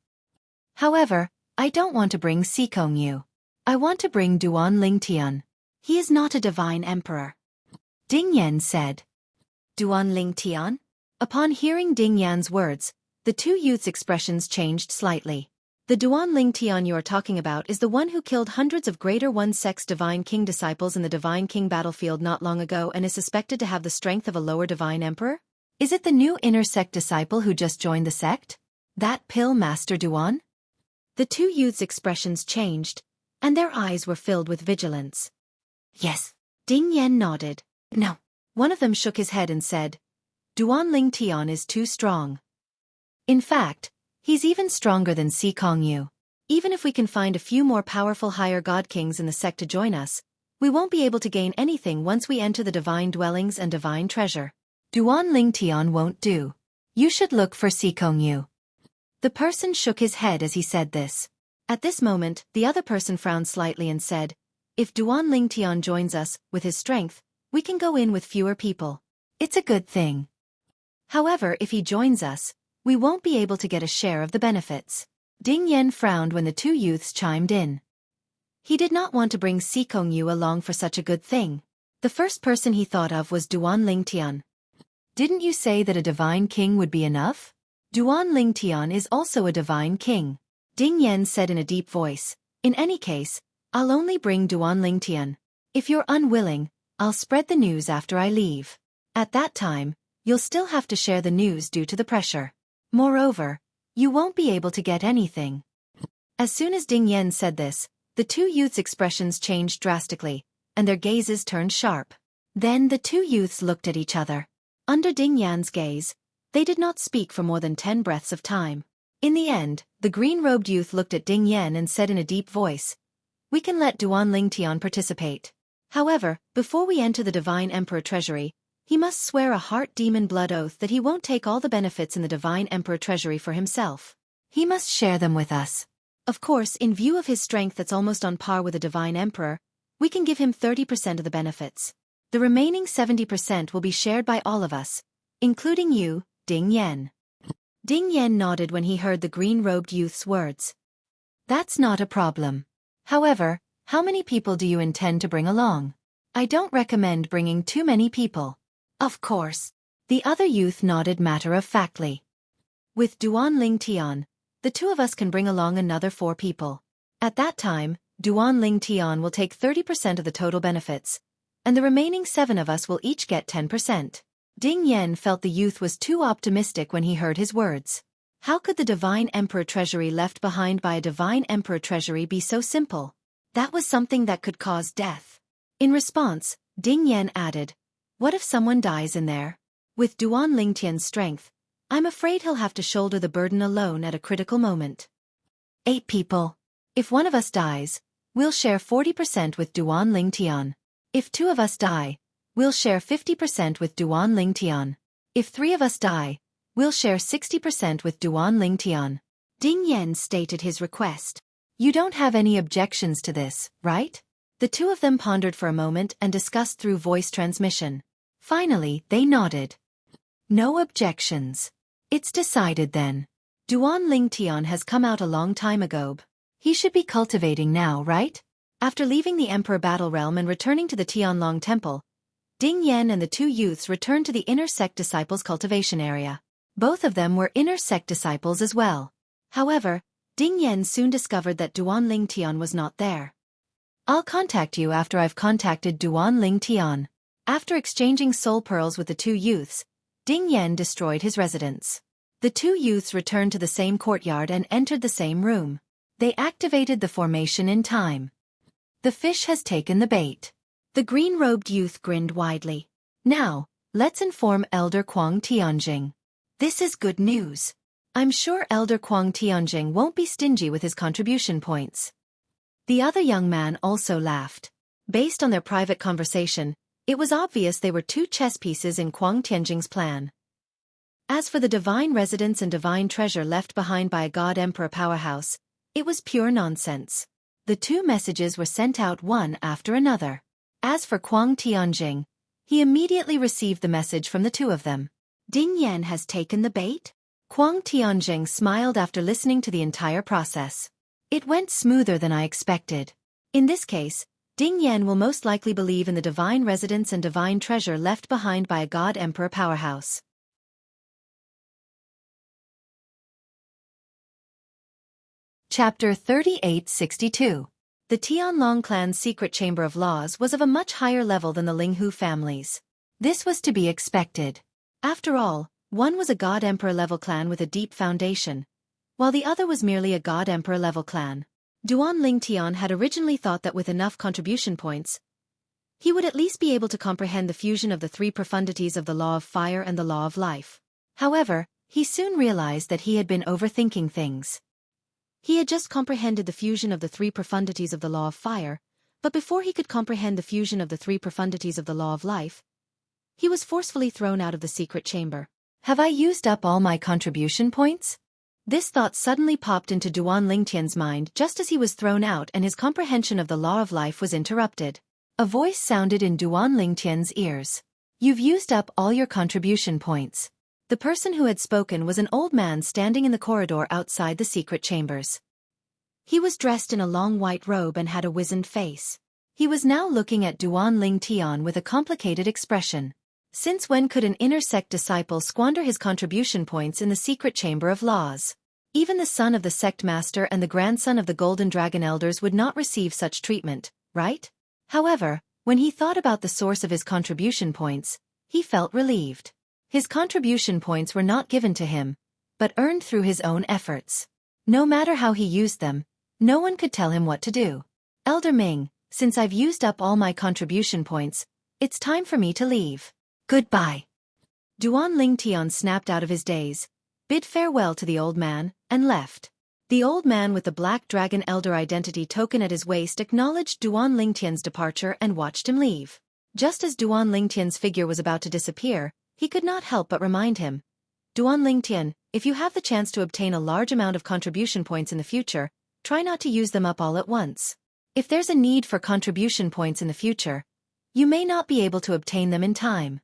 However, I don't want to bring Xueqi. I want to bring Duan Lingtian. He is not a divine emperor. Ding Yan said. Duan Lingtian? Upon hearing Ding Yan's words, the two youths' expressions changed slightly. The Duan Lingtian you are talking about is the one who killed hundreds of Greater One Sect's Divine King disciples in the Divine King battlefield not long ago and is suspected to have the strength of a lower divine emperor? Is it the new inner sect disciple who just joined the sect? That Pill Master Duan? The two youths' expressions changed, and their eyes were filled with vigilance. Yes. Ding Yan nodded. No. One of them shook his head and said, Duan Lingtian is too strong. In fact, he's even stronger than Xueqi. Even if we can find a few more powerful higher god kings in the sect to join us, we won't be able to gain anything once we enter the divine dwellings and divine treasure. Duan Lingtian won't do. You should look for Xueqi. The person shook his head as he said this. At this moment, the other person frowned slightly and said, If Duan Lingtian joins us, with his strength, we can go in with fewer people. It's a good thing. However, if he joins us, we won't be able to get a share of the benefits. Ding Yan frowned when the two youths chimed in. He did not want to bring Xueqi along for such a good thing. The first person he thought of was Duan Lingtian. Didn't you say that a divine king would be enough? Duan Lingtian is also a divine king. Ding Yan said in a deep voice, In any case, I'll only bring Duan Lingtian. If you're unwilling, I'll spread the news after I leave. At that time, you'll still have to share the news due to the pressure. Moreover, you won't be able to get anything. As soon as Ding Yan said this, the two youths' expressions changed drastically, and their gazes turned sharp. Then the two youths looked at each other. Under Ding Yan's gaze, they did not speak for more than 10 breaths of time. In the end, the green-robed youth looked at Ding Yan and said in a deep voice, We can let Duan Lingtian participate. However, before we enter the Divine Emperor Treasury, he must swear a heart demon blood oath that he won't take all the benefits in the Divine Emperor Treasury for himself. He must share them with us. Of course, in view of his strength that's almost on par with a Divine Emperor, we can give him 30% of the benefits. The remaining 70% will be shared by all of us, including you, Ding Yan. Ding Yan nodded when he heard the green-robed youth's words. That's not a problem. However, how many people do you intend to bring along? I don't recommend bringing too many people. Of course. The other youth nodded matter-of-factly. With Duan Lingtian, the two of us can bring along another 4 people. At that time, Duan Lingtian will take 30% of the total benefits, and the remaining 7 of us will each get 10%. Ding Yan felt the youth was too optimistic when he heard his words. How could the Divine Emperor Treasury left behind by a Divine Emperor Treasury be so simple? That was something that could cause death. In response, Ding Yan added, What if someone dies in there? With Duan Lingtian's strength, I'm afraid he'll have to shoulder the burden alone at a critical moment. 8 people. If one of us dies, we'll share 40% with Duan Lingtian. If 2 of us die, we'll share 50% with Duan Lingtian. If 3 of us die, we'll share 60% with Duan Lingtian. Ding Yan stated his request. You don't have any objections to this, right? The two of them pondered for a moment and discussed through voice transmission. Finally, they nodded. No objections. It's decided then. Duan Lingtian has come out a long time ago. He should be cultivating now, right? After leaving the Emperor Battle Realm and returning to the Tianlong Temple, Ding Yan and the two youths returned to the inner sect disciples' cultivation area. Both of them were inner sect disciples as well. However, Ding Yan soon discovered that Duan Ling Tian was not there. I'll contact you after I've contacted Duan Ling Tian. After exchanging soul pearls with the two youths, Ding Yan destroyed his residence. The two youths returned to the same courtyard and entered the same room. They activated the formation in time. The fish has taken the bait. The green-robed youth grinned widely. Now, let's inform Elder Kuang Tianjing. This is good news. I'm sure Elder Kuang Tianjing won't be stingy with his contribution points. The other young man also laughed. Based on their private conversation, it was obvious they were two chess pieces in Kuang Tianjing's plan. As for the divine residence and divine treasure left behind by a God-Emperor powerhouse, it was pure nonsense. The two messages were sent out one after another. As for Kuang Tianjing, he immediately received the message from the two of them. Ding Yan has taken the bait? Kuang Tianjing smiled after listening to the entire process. It went smoother than I expected. In this case, Ding Yan will most likely believe in the divine residence and divine treasure left behind by a God-Emperor powerhouse. Chapter 3862. The Tianlong clan's secret chamber of laws was of a much higher level than the Linghu family's. This was to be expected. After all, one was a God-Emperor level clan with a deep foundation, while the other was merely a God-Emperor level clan. Duan Ling Tian had originally thought that with enough contribution points, he would at least be able to comprehend the fusion of the three profundities of the law of fire and the law of life. However, he soon realized that he had been overthinking things. He had just comprehended the fusion of the three profundities of the law of fire, but before he could comprehend the fusion of the three profundities of the law of life, he was forcefully thrown out of the secret chamber. Have I used up all my contribution points? This thought suddenly popped into Duan Lingtian's mind just as he was thrown out and his comprehension of the law of life was interrupted. A voice sounded in Duan Lingtian's ears. You've used up all your contribution points. The person who had spoken was an old man standing in the corridor outside the secret chambers. He was dressed in a long white robe and had a wizened face. He was now looking at Duan Ling Tian with a complicated expression. Since when could an inner sect disciple squander his contribution points in the secret chamber of laws? Even the son of the sect master and the grandson of the Golden Dragon elders would not receive such treatment, right? However, when he thought about the source of his contribution points, he felt relieved. His contribution points were not given to him, but earned through his own efforts. No matter how he used them, no one could tell him what to do. Elder Ming, since I've used up all my contribution points, it's time for me to leave. Goodbye. Duan Ling Tian snapped out of his daze, bid farewell to the old man, and left. The old man with the Black Dragon Elder identity token at his waist acknowledged Duan Ling Tian's departure and watched him leave. Just as Duan Ling Tian's figure was about to disappear, he could not help but remind him. Duan Ling Tian, if you have the chance to obtain a large amount of contribution points in the future, try not to use them up all at once. If there's a need for contribution points in the future, you may not be able to obtain them in time.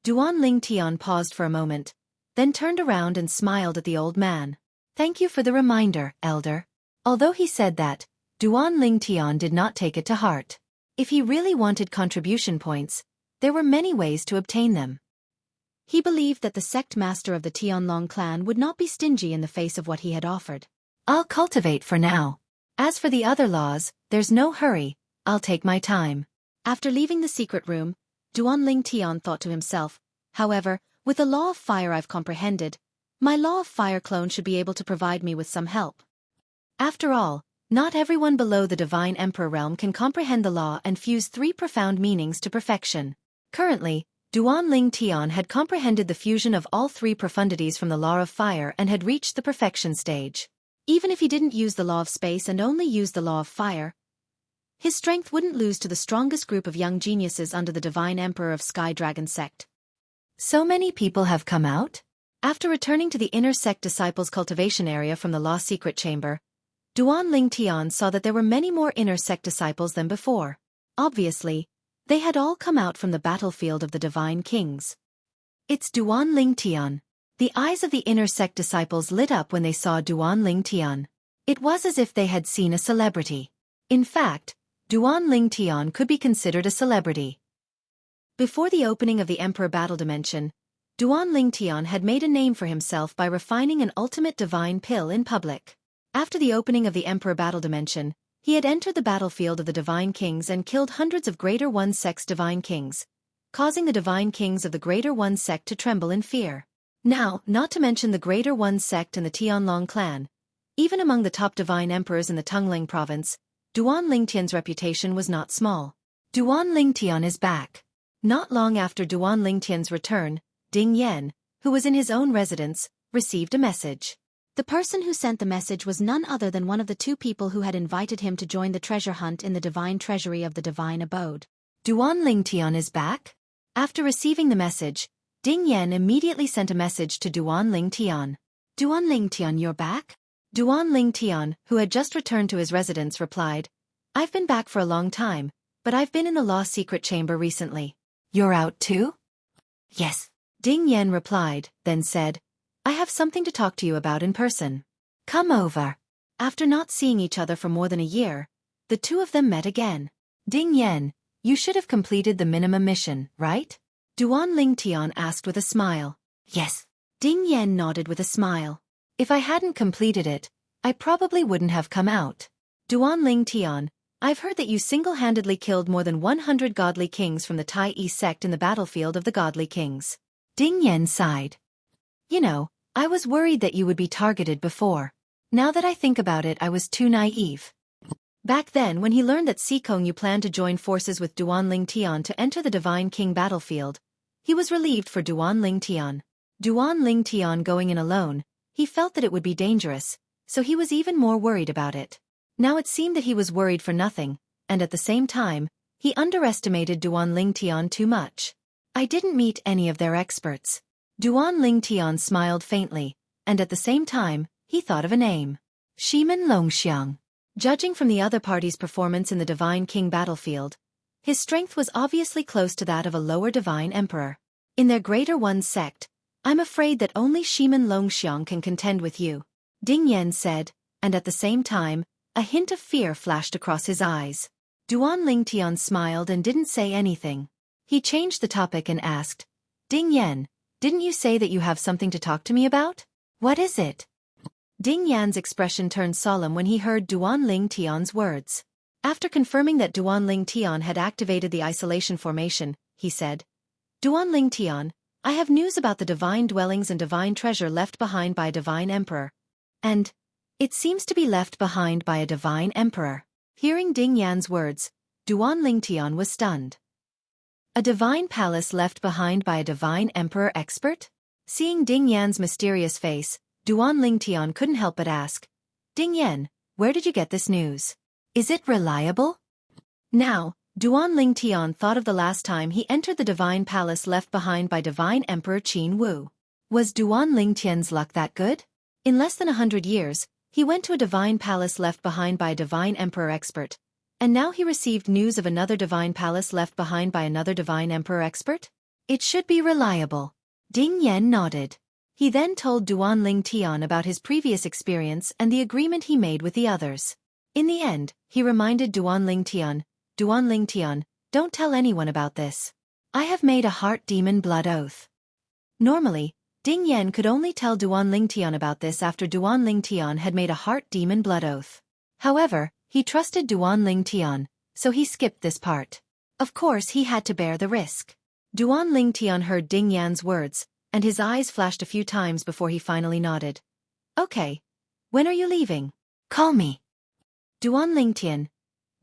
Duan Ling Tian paused for a moment, then turned around and smiled at the old man. Thank you for the reminder, Elder. Although he said that, Duan Ling Tian did not take it to heart. If he really wanted contribution points, there were many ways to obtain them. He believed that the sect master of the Tianlong clan would not be stingy in the face of what he had offered. I'll cultivate for now. As for the other laws, there's no hurry, I'll take my time. After leaving the secret room, Duan Ling Tian thought to himself, however, with the law of fire I've comprehended, my law of fire clone should be able to provide me with some help. After all, not everyone below the divine emperor realm can comprehend the law and fuse three profound meanings to perfection. Currently, Duan Ling Tian had comprehended the fusion of all three profundities from the law of fire and had reached the perfection stage. Even if he didn't use the law of space and only used the law of fire, his strength wouldn't lose to the strongest group of young geniuses under the divine emperor of Sky Dragon sect. So many people have come out? After returning to the inner sect disciples' cultivation area from the law secret chamber, Duan Ling Tian saw that there were many more inner sect disciples than before. Obviously, they had all come out from the battlefield of the divine kings. It's Duan Ling Tian. The eyes of the inner sect disciples lit up when they saw Duan Ling Tian. It was as if they had seen a celebrity. In fact, Duan Ling Tian could be considered a celebrity. Before the opening of the Emperor Battle Dimension, Duan Lingtian had made a name for himself by refining an ultimate divine pill in public. After the opening of the Emperor Battle Dimension, he had entered the battlefield of the Divine Kings and killed hundreds of Greater One Sect's Divine Kings, causing the Divine Kings of the Greater One Sect to tremble in fear. Now, not to mention the Greater One Sect and the Tianlong clan, even among the top Divine Emperors in the Tongling province, Duan Lingtian's reputation was not small. Duan Lingtian is back. Not long after Duan Lingtian's return, Ding Yan, who was in his own residence, received a message. The person who sent the message was none other than one of the two people who had invited him to join the treasure hunt in the divine treasury of the divine abode. Duan Lingtian is back? After receiving the message, Ding Yan immediately sent a message to Duan Lingtian. Duan Lingtian, you're back? Duan Lingtian, who had just returned to his residence, replied, I've been back for a long time, but I've been in the law secret chamber recently. You're out too? Yes. Ding Yan replied, then said, I have something to talk to you about in person. Come over. After not seeing each other for more than a year, the two of them met again. Ding Yan, you should have completed the minimum mission, right? Duan Lingtian asked with a smile. Yes. Ding Yan nodded with a smile. If I hadn't completed it, I probably wouldn't have come out. Duan Lingtian, I've heard that you single-handedly killed more than 100 godly kings from the Tai Yi sect in the battlefield of the godly kings. Ding Yan sighed. You know, I was worried that you would be targeted before. Now that I think about it, I was too naive. Back then, when he learned that Xikong Yu planned to join forces with Duan Lingtian to enter the Divine King battlefield, he was relieved for Duan Lingtian. Duan Lingtian going in alone, he felt that it would be dangerous, so he was even more worried about it. Now it seemed that he was worried for nothing, and at the same time, he underestimated Duan Lingtian too much. I didn't meet any of their experts. Duan Lingtian smiled faintly, and at the same time, he thought of a name. Shimen Longxiang. Judging from the other party's performance in the Divine King battlefield, his strength was obviously close to that of a lower Divine Emperor. In their Greater One sect, I'm afraid that only Shimen Longxiang can contend with you, Ding Yan said, and at the same time, a hint of fear flashed across his eyes. Duan Lingtian smiled and didn't say anything. He changed the topic and asked, Ding Yan, didn't you say that you have something to talk to me about? What is it? Ding Yan's expression turned solemn when he heard Duan Lingtian's words. After confirming that Duan Lingtian had activated the isolation formation, he said, Duan Lingtian, I have news about the divine dwellings and divine treasure left behind by a divine emperor. And it seems to be left behind by a divine emperor. Hearing Ding Yan's words, Duan Lingtian was stunned. A divine palace left behind by a divine emperor expert? Seeing Ding Yan's mysterious face, Duan Lingtian couldn't help but ask, Ding Yan, where did you get this news? Is it reliable? Now, Duan Lingtian thought of the last time he entered the divine palace left behind by divine emperor Qin Wu. Was Duan Lingtian's luck that good? In less than 100 years, he went to a divine palace left behind by a divine emperor expert. And now he received news of another divine palace left behind by another divine emperor expert? It should be reliable. Ding Yan nodded. He then told Duan Lingtian about his previous experience and the agreement he made with the others. In the end, he reminded Duan Lingtian, don't tell anyone about this. I have made a heart demon blood oath. Normally, Ding Yan could only tell Duan Lingtian about this after Duan Lingtian had made a heart demon blood oath. However, he trusted Duan Lingtian, so he skipped this part. Of course he had to bear the risk. Duan Lingtian heard Ding Yan's words, and his eyes flashed a few times before he finally nodded. Okay. When are you leaving? Call me. Duan Lingtian.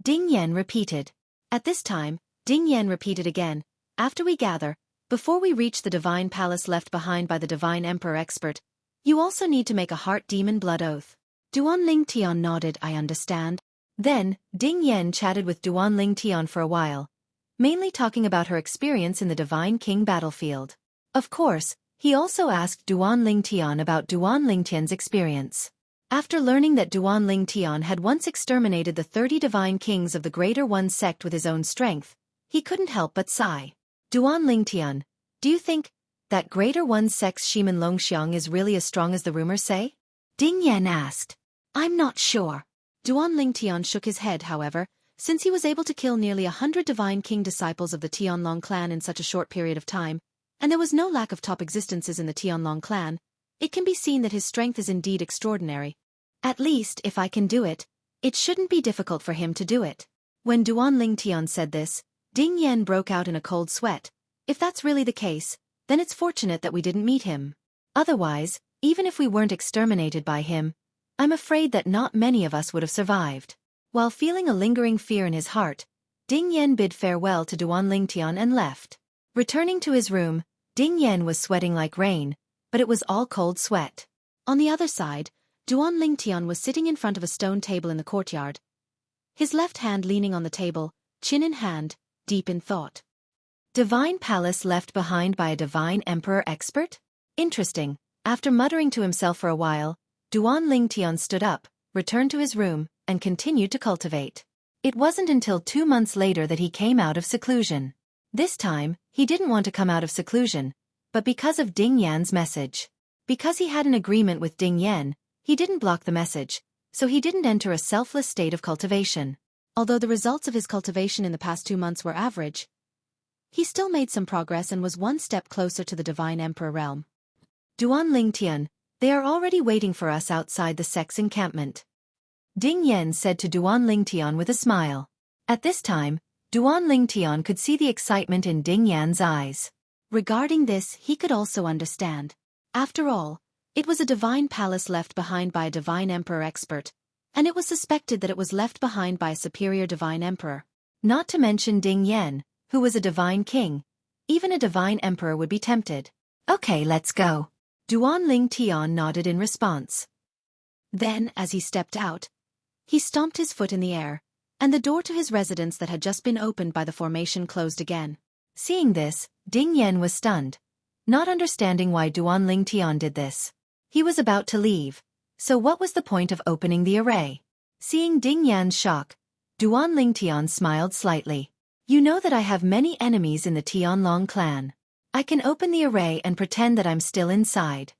Ding Yan repeated. At this time, Ding Yan repeated again, after we gather, before we reach the divine palace left behind by the divine emperor expert, you also need to make a heart demon blood oath. Duan Lingtian nodded, I understand. Then, Ding Yan chatted with Duan Lingtian for a while, mainly talking about her experience in the Divine King battlefield. Of course, he also asked Duan Lingtian about Duan Lingtian's experience. After learning that Duan Lingtian had once exterminated the 30 Divine Kings of the Greater One sect with his own strength, he couldn't help but sigh. Duan Lingtian, do you think that Greater One sect's Shimen Longxiang is really as strong as the rumors say? Ding Yan asked. I'm not sure. Duan Lingtian shook his head, however, since he was able to kill nearly 100 Divine King disciples of the Tianlong clan in such a short period of time, and there was no lack of top existences in the Tianlong clan, it can be seen that his strength is indeed extraordinary. At least, if I can do it, it shouldn't be difficult for him to do it. When Duan Lingtian said this, Ding Yan broke out in a cold sweat. If that's really the case, then it's fortunate that we didn't meet him. Otherwise, even if we weren't exterminated by him, I'm afraid that not many of us would have survived. While feeling a lingering fear in his heart, Ding Yan bid farewell to Duan Lingtian and left. Returning to his room, Ding Yan was sweating like rain, but it was all cold sweat. On the other side, Duan Lingtian was sitting in front of a stone table in the courtyard, his left hand leaning on the table, chin in hand, deep in thought. Divine palace left behind by a divine emperor expert? Interesting. After muttering to himself for a while, Duan Lingtian stood up, returned to his room, and continued to cultivate. It wasn't until 2 months later that he came out of seclusion. This time, he didn't want to come out of seclusion, but because of Ding Yan's message. Because he had an agreement with Ding Yan, he didn't block the message, so he didn't enter a selfless state of cultivation. Although the results of his cultivation in the past 2 months were average, he still made some progress and was one step closer to the Divine Emperor realm. Duan Lingtian, they are already waiting for us outside the sect's encampment. Ding Yan said to Duan Lingtian with a smile. At this time, Duan Lingtian could see the excitement in Ding Yan's eyes. Regarding this, he could also understand. After all, it was a divine palace left behind by a divine emperor expert, and it was suspected that it was left behind by a superior divine emperor. Not to mention Ding Yan, who was a divine king. Even a divine emperor would be tempted. Okay, let's go. Duan Lingtian nodded in response. Then, as he stepped out, he stomped his foot in the air, and the door to his residence that had just been opened by the formation closed again. Seeing this, Ding Yan was stunned, not understanding why Duan Lingtian did this. He was about to leave, so what was the point of opening the array? Seeing Ding Yan's shock, Duan Lingtian smiled slightly. You know that I have many enemies in the Tianlong clan. I can open the array and pretend that I'm still inside.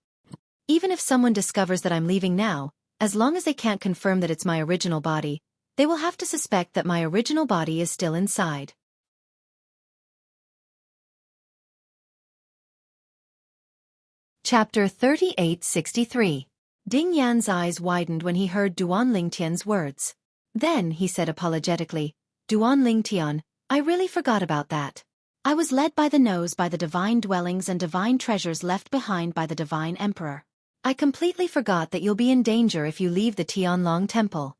Even if someone discovers that I'm leaving now, as long as they can't confirm that it's my original body, they will have to suspect that my original body is still inside. Chapter 3863. Ding Yan's eyes widened when he heard Duan Lingtian's words. Then, he said apologetically, Duan Lingtian, I really forgot about that. I was led by the nose by the divine dwellings and divine treasures left behind by the divine emperor. I completely forgot that you'll be in danger if you leave the Tianlong temple.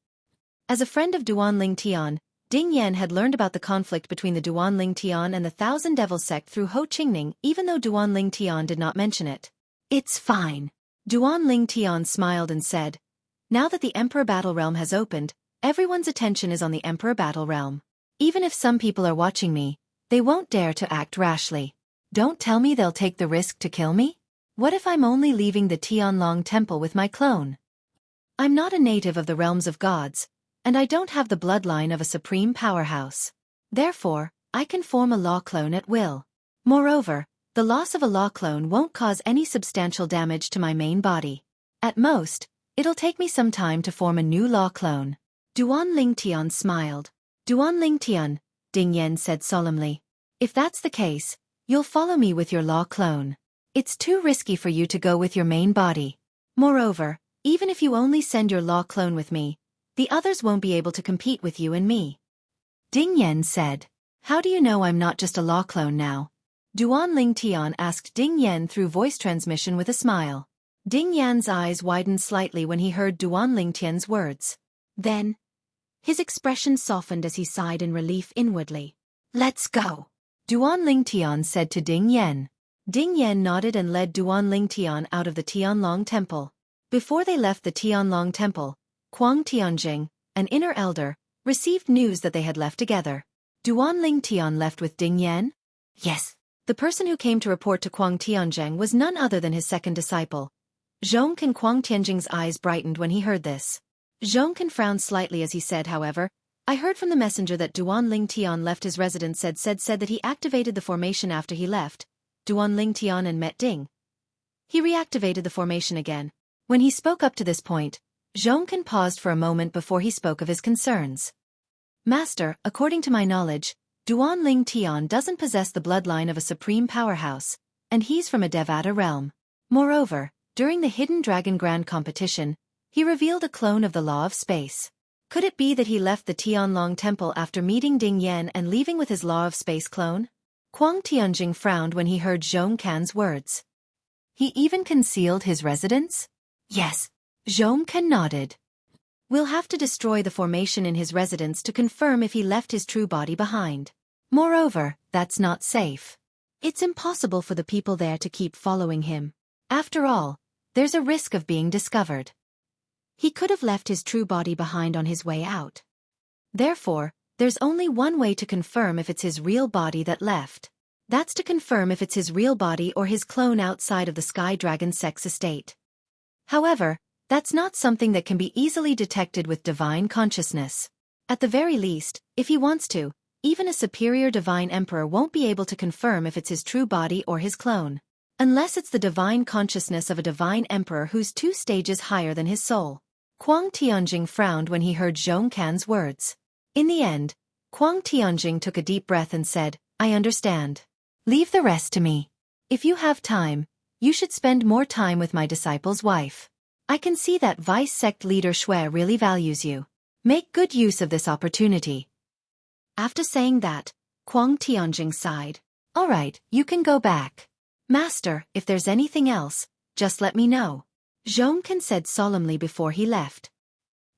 As a friend of Duan Lingtian, Ding Yan had learned about the conflict between the Duan Lingtian and the Thousand Devils sect through Ho Qingning, even though Duan Lingtian did not mention it. It's fine. Duan Lingtian smiled and said, now that the Emperor Battle Realm has opened, everyone's attention is on the Emperor Battle Realm. Even if some people are watching me, they won't dare to act rashly. Don't tell me they'll take the risk to kill me? What if I'm only leaving the Tianlong temple with my clone? I'm not a native of the realms of gods, and I don't have the bloodline of a supreme powerhouse. Therefore, I can form a law clone at will. Moreover, the loss of a law clone won't cause any substantial damage to my main body. At most, it'll take me some time to form a new law clone. Duan Lingtian smiled. Duan Lingtian, Ding Yan said solemnly. If that's the case, you'll follow me with your law clone. It's too risky for you to go with your main body. Moreover, even if you only send your law clone with me, the others won't be able to compete with you and me. Ding Yan said. How do you know I'm not just a law clone now? Duan Lingtian asked Ding Yan through voice transmission with a smile. Ding Yan's eyes widened slightly when he heard Duan Lingtian's words. Then, his expression softened as he sighed in relief inwardly. Let's go. Duan Lingtian said to Ding Yan. Ding Yan nodded and led Duan Lingtian out of the Tianlong temple. Before they left the Tianlong temple, Kuang Tianjing, an inner elder, received news that they had left together. Duan Lingtian left with Ding Yan? Yes. The person who came to report to Kuang Tianjing was none other than his second disciple. Xueqi. Kuang Tianjing's eyes brightened when he heard this. Xueqi frowned slightly as he said, however, I heard from the messenger that Duan Lingtian left his residence said that he activated the formation after he left Duan Lingtian and met Ding. He reactivated the formation again. When he spoke up to this point, Xueqi paused for a moment before he spoke of his concerns. Master, according to my knowledge, Duan Lingtian doesn't possess the bloodline of a supreme powerhouse, and he's from a Devata realm. Moreover, during the Hidden Dragon Grand competition, he revealed a clone of the Law of Space. Could it be that he left the Tianlong Temple after meeting Ding Yan and leaving with his Law of Space clone? Huang Tianjing frowned when he heard Zhong Can's words. He even concealed his residence? Yes. Zhong Can nodded. We'll have to destroy the formation in his residence to confirm if he left his true body behind. Moreover, that's not safe. It's impossible for the people there to keep following him. After all, there's a risk of being discovered. He could have left his true body behind on his way out. Therefore, there's only one way to confirm if it's his real body that left. That's to confirm if it's his real body or his clone outside of the Sky Dragon Sex estate. However, that's not something that can be easily detected with divine consciousness. At the very least, if he wants to, even a superior divine emperor won't be able to confirm if it's his true body or his clone. Unless it's the divine consciousness of a divine emperor who's 2 stages higher than his soul. Huang Tianjing frowned when he heard Zhong Can's words. In the end, Huang Tianjing took a deep breath and said, I understand. Leave the rest to me. If you have time, you should spend more time with my disciple's wife. I can see that vice sect leader Xue really values you. Make good use of this opportunity. After saying that, Huang Tianjing sighed. All right, you can go back. Master, if there's anything else, just let me know. Zhong Can said solemnly before he left.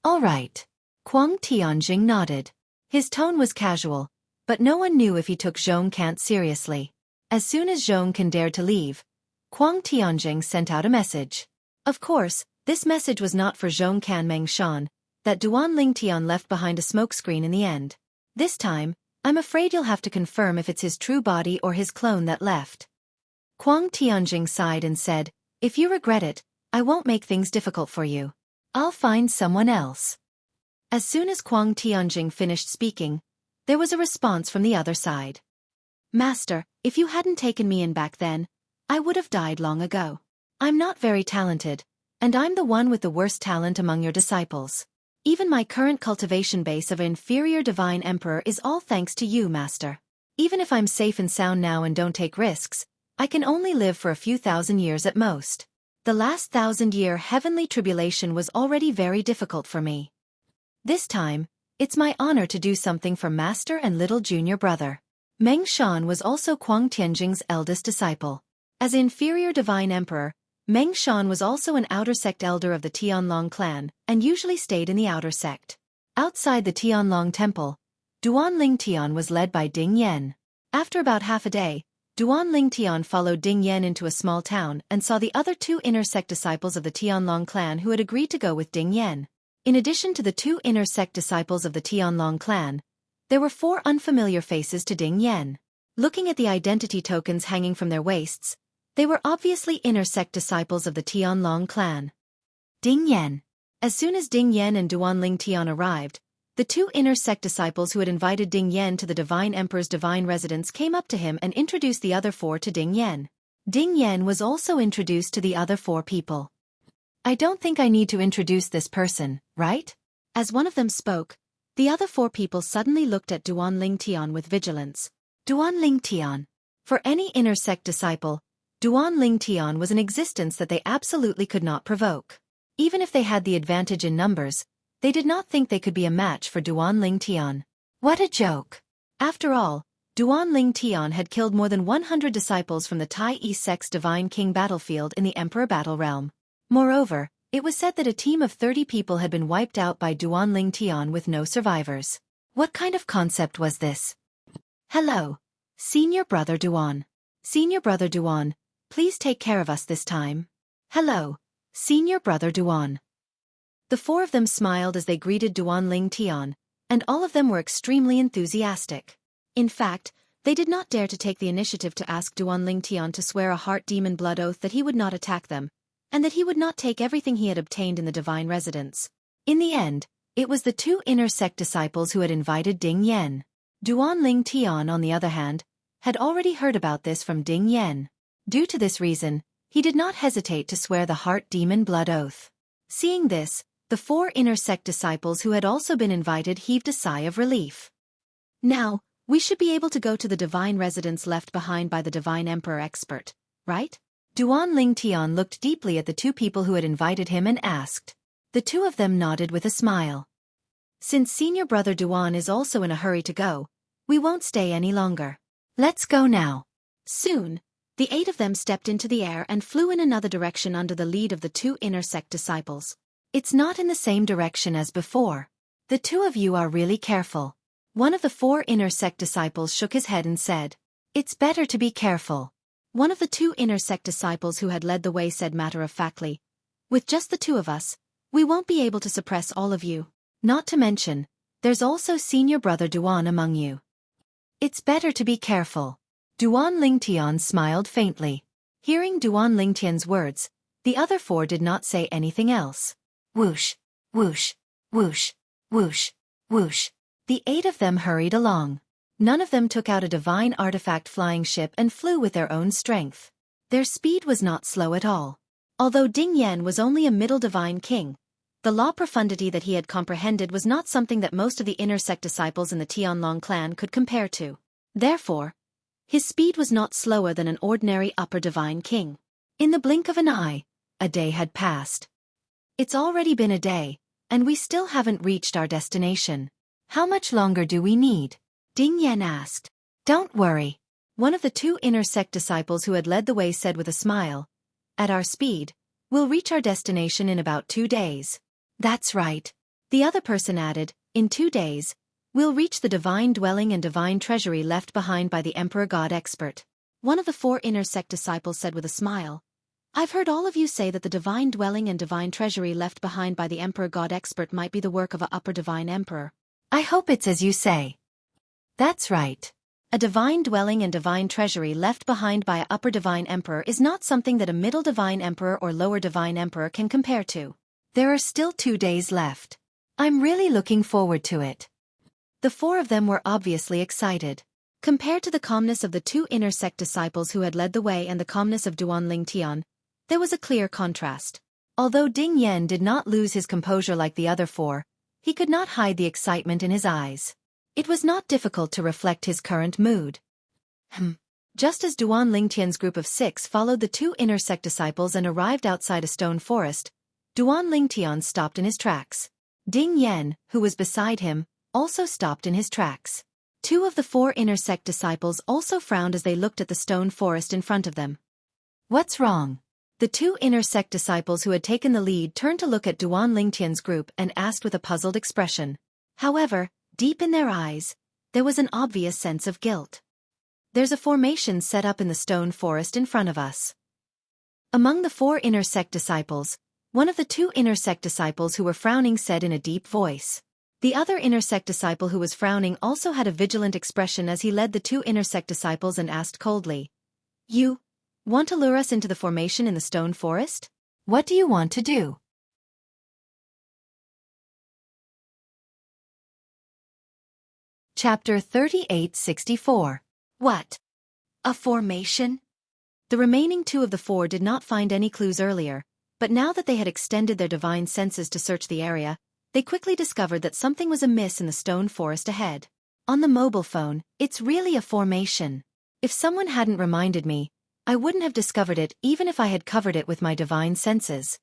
All right. Huang Tianjing nodded. His tone was casual, but no one knew if he took Zhong Can seriously. As soon as Zhong Can dared to leave, Huang Tianjing sent out a message. Of course, this message was not for Zhong Can Meng Shan, that Duan Lingtian left behind a smokescreen in the end. This time, I'm afraid you'll have to confirm if it's his true body or his clone that left. Huang Tianjing sighed and said, if you regret it, I won't make things difficult for you. I'll find someone else. As soon as Huang Tianjing finished speaking, there was a response from the other side. Master, if you hadn't taken me in back then, I would have died long ago. I'm not very talented, and I'm the one with the worst talent among your disciples. Even my current cultivation base of an inferior divine emperor is all thanks to you, Master. Even if I'm safe and sound now and don't take risks, I can only live for a few thousand years at most. The last 1,000-year heavenly tribulation was already very difficult for me. This time, it's my honor to do something for Master and little junior brother. Meng Shan was also Huang Tianjing's eldest disciple. As inferior divine emperor, Meng Shan was also an outer sect elder of the Tianlong clan, and usually stayed in the outer sect. Outside the Tianlong temple, Duan Lingtian was led by Ding Yan. After about half a day, Duan Lingtian followed Ding Yan into a small town and saw the other 2 inner sect disciples of the Tianlong clan who had agreed to go with Ding Yan. In addition to the 2 inner sect disciples of the Tianlong clan, there were 4 unfamiliar faces to Ding Yan. Looking at the identity tokens hanging from their waists, they were obviously inner sect disciples of the Tianlong clan. Ding Yan. As soon as Ding Yan and Duan Lingtian arrived, the 2 inner sect disciples who had invited Ding Yan to the Divine Emperor's divine residence came up to him and introduced the other 4 to Ding Yan. Ding Yan was also introduced to the other 4 people. I don't think I need to introduce this person, right? As one of them spoke, the other 4 people suddenly looked at Duan Lingtian with vigilance. Duan Lingtian. For any inner sect disciple, Duan Lingtian was an existence that they absolutely could not provoke. Even if they had the advantage in numbers, they did not think they could be a match for Duan Lingtian. What a joke! After all, Duan Lingtian had killed more than 100 disciples from the Tai Yi sect's Divine King battlefield in the Emperor Battle Realm. Moreover, it was said that a team of 30 people had been wiped out by Duan Lingtian with no survivors. What kind of concept was this? Hello, Senior Brother Duan. Senior Brother Duan, please take care of us this time. Hello, Senior Brother Duan. The 4 of them smiled as they greeted Duan Lingtian, and all of them were extremely enthusiastic. In fact, they did not dare to take the initiative to ask Duan Lingtian to swear a heart demon blood oath that he would not attack them, and that he would not take everything he had obtained in the divine residence. In the end, it was the 2 inner sect disciples who had invited Ding Yan. Duan Lingtian, on the other hand, had already heard about this from Ding Yan. Due to this reason, he did not hesitate to swear the heart demon blood oath. Seeing this, the 4 inner sect disciples who had also been invited heaved a sigh of relief. Now, we should be able to go to the divine residence left behind by the divine emperor expert. right? Duan Ling Tian looked deeply at the two people who had invited him and asked. The two of them nodded with a smile. Since senior brother Duan is also in a hurry to go, we won't stay any longer. Let's go now. Soon, the 8 of them stepped into the air and flew in another direction under the lead of the 2 inner sect disciples. It's not in the same direction as before. The 2 of you are really careful. One of the 4 inner sect disciples shook his head and said, It's better to be careful. One of the 2 inner sect disciples who had led the way said matter-of-factly, With just the 2 of us, we won't be able to suppress all of you. Not to mention, there's also senior brother Duan among you. It's better to be careful. Duan Lingtian smiled faintly. Hearing Duan Lingtian's words, the other 4 did not say anything else. Whoosh, whoosh, whoosh, whoosh, whoosh. The 8 of them hurried along. None of them took out a divine artifact flying ship and flew with their own strength. Their speed was not slow at all. Although Ding Yan was only a middle divine king, the law profundity that he had comprehended was not something that most of the inner sect disciples in the Tianlong clan could compare to. Therefore, his speed was not slower than an ordinary upper divine king. In the blink of an eye, a day had passed. It's already been a day, and we still haven't reached our destination. How much longer do we need? Ding Yan asked. Don't worry. One of the 2 inner sect disciples who had led the way said with a smile, At our speed, we'll reach our destination in about 2 days. That's right. The other person added, In 2 days, we'll reach the divine dwelling and divine treasury left behind by the Emperor God Expert. One of the 4 inner sect disciples said with a smile, I've heard all of you say that the divine dwelling and divine treasury left behind by the Emperor God Expert might be the work of a upper divine emperor. I hope it's as you say. That's right. A divine dwelling and divine treasury left behind by a upper divine emperor is not something that a middle divine emperor or lower divine emperor can compare to. There are still 2 days left. I'm really looking forward to it. The 4 of them were obviously excited. Compared to the calmness of the 2 inner sect disciples who had led the way and the calmness of Duan Lingtian, there was a clear contrast. Although Ding Yan did not lose his composure like the other 4, he could not hide the excitement in his eyes. It was not difficult to reflect his current mood. Just as Duan Lingtian's group of 6 followed the 2 inner sect disciples and arrived outside a stone forest, Duan Lingtian stopped in his tracks. Ding Yan, who was beside him, also stopped in his tracks. 2 of the 4 inner sect disciples also frowned as they looked at the stone forest in front of them. What's wrong? The 2 inner sect disciples who had taken the lead turned to look at Duan Lingtian's group and asked with a puzzled expression. However, deep in their eyes, there was an obvious sense of guilt. There's a formation set up in the stone forest in front of us. Among the 4 inner sect disciples, one of the 2 inner sect disciples who were frowning said in a deep voice. The other inner sect disciple who was frowning also had a vigilant expression as he led the 2 inner sect disciples and asked coldly, You want to lure us into the formation in the stone forest? What do you want to do? Chapter 3864. What? A formation? The remaining 2 of the 4 did not find any clues earlier, but now that they had extended their divine senses to search the area, they quickly discovered that something was amiss in the stone forest ahead. On the mobile phone, it's really a formation. If someone hadn't reminded me, I wouldn't have discovered it even if I had covered it with my divine senses.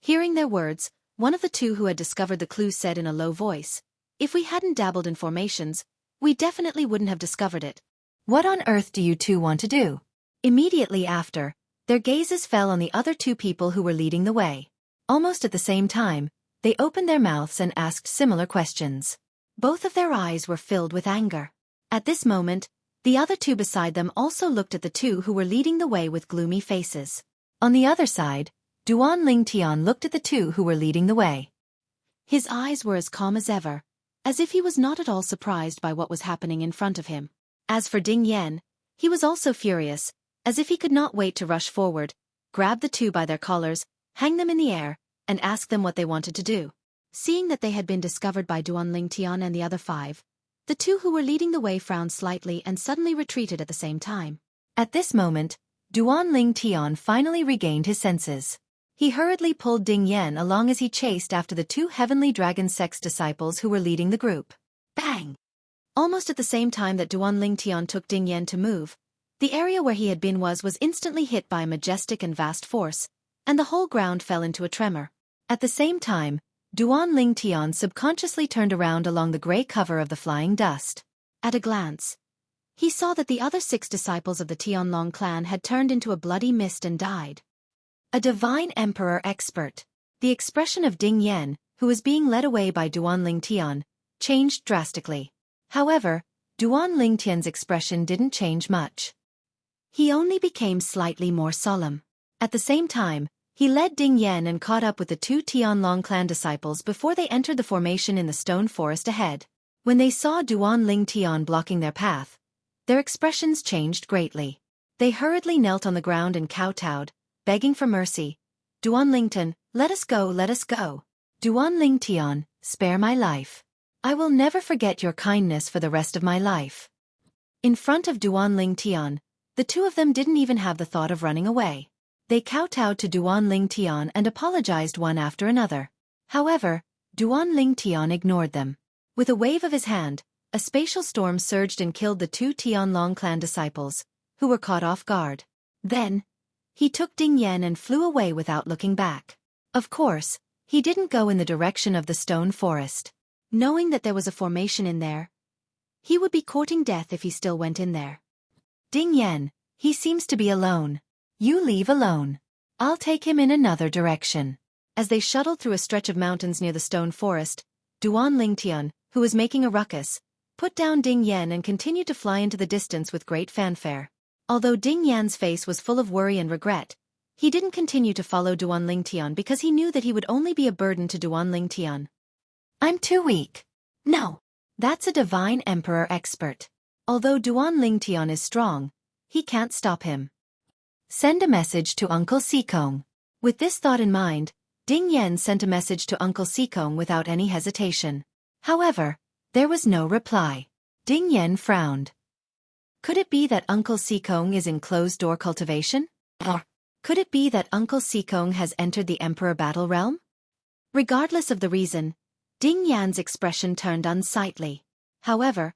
Hearing their words, one of the 2 who had discovered the clue said in a low voice, If we hadn't dabbled in formations, we definitely wouldn't have discovered it. What on earth do you 2 want to do? Immediately after, their gazes fell on the other 2 people who were leading the way. Almost at the same time, they opened their mouths and asked similar questions. Both of their eyes were filled with anger. At this moment, the other 2 beside them also looked at the 2 who were leading the way with gloomy faces. On the other side, Duan Lingtian looked at the 2 who were leading the way. His eyes were as calm as ever, as if he was not at all surprised by what was happening in front of him. As for Ding Yan, he was also furious, as if he could not wait to rush forward, grab the 2 by their collars, hang them in the air, and ask them what they wanted to do. Seeing that they had been discovered by Duan Lingtian and the other 5, the 2 who were leading the way frowned slightly and suddenly retreated at the same time. At this moment, Duan Lingtian finally regained his senses. He hurriedly pulled Ding Yan along as he chased after the 2 heavenly dragon sex disciples who were leading the group. Bang! Almost at the same time that Duan Lingtian took Ding Yan to move, The area where he had been was instantly hit by a majestic and vast force, and the whole ground fell into a tremor. At the same time, Duan Ling Tian subconsciously turned around along the grey cover of the flying dust. At a glance, he saw that the other 6 disciples of the Tianlong clan had turned into a bloody mist and died. A divine emperor expert. The expression of Ding Yan, who was being led away by Duan Ling Tian, changed drastically. However, Duan Ling Tian's expression didn't change much. He only became slightly more solemn. At the same time, he led Ding Yan and caught up with the 2 Tianlong clan disciples before they entered the formation in the stone forest ahead. When they saw Duan Ling Tian blocking their path, their expressions changed greatly. They hurriedly knelt on the ground and kowtowed, begging for mercy. Duan Ling Tian, let us go, let us go. Duan Ling Tian, spare my life. I will never forget your kindness for the rest of my life. In front of Duan Ling Tian, the 2 of them didn't even have the thought of running away. They kowtowed to Duan Ling Tian and apologized one after another. However, Duan Ling Tian ignored them. With a wave of his hand, a spatial storm surged and killed the 2 Tianlong clan disciples, who were caught off guard. Then, he took Ding Yan and flew away without looking back. Of course, he didn't go in the direction of the stone forest. Knowing that there was a formation in there, he would be courting death if he still went in there. Ding Yan, he seems to be alone. You leave alone. I'll take him in another direction. As they shuttled through a stretch of mountains near the stone forest, Duan Ling Tian, who was making a ruckus, put down Ding Yan and continued to fly into the distance with great fanfare. Although Ding Yan's face was full of worry and regret, he didn't continue to follow Duan Ling Tian because he knew that he would only be a burden to Duan Ling Tian. I'm too weak. No. That's a divine emperor expert. Although Duan Ling Tian is strong, he can't stop him. Send a message to Uncle Xikong. With this thought in mind, Ding Yan sent a message to Uncle Xikong without any hesitation. However, there was no reply. Ding Yan frowned. Could it be that Uncle Xikong is in closed-door cultivation? Or could it be that Uncle Xikong has entered the Emperor Battle Realm? Regardless of the reason, Ding Yan's expression turned unsightly. However,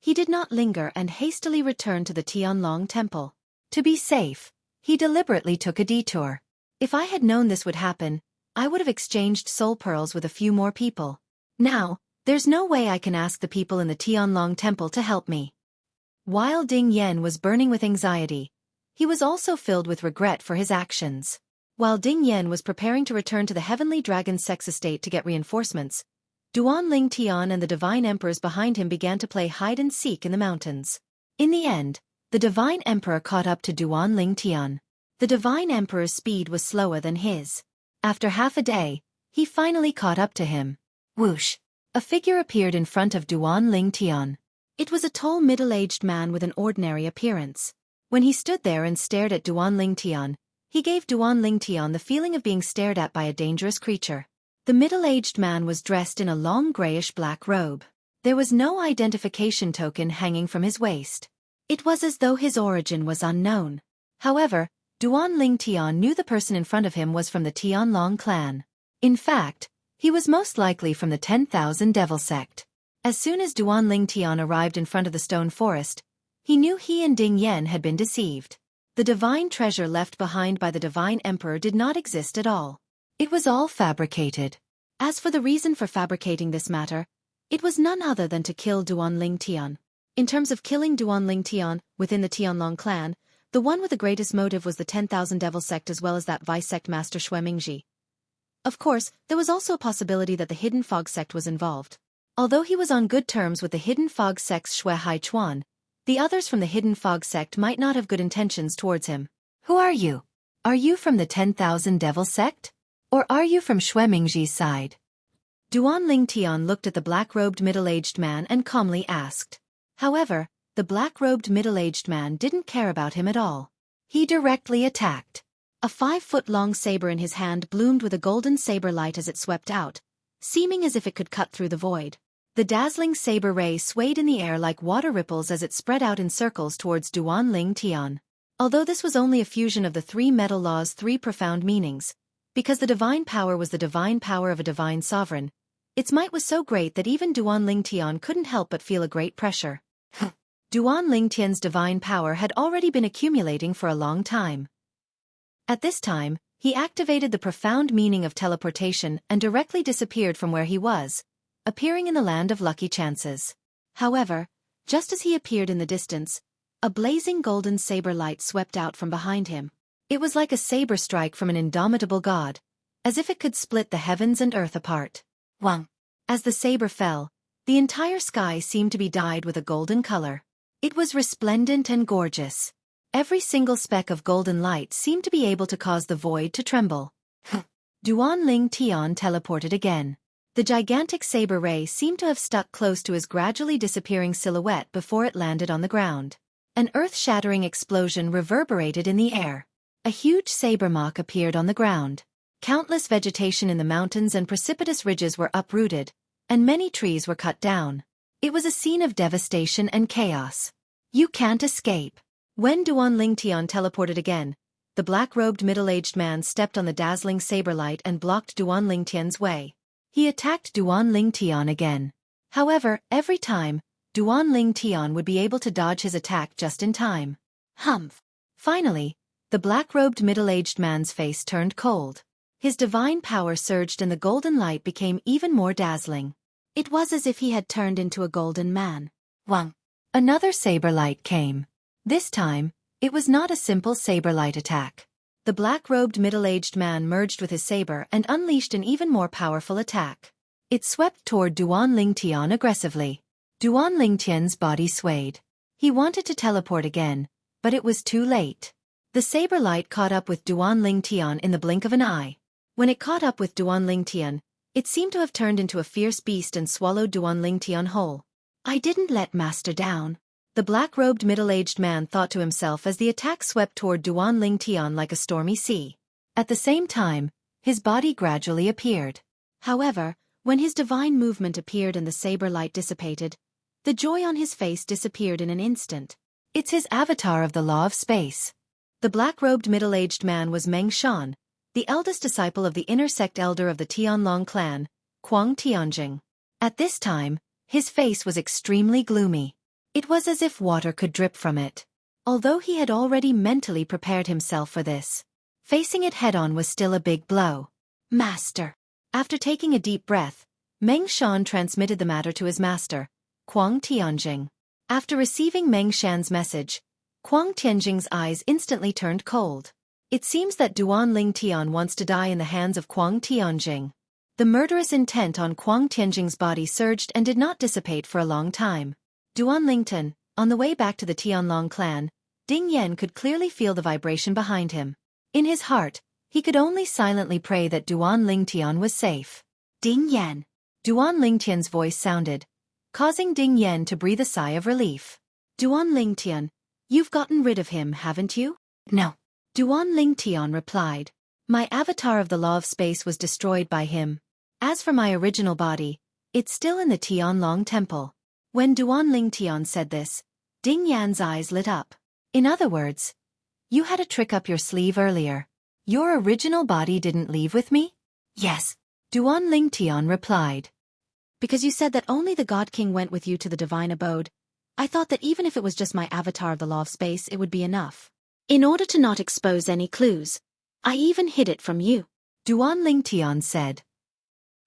he did not linger and hastily returned to the Tianlong temple. To be safe, he deliberately took a detour. If I had known this would happen, I would have exchanged soul pearls with a few more people. Now, there's no way I can ask the people in the Tianlong temple to help me. While Ding Yan was burning with anxiety, he was also filled with regret for his actions. While Ding Yan was preparing to return to the Heavenly Dragon's sex estate to get reinforcements, Duan Ling Tian and the Divine Emperors behind him began to play hide-and-seek in the mountains. In the end, the Divine Emperor caught up to Duan Ling Tian. The Divine Emperor's speed was slower than his. After half a day, he finally caught up to him. Whoosh! A figure appeared in front of Duan Ling Tian. It was a tall middle-aged man with an ordinary appearance. When he stood there and stared at Duan Ling Tian, he gave Duan Ling Tian the feeling of being stared at by a dangerous creature. The middle-aged man was dressed in a long grayish-black robe. There was no identification token hanging from his waist. It was as though his origin was unknown. However, Duan Ling Tian knew the person in front of him was from the Tianlong clan. In fact, he was most likely from the 10,000 Devil sect. As soon as Duan Ling Tian arrived in front of the stone forest, he knew he and Ding Yan had been deceived. The divine treasure left behind by the Divine Emperor did not exist at all. It was all fabricated. As for the reason for fabricating this matter, it was none other than to kill Duan Ling Tian. In terms of killing Duan Ling Tian within the Tianlong clan, the one with the greatest motive was the 10,000 Devil sect as well as that vice sect master Xueqi. Of course, there was also a possibility that the Hidden Fog sect was involved. Although he was on good terms with the Hidden Fog sect's Xuehai Chuan, the others from the Hidden Fog sect might not have good intentions towards him. Who are you? Are you from the 10,000 Devil sect? Or are you from Xueqing's side? Duan Ling Tian looked at the black-robed middle-aged man and calmly asked. However, the black-robed middle-aged man didn't care about him at all. He directly attacked. A 5-foot-long saber in his hand bloomed with a golden saber light as it swept out, seeming as if it could cut through the void. The dazzling saber ray swayed in the air like water ripples as it spread out in circles towards Duan Ling Tian. Although this was only a fusion of the 3 metal laws' 3 profound meanings, because the divine power was the divine power of a divine sovereign, its might was so great that even Duan Ling Tian couldn't help but feel a great pressure. Duan Lingtian's divine power had already been accumulating for a long time. At this time, he activated the profound meaning of teleportation and directly disappeared from where he was, appearing in the land of lucky chances. However, just as he appeared in the distance, a blazing golden saber light swept out from behind him. It was like a saber strike from an indomitable god, as if it could split the heavens and earth apart. Wang. As the saber fell, the entire sky seemed to be dyed with a golden color. It was resplendent and gorgeous. Every single speck of golden light seemed to be able to cause the void to tremble. Duan Lingtian teleported again. The gigantic saber ray seemed to have stuck close to his gradually disappearing silhouette before it landed on the ground. An earth-shattering explosion reverberated in the air. A huge saber mark appeared on the ground. Countless vegetation in the mountains and precipitous ridges were uprooted, and many trees were cut down. It was a scene of devastation and chaos. You can't escape. When Duan Lingtian teleported again, the black-robed middle-aged man stepped on the dazzling saber light and blocked Duan Lingtian's way. He attacked Duan Lingtian again. However, every time, Duan Lingtian would be able to dodge his attack just in time. Humph! Finally, the black-robed middle-aged man's face turned cold. His divine power surged and the golden light became even more dazzling. It was as if he had turned into a golden man. Wang! Another saber light came. This time, it was not a simple saber light attack. The black-robed middle-aged man merged with his saber and unleashed an even more powerful attack. It swept toward Duan Lingtian aggressively. Duan Lingtian's body swayed. He wanted to teleport again, but it was too late. The saber light caught up with Duan Lingtian in the blink of an eye. When it caught up with Duan Lingtian, it seemed to have turned into a fierce beast and swallowed Duan Lingtian whole. I didn't let Master down. The black-robed middle-aged man thought to himself as the attack swept toward Duan Lingtian like a stormy sea. At the same time, his body gradually appeared. However, when his divine movement appeared and the saber light dissipated, the joy on his face disappeared in an instant. It's his avatar of the law of space. The black-robed middle-aged man was Meng Shan, the eldest disciple of the inner sect elder of the Tianlong clan, Kuang Tianjing. At this time, his face was extremely gloomy. It was as if water could drip from it. Although he had already mentally prepared himself for this, facing it head-on was still a big blow. Master. After taking a deep breath, Meng Shan transmitted the matter to his master, Kuang Tianjing. After receiving Meng Shan's message, Kuang Tianjing's eyes instantly turned cold. It seems that Duan Lingtian wants to die in the hands of Kuang Tianjing. The murderous intent on Kuang Tianjing's body surged and did not dissipate for a long time. Duan Lingtian, on the way back to the Tianlong clan, Ding Yan could clearly feel the vibration behind him. In his heart, he could only silently pray that Duan Lingtian was safe. Ding Yan. Duan Lingtian's voice sounded, causing Ding Yan to breathe a sigh of relief. Duan Lingtian, you've gotten rid of him, haven't you? No. Duan Lingtian replied. My avatar of the law of space was destroyed by him. As for my original body, it's still in the Tianlong temple. When Duan Lingtian said this, Ding Yan's eyes lit up. In other words, you had a trick up your sleeve earlier. Your original body didn't leave with me? Yes. Duan Lingtian replied. Because you said that only the God King went with you to the divine abode, I thought that even if it was just my avatar of the law of space, it would be enough. In order to not expose any clues, I even hid it from you. Duan Lingtian said.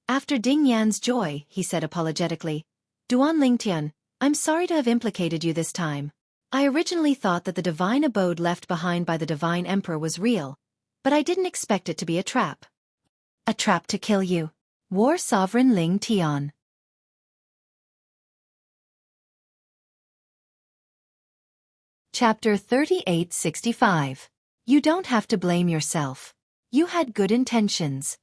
After Ding Yan's joy, he said apologetically, Duan Lingtian, I'm sorry to have implicated you this time. I originally thought that the divine abode left behind by the divine emperor was real, but I didn't expect it to be a trap. A trap to kill you. War Sovereign Lingtian. Chapter 3865. You don't have to blame yourself. You had good intentions.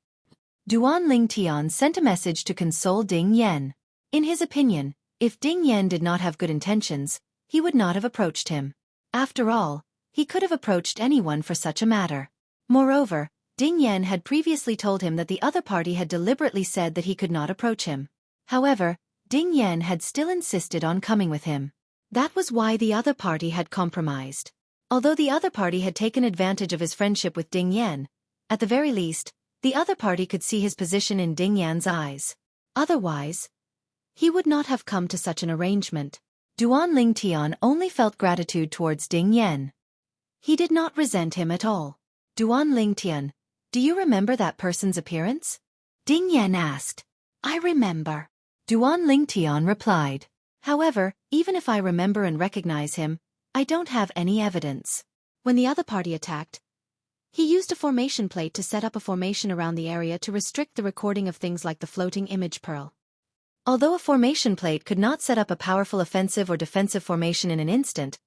Duan Lingtian sent a message to console Ding Yan. In his opinion, if Ding Yan did not have good intentions, he would not have approached him. After all, he could have approached anyone for such a matter. Moreover, Ding Yan had previously told him that the other party had deliberately said that he could not approach him. However, Ding Yan had still insisted on coming with him. That was why the other party had compromised. Although the other party had taken advantage of his friendship with Ding Yan, at the very least, the other party could see his position in Ding Yan's eyes. Otherwise, he would not have come to such an arrangement. Duan Ling Tian only felt gratitude towards Ding Yan. He did not resent him at all. Duan Ling Tian, do you remember that person's appearance? Ding Yan asked. I remember. Duan Ling Tian replied. However, even if I remember and recognize him, I don't have any evidence. When the other party attacked, he used a formation plate to set up a formation around the area to restrict the recording of things like the floating image pearl. Although a formation plate could not set up a powerful offensive or defensive formation in an instant,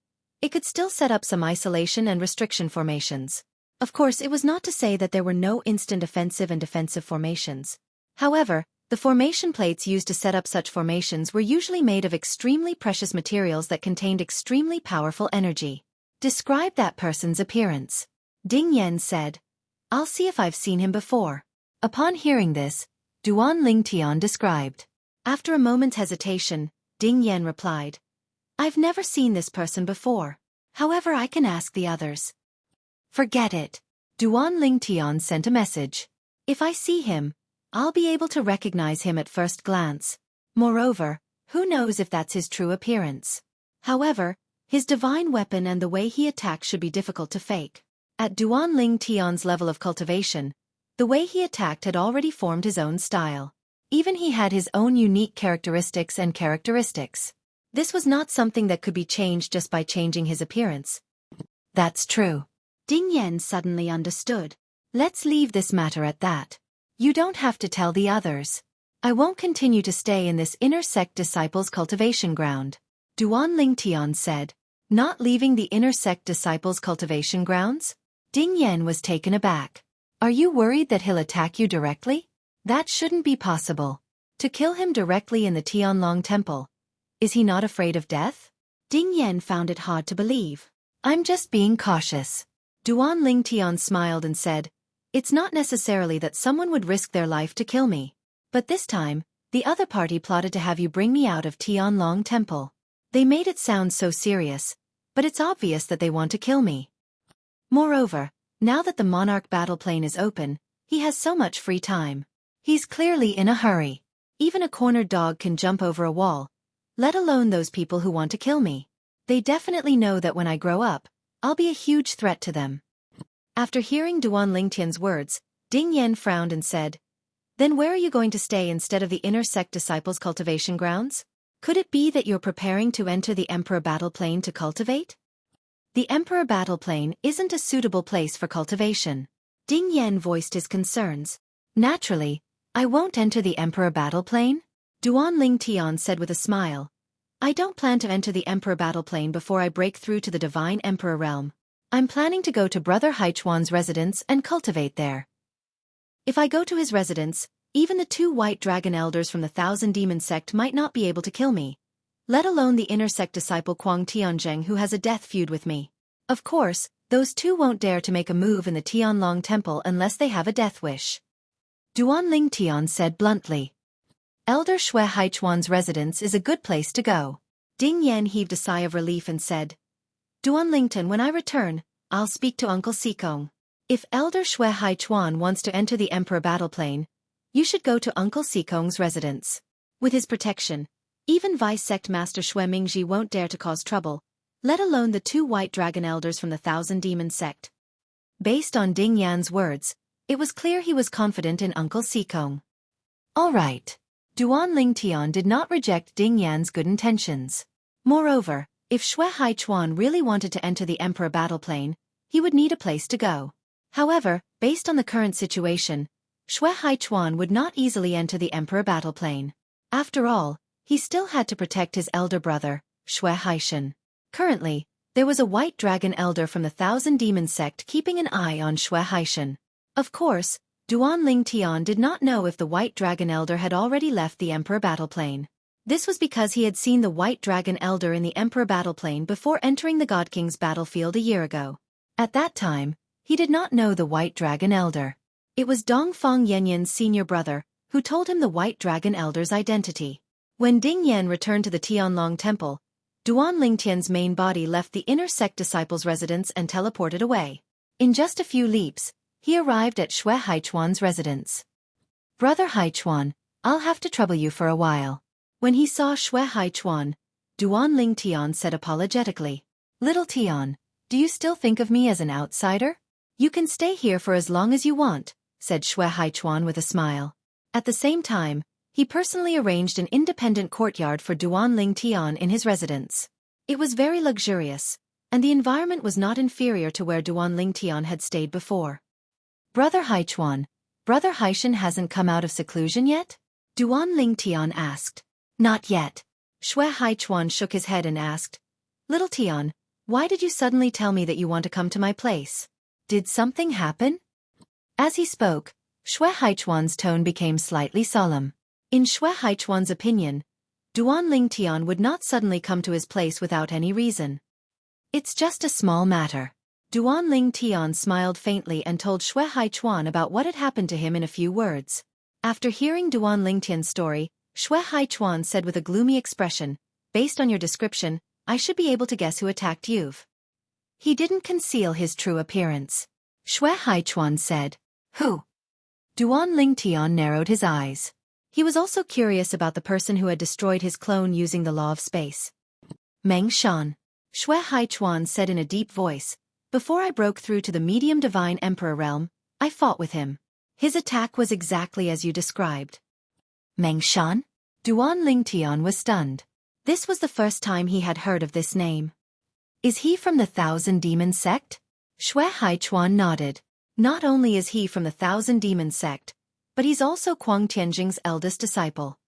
it could still set up some isolation and restriction formations. Of course, it was not to say that there were no instant offensive and defensive formations. However, the formation plates used to set up such formations were usually made of extremely precious materials that contained extremely powerful energy. Describe that person's appearance. Ding Yan said. I'll see if I've seen him before. Upon hearing this, Duan Ling Tian described. After a moment's hesitation, Ding Yan replied. I've never seen this person before. However, I can ask the others. Forget it. Duan Ling Tian sent a message. If I see him, I'll be able to recognize him at first glance. Moreover, who knows if that's his true appearance. However, his divine weapon and the way he attacks should be difficult to fake. At Duan Ling Tian's level of cultivation, the way he attacked had already formed his own style. Even he had his own unique characteristics. This was not something that could be changed just by changing his appearance. That's true. Ding Yan suddenly understood. Let's leave this matter at that. You don't have to tell the others. I won't continue to stay in this inner sect disciples' cultivation ground. Duan Ling Tian said. Not leaving the inner sect disciples' cultivation grounds? Ding Yan was taken aback. Are you worried that he'll attack you directly? That shouldn't be possible. To kill him directly in the Tianlong Temple. Is he not afraid of death? Ding Yan found it hard to believe. I'm just being cautious. Duan Ling Tian smiled and said, It's not necessarily that someone would risk their life to kill me. But this time, the other party plotted to have you bring me out of Tianlong Temple. They made it sound so serious, but it's obvious that they want to kill me. Moreover, now that the monarch battle plane is open, he has so much free time. He's clearly in a hurry. Even a cornered dog can jump over a wall, let alone those people who want to kill me. They definitely know that when I grow up, I'll be a huge threat to them. After hearing Duan Ling Tian's words, Ding Yan frowned and said, Then where are you going to stay instead of the inner sect disciples' cultivation grounds? Could it be that you're preparing to enter the Emperor battle plane to cultivate? The Emperor battle plane isn't a suitable place for cultivation. Ding Yan voiced his concerns. Naturally, I won't enter the Emperor battle plane? Duan Ling Tian said with a smile. I don't plan to enter the Emperor battle plane before I break through to the Divine Emperor realm. I'm planning to go to Brother Haichuan's residence and cultivate there. If I go to his residence, even the 2 white dragon elders from the Thousand Demon sect might not be able to kill me, let alone the inner sect disciple Kuang Tianzheng who has a death feud with me. Of course, those 2 won't dare to make a move in the Tianlong Temple unless they have a death wish. Duan Ling Tian said bluntly. Elder Xue Haichuan's residence is a good place to go. Ding Yan heaved a sigh of relief and said, Duan Lington, when I return, I'll speak to Uncle Xikong. If Elder Xue Haichuan wants to enter the Emperor battle plane, you should go to Uncle Xikong's residence. With his protection, even Vice Sect Master Xue Mingji won't dare to cause trouble, let alone the 2 white dragon elders from the Thousand Demon sect. Based on Ding Yan's words, it was clear he was confident in Uncle Xikong. All right. Duan Ling Tian did not reject Ding Yan's good intentions. Moreover, if Xue Haichuan really wanted to enter the Emperor battle plane, he would need a place to go. However, based on the current situation, Xue Haichuan would not easily enter the Emperor battle plane. After all, he still had to protect his elder brother, Xue Haishan. Currently, there was a white dragon elder from the Thousand Demon sect keeping an eye on Xue Haishan. Of course, Duan Ling Tian did not know if the white dragon elder had already left the Emperor battle plane. This was because he had seen the white dragon elder in the Emperor battle plane before entering the God King's battlefield a year ago. At that time, he did not know the white dragon elder. It was Dongfang Yanyan's senior brother, who told him the white dragon elder's identity. When Ding Yan returned to the Tianlong Temple, Duan Lingtian's main body left the inner sect disciples' residence and teleported away. In just a few leaps, he arrived at Xue Haichuan's residence. Brother Haichuan, I'll have to trouble you for a while. When he saw Xue Haichuan, Duan Ling Tian said apologetically. Little Tian, do you still think of me as an outsider? You can stay here for as long as you want, said Xueqi with a smile. At the same time, he personally arranged an independent courtyard for Duan Ling Tian in his residence. It was very luxurious, and the environment was not inferior to where Duan Ling Tian had stayed before. Brother Haichuan, Brother Haishan hasn't come out of seclusion yet? Duan Ling Tian asked. Not yet. Xueqi shook his head and asked, Little Tian, why did you suddenly tell me that you want to come to my place? Did something happen? As he spoke, Xueqi's tone became slightly solemn. In Xueqi's opinion, Duan Ling Tian would not suddenly come to his place without any reason. It's just a small matter. Duan Ling Tian smiled faintly and told Xueqi about what had happened to him in a few words. After hearing Duan Ling Tian's story, Xueqi said with a gloomy expression, Based on your description, I should be able to guess who attacked you. He didn't conceal his true appearance. Xueqi said, Who? Duan Ling Tian narrowed his eyes. He was also curious about the person who had destroyed his clone using the law of space. Meng Shan. Xueqi said in a deep voice, Before I broke through to the medium divine emperor realm, I fought with him. His attack was exactly as you described. Meng Shan? Duan Ling Tian was stunned. This was the first time he had heard of this name. Is he from the Thousand Demon sect? Xueqi nodded. Not only is he from the Thousand Demon sect, but he's also Kuang Tianjing's eldest disciple.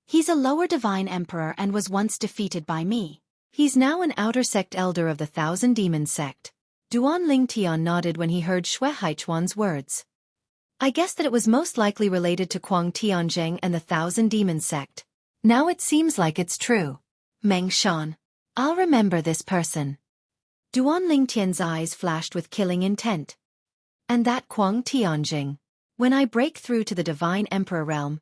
He's a lower divine emperor and was once defeated by me. He's now an outer sect elder of the Thousand Demon sect. Duan Ling Tian nodded when he heard Xueqi's words. I guess that it was most likely related to Kuang Tianjing and the Thousand Demon sect. Now it seems like it's true. Meng Shan. I'll remember this person. Duan Ling Tian's eyes flashed with killing intent. And that Kuang Tianjing. When I break through to the divine emperor realm,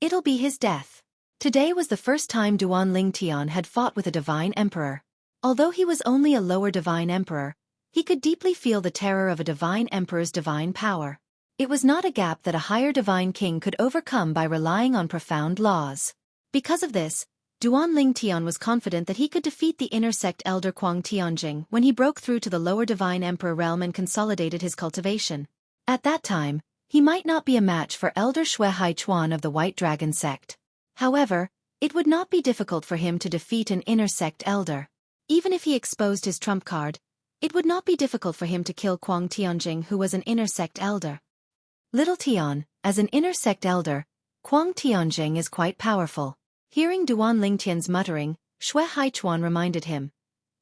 it'll be his death. Today was the first time Duan Ling Tian had fought with a divine emperor. Although he was only a lower divine emperor, he could deeply feel the terror of a divine emperor's divine power. It was not a gap that a higher divine king could overcome by relying on profound laws. Because of this, Duan Ling Tian was confident that he could defeat the inner sect elder Kuang Tianjing when he broke through to the lower divine emperor realm and consolidated his cultivation. At that time, he might not be a match for elder Xueqi of the White Dragon sect. However, it would not be difficult for him to defeat an inner sect elder. Even if he exposed his trump card, it would not be difficult for him to kill Kuang Tianjing, who was an inner sect elder. Little Tian, as an inner sect elder, Kuang Tianjing is quite powerful. Hearing Duan Ling Tian's muttering, Xueqi reminded him.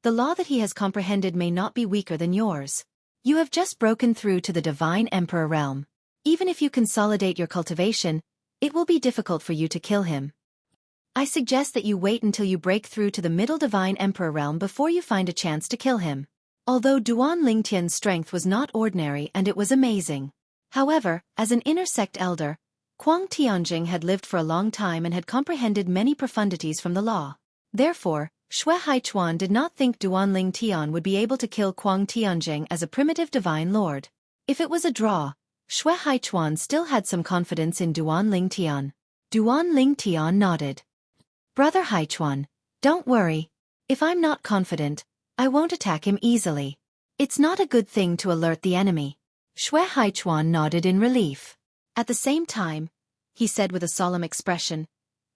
The law that he has comprehended may not be weaker than yours. You have just broken through to the divine emperor realm. Even if you consolidate your cultivation, it will be difficult for you to kill him. I suggest that you wait until you break through to the middle divine emperor realm before you find a chance to kill him. Although Duan Ling Tian's strength was not ordinary and it was amazing. However, as an inner sect elder, Kuang Tianjing had lived for a long time and had comprehended many profundities from the law. Therefore, Xueqi did not think Duan Ling Tian would be able to kill Kuang Tianjing as a primitive divine lord. If it was a draw, Xueqi still had some confidence in Duan Ling Tian. Duan Ling Tian nodded. Brother Haichuan, don't worry. If I'm not confident, I won't attack him easily. It's not a good thing to alert the enemy. Xueqi nodded in relief. At the same time, he said with a solemn expression,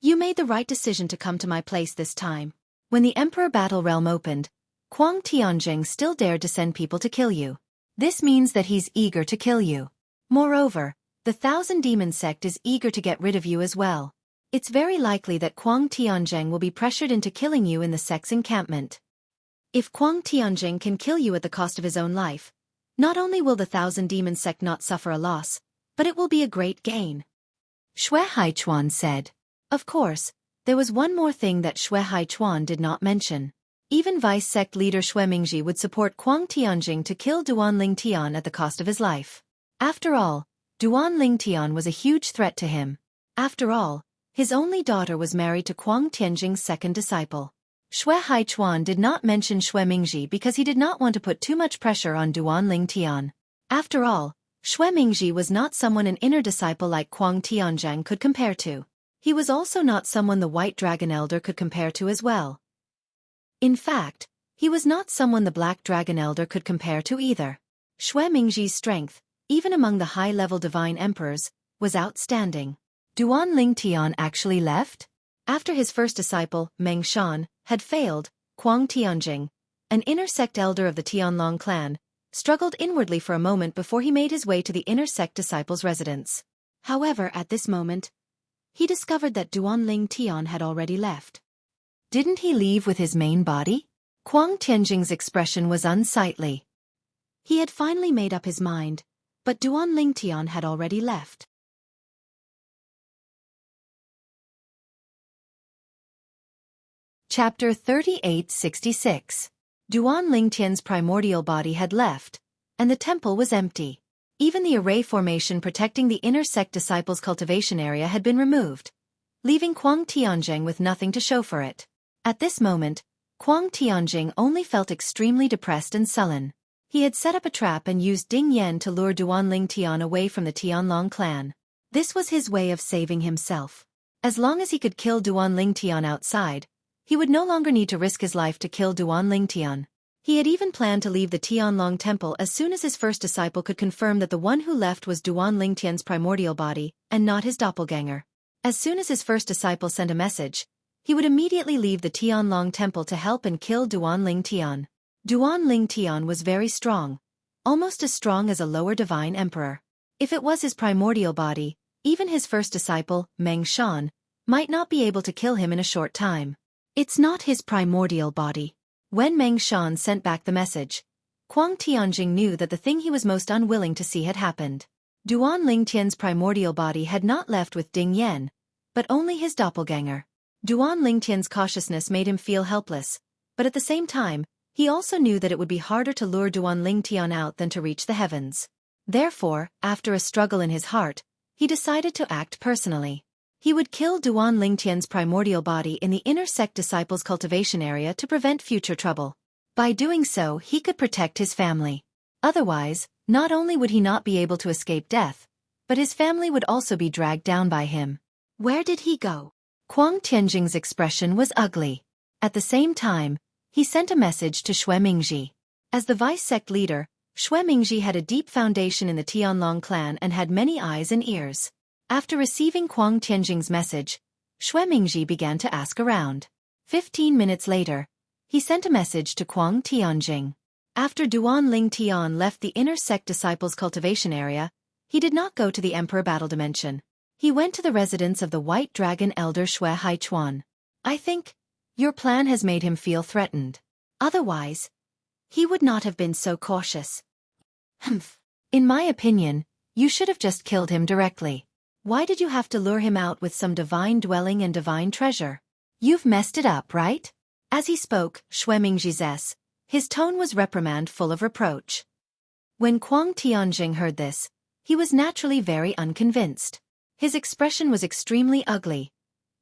You made the right decision to come to my place this time. When the Emperor Battle Realm opened, Kuang Tianjing still dared to send people to kill you. This means that he's eager to kill you. Moreover, the Thousand Demon sect is eager to get rid of you as well. It's very likely that Kuang Tianjing will be pressured into killing you in the sect's encampment. If Kuang Tianjing can kill you at the cost of his own life, not only will the Thousand Demon sect not suffer a loss, but it will be a great gain. Xueqi said. Of course, there was one more thing that Xueqi did not mention. Even Vice Sect leader Xuemingji would support Kuang Tianjing to kill Duan Ling Tian at the cost of his life. After all, Duan Ling Tian was a huge threat to him. After all, his only daughter was married to Kuang Tianjing's second disciple. Xueqi did not mention Xuemingji because he did not want to put too much pressure on Duan Ling Tian. After all, Xuemingji was not someone an inner disciple like Kuang Tianjing could compare to. He was also not someone the White Dragon Elder could compare to as well. In fact, he was not someone the Black Dragon Elder could compare to either. Xuemingji's strength, even among the high-level divine emperors, was outstanding. Duan Lingtian actually left? After his first disciple, Meng Shan, had failed, Kuang Tianjing, an inner sect elder of the Tianlong clan, struggled inwardly for a moment before he made his way to the inner sect disciples' residence. However, at this moment, he discovered that Duan Lingtian had already left. Didn't he leave with his main body? Kuang Tianjing's expression was unsightly. He had finally made up his mind, but Duan Lingtian had already left. Chapter 3866. Duan Lingtian's primordial body had left, and the temple was empty. Even the array formation protecting the inner sect disciples' cultivation area had been removed, leaving Kuang Tianjing with nothing to show for it. At this moment, Kuang Tianjing only felt extremely depressed and sullen. He had set up a trap and used Ding Yan to lure Duan Lingtian away from the Tianlong clan. This was his way of saving himself. As long as he could kill Duan Lingtian outside, he would no longer need to risk his life to kill Duan Lingtian. He had even planned to leave the Tianlong temple as soon as his first disciple could confirm that the one who left was Duan Lingtian's primordial body, and not his doppelganger. As soon as his first disciple sent a message, he would immediately leave the Tianlong temple to help and kill Duan Lingtian. Duan Lingtian was very strong, almost as strong as a lower divine emperor. If it was his primordial body, even his first disciple, Meng Shan, might not be able to kill him in a short time. It's not his primordial body. When Meng Shan sent back the message, Kuang Tianjing knew that the thing he was most unwilling to see had happened. Duan Lingtian's primordial body had not left with Ding Yan, but only his doppelganger. Duan Lingtian's cautiousness made him feel helpless, but at the same time, he also knew that it would be harder to lure Duan Lingtian out than to reach the heavens. Therefore, after a struggle in his heart, he decided to act personally. He would kill Duan Lingtian's primordial body in the inner sect disciples' cultivation area to prevent future trouble. By doing so, he could protect his family. Otherwise, not only would he not be able to escape death, but his family would also be dragged down by him. Where did he go? Kuang Tianjing's expression was ugly. At the same time, he sent a message to Xuemingji. As the vice-sect leader, Xuemingji had a deep foundation in the Tianlong clan and had many eyes and ears. After receiving Kuang Tianjing's message, Xuemingji began to ask around. 15 minutes later, he sent a message to Kuang Tianjing. After Duan Lingtian left the inner sect disciples' cultivation area, he did not go to the Emperor Battle Dimension. He went to the residence of the White Dragon Elder Xueqi. I think your plan has made him feel threatened. Otherwise, he would not have been so cautious. Humph. In my opinion, you should have just killed him directly. Why did you have to lure him out with some divine dwelling and divine treasure? You've messed it up, right? As he spoke, Xuemingji's, his tone was reprimand full of reproach. When Kuang Tianjing heard this, he was naturally very unconvinced. His expression was extremely ugly,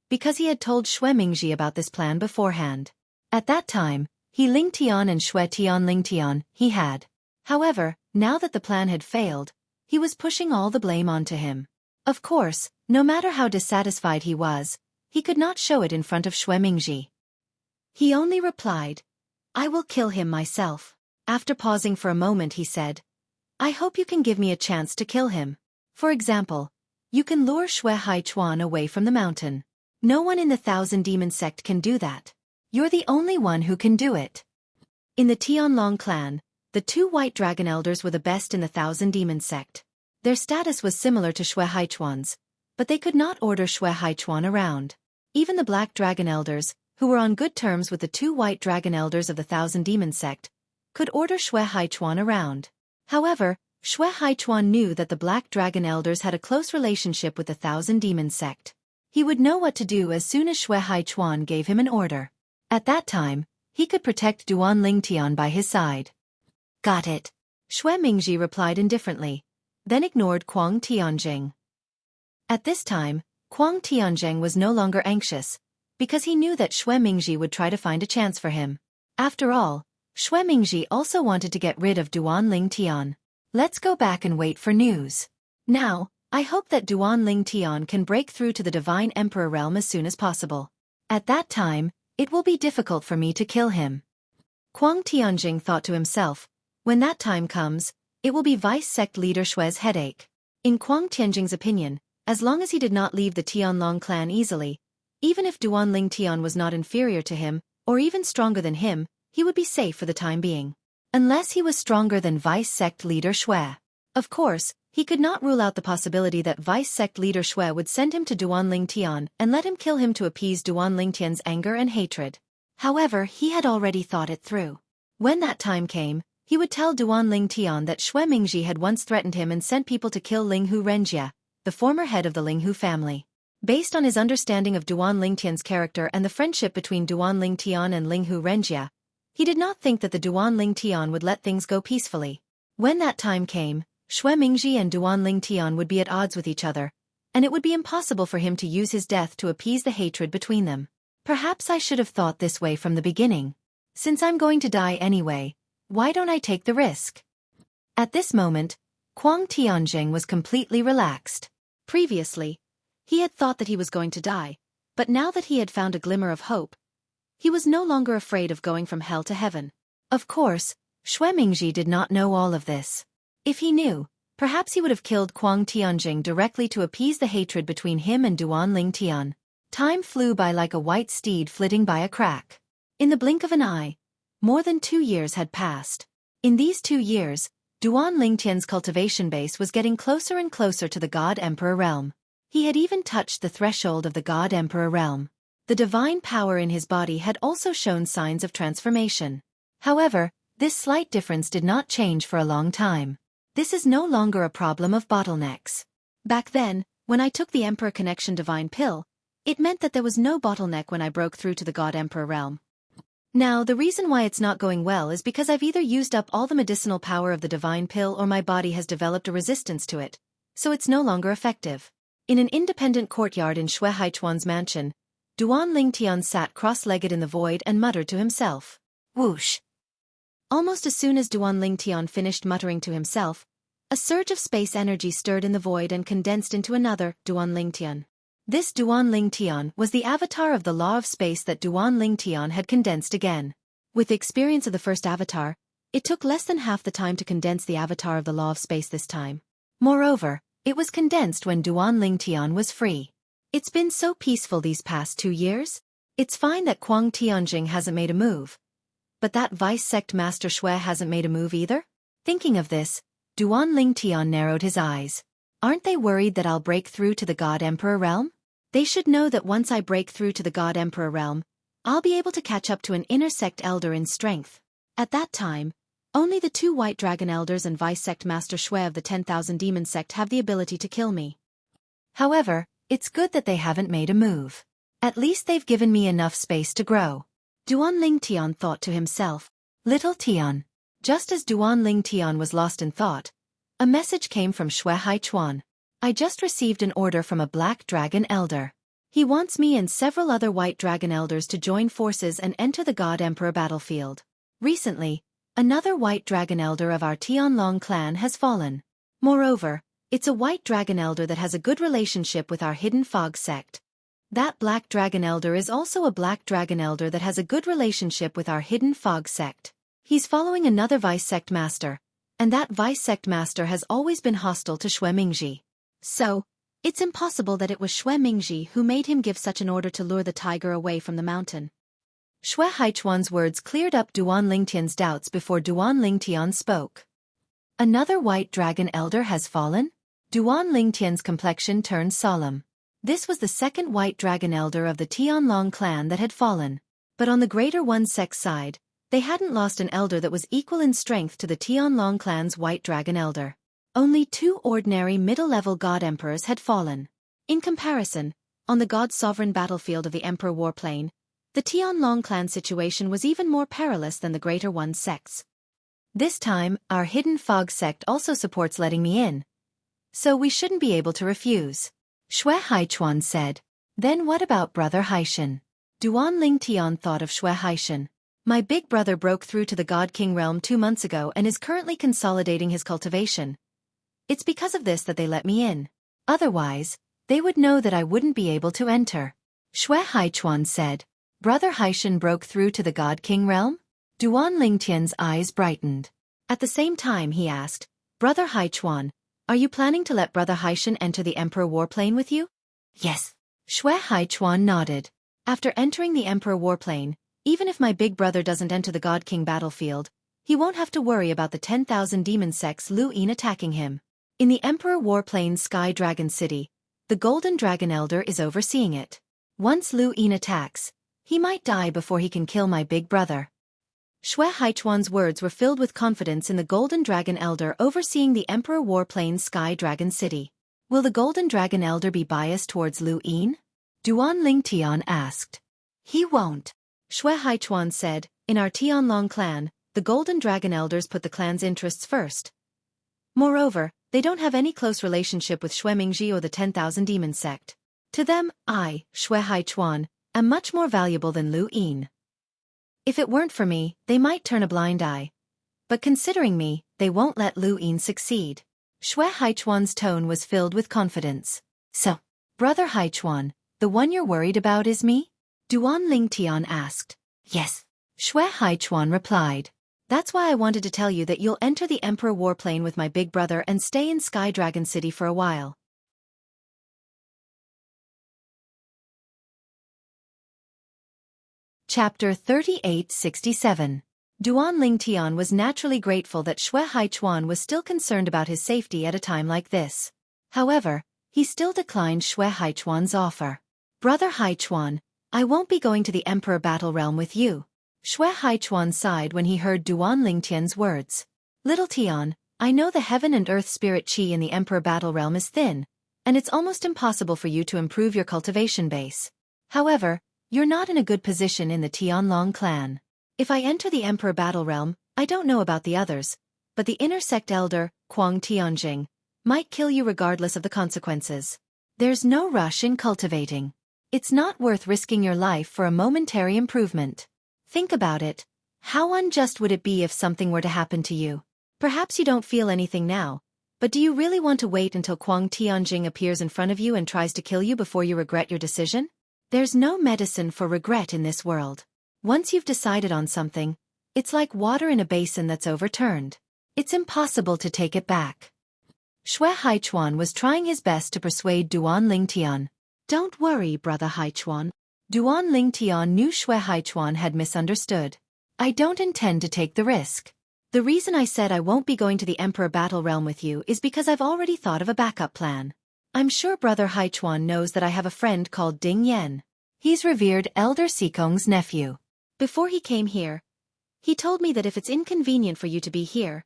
because he had told Xuemingji about this plan beforehand. At that time, he Lingtian and Xuetian Lingtian, he had. However, now that the plan had failed, he was pushing all the blame onto him. Of course, no matter how dissatisfied he was, he could not show it in front of Xuemingji. He only replied, I will kill him myself. After pausing for a moment he said, I hope you can give me a chance to kill him. For example, you can lure Xueqi away from the mountain. No one in the Thousand Demon sect can do that. You're the only one who can do it. In the Tianlong clan, the two White Dragon Elders were the best in the Thousand Demon sect. Their status was similar to Xueqi's, but they could not order Xueqi around. Even the Black Dragon Elders, who were on good terms with the two White Dragon Elders of the Thousand Demon sect, could order Xueqi around. However, Xueqi knew that the Black Dragon Elders had a close relationship with the Thousand Demon sect. He would know what to do as soon as Xueqi gave him an order. At that time, he could protect Duan Lingtian by his side. Got it. Xuemingji replied indifferently, then ignored Kuang Tianjing. At this time, Kuang Tianjing was no longer anxious, because he knew that Xuemingji would try to find a chance for him. After all, Xuemingji also wanted to get rid of Duan Lingtian. Let's go back and wait for news. Now, I hope that Duan Lingtian can break through to the Divine Emperor realm as soon as possible. At that time, it will be difficult for me to kill him. Huang Tianjing thought to himself, when that time comes, it will be Vice Sect Leader Xue's headache. In Huang Tianjing's opinion, as long as he did not leave the Tianlong clan easily, even if Duanling Tian was not inferior to him, or even stronger than him, he would be safe for the time being. Unless he was stronger than Vice Sect Leader Xue. Of course, he could not rule out the possibility that Vice Sect Leader Xue would send him to Duanling Tian and let him kill him to appease Duanling Tian's anger and hatred. However, he had already thought it through. When that time came, he would tell Duanling Tian that Xue Mingji had once threatened him and sent people to kill Linghu Renjie, the former head of the Linghu family. Based on his understanding of Duanling Tian's character and the friendship between Duanling Tian and Linghu Renjie, he did not think that the Duanling Tian would let things go peacefully. When that time came, Xue Mingji and Duanling Tian would be at odds with each other, and it would be impossible for him to use his death to appease the hatred between them. Perhaps I should have thought this way from the beginning. Since I'm going to die anyway, why don't I take the risk? At this moment, Huang Tianjing was completely relaxed. Previously, he had thought that he was going to die, but now that he had found a glimmer of hope, he was no longer afraid of going from hell to heaven. Of course, Xue Mingji did not know all of this. If he knew, perhaps he would have killed Huang Tianjing directly to appease the hatred between him and Duanling Tian. Time flew by like a white steed flitting by a crack. In the blink of an eye, more than 2 years had passed. In these 2 years, Duanling Tian's cultivation base was getting closer and closer to the God Emperor realm. He had even touched the threshold of the God Emperor realm. The divine power in his body had also shown signs of transformation. However, this slight difference did not change for a long time. This is no longer a problem of bottlenecks. Back then, when I took the Emperor Connection Divine Pill, it meant that there was no bottleneck when I broke through to the God Emperor realm. Now, the reason why it's not going well is because I've either used up all the medicinal power of the Divine Pill or my body has developed a resistance to it, so it's no longer effective. In an independent courtyard in Xue Haichuan's mansion, Duanling Tian sat cross-legged in the void and muttered to himself. Whoosh! Almost as soon as Duanling Tian finished muttering to himself, a surge of space energy stirred in the void and condensed into another Duanling Tian. This Duanling Tian was the avatar of the law of space that Duanling Tian had condensed again. With the experience of the first avatar, it took less than half the time to condense the avatar of the law of space this time. Moreover, it was condensed when Duanling Tian was free. It's been so peaceful these past 2 years. It's fine that Huang Tianjing hasn't made a move. But that Vice Sect Master Xue hasn't made a move either? Thinking of this, Duanling Tian narrowed his eyes. Aren't they worried that I'll break through to the God Emperor realm? They should know that once I break through to the God Emperor realm, I'll be able to catch up to an inner sect elder in strength. At that time, only the 2 White Dragon Elders and Vice Sect Master Xue of the 10,000 Demon Sect have the ability to kill me. However, it's good that they haven't made a move. At least they've given me enough space to grow. Duanling Tian thought to himself. Little Tian. Just as Duanling Tian was lost in thought, a message came from Xue Haichuan. I just received an order from a Black Dragon Elder. He wants me and several other White Dragon Elders to join forces and enter the God Emperor battlefield. Recently, another White Dragon Elder of our Tianlong clan has fallen. Moreover, it's a White Dragon Elder that has a good relationship with our Hidden Fog sect. That Black Dragon Elder is also a Black Dragon Elder that has a good relationship with our Hidden Fog sect. He's following another Vice Sect Master, and that Vice Sect Master has always been hostile to Xue Mingji. So, it's impossible that it was Xue Mingji who made him give such an order to lure the tiger away from the mountain. Xue Haichuan's words cleared up Duanling Tian's doubts before Duanling Tian spoke. Another White Dragon Elder has fallen? Duanling Tian's complexion turned solemn. This was the second White Dragon Elder of the Tianlong clan that had fallen. But on the Greater One Sect side, they hadn't lost an elder that was equal in strength to the Tianlong clan's White Dragon Elder. Only 2 ordinary middle-level God Emperors had fallen. In comparison, on the God Sovereign battlefield of the Emperor Warplane, the Tianlong clan situation was even more perilous than the Greater One sects. This time, our Hidden Fog sect also supports letting me in. So we shouldn't be able to refuse. Xue Haichuan said. Then what about Brother Haishan? Duanling Tian thought of Xue Haishan. My big brother broke through to the God King realm 2 months ago and is currently consolidating his cultivation. It's because of this that they let me in. Otherwise, they would know that I wouldn't be able to enter. Xue Haichuan said. Brother Haishan broke through to the God King realm? Duan Lingtian's eyes brightened. At the same time he asked, Brother Haichuan, are you planning to let Brother Haishan enter the Emperor Warplane with you? Yes. Xue Haichuan nodded. After entering the Emperor Warplane, even if my big brother doesn't enter the God King battlefield, he won't have to worry about the 10,000 demon sects Lu Yin attacking him. In the Emperor Warplane's Sky Dragon City, the Golden Dragon Elder is overseeing it. Once Lu Yin attacks, he might die before he can kill my big brother. Xue Haichuan's words were filled with confidence in the Golden Dragon Elder overseeing the Emperor Warplane's Sky Dragon City. Will the Golden Dragon Elder be biased towards Lu Yin? Duan Lingtian asked. He won't. Xue Haichuan said, in our Tianlong clan, the Golden Dragon Elders put the clan's interests first. Moreover, they don't have any close relationship with Xue Mingji or the 10,000 Demon Sect. To them, I, Xue Haichuan, am much more valuable than Lu Yin. If it weren't for me, they might turn a blind eye. But considering me, they won't let Lu Yin succeed. Xue Haichuan's tone was filled with confidence. So, Brother Haichuan, the one you're worried about is me? Duan Lingtian asked. Yes. Xue Haichuan replied. That's why I wanted to tell you that you'll enter the Emperor Warplane with my big brother and stay in Sky Dragon City for a while. Chapter 3867. Duan Lingtian was naturally grateful that Xue Haichuan was still concerned about his safety at a time like this. However, he still declined Xue Haichuan's offer. Brother Haichuan, I won't be going to the Emperor Battle Realm with you. Xue Haichuan sighed when he heard Duan Lingtian's words. Little Tian, I know the heaven and earth spirit qi in the Emperor Battle Realm is thin, and it's almost impossible for you to improve your cultivation base. However, you're not in a good position in the Tianlong clan. If I enter the Emperor Battle Realm, I don't know about the others, but the inner sect elder, Kuang Tianjing, might kill you regardless of the consequences. There's no rush in cultivating. It's not worth risking your life for a momentary improvement. Think about it. How unjust would it be if something were to happen to you? Perhaps you don't feel anything now, but do you really want to wait until Kuang Tianjing appears in front of you and tries to kill you before you regret your decision? There's no medicine for regret in this world. Once you've decided on something, it's like water in a basin that's overturned. It's impossible to take it back. Xue Haichuan was trying his best to persuade Duan Lingtian. Don't worry, Brother Haichuan. Duan Lingtian knew Xue Haichuan had misunderstood. I don't intend to take the risk. The reason I said I won't be going to the Emperor Battle Realm with you is because I've already thought of a backup plan. I'm sure Brother Haichuan knows that I have a friend called Ding Yan. He's revered Elder Sikong's nephew. Before he came here, he told me that if it's inconvenient for you to be here,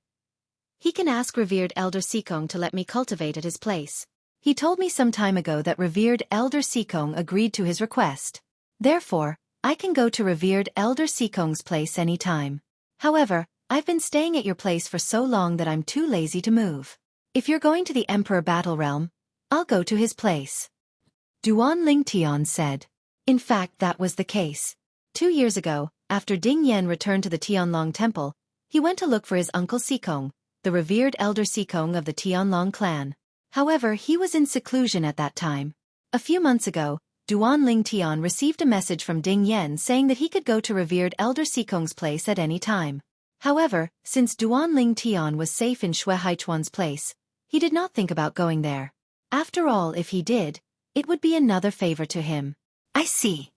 he can ask revered Elder Sikong to let me cultivate at his place. He told me some time ago that revered Elder Sikong agreed to his request. Therefore, I can go to revered Elder Sikong's place any time. However, I've been staying at your place for so long that I'm too lazy to move. If you're going to the Emperor Battle Realm, I'll go to his place. Duan Lingtian said. In fact, that was the case. 2 years ago, after Ding Yan returned to the Tianlong Temple, he went to look for his uncle Sikong, the revered Elder Sikong of the Tianlong clan. However, he was in seclusion at that time. A few months ago, Duan Lingtian received a message from Ding Yan saying that he could go to revered Elder Sikong's place at any time. However, since Duan Lingtian was safe in Xue Haichuan's place, he did not think about going there. After all, if he did, it would be another favor to him. I see.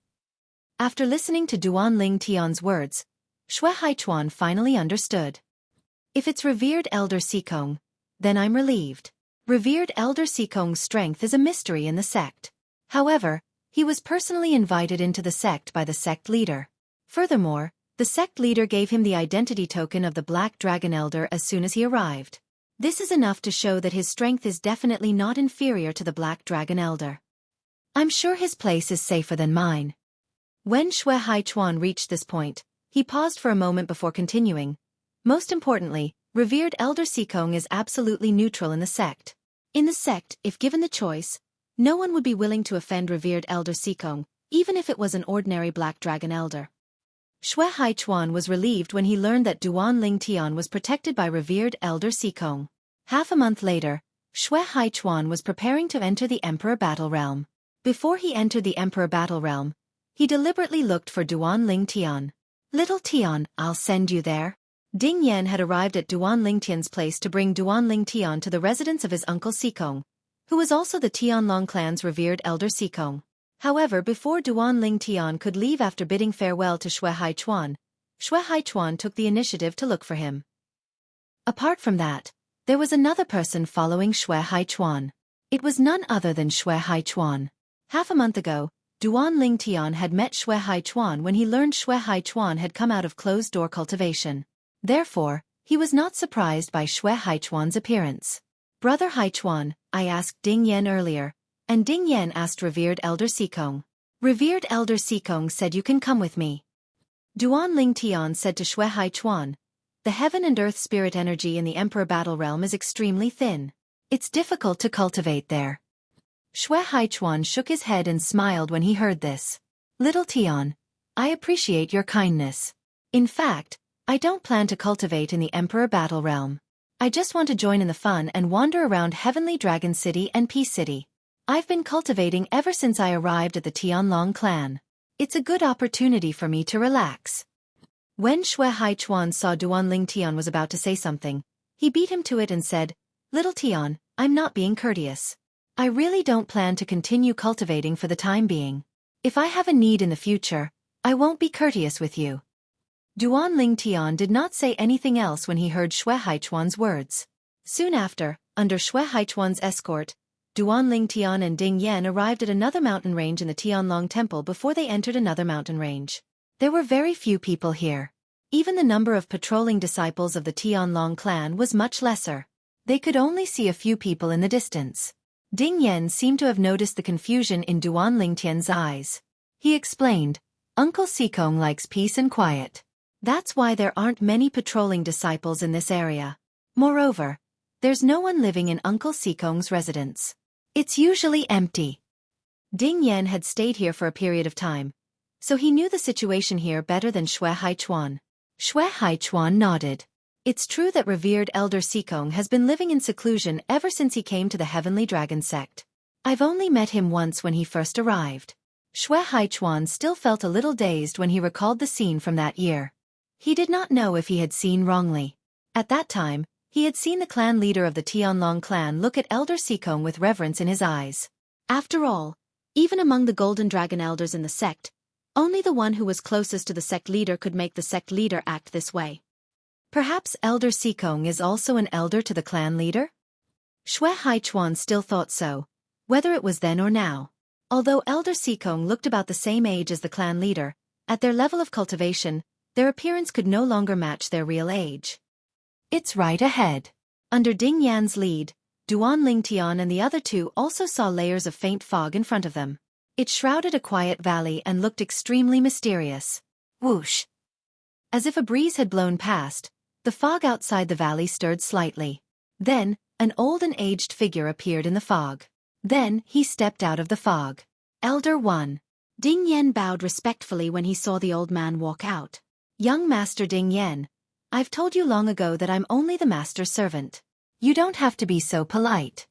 After listening to Duan Lingtian's words, Xue Haichuan finally understood. If it's revered Elder Sikong, then I'm relieved. Revered Elder Sikong's strength is a mystery in the sect. However, he was personally invited into the sect by the sect leader. Furthermore, the sect leader gave him the identity token of the Black Dragon Elder as soon as he arrived. This is enough to show that his strength is definitely not inferior to the Black Dragon Elder. I'm sure his place is safer than mine. When Xue Haichuan reached this point, he paused for a moment before continuing. Most importantly, revered Elder Sikong is absolutely neutral in the sect. In the sect, if given the choice, no one would be willing to offend revered Elder Sikong, even if it was an ordinary Black Dragon Elder. Xue Haichuan was relieved when he learned that Duan Lingtian was protected by revered Elder Sikong. Half a month later, Xue Haichuan was preparing to enter the Emperor Battle Realm. Before he entered the Emperor Battle Realm, He deliberately looked for Duan Tian. Little Tian, I'll send you there. Ding Yan had arrived at Duan Tian's place to bring Duan Tian to the residence of his uncle Xikong, who was also the Tianlong clan's revered elder Xikong. However, before Duan Tian could leave after bidding farewell to Xueqi Chuan took the initiative to look for him. Apart from that, there was another person following Xueqi Chuan. It was none other than Xueqi Chuan. Half a month ago, Duan Tian had met Xueqi Chuan when he learned Xueqi Chuan had come out of closed-door cultivation. Therefore, he was not surprised by Xueqi Chuan's appearance. Brother Hai Chuan, I asked Ding Yan earlier, and Ding Yan asked revered elder Xikong. Revered elder Xikong said you can come with me. Duan Tian said to Xueqi Chuan, the heaven and earth spirit energy in the Emperor Battle Realm is extremely thin. It's difficult to cultivate there. Xueqi Chuan shook his head and smiled when he heard this. Little Tian, I appreciate your kindness. In fact, I don't plan to cultivate in the Emperor Battle Realm. I just want to join in the fun and wander around Heavenly Dragon City and Peace City. I've been cultivating ever since I arrived at the Tianlong clan. It's a good opportunity for me to relax. When Xueqi Chuan saw Duan Tian was about to say something, he beat him to it and said, Little Tian, I'm not being courteous. I really don't plan to continue cultivating for the time being. If I have a need in the future, I won't be courteous with you. Duan Tian did not say anything else when he heard Xueqi Chuan's words. Soon after, under Xueqi Chuan's escort, Duan Tian and Ding Yan arrived at another mountain range in the Tianlong Temple before they entered another mountain range. There were very few people here. Even the number of patrolling disciples of the Tianlong clan was much lesser. They could only see a few people in the distance. Ding Yan seemed to have noticed the confusion in Duan Tian's eyes. He explained, Uncle Xikong likes peace and quiet. That's why there aren't many patrolling disciples in this area. Moreover, there's no one living in Uncle Xikong's residence. It's usually empty. Ding Yan had stayed here for a period of time, so he knew the situation here better than Xueqi Chuan. Xueqi Chuan nodded. It's true that revered elder Xikong has been living in seclusion ever since he came to the Heavenly Dragon sect. I've only met him once when he first arrived. Xueqi Chuan still felt a little dazed when he recalled the scene from that year. He did not know if he had seen wrongly. At that time, he had seen the clan leader of the Tianlong clan look at Elder Xikong with reverence in his eyes. After all, even among the Golden Dragon elders in the sect, only the one who was closest to the sect leader could make the sect leader act this way. Perhaps Elder Xikong is also an elder to the clan leader? Xueqi Chuan still thought so, whether it was then or now. Although Elder Xikong looked about the same age as the clan leader, at their level of cultivation, their appearance could no longer match their real age. It's right ahead. Under Ding Yan's lead, Duan Tian and the other two also saw layers of faint fog in front of them. It shrouded a quiet valley and looked extremely mysterious. Whoosh! As if a breeze had blown past, the fog outside the valley stirred slightly. Then, an old and aged figure appeared in the fog. Then, he stepped out of the fog. Elder One. Ding Yan bowed respectfully when he saw the old man walk out. Young Master Ding Yan, I've told you long ago that I'm only the master's servant. You don't have to be so polite.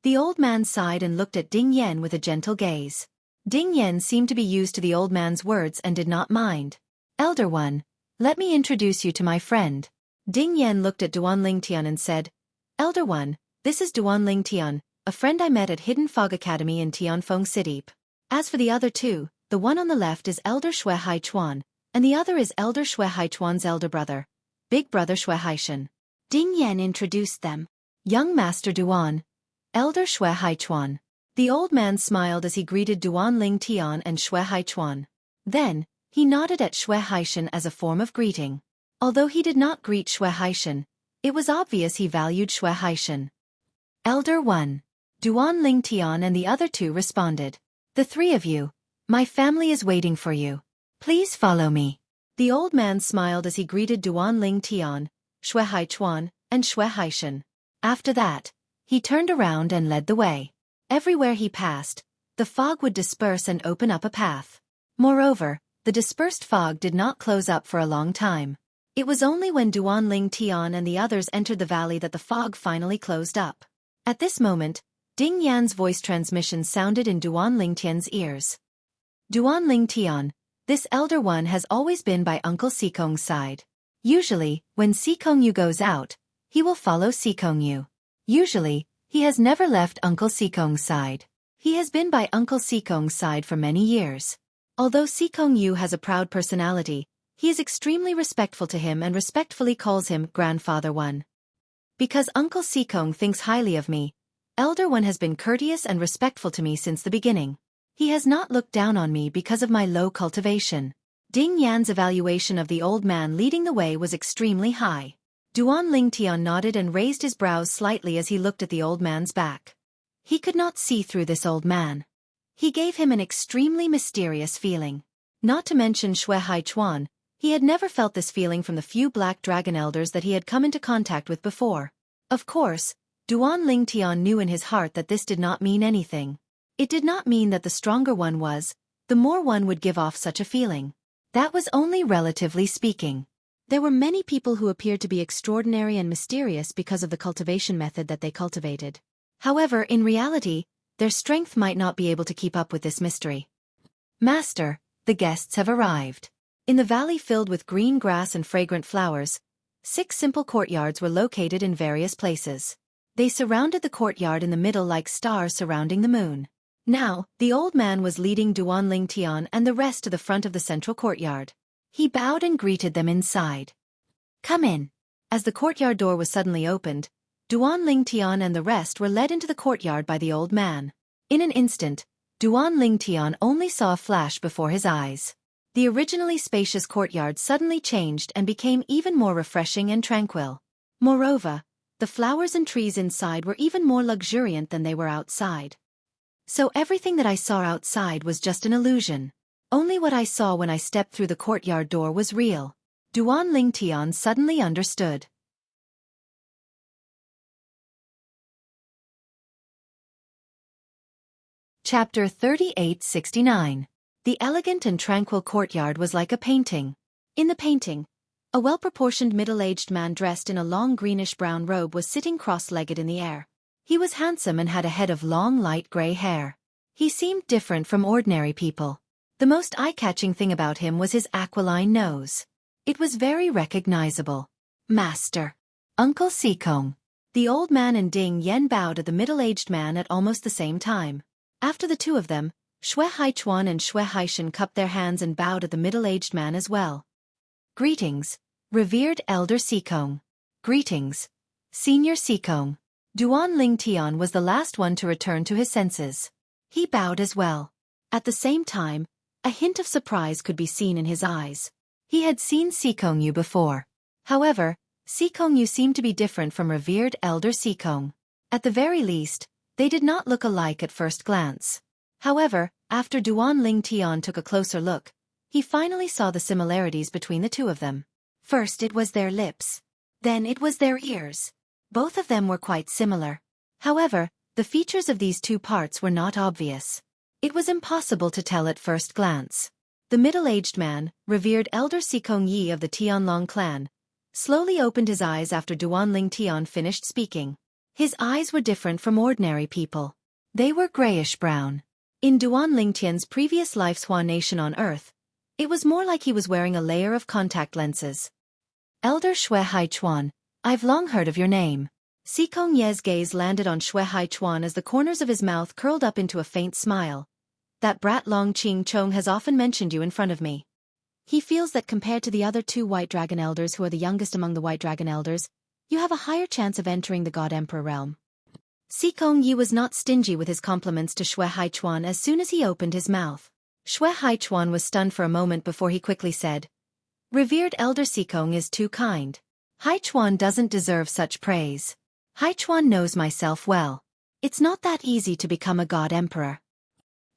The old man sighed and looked at Ding Yan with a gentle gaze. Ding Yan seemed to be used to the old man's words and did not mind. Elder One, let me introduce you to my friend. Ding Yan looked at Duan Tian and said, Elder One, this is Duan Tian, a friend I met at Hidden Fog Academy in Tianfeng City. As for the other two, the one on the left is Elder Xueqi Chuan, and the other is Elder Xueqi Chuan's elder brother, Big Brother Xueqi. Ding Yan introduced them. Young Master Duan, Elder Xueqi Chuan. The old man smiled as he greeted Duan Tian and Xueqi Chuan. Then, he nodded at Xueqi as a form of greeting. Although he did not greet Xueqi, it was obvious he valued Xueqi. Elder One. Duan Tian and the other two responded. The three of you, my family is waiting for you. Please follow me. The old man smiled as he greeted Duan Tian, Xueqi Chuan, and Xueqi. After that, he turned around and led the way. Everywhere he passed, the fog would disperse and open up a path. Moreover, the dispersed fog did not close up for a long time. It was only when Duan Tian and the others entered the valley that the fog finally closed up. At this moment, Ding Yan's voice transmission sounded in Duan Tian's ears. Duan Ling Tian, this elder one has always been by Uncle Xikong's side. Usually, when Xikongyu goes out, he will follow Xikongyu. Usually, he has never left Uncle Xikong's side. He has been by Uncle Xikong's side for many years. Although Xikongyu has a proud personality, he is extremely respectful to him and respectfully calls him Grandfather One. Because Uncle Xikong thinks highly of me, Elder One has been courteous and respectful to me since the beginning. He has not looked down on me because of my low cultivation. Ding Yan's evaluation of the old man leading the way was extremely high. Duan Ling Tian nodded and raised his brows slightly as he looked at the old man's back. He could not see through this old man. He gave him an extremely mysterious feeling. Not to mention Xueqi, he had never felt this feeling from the few black dragon elders that he had come into contact with before. Of course, Duan Ling Tian knew in his heart that this did not mean anything. It did not mean that the stronger one was, the more one would give off such a feeling. That was only relatively speaking. There were many people who appeared to be extraordinary and mysterious because of the cultivation method that they cultivated. However, in reality, their strength might not be able to keep up with this mystery. Master, the guests have arrived. In the valley filled with green grass and fragrant flowers, 6 simple courtyards were located in various places. They surrounded the courtyard in the middle like stars surrounding the moon. Now, the old man was leading Duan Ling Tian and the rest to the front of the central courtyard. He bowed and greeted them inside. Come in. As the courtyard door was suddenly opened, Duan Ling Tian and the rest were led into the courtyard by the old man. In an instant, Duan Ling Tian only saw a flash before his eyes. The originally spacious courtyard suddenly changed and became even more refreshing and tranquil. Moreover, the flowers and trees inside were even more luxuriant than they were outside. So everything that I saw outside was just an illusion. Only what I saw when I stepped through the courtyard door was real. Duan Ling Tian suddenly understood. Chapter 3869. The elegant and tranquil courtyard was like a painting. In the painting, a well-proportioned middle-aged man dressed in a long greenish-brown robe was sitting cross-legged in the air. He was handsome and had a head of long light gray hair. He seemed different from ordinary people. The most eye-catching thing about him was his aquiline nose. It was very recognizable. Master. Uncle Xikong. The old man and Ding Yan bowed at the middle-aged man at almost the same time. After the two of them, Xueqi and Xueqi cupped their hands and bowed at the middle-aged man as well. Greetings, revered Elder Xikong. Greetings, Senior Xikong. Duan Ling Tian was the last one to return to his senses. He bowed as well. At the same time, a hint of surprise could be seen in his eyes. He had seen Xikongyu before. However, Xikongyu seemed to be different from revered Elder Xikong. At the very least, they did not look alike at first glance. However, after Duan Ling Tian took a closer look, he finally saw the similarities between the two of them. First it was their lips. Then it was their ears. Both of them were quite similar. However, the features of these two parts were not obvious. It was impossible to tell at first glance. The middle-aged man, revered Elder Xikong Yi of the Tianlong clan, slowly opened his eyes after Duan Ling Tian finished speaking. His eyes were different from ordinary people. They were grayish-brown. In Duan Ling Tian's previous life's Hua Nation on Earth, it was more like he was wearing a layer of contact lenses. Elder Xueqi, I've long heard of your name. Xikong Ye's gaze landed on Xueqi as the corners of his mouth curled up into a faint smile. That brat Long Qing Chong has often mentioned you in front of me. He feels that compared to the other 2 White Dragon Elders who are the youngest among the White Dragon Elders, you have a higher chance of entering the God Emperor realm. Xikong Yi was not stingy with his compliments to Xueqi as soon as he opened his mouth. Xueqi was stunned for a moment before he quickly said, Revered Elder Xikong is too kind. Haichuan doesn't deserve such praise. Haichuan knows myself well. It's not that easy to become a God Emperor.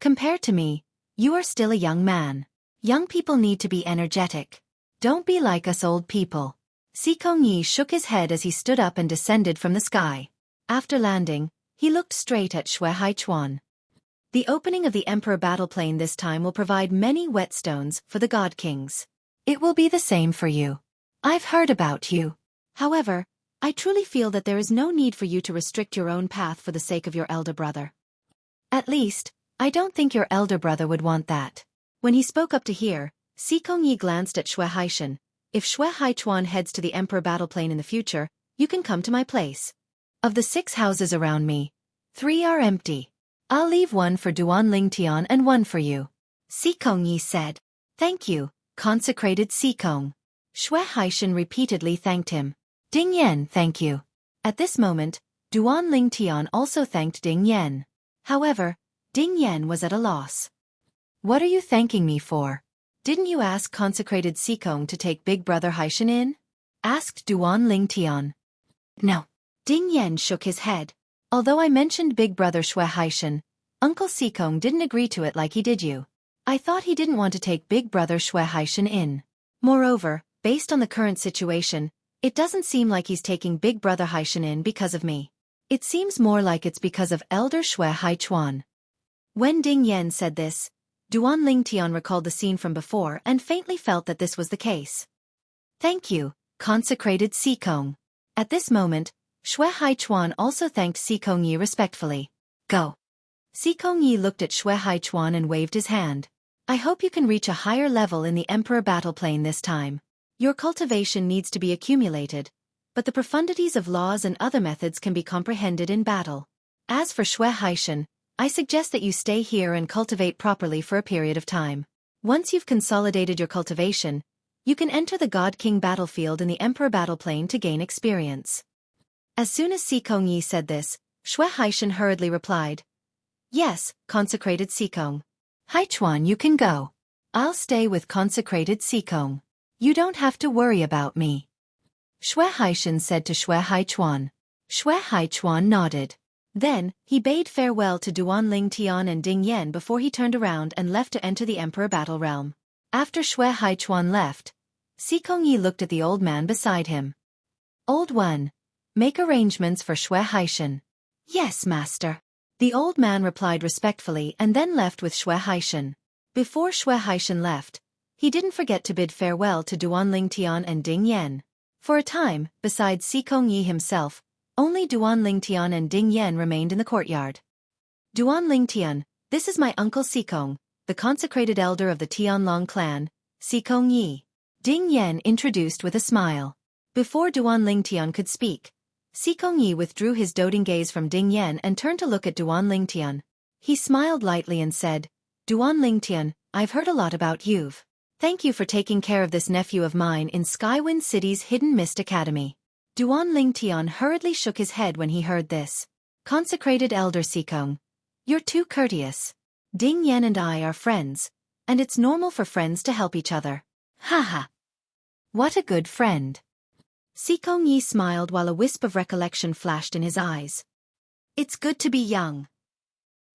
Compared to me, you are still a young man. Young people need to be energetic. Don't be like us old people. Xikong Yi shook his head as he stood up and descended from the sky. After landing, he looked straight at Xueqi. The opening of the Emperor battle plane this time will provide many whetstones for the God Kings. It will be the same for you. I've heard about you. However, I truly feel that there is no need for you to restrict your own path for the sake of your elder brother. At least, I don't think your elder brother would want that. When he spoke up to hear, Xueqi glanced at Xueqi. If Xueqi heads to the Emperor battle plane in the future, you can come to my place. Of the 6 houses around me, 3 are empty. I'll leave 1 for Duan Lingtian and 1 for you. Xueqi said. Thank you, consecrated Xueqi. Xueqi repeatedly thanked him. Ding Yan, thank you. At this moment, Duan Lingtian also thanked Ding Yan. However, Ding Yan was at a loss. What are you thanking me for? Didn't you ask consecrated Xueqi to take Big Brother Haishan in? Asked Duan Lingtian. No. Ding Yan shook his head. Although I mentioned Big Brother Xueqi, Uncle Xueqi didn't agree to it like he did you. I thought he didn't want to take Big Brother Xueqi in. Moreover, based on the current situation, it doesn't seem like he's taking Big Brother Haishan in because of me. It seems more like it's because of Elder Xueqi. When Ding Yan said this, Duan Lingtian recalled the scene from before and faintly felt that this was the case. Thank you, consecrated Xueqi. At this moment, Xueqi also thanked Xueqi respectfully. Go. Xueqi looked at Xueqi and waved his hand. I hope you can reach a higher level in the Emperor battle plane this time. Your cultivation needs to be accumulated, but the profundities of laws and other methods can be comprehended in battle. As for Xueqi, I suggest that you stay here and cultivate properly for a period of time. Once you've consolidated your cultivation, you can enter the God King battlefield in the Emperor battle plane to gain experience. As soon as Xueqi said this, Xueqi hurriedly replied. Yes, consecrated Xueqi. Haichuan, you can go. I'll stay with consecrated Xueqi. You don't have to worry about me. Xueqi said to Xueqi. Xueqi nodded. Then, he bade farewell to Duan Lingtian and Ding Yan before he turned around and left to enter the Emperor battle realm. After Xueqi left, Xueqi looked at the old man beside him. Old one, make arrangements for Xueqi. Yes, master. The old man replied respectfully and then left with Xueqi. Before Xueqi left, he didn't forget to bid farewell to Duan Lingtian and Ding Yan. For a time, besides Xueqi himself, only Duan Lingtian and Ding Yan remained in the courtyard. Duan Lingtian, this is my uncle Xueqi, the consecrated elder of the Tianlong clan, Xueqi. Ding Yan introduced with a smile. Before Duan Lingtian could speak, Xueqi withdrew his doting gaze from Ding Yan and turned to look at Duan Lingtian. He smiled lightly and said, Duan Lingtian, I've heard a lot about you. Thank you for taking care of this nephew of mine in Skywind City's Hidden Mist Academy. Duan Lingtian hurriedly shook his head when he heard this. Consecrated Elder Xueqi, you're too courteous. Ding Yan and I are friends, and it's normal for friends to help each other. Haha. What a good friend. Xueqi smiled while a wisp of recollection flashed in his eyes. It's good to be young.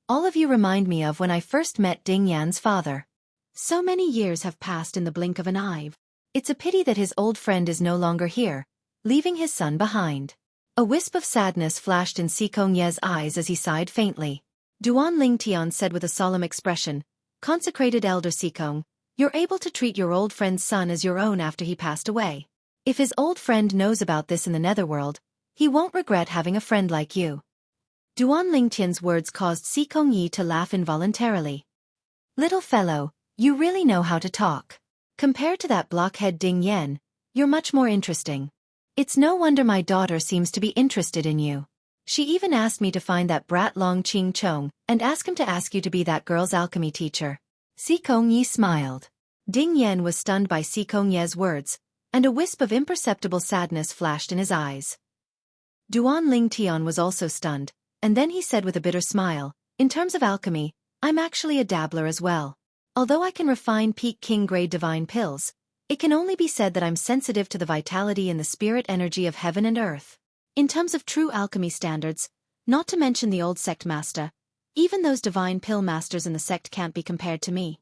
All of you remind me of when I first met Ding Yan's father. So many years have passed in the blink of an eye. It's a pity that his old friend is no longer here, leaving his son behind. A wisp of sadness flashed in Xueqi's eyes as he sighed faintly. Duan Lingtian said with a solemn expression, Consecrated Elder Xueqi, you're able to treat your old friend's son as your own after he passed away. If his old friend knows about this in the netherworld, he won't regret having a friend like you. Duan Lingtian's words caused Xueqi to laugh involuntarily. Little fellow, you really know how to talk. Compared to that blockhead Ding Yan, you're much more interesting. It's no wonder my daughter seems to be interested in you. She even asked me to find that brat Long Ching Chong and ask him to ask you to be that girl's alchemy teacher. Xueqi smiled. Ding Yan was stunned by Xueqi's words, and a wisp of imperceptible sadness flashed in his eyes. Duan Lingtian was also stunned, and then he said with a bitter smile, In terms of alchemy, I'm actually a dabbler as well. Although I can refine peak king-grade divine pills, it can only be said that I'm sensitive to the vitality and the spirit energy of heaven and earth. In terms of true alchemy standards, not to mention the old sect master, even those divine pill masters in the sect can't be compared to me.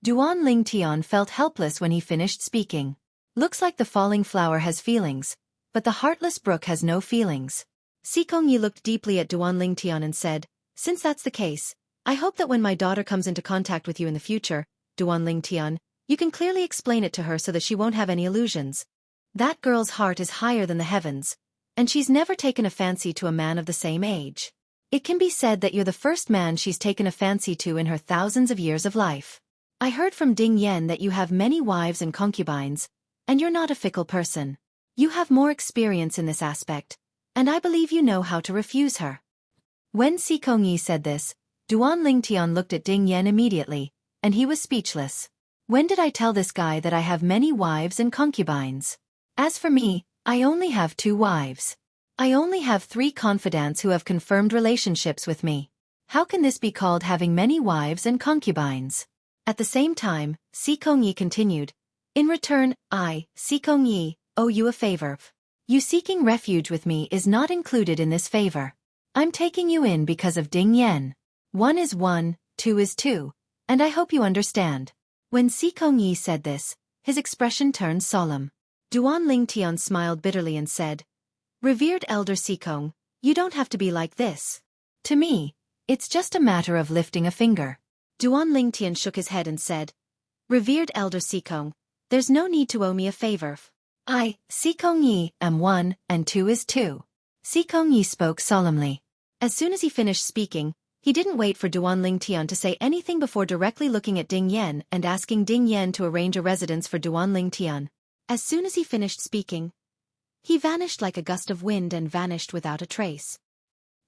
Duan Lingtian felt helpless when he finished speaking. Looks like the falling flower has feelings, but the heartless brook has no feelings. Xueqi looked deeply at Duan Lingtian and said, Since that's the case, I hope that when my daughter comes into contact with you in the future, Duan Lingtian, you can clearly explain it to her so that she won't have any illusions. That girl's heart is higher than the heavens, and she's never taken a fancy to a man of the same age. It can be said that you're the first man she's taken a fancy to in her thousands of years of life. I heard from Ding Yan that you have many wives and concubines, and you're not a fickle person. You have more experience in this aspect, and I believe you know how to refuse her." When Xueqi said this, Duan Lingtian looked at Ding Yan immediately, and he was speechless. When did I tell this guy that I have many wives and concubines? As for me, I only have 2 wives. I only have 3 confidants who have confirmed relationships with me. How can this be called having many wives and concubines? At the same time, Xueqi continued, "In return, I, Xueqi, owe you a favor. You seeking refuge with me is not included in this favor. I'm taking you in because of Ding Yan. 1 is 1, 2 is 2, and I hope you understand." When Xueqi said this, his expression turned solemn. Duan Lingtian smiled bitterly and said, "Revered Elder Xueqi, you don't have to be like this. To me, it's just a matter of lifting a finger." Duan Lingtian shook his head and said, "Revered Elder Xueqi, there's no need to owe me a favor. I, Xueqi, am 1, and 2 is 2. Xueqi spoke solemnly. As soon as he finished speaking, he didn't wait for Duan Lingtian to say anything before directly looking at Ding Yan and asking Ding Yan to arrange a residence for Duan Lingtian. As soon as he finished speaking, he vanished like a gust of wind and vanished without a trace.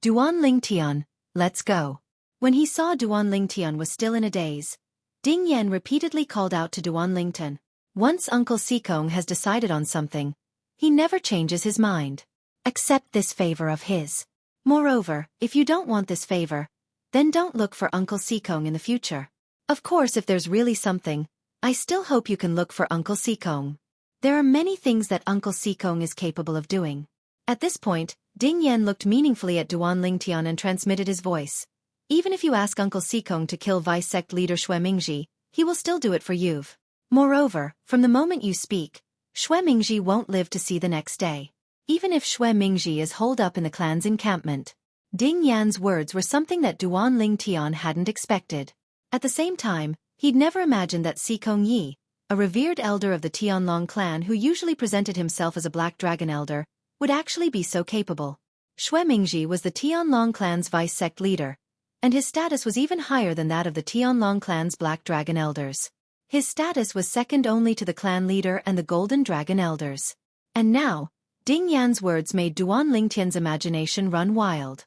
"Duan Lingtian, let's go." When he saw Duan Lingtian was still in a daze, Ding Yan repeatedly called out to Duan Lingtian, "Once Uncle Xueqi has decided on something, he never changes his mind. Accept this favor of his. Moreover, if you don't want this favor, then don't look for Uncle Xueqi in the future. Of course, if there's really something, I still hope you can look for Uncle Xueqi. There are many things that Uncle Xueqi is capable of doing." At this point, Ding Yan looked meaningfully at Duan Lingtian and transmitted his voice. "Even if you ask Uncle Xueqi to kill vice sect leader Xueqi, he will still do it for you. Moreover, from the moment you speak, Xueqi won't live to see the next day. Even if Xueqi is holed up in the clan's encampment." Ding Yan's words were something that Duan Lingtian hadn't expected. At the same time, he'd never imagined that Xueqi, a revered elder of the Tianlong clan who usually presented himself as a black dragon elder, would actually be so capable. Xueqi was the Tianlong clan's vice sect leader, and his status was even higher than that of the Tianlong clan's black dragon elders. His status was second only to the clan leader and the golden dragon elders. And now, Ding Yan's words made Duan Lingtian's imagination run wild.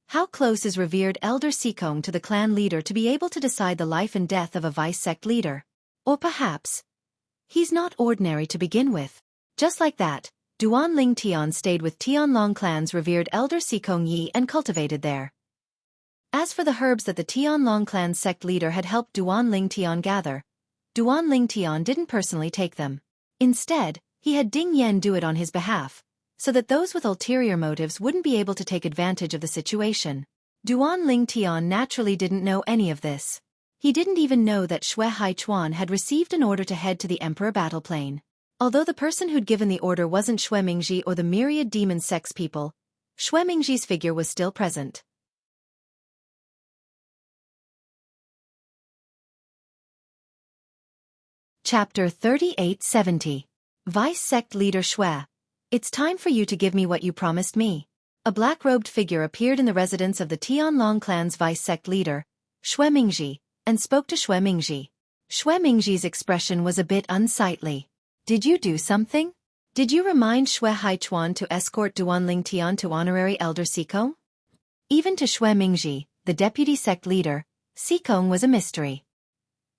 How close is revered Elder Xueqi to the clan leader to be able to decide the life and death of a vice sect leader? Or perhaps, he's not ordinary to begin with. Just like that, Duan Lingtian stayed with Tianlong clan's revered Elder Xueqi and cultivated there. As for the herbs that the Tianlong clan sect leader had helped Duan Lingtian gather, Duan Lingtian didn't personally take them. Instead, he had Ding Yan do it on his behalf, so that those with ulterior motives wouldn't be able to take advantage of the situation. Duan Lingtian naturally didn't know any of this. He didn't even know that Xueqi had received an order to head to the Emperor battle plane. Although the person who'd given the order wasn't Xueqi or the myriad demon sex people, Xueqi's figure was still present. Chapter 3870. Vice Sect Leader Xue. "It's time for you to give me what you promised me." A black-robed figure appeared in the residence of the Tianlong clan's vice sect leader, Xueqi, and spoke to Xueqi. Xueqi's expression was a bit unsightly. "Did you do something? Did you remind Xueqi to escort Duan Lingtian to honorary Elder Xueqi?" Even to Xueqi, the deputy sect leader, Xueqi was a mystery.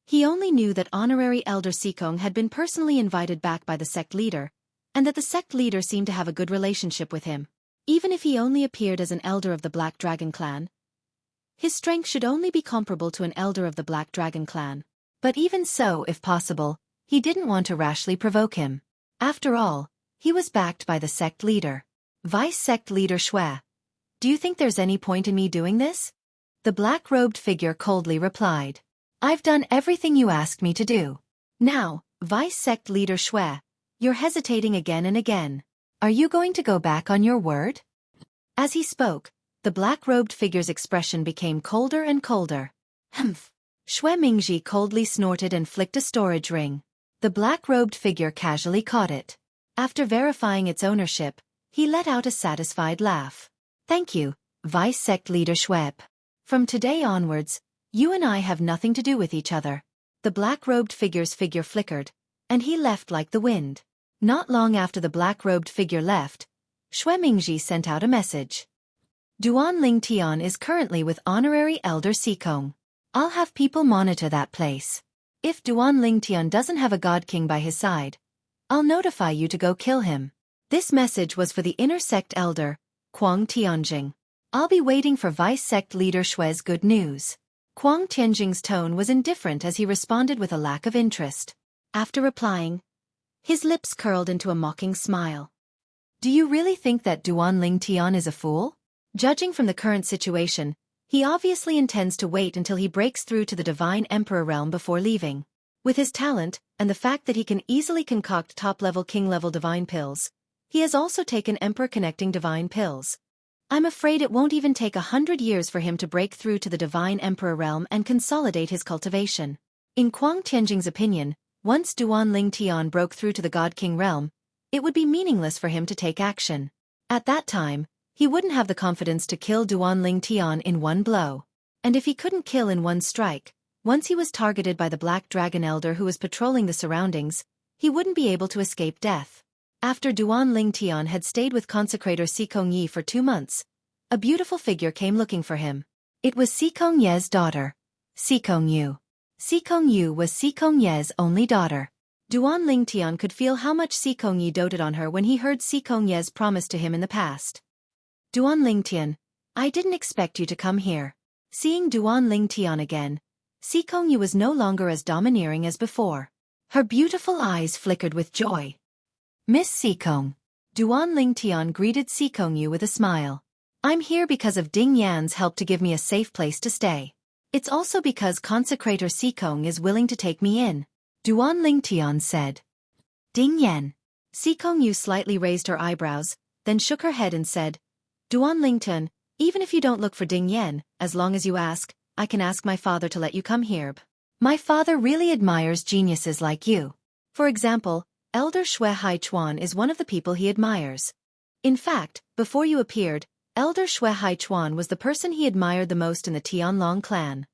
He only knew that honorary Elder Xueqi had been personally invited back by the sect leader, and that the sect leader seemed to have a good relationship with him. Even if he only appeared as an elder of the Black Dragon clan, his strength should only be comparable to an elder of the Black Dragon clan. But even so, if possible, he didn't want to rashly provoke him. After all, he was backed by the sect leader. "Vice sect leader Xue, do you think there's any point in me doing this?" The black-robed figure coldly replied. "I've done everything you asked me to do. Now, Vice Sect Leader Xue, you're hesitating again and again. Are you going to go back on your word?" As he spoke, the black-robed figure's expression became colder and colder. "Humph." Xueqi coldly snorted and flicked a storage ring. The black-robed figure casually caught it. After verifying its ownership, he let out a satisfied laugh. "Thank you, Vice Sect Leader Xue. From today onwards, you and I have nothing to do with each other." the black-robed figure's figure flickered, and he left like the wind. Not long after the black-robed figure left, Xueqi sent out a message. Duan Tian is currently with Honorary Elder Xueqi. I'll have people monitor that place. If Duan Tian doesn't have a god king by his side, I'll notify you to go kill him. This message was for the inner sect elder, Quang Tianjing. I'll be waiting for vice sect leader Xue's good news. Quang Tianjing's tone was indifferent as he responded with a lack of interest. After replying, his lips curled into a mocking smile. Do you really think that Duan Tian is a fool? Judging from the current situation, he obviously intends to wait until he breaks through to the Divine Emperor realm before leaving. With his talent, and the fact that he can easily concoct top-level king-level divine pills, he has also taken Emperor-connecting divine pills. I'm afraid it won't even take 100 years for him to break through to the Divine Emperor realm and consolidate his cultivation. In Quang Tianjing's opinion, once Duan Tian broke through to the God King realm, it would be meaningless for him to take action. At that time, he wouldn't have the confidence to kill Duan Tian in one blow. And if he couldn't kill in one strike, once he was targeted by the Black Dragon Elder who was patrolling the surroundings, he wouldn't be able to escape death. After Duan Tian had stayed with consecrator Xueqi for 2 months, a beautiful figure came looking for him. It was Xueqi's daughter, Xueqi. Xueqi was Xueqi's only daughter. Duan Tian could feel how much Xueqi doted on her when he heard Xueqi's promise to him in the past. Duan Tian, I didn't expect you to come here. Seeing Duan Tian again, Xueqi was no longer as domineering as before. Her beautiful eyes flickered with joy. Miss Xueqi. Duan Tian greeted Xueqi with a smile. I'm here because of Ding Yan's help to give me a safe place to stay. It's also because consecrator Xueqi is willing to take me in. Duan Tian said. Ding Yan. Xueqi slightly raised her eyebrows, then shook her head and said, Duan Tian, even if you don't look for Ding Yan, as long as you ask, I can ask my father to let you come here. My father really admires geniuses like you. For example, Elder Xueqi is one of the people he admires. In fact, before you appeared, Elder Xueqi was the person he admired the most in the Tianlong clan.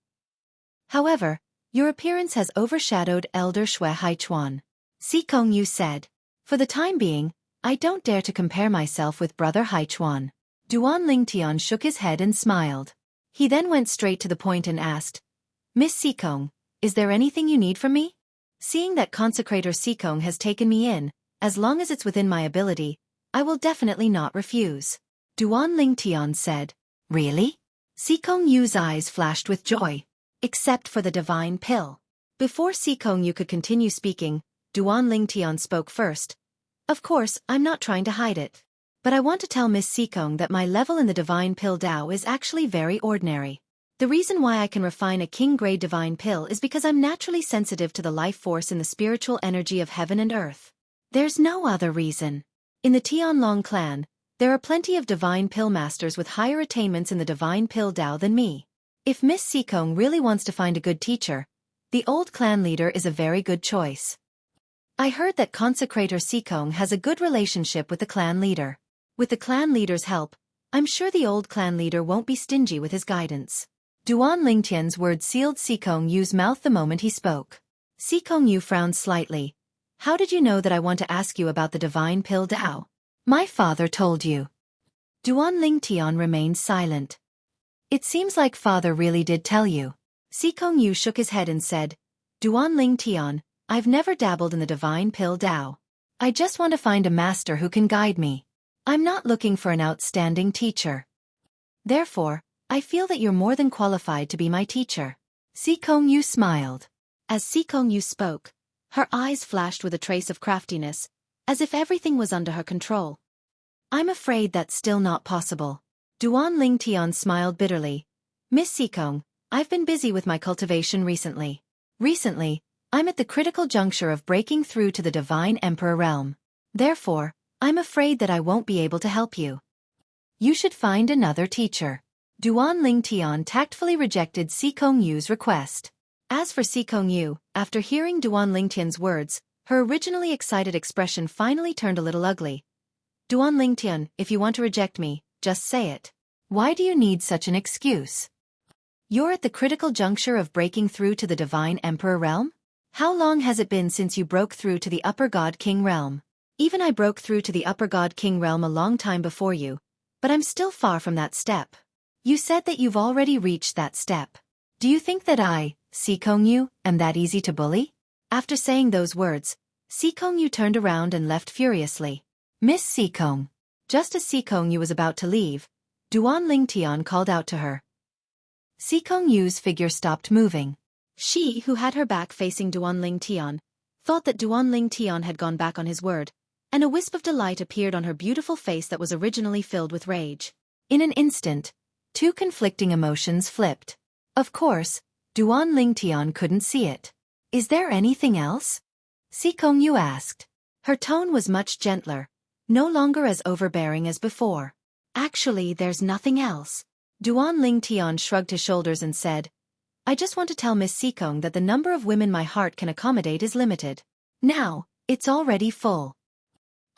However, your appearance has overshadowed Elder Xueqi. Xueqi said. For the time being, I don't dare to compare myself with Brother Haichuan. Duan Tian shook his head and smiled. He then went straight to the point and asked, Miss Xueqi, is there anything you need from me? Seeing that consecrator Xueqi has taken me in, as long as it's within my ability, I will definitely not refuse. Duan Tian said. Really? Xueqi's eyes flashed with joy. Except for the divine pill. Before Xueqi could continue speaking, Duan Tian spoke first. Of course, I'm not trying to hide it. But I want to tell Miss Xueqi that my level in the divine pill Dao is actually very ordinary. The reason why I can refine a king-grade divine pill is because I'm naturally sensitive to the life force in the spiritual energy of heaven and earth. There's no other reason. In the Tianlong clan, there are plenty of divine pill masters with higher attainments in the divine pill Dao than me. If Miss Xueqi really wants to find a good teacher, the old clan leader is a very good choice. I heard that consecrator Xueqi has a good relationship with the clan leader. With the clan leader's help, I'm sure the old clan leader won't be stingy with his guidance. Duan Tian's words sealed Xueqi's mouth the moment he spoke. Xueqi frowned slightly. How did you know that I want to ask you about the divine pill Dao? My father told you. Duan Tian remained silent. It seems like father really did tell you. Xueqi shook his head and said, Duan Tian, I've never dabbled in the divine pill Dao. I just want to find a master who can guide me. I'm not looking for an outstanding teacher. Therefore, I feel that you're more than qualified to be my teacher. Xueqi smiled. As Xueqi spoke, her eyes flashed with a trace of craftiness, as if everything was under her control. I'm afraid that's still not possible. Duan Tian smiled bitterly. Miss Xueqi, I've been busy with my cultivation recently. I'm at the critical juncture of breaking through to the Divine Emperor realm. Therefore, I'm afraid that I won't be able to help you. You should find another teacher. Duan Tian tactfully rejected Xueqi's request. As for Xueqi, after hearing Duan Tian's words, her originally excited expression finally turned a little ugly. Duan Tian, if you want to reject me, just say it. Why do you need such an excuse? You're at the critical juncture of breaking through to the Divine Emperor realm? How long has it been since you broke through to the upper God King realm? Even I broke through to the upper God King realm a long time before you, but I'm still far from that step. You said that you've already reached that step. Do you think that I, Xueqi, am that easy to bully? After saying those words, Xueqi turned around and left furiously. Miss Xueqi. Just as Xueqi was about to leave, Duan Lingtian called out to her. Xueqi's figure stopped moving. She, who had her back facing Duan Lingtian, thought that Duan Lingtian had gone back on his word, and a wisp of delight appeared on her beautiful face that was originally filled with rage. In an instant, two conflicting emotions flipped. Of course, Duan Lingtian couldn't see it. Is there anything else? Xueqi asked. Her tone was much gentler, no longer as overbearing as before. Actually, there's nothing else. Duan Lingtian shrugged his shoulders and said, I just want to tell Miss Xueqi that the number of women my heart can accommodate is limited. Now, it's already full.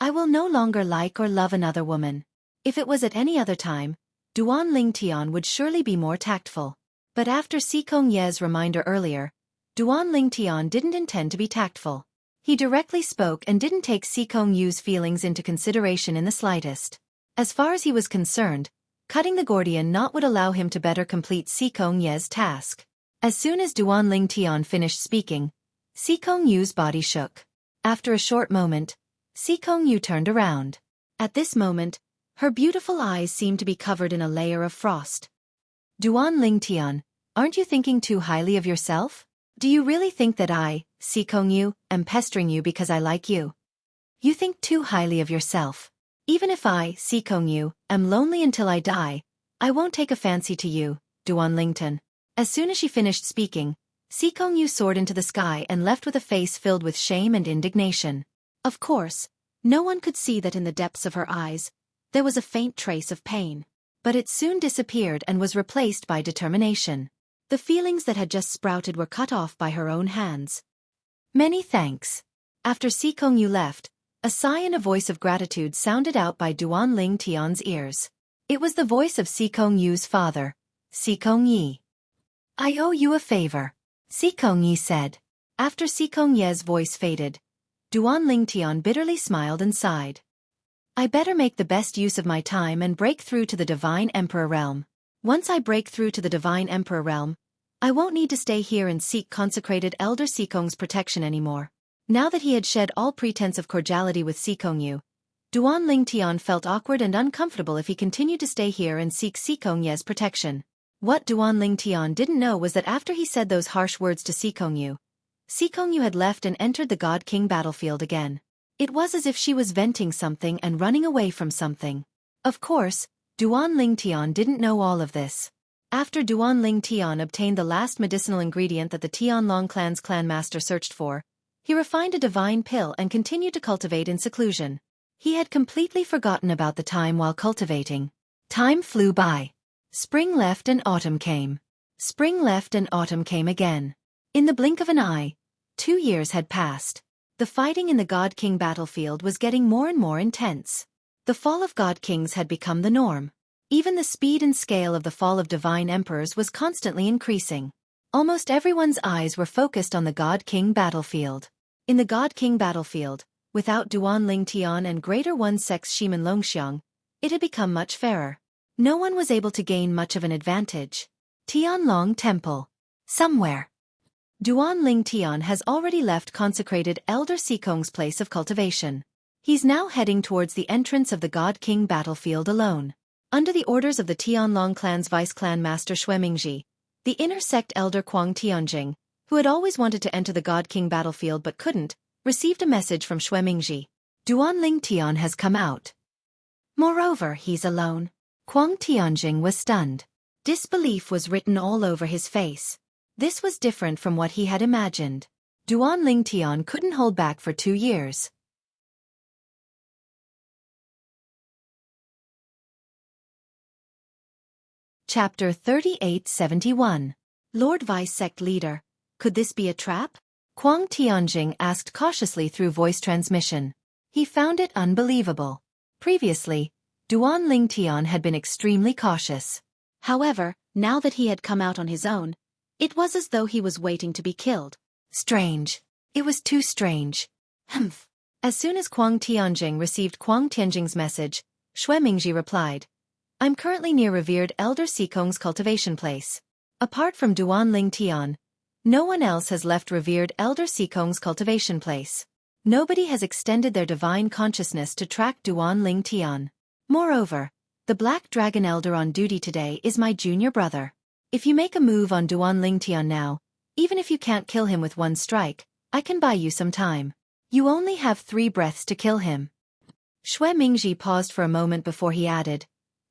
I will no longer like or love another woman. If it was at any other time, Duan Lingtian would surely be more tactful. But after Xueqi's reminder earlier, Duan Lingtian didn't intend to be tactful. He directly spoke and didn't take Xueqi's feelings into consideration in the slightest. As far as he was concerned, cutting the Gordian knot would allow him to better complete Xueqi's task. As soon as Duan Lingtian finished speaking, Xueqi's body shook. After a short moment, Xueqi turned around. At this moment, her beautiful eyes seemed to be covered in a layer of frost. Duan Lingtian, aren't you thinking too highly of yourself? Do you really think that I, Xueqi, am pestering you because I like you? You think too highly of yourself. Even if I, Xueqi, am lonely until I die, I won't take a fancy to you, Duan Lingtian. As soon as she finished speaking, Xueqi soared into the sky and left with a face filled with shame and indignation. Of course, no one could see that in the depths of her eyes, there was a faint trace of pain. But it soon disappeared and was replaced by determination. The feelings that had just sprouted were cut off by her own hands. Many thanks. After Xueqi left, a sigh and a voice of gratitude sounded out by Duan Lingtian's ears. It was the voice of Xueqi's father, Xueqi. I owe you a favor, Xueqi said. After Xueqi's voice faded, Duan Lingtian bitterly smiled and sighed. I better make the best use of my time and break through to the Divine Emperor realm. Once I break through to the Divine Emperor realm, I won't need to stay here and seek consecrated Elder Xueqi's protection anymore. Now that he had shed all pretense of cordiality with Xueqi, Duan Lingtian felt awkward and uncomfortable if he continued to stay here and seek Xueqi's protection. What Duan Lingtian didn't know was that after he said those harsh words to Xueqi, Xueqi had left and entered the God King battlefield again. It was as if she was venting something and running away from something. Of course, Duan Lingtian didn't know all of this. After Duan Lingtian obtained the last medicinal ingredient that the Tianlong clan's clan master searched for, he refined a divine pill and continued to cultivate in seclusion. He had completely forgotten about the time while cultivating. Time flew by. Spring left and autumn came. Spring left and autumn came again. In the blink of an eye, 2 years had passed. The fighting in the God King battlefield was getting more and more intense. The fall of God Kings had become the norm. Even the speed and scale of the fall of divine emperors was constantly increasing. Almost everyone's eyes were focused on the God King battlefield. In the God King battlefield, without Duan Lingtian and Greater One Sex Shiman Longxiang, it had become much fairer. No one was able to gain much of an advantage. Tianlong Temple. Somewhere. Duan Lingtian has already left consecrated Elder Xueqi's place of cultivation. He's now heading towards the entrance of the God King battlefield alone. Under the orders of the Tianlong clan's vice-clan master Xuemingji, the inner sect elder Kuang Tianjing, who had always wanted to enter the God King battlefield but couldn't, received a message from Xuemingji. Duan Lingtian has come out. Moreover, he's alone. Kuang Tianjing was stunned. Disbelief was written all over his face. This was different from what he had imagined. Duan Lingtian couldn't hold back for 2 years. Chapter 3871. Lord Vice Sect Leader. Could this be a trap? Kuang Tianjing asked cautiously through voice transmission. He found it unbelievable. Previously, Duan Lingtian had been extremely cautious. However, now that he had come out on his own, it was as though he was waiting to be killed. Strange. It was too strange. Humph. As soon as Kuang Tianjing received Kuang Tianjing's message, Xuemingji replied, I'm currently near revered Elder Sikong's cultivation place. Apart from Duan Ling Tian, no one else has left revered Elder Sikong's cultivation place. Nobody has extended their divine consciousness to track Duan Ling Tian. Moreover, the Black Dragon Elder on duty today is my junior brother. If you make a move on Duan Ling Tian now, even if you can't kill him with one strike, I can buy you some time. You only have 3 breaths to kill him. Xuemingji paused for a moment before he added,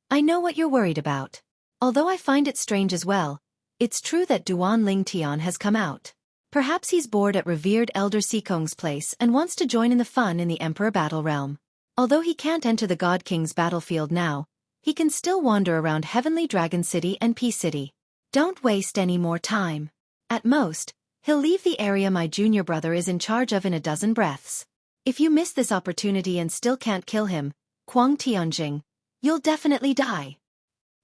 I know what you're worried about. Although I find it strange as well, it's true that Duan Ling Tian has come out. Perhaps he's bored at revered Elder Sikong's place and wants to join in the fun in the Emperor Battle Realm. Although he can't enter the God King's battlefield now, he can still wander around Heavenly Dragon City and Peace City. Don't waste any more time. At most, he'll leave the area my junior brother is in charge of in a dozen breaths. If you miss this opportunity and still can't kill him, Kuang Tianjing, you'll definitely die.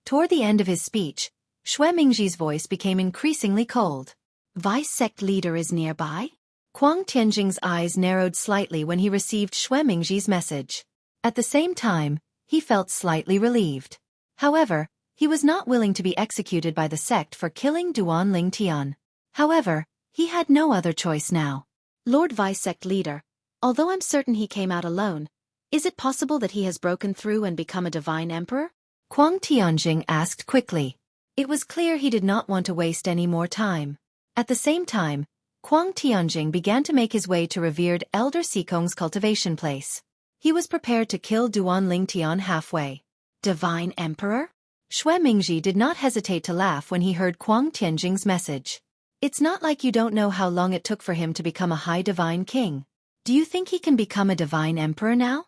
Toward the end of his speech, Xuemingji's voice became increasingly cold. Vice sect leader is nearby? Kuang Tianjing's eyes narrowed slightly when he received Xuemingji's message. At the same time, he felt slightly relieved. However, he was not willing to be executed by the sect for killing Duan Ling Tian. However, he had no other choice now. Lord Vice sect leader, although I'm certain he came out alone, is it possible that he has broken through and become a divine emperor? Kuang Tianjing asked quickly. It was clear he did not want to waste any more time. At the same time, Kuang Tianjing began to make his way to revered Elder Sikong's cultivation place. He was prepared to kill Duan Ling Tian halfway. Divine Emperor? Xuemingji did not hesitate to laugh when he heard Kuang Tianjing's message. It's not like you don't know how long it took for him to become a high divine king. Do you think he can become a divine emperor now?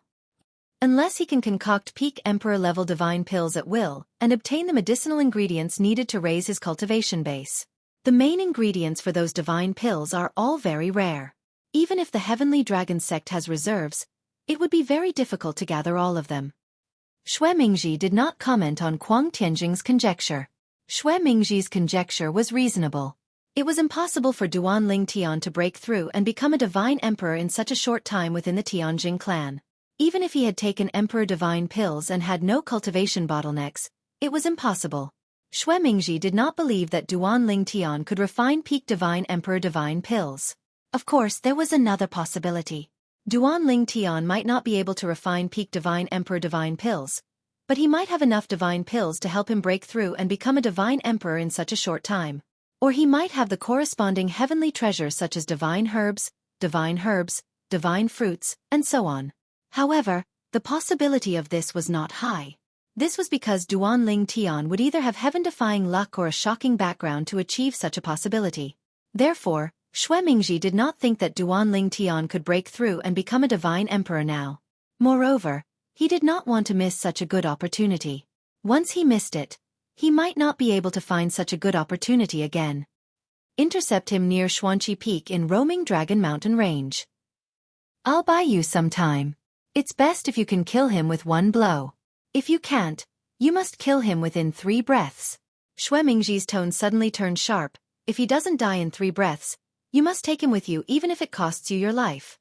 Unless he can concoct peak emperor-level divine pills at will and obtain the medicinal ingredients needed to raise his cultivation base. The main ingredients for those divine pills are all very rare. Even if the Heavenly Dragon sect has reserves, it would be very difficult to gather all of them. Xuemingji did not comment on Kuang Tianjing's conjecture. Xuemingji's conjecture was reasonable. It was impossible for Duan Ling Tian to break through and become a divine emperor in such a short time within the Tianjing clan. Even if he had taken emperor divine pills and had no cultivation bottlenecks, it was impossible. Xuemingji did not believe that Duan Ling Tian could refine peak divine emperor divine pills. Of course, there was another possibility. Duan Ling Tian might not be able to refine peak divine emperor divine pills, but he might have enough divine pills to help him break through and become a divine emperor in such a short time. Or he might have the corresponding heavenly treasures such as divine herbs, divine fruits, and so on. However, the possibility of this was not high. This was because Duan Ling Tian would either have heaven-defying luck or a shocking background to achieve such a possibility. Therefore, Xuemingji did not think that Duan Ling Tian could break through and become a divine emperor now. Moreover, he did not want to miss such a good opportunity. Once he missed it, he might not be able to find such a good opportunity again. Intercept him near Xueqi Peak in Roaming Dragon Mountain Range. I'll buy you some time. It's best if you can kill him with one blow. If you can't, you must kill him within 3 breaths. Xuemingji's tone suddenly turned sharp. If he doesn't die in 3 breaths, you must take him with you even if it costs you your life.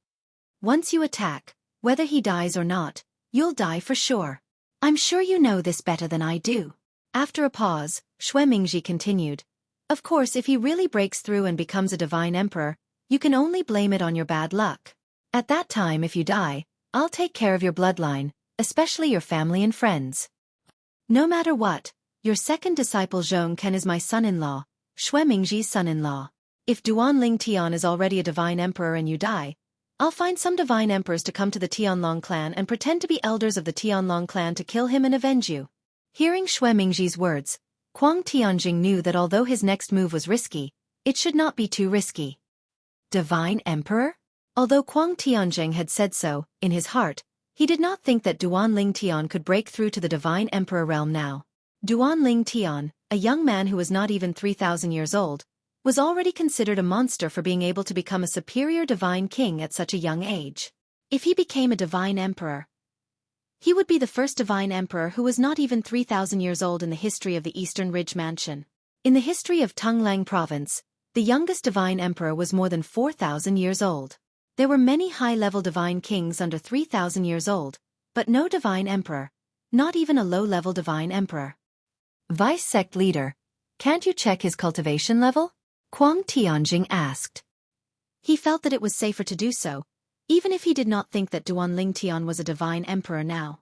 Once you attack, whether he dies or not, you'll die for sure. I'm sure you know this better than I do. After a pause, Xuemingji continued. Of course, if he really breaks through and becomes a divine emperor, you can only blame it on your bad luck. At that time, if you die, I'll take care of your bloodline, especially your family and friends. No matter what, your second disciple Xueqi is my son-in-law, Xuemingji's son-in-law. If Duan Ling Tian is already a divine emperor and you die, I'll find some divine emperors to come to the Tianlong clan and pretend to be elders of the Tianlong clan to kill him and avenge you. Hearing Xuemingji's words, Kuang Tianjing knew that although his next move was risky, it should not be too risky. Divine emperor? Although Kuang Tianjing had said so, in his heart, he did not think that Duan Ling Tian could break through to the divine emperor realm now. Duan Ling Tian, a young man who was not even 3,000 years old, was already considered a monster for being able to become a superior divine king at such a young age. If he became a divine emperor, he would be the first divine emperor who was not even 3,000 years old in the history of the Eastern Ridge Mansion. In the history of Tunglang Province, The youngest divine emperor was more than 4,000 years old. There were many high-level divine kings under 3,000 years old, but no divine emperor, not even a low-level divine emperor. Vice sect leader, can't you check his cultivation level? Kuang Tianjing asked. He felt that it was safer to do so, even if he did not think that Duanling Tian was a divine emperor now.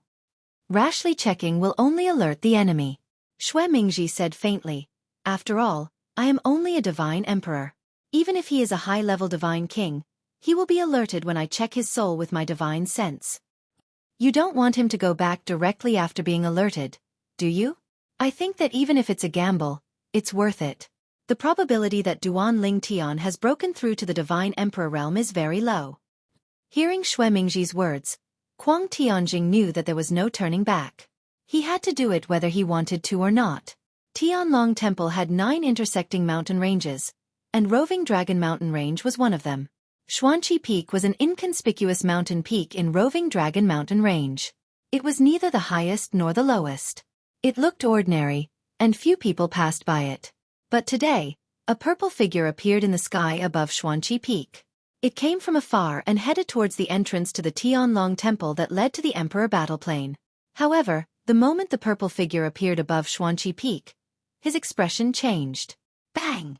Rashly checking will only alert the enemy. Xueqi said faintly. After all, I am only a divine emperor. Even if he is a high-level divine king, he will be alerted when I check his soul with my divine sense. You don't want him to go back directly after being alerted, do you? I think that even if it's a gamble, it's worth it. The probability that Duanling Tian has broken through to the divine emperor realm is very low. Hearing Xueqi's words, Kuang Tianjing knew that there was no turning back. He had to do it whether he wanted to or not. Tianlong Temple had 9 intersecting mountain ranges, and Roving Dragon Mountain Range was one of them. Xueqi Peak was an inconspicuous mountain peak in Roving Dragon Mountain Range. It was neither the highest nor the lowest. It looked ordinary, and few people passed by it. But today, a purple figure appeared in the sky above Xueqi Peak. It came from afar and headed towards the entrance to the Tianlong Temple that led to the Emperor Battle Plain. However, the moment the purple figure appeared above Xueqi Peak, his expression changed. Bang!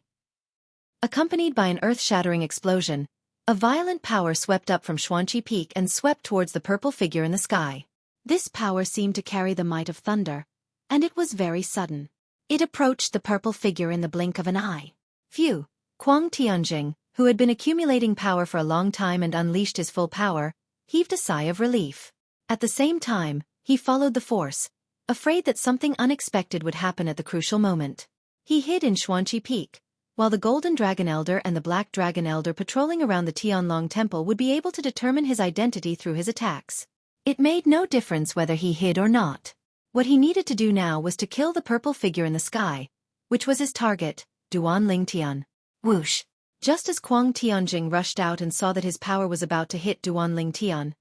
Accompanied by an earth-shattering explosion, a violent power swept up from Xueqi Peak and swept towards the purple figure in the sky. This power seemed to carry the might of thunder, and it was very sudden. It approached the purple figure in the blink of an eye. Phew! Kuang Tianjing, who had been accumulating power for a long time and unleashed his full power, heaved a sigh of relief. At the same time, he followed the force, afraid that something unexpected would happen at the crucial moment. He hid in Xueqi Peak, while the Golden Dragon Elder and the Black Dragon Elder patrolling around the Tianlong Temple would be able to determine his identity through his attacks. It made no difference whether he hid or not. What he needed to do now was to kill the purple figure in the sky, which was his target, Duanling Tian. Whoosh! Just as Kuang Tianjing rushed out and saw that his power was about to hit Duanling Tian,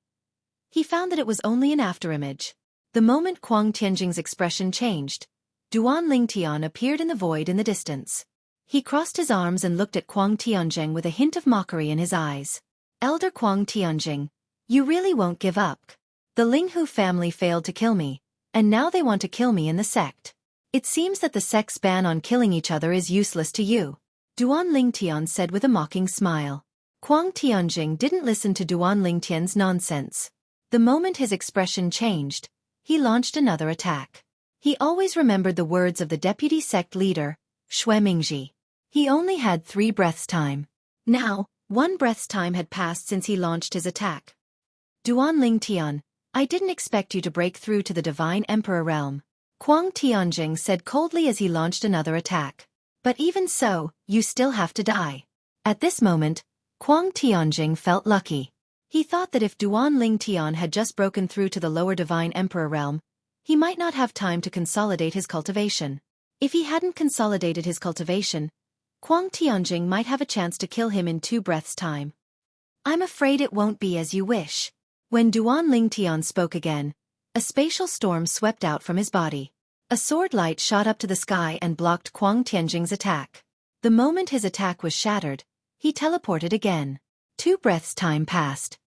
he found that it was only an afterimage. The moment Kuang Tianjing's expression changed, Duanling Tian appeared in the void in the distance. He crossed his arms and looked at Kuang Tianjing with a hint of mockery in his eyes. Elder Kuang Tianjing, you really won't give up. The Linghu family failed to kill me, and now they want to kill me in the sect. It seems that the sect's ban on killing each other is useless to you, Duanling Tian said with a mocking smile. Kuang Tianjing didn't listen to Duanling Tian's nonsense. The moment his expression changed, he launched another attack. He always remembered the words of the deputy sect leader, Xueqi. He only had 3 breaths time. Now, 1 breath's time had passed since he launched his attack. Duanling Tian, I didn't expect you to break through to the Divine Emperor realm, Kuang Tianjing said coldly as he launched another attack. But even so, you still have to die. At this moment, Kuang Tianjing felt lucky. He thought that if Duanling Tian had just broken through to the lower Divine Emperor realm, he might not have time to consolidate his cultivation. If he hadn't consolidated his cultivation, Kuang Tianjing might have a chance to kill him in 2 breaths' time. I'm afraid it won't be as you wish. When Duanling Tian spoke again, a spatial storm swept out from his body. A sword light shot up to the sky and blocked Kuang Tianjing's attack. The moment his attack was shattered, he teleported again. 2 breaths' time passed.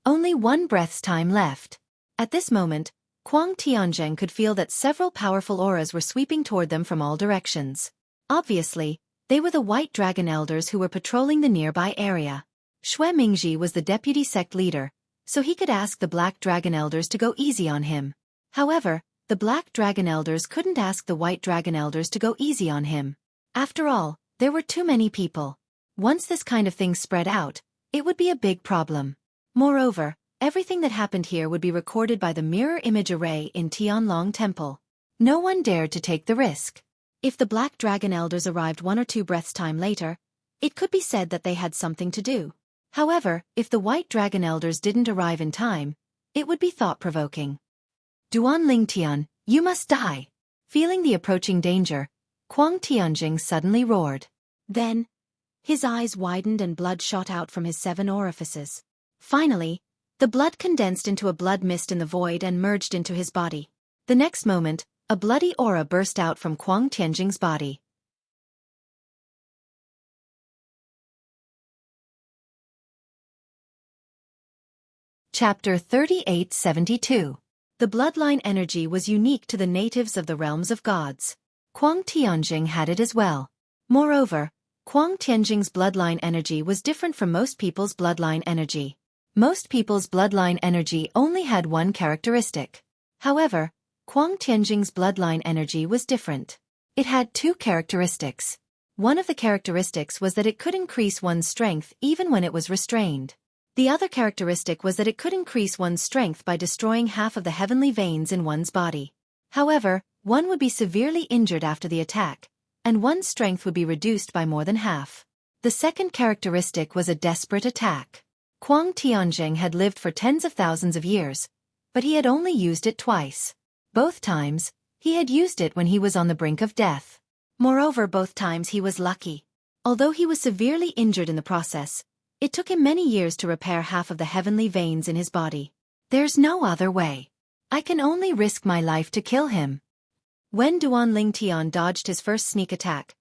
Only 1 breath's time left. At this moment, Kuang Tianjing could feel that several powerful auras were sweeping toward them from all directions. Obviously, they were the White Dragon Elders who were patrolling the nearby area. Xueqi was the deputy sect leader, so he could ask the Black Dragon Elders to go easy on him. However, the Black Dragon Elders couldn't ask the White Dragon Elders to go easy on him. After all, there were too many people. Once this kind of thing spread out, it would be a big problem. Moreover, everything that happened here would be recorded by the mirror image array in Tianlong Temple. No one dared to take the risk. If the Black Dragon Elders arrived 1 or 2 breaths' time later, it could be said that they had something to do. However, if the White Dragon Elders didn't arrive in time, it would be thought-provoking. Duanling Tian, you must die! Feeling the approaching danger, Kuang Tianjing suddenly roared. Then, his eyes widened and blood shot out from his 7 orifices. Finally, the blood condensed into a blood mist in the void and merged into his body. The next moment, a bloody aura burst out from Kuang Tianjing's body. Chapter 3872. The bloodline energy was unique to the natives of the realms of gods. Kuang Tianjing had it as well. Moreover, Kuang Tianjing's bloodline energy was different from most people's bloodline energy. Most people's bloodline energy only had one characteristic. However, Kuang Tianjing's bloodline energy was different. It had two characteristics. One of the characteristics was that it could increase one's strength even when it was restrained. The other characteristic was that it could increase one's strength by destroying half of the heavenly veins in one's body. However, one would be severely injured after the attack, and one's strength would be reduced by more than half. The second characteristic was a desperate attack. Kuang Tianjing had lived for tens of thousands of years, but he had only used it twice. Both times, he had used it when he was on the brink of death. Moreover, both times he was lucky. Although he was severely injured in the process, it took him many years to repair half of the heavenly veins in his body. There's no other way. I can only risk my life to kill him. When Duan Lingtian dodged his first sneak attack,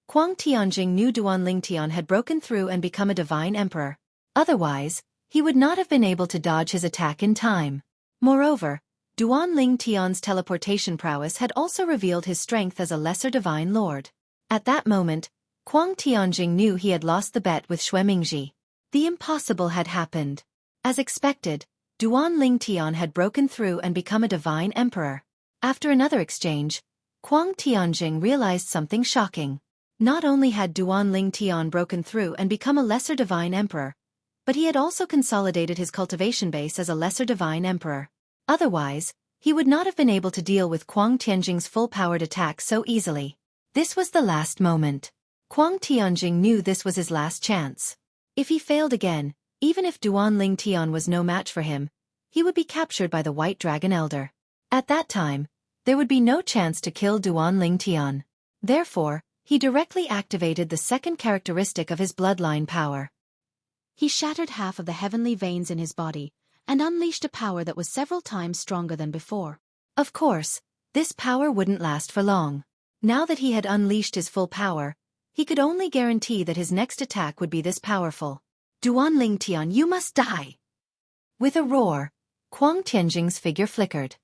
Kuang Tianjing knew Duan Lingtian had broken through and become a divine emperor. Otherwise, he would not have been able to dodge his attack in time. Moreover, Duan Lingtian's teleportation prowess had also revealed his strength as a lesser divine lord. At that moment, Kuang Tianjing knew he had lost the bet with Xueqi. The impossible had happened. As expected, Duan Lingtian had broken through and become a divine emperor. After another exchange, Kuang Tianjing realized something shocking. Not only had Duan Lingtian broken through and become a lesser divine emperor, but he had also consolidated his cultivation base as a lesser divine emperor. Otherwise, he would not have been able to deal with Kuang Tianjing's full-powered attack so easily. This was the last moment. Kuang Tianjing knew this was his last chance. If he failed again, even if Duan Lingtian was no match for him, he would be captured by the White Dragon Elder. At that time, there would be no chance to kill Duan Lingtian. Therefore, he directly activated the second characteristic of his bloodline power. He shattered half of the heavenly veins in his body, and unleashed a power that was several times stronger than before. Of course, this power wouldn't last for long. Now that he had unleashed his full power, he could only guarantee that his next attack would be this powerful. Duan Lingtian, you must die! With a roar, Kuang Tianjing's figure flickered.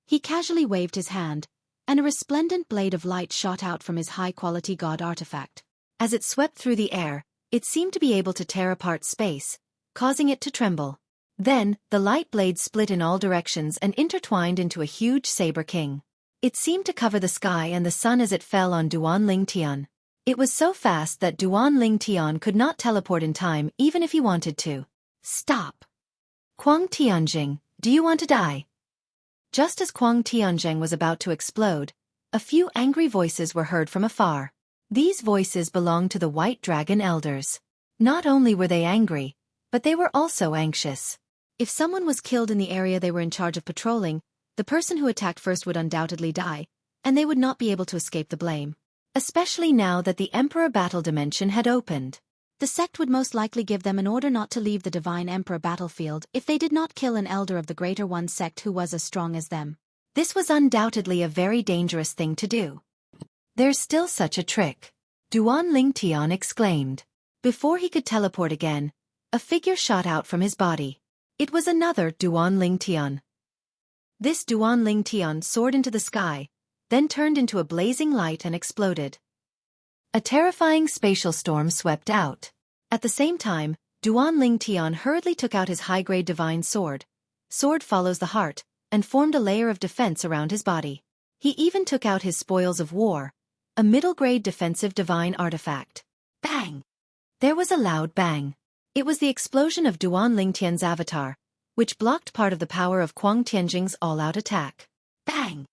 He casually waved his hand, and a resplendent blade of light shot out from his high-quality god artifact. As it swept through the air, it seemed to be able to tear apart space, causing it to tremble. Then, the light blade split in all directions and intertwined into a huge saber king. It seemed to cover the sky and the sun as it fell on Duan Lingtian. It was so fast that Duan Lingtian could not teleport in time even if he wanted to. Stop! Kuang Tianjing, do you want to die? Just as Kuang Tianjing was about to explode, a few angry voices were heard from afar. These voices belonged to the White Dragon Elders. Not only were they angry, but they were also anxious. If someone was killed in the area they were in charge of patrolling, the person who attacked first would undoubtedly die, and they would not be able to escape the blame. Especially now that the Emperor Battle Dimension had opened. The sect would most likely give them an order not to leave the Divine Emperor battlefield if they did not kill an elder of the Greater One sect who was as strong as them. This was undoubtedly a very dangerous thing to do. There's still such a trick, Duan Lingtian exclaimed. Before he could teleport again, a figure shot out from his body. It was another Duan Lingtian. This Duan Lingtian soared into the sky, then turned into a blazing light and exploded. A terrifying spatial storm swept out. At the same time, Duan Lingtian hurriedly took out his high-grade divine sword. Sword follows the heart, and formed a layer of defense around his body. He even took out his spoils of war, a middle-grade defensive divine artifact. Bang! There was a loud bang. It was the explosion of Duan Lingtian's avatar, which blocked part of the power of Kuang Tianjing's all-out attack. Bang!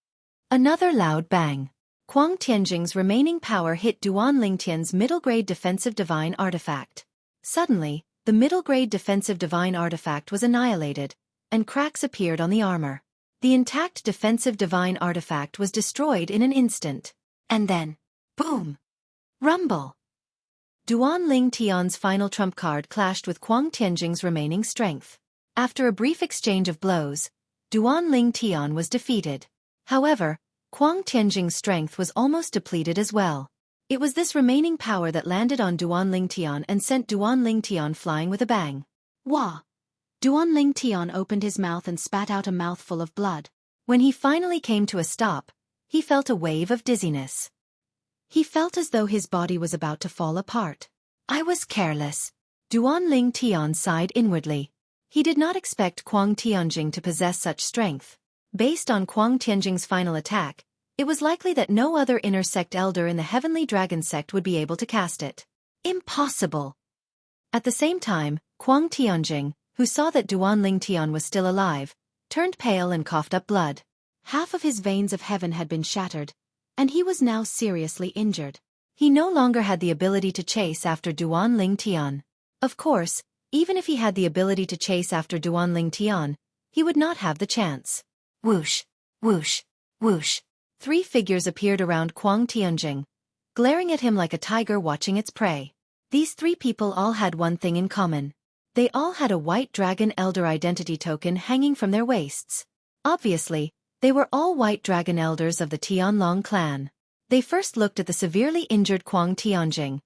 Another loud bang. Kuang Tianjing's remaining power hit Duan Lingtian's middle-grade defensive divine artifact. Suddenly, the middle-grade defensive divine artifact was annihilated, and cracks appeared on the armor. The intact defensive divine artifact was destroyed in an instant. And then, boom! Rumble! Duan Lingtian's final trump card clashed with Kuang Tianjing's remaining strength. After a brief exchange of blows, Duan Lingtian was defeated. However, Kuang Tianjing's strength was almost depleted as well. It was this remaining power that landed on Duan Lingtian and sent Duan Lingtian flying with a bang. Wah! Duanling Tian opened his mouth and spat out a mouthful of blood. When he finally came to a stop, he felt a wave of dizziness. He felt as though his body was about to fall apart. I was careless. Duanling Tian sighed inwardly. He did not expect Kuang Tianjing to possess such strength. Based on Kuang Tianjing's final attack, it was likely that no other inner sect elder in the Heavenly Dragon sect would be able to cast it. Impossible! At the same time, Kuang Tianjing, who saw that Duanling Tian was still alive, turned pale and coughed up blood. Half of his veins of heaven had been shattered, and he was now seriously injured. He no longer had the ability to chase after Duanling Tian. Of course, even if he had the ability to chase after Duanling Tian, he would not have the chance. Whoosh, whoosh, whoosh. 3 figures appeared around Kuang Tianjing, glaring at him like a tiger watching its prey. These 3 people all had one thing in common. They all had a white dragon elder identity token hanging from their waists. Obviously, they were all white dragon elders of the Tianlong clan. They first looked at the severely injured Kuang Tianjing,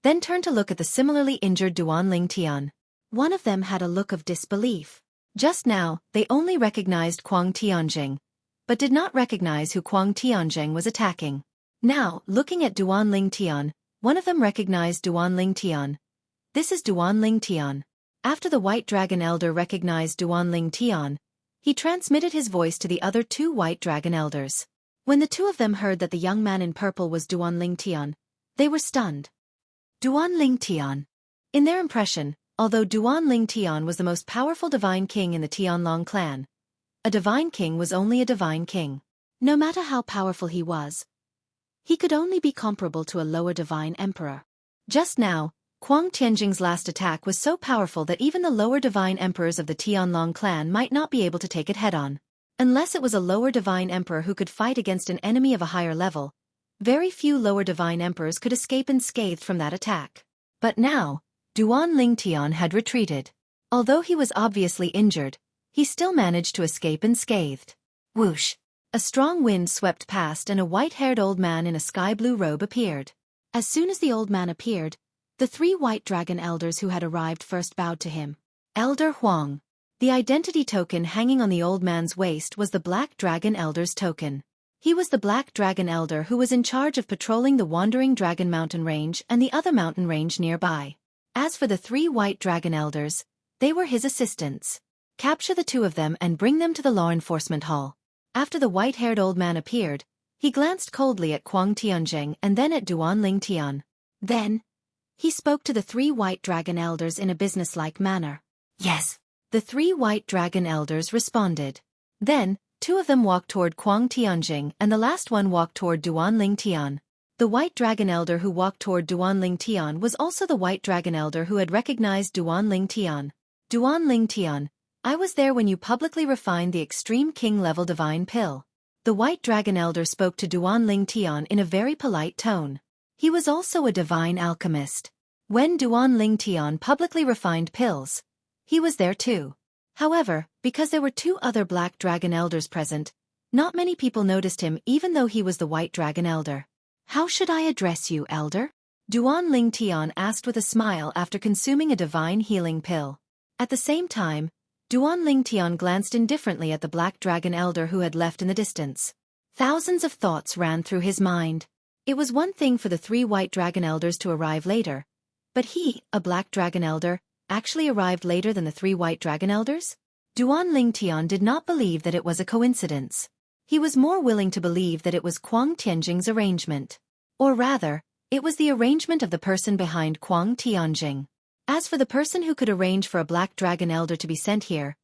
then turned to look at the similarly injured Duanling Tian. One of them had a look of disbelief. Just now, they only recognized Kuang Tianjing, but did not recognize who Kuang Tianjing was attacking. Now, looking at Duanling Tian, one of them recognized Duanling Tian. This is Duanling Tian. After the White Dragon Elder recognized Duanling Tian, he transmitted his voice to the other 2 White Dragon Elders. When the 2 of them heard that the young man in purple was Duanling Tian, they were stunned. Duanling Tian. In their impression, although Duanling Tian was the most powerful divine king in the Tianlong clan, a divine king was only a divine king. No matter how powerful he was, he could only be comparable to a lower divine emperor. Just now, Kuang Tianjing's last attack was so powerful that even the lower divine emperors of the Tianlong clan might not be able to take it head-on. Unless it was a lower divine emperor who could fight against an enemy of a higher level, very few lower divine emperors could escape unscathed from that attack. But now, Duanling Tian had retreated. Although he was obviously injured, he still managed to escape unscathed. Whoosh! A strong wind swept past and a white-haired old man in a sky-blue robe appeared. As soon as the old man appeared, the 3 White Dragon Elders who had arrived first bowed to him. Elder Huang. The identity token hanging on the old man's waist was the Black Dragon Elder's token. He was the Black Dragon Elder who was in charge of patrolling the Wandering Dragon Mountain Range and the other mountain range nearby. As for the 3 White Dragon Elders, they were his assistants. Capture the 2 of them and bring them to the law enforcement hall. After the white-haired old man appeared, he glanced coldly at Kuang Tianjing and then at Duanling Tian. Then, he spoke to the 3 White Dragon Elders in a businesslike manner. Yes. The 3 White Dragon Elders responded. Then, 2 of them walked toward Kuang Tianjing and the last one walked toward Duanling Tian. The White Dragon Elder who walked toward Duanling Tian was also the White Dragon Elder who had recognized Duanling Tian. Duanling Tian, I was there when you publicly refined the Extreme King-level Divine Pill. The White Dragon Elder spoke to Duanling Tian in a very polite tone. He was also a divine alchemist. When Duanling Tian publicly refined pills, he was there too. However, because there were 2 other Black Dragon Elders present, not many people noticed him even though he was the White Dragon Elder. How should I address you, Elder? Duanling Tian asked with a smile after consuming a divine healing pill. At the same time, Duanling Tian glanced indifferently at the Black Dragon Elder who had left in the distance. Thousands of thoughts ran through his mind. It was one thing for the 3 White Dragon Elders to arrive later, but he, a Black Dragon Elder, actually arrived later than the 3 White Dragon Elders? Duanling Tian did not believe that it was a coincidence. He was more willing to believe that it was Kuang Tianjing's arrangement. Or rather, it was the arrangement of the person behind Kuang Tianjing. As for the person who could arrange for a Black Dragon Elder to be sent here,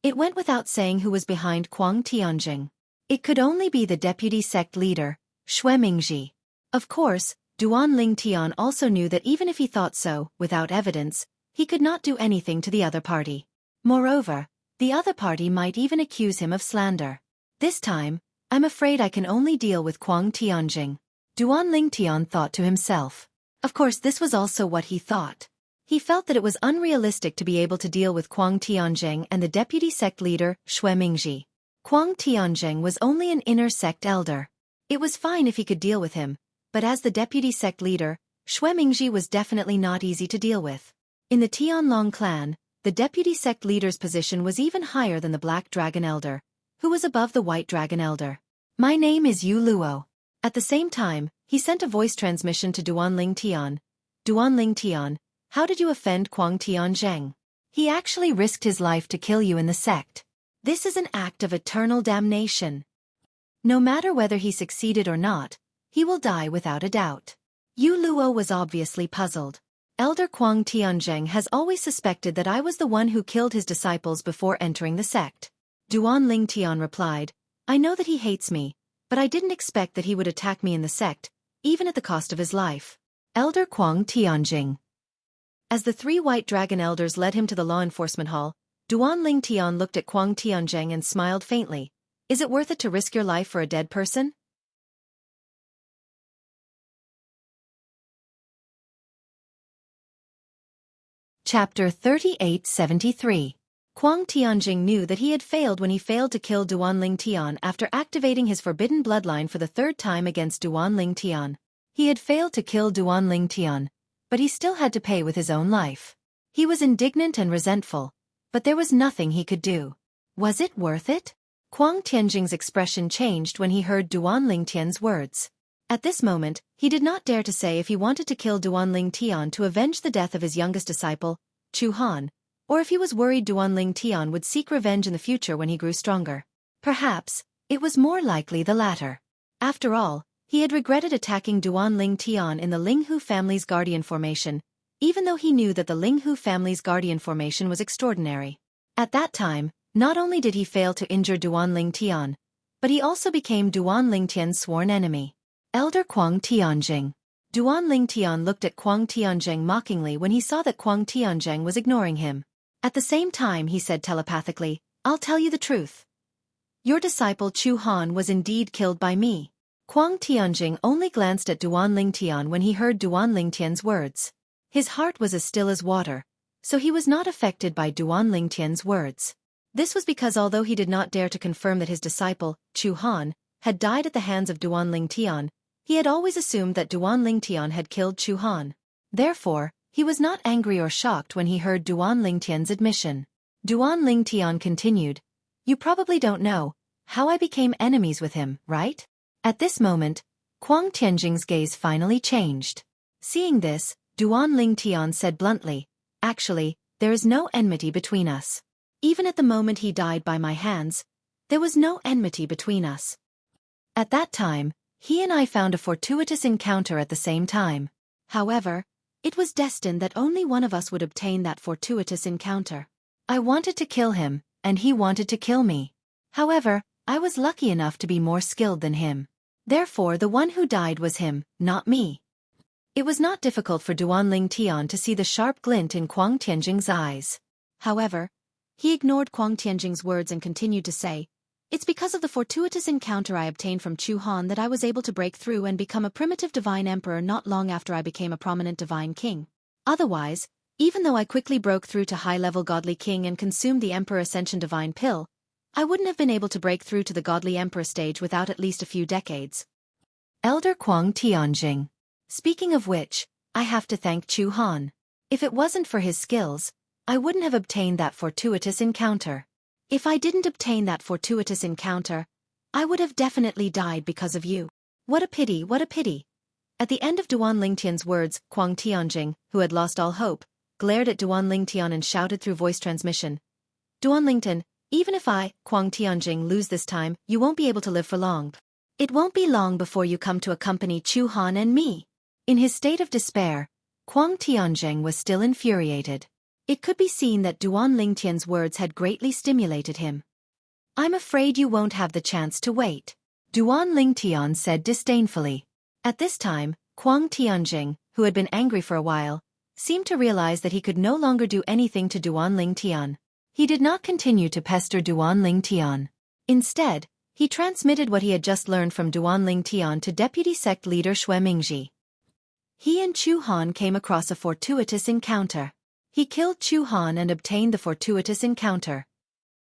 it went without saying who was behind Kuang Tianjing. It could only be the deputy sect leader, Xueqi. Of course, Duanling Tian also knew that even if he thought so, without evidence, he could not do anything to the other party. Moreover, the other party might even accuse him of slander. This time, I'm afraid I can only deal with Kuang Tianjing. Duanling Tian thought to himself. Of course this was also what he thought. He felt that it was unrealistic to be able to deal with Kuang Tianjing and the deputy sect leader, Xueqi. Kuang Tianjing was only an inner sect elder. It was fine if he could deal with him, but as the deputy sect leader, Xueqi was definitely not easy to deal with. In the Tianlong clan, the deputy sect leader's position was even higher than the Black Dragon Elder, who was above the White Dragon Elder. My name is Yu Luo. At the same time, he sent a voice transmission to Duanling Tian. Duanling Tian, how did you offend Kuang Tianzheng? He actually risked his life to kill you in the sect. This is an act of eternal damnation. No matter whether he succeeded or not, he will die without a doubt. Yu Luo was obviously puzzled. Elder Kuang Tianzheng has always suspected that I was the one who killed his disciples before entering the sect. Duanling Tian replied, I know that he hates me, but I didn't expect that he would attack me in the sect, even at the cost of his life. Elder Kuang Tianzheng. As the 3 White Dragon Elders led him to the law enforcement hall, Duanling Tian looked at Kuang Tianzheng and smiled faintly. Is it worth it to risk your life for a dead person? Chapter 3873. Kuang Tianzheng knew that he had failed when he failed to kill Duanling Tian after activating his forbidden bloodline for the 3rd time against Duanling Tian. He had failed to kill Duanling Tian, but he still had to pay with his own life. He was indignant and resentful, but there was nothing he could do. Was it worth it? Kuang Tianzheng's expression changed when he heard Duanling Tian's words. At this moment, he did not dare to say if he wanted to kill Duanling Tian to avenge the death of his youngest disciple, Chu Han, or if he was worried Duanling Tian would seek revenge in the future when he grew stronger. Perhaps, it was more likely the latter. After all, he had regretted attacking Duanling Tian in the Linghu family's guardian formation, even though he knew that the Linghu family's guardian formation was extraordinary. At that time, not only did he fail to injure Duanling Tian, but he also became Duanling Tian's sworn enemy. Elder Kuang Tianzheng. Duanling Tian looked at Kuang Tianzheng mockingly when he saw that Kuang Tianzheng was ignoring him. At the same time he said telepathically, I'll tell you the truth. Your disciple Chu Han was indeed killed by me. Kuang Tianzheng only glanced at Duanling Tian when he heard Duanling Tian's words. His heart was as still as water, so he was not affected by Duanling Tian's words. This was because although he did not dare to confirm that his disciple, Chu Han, had died at the hands of Duanling Tian, he had always assumed that Duanling Tian had killed Chu Han. Therefore, he was not angry or shocked when he heard Duanling Tian's admission. Duanling Tian continued, You probably don't know how I became enemies with him, right? At this moment, Kuang Tianzheng's gaze finally changed. Seeing this, Duanling Tian said bluntly, Actually, there is no enmity between us. Even at the moment he died by my hands, there was no enmity between us. At that time, he and I found a fortuitous encounter at the same time. However, it was destined that only one of us would obtain that fortuitous encounter. I wanted to kill him, and he wanted to kill me. However, I was lucky enough to be more skilled than him. Therefore the one who died was him, not me. It was not difficult for Duanling Tian to see the sharp glint in Kuang Tianzheng's eyes. However, he ignored Kuang Tianzheng's words and continued to say, It's because of the fortuitous encounter I obtained from Chu Han that I was able to break through and become a primitive divine emperor not long after I became a prominent divine king. Otherwise, even though I quickly broke through to high-level godly king and consumed the Emperor Ascension divine pill, I wouldn't have been able to break through to the godly emperor stage without at least a few decades. Elder Kuang Tianzheng. Speaking of which, I have to thank Chu Han. If it wasn't for his skills, I wouldn't have obtained that fortuitous encounter. If I didn't obtain that fortuitous encounter, I would have definitely died because of you. What a pity, what a pity. At the end of Duanling Tian's words, Kuang Tianzheng, who had lost all hope, glared at Duanling Tian and shouted through voice transmission. Duanling Tian, even if I, Kuang Tianzheng, lose this time, you won't be able to live for long. It won't be long before you come to accompany Chu Han and me. In his state of despair, Kuang Tianzheng was still infuriated. It could be seen that Duanling Tian's words had greatly stimulated him. I'm afraid you won't have the chance to wait, Duanling Tian said disdainfully. At this time, Kuang Tianzheng, who had been angry for a while, seemed to realize that he could no longer do anything to Duanling Tian. He did not continue to pester Duanling Tian. Instead, he transmitted what he had just learned from Duanling Tian to Deputy Sect Leader Xueqi. He and Chu Han came across a fortuitous encounter. He killed Chu Han and obtained the fortuitous encounter.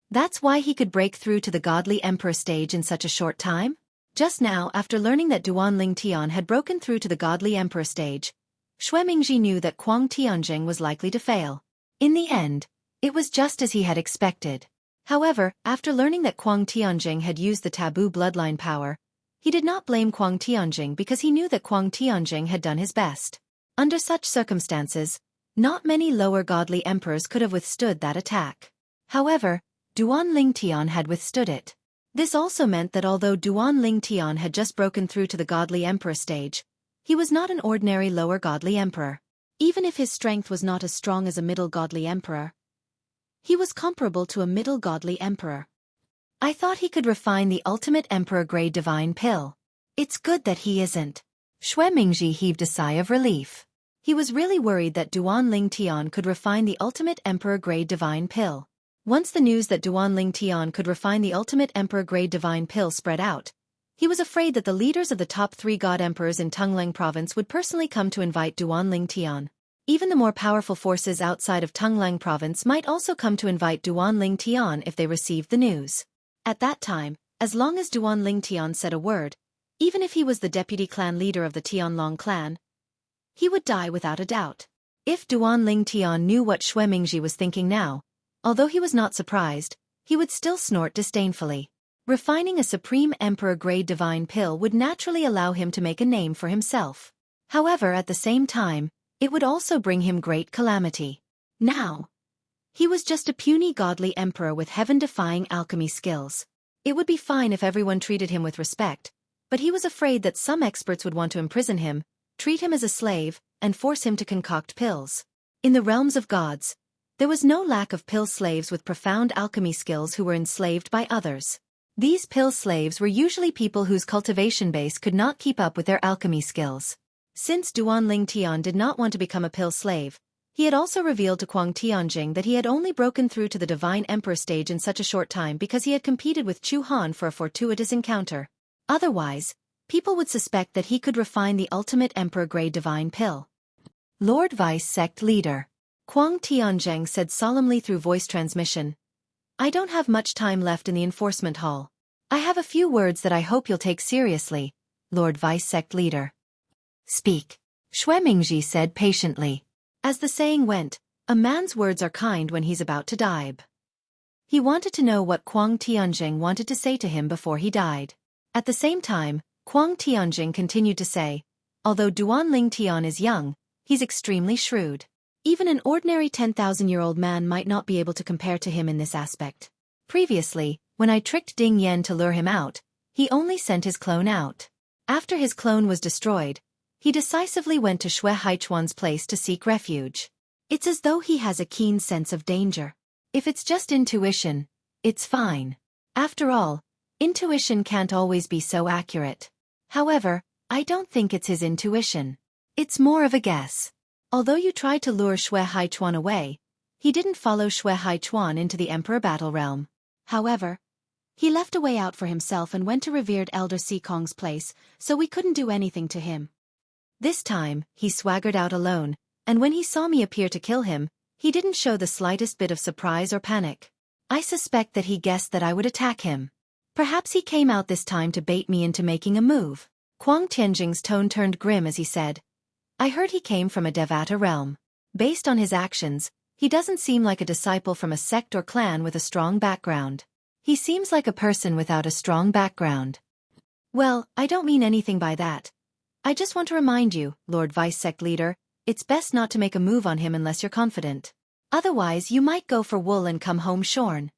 That's why he could break through to the godly emperor stage in such a short time? Just now, after learning that Duanling Tian had broken through to the godly emperor stage, Xueqi knew that Kuang Tianzheng was likely to fail. In the end, It was just as he had expected. However, after learning that Kuang Tianjing had used the taboo bloodline power, he did not blame Kuang Tianjing because he knew that Kuang Tianjing had done his best. Under such circumstances, not many lower godly emperors could have withstood that attack. However, Duan Lingtian had withstood it. This also meant that although Duan Lingtian had just broken through to the godly emperor stage, he was not an ordinary lower godly emperor. Even if his strength was not as strong as a middle godly emperor, he was comparable to a middle godly emperor. I thought he could refine the ultimate emperor-grade divine pill. It's good that he isn't. Xue Mingji heaved a sigh of relief. He was really worried that Duan Lingtian could refine the ultimate emperor-grade divine pill. Once the news that Duan Lingtian could refine the ultimate emperor-grade divine pill spread out, he was afraid that the leaders of the top 3 god emperors in Tungleng province would personally come to invite Duan Lingtian. Even the more powerful forces outside of Tungleng province might also come to invite Duan Lingtian if they received the news. At that time, as long as Duan Lingtian said a word, even if he was the deputy clan leader of the Tianlong clan, he would die without a doubt. If Duan Lingtian knew what Xue Mingji was thinking now, although he was not surprised, he would still snort disdainfully. Refining a supreme emperor-grade divine pill would naturally allow him to make a name for himself. However, at the same time, it would also bring him great calamity. Now, he was just a puny godly emperor with heaven-defying alchemy skills. It would be fine if everyone treated him with respect, but he was afraid that some experts would want to imprison him, treat him as a slave, and force him to concoct pills. In the realms of gods, there was no lack of pill slaves with profound alchemy skills who were enslaved by others. These pill slaves were usually people whose cultivation base could not keep up with their alchemy skills. Since Duan Lingtian did not want to become a pill slave, he had also revealed to Kuang Tianjing that he had only broken through to the Divine Emperor stage in such a short time because he had competed with Chu Han for a fortuitous encounter. Otherwise, people would suspect that he could refine the ultimate emperor-grade divine pill. Lord Vice Sect Leader. Kuang Tianjing said solemnly through voice transmission, "I don't have much time left in the enforcement hall. I have a few words that I hope you'll take seriously, Lord Vice Sect Leader." "Speak," Xue Mingji said patiently. As the saying went, a man's words are kind when he's about to die. He wanted to know what Kuang Tianjing wanted to say to him before he died. At the same time, Kuang Tianjing continued to say, although Duan Lingtian is young, he's extremely shrewd. Even an ordinary 10,000-year-old man might not be able to compare to him in this aspect. Previously, when I tricked Ding Yan to lure him out, he only sent his clone out. After his clone was destroyed, he decisively went to Xue Haichuan's place to seek refuge. It's as though he has a keen sense of danger. If it's just intuition, it's fine. After all, intuition can't always be so accurate. However, I don't think it's his intuition. It's more of a guess. Although you tried to lure Xue Haichuan away, he didn't follow Xue Haichuan into the Emperor Battle Realm. However, he left a way out for himself and went to revered Elder Sikong's place, so we couldn't do anything to him. This time, he swaggered out alone, and when he saw me appear to kill him, he didn't show the slightest bit of surprise or panic. I suspect that he guessed that I would attack him. Perhaps he came out this time to bait me into making a move. Kuang Tianjing's tone turned grim as he said, "I heard he came from a Devata realm. Based on his actions, he doesn't seem like a disciple from a sect or clan with a strong background. He seems like a person without a strong background." "Well, I don't mean anything by that. I just want to remind you, Lord Vice Sect Leader, it's best not to make a move on him unless you're confident. Otherwise you might go for wool and come home shorn.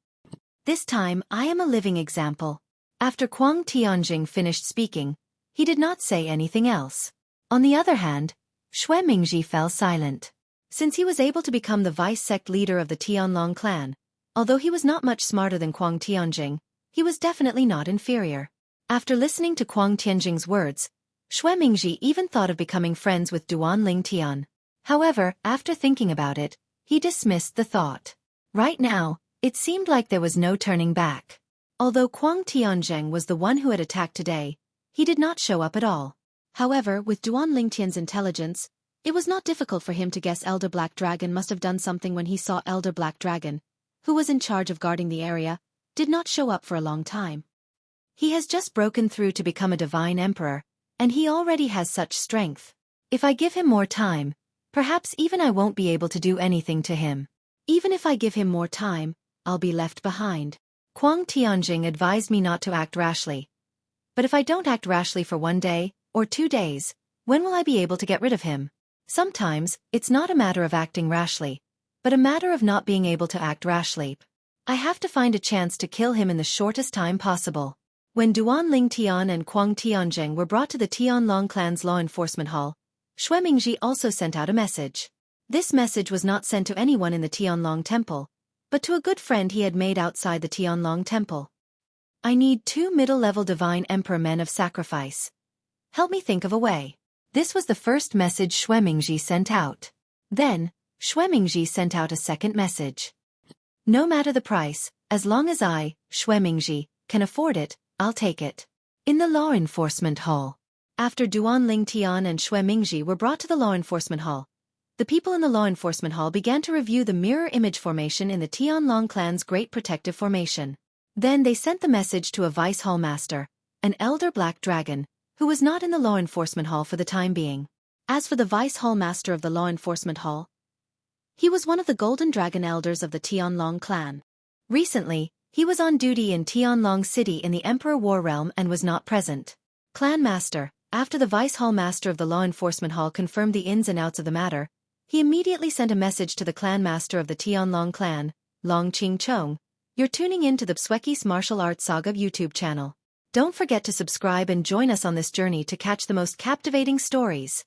This time I am a living example." After Kuang Tianjing finished speaking, he did not say anything else. On the other hand, Xue Mingji fell silent. Since he was able to become the vice sect leader of the Tianlong clan, although he was not much smarter than Kuang Tianjing, he was definitely not inferior. After listening to Kuang Tianjing's words, Xue Mingji even thought of becoming friends with Duan Lingtian. However, after thinking about it, he dismissed the thought. Right now, it seemed like there was no turning back. Although Kuang Tianjing was the one who had attacked today, he did not show up at all. However, with Duan Lingtian's intelligence, it was not difficult for him to guess Elder Black Dragon must have done something when he saw Elder Black Dragon, who was in charge of guarding the area, did not show up for a long time. He has just broken through to become a divine emperor, and he already has such strength. If I give him more time, perhaps even I won't be able to do anything to him. Even if I give him more time, I'll be left behind. Huang Tianjing advised me not to act rashly. But if I don't act rashly for 1 day, or 2 days, when will I be able to get rid of him? Sometimes, it's not a matter of acting rashly, but a matter of not being able to act rashly. I have to find a chance to kill him in the shortest time possible. When Duan Ling Tian and Huang Tianjing were brought to the Tianlong clan's law enforcement hall, Xuemingji also sent out a message. This message was not sent to anyone in the Tianlong temple, but to a good friend he had made outside the Tianlong temple. I need 2 middle-level divine emperor men of sacrifice. Help me think of a way. This was the first message Xuemingji sent out. Then, Xuemingji sent out a second message. No matter the price, as long as I, Xuemingji, can afford it, I'll take it. In the law enforcement hall. After Duan Ling Tian and Xuemingji were brought to the law enforcement hall, the people in the law enforcement hall began to review the mirror image formation in the Tianlong clan's Great Protective Formation. Then they sent the message to a vice hall master, an elder black dragon, who was not in the law enforcement hall for the time being. As for the vice hall master of the law enforcement hall, he was one of the golden dragon elders of the Tianlong clan. Recently, he was on duty in Tianlong City in the Emperor War Realm and was not present. Clan master, after the vice hall master of the law enforcement hall confirmed the ins and outs of the matter, he immediately sent a message to the clan master of the Tianlong clan, Long Qing Chong. You're tuning in to the Xueqi's Martial Arts Saga YouTube channel. Don't forget to subscribe and join us on this journey to catch the most captivating stories.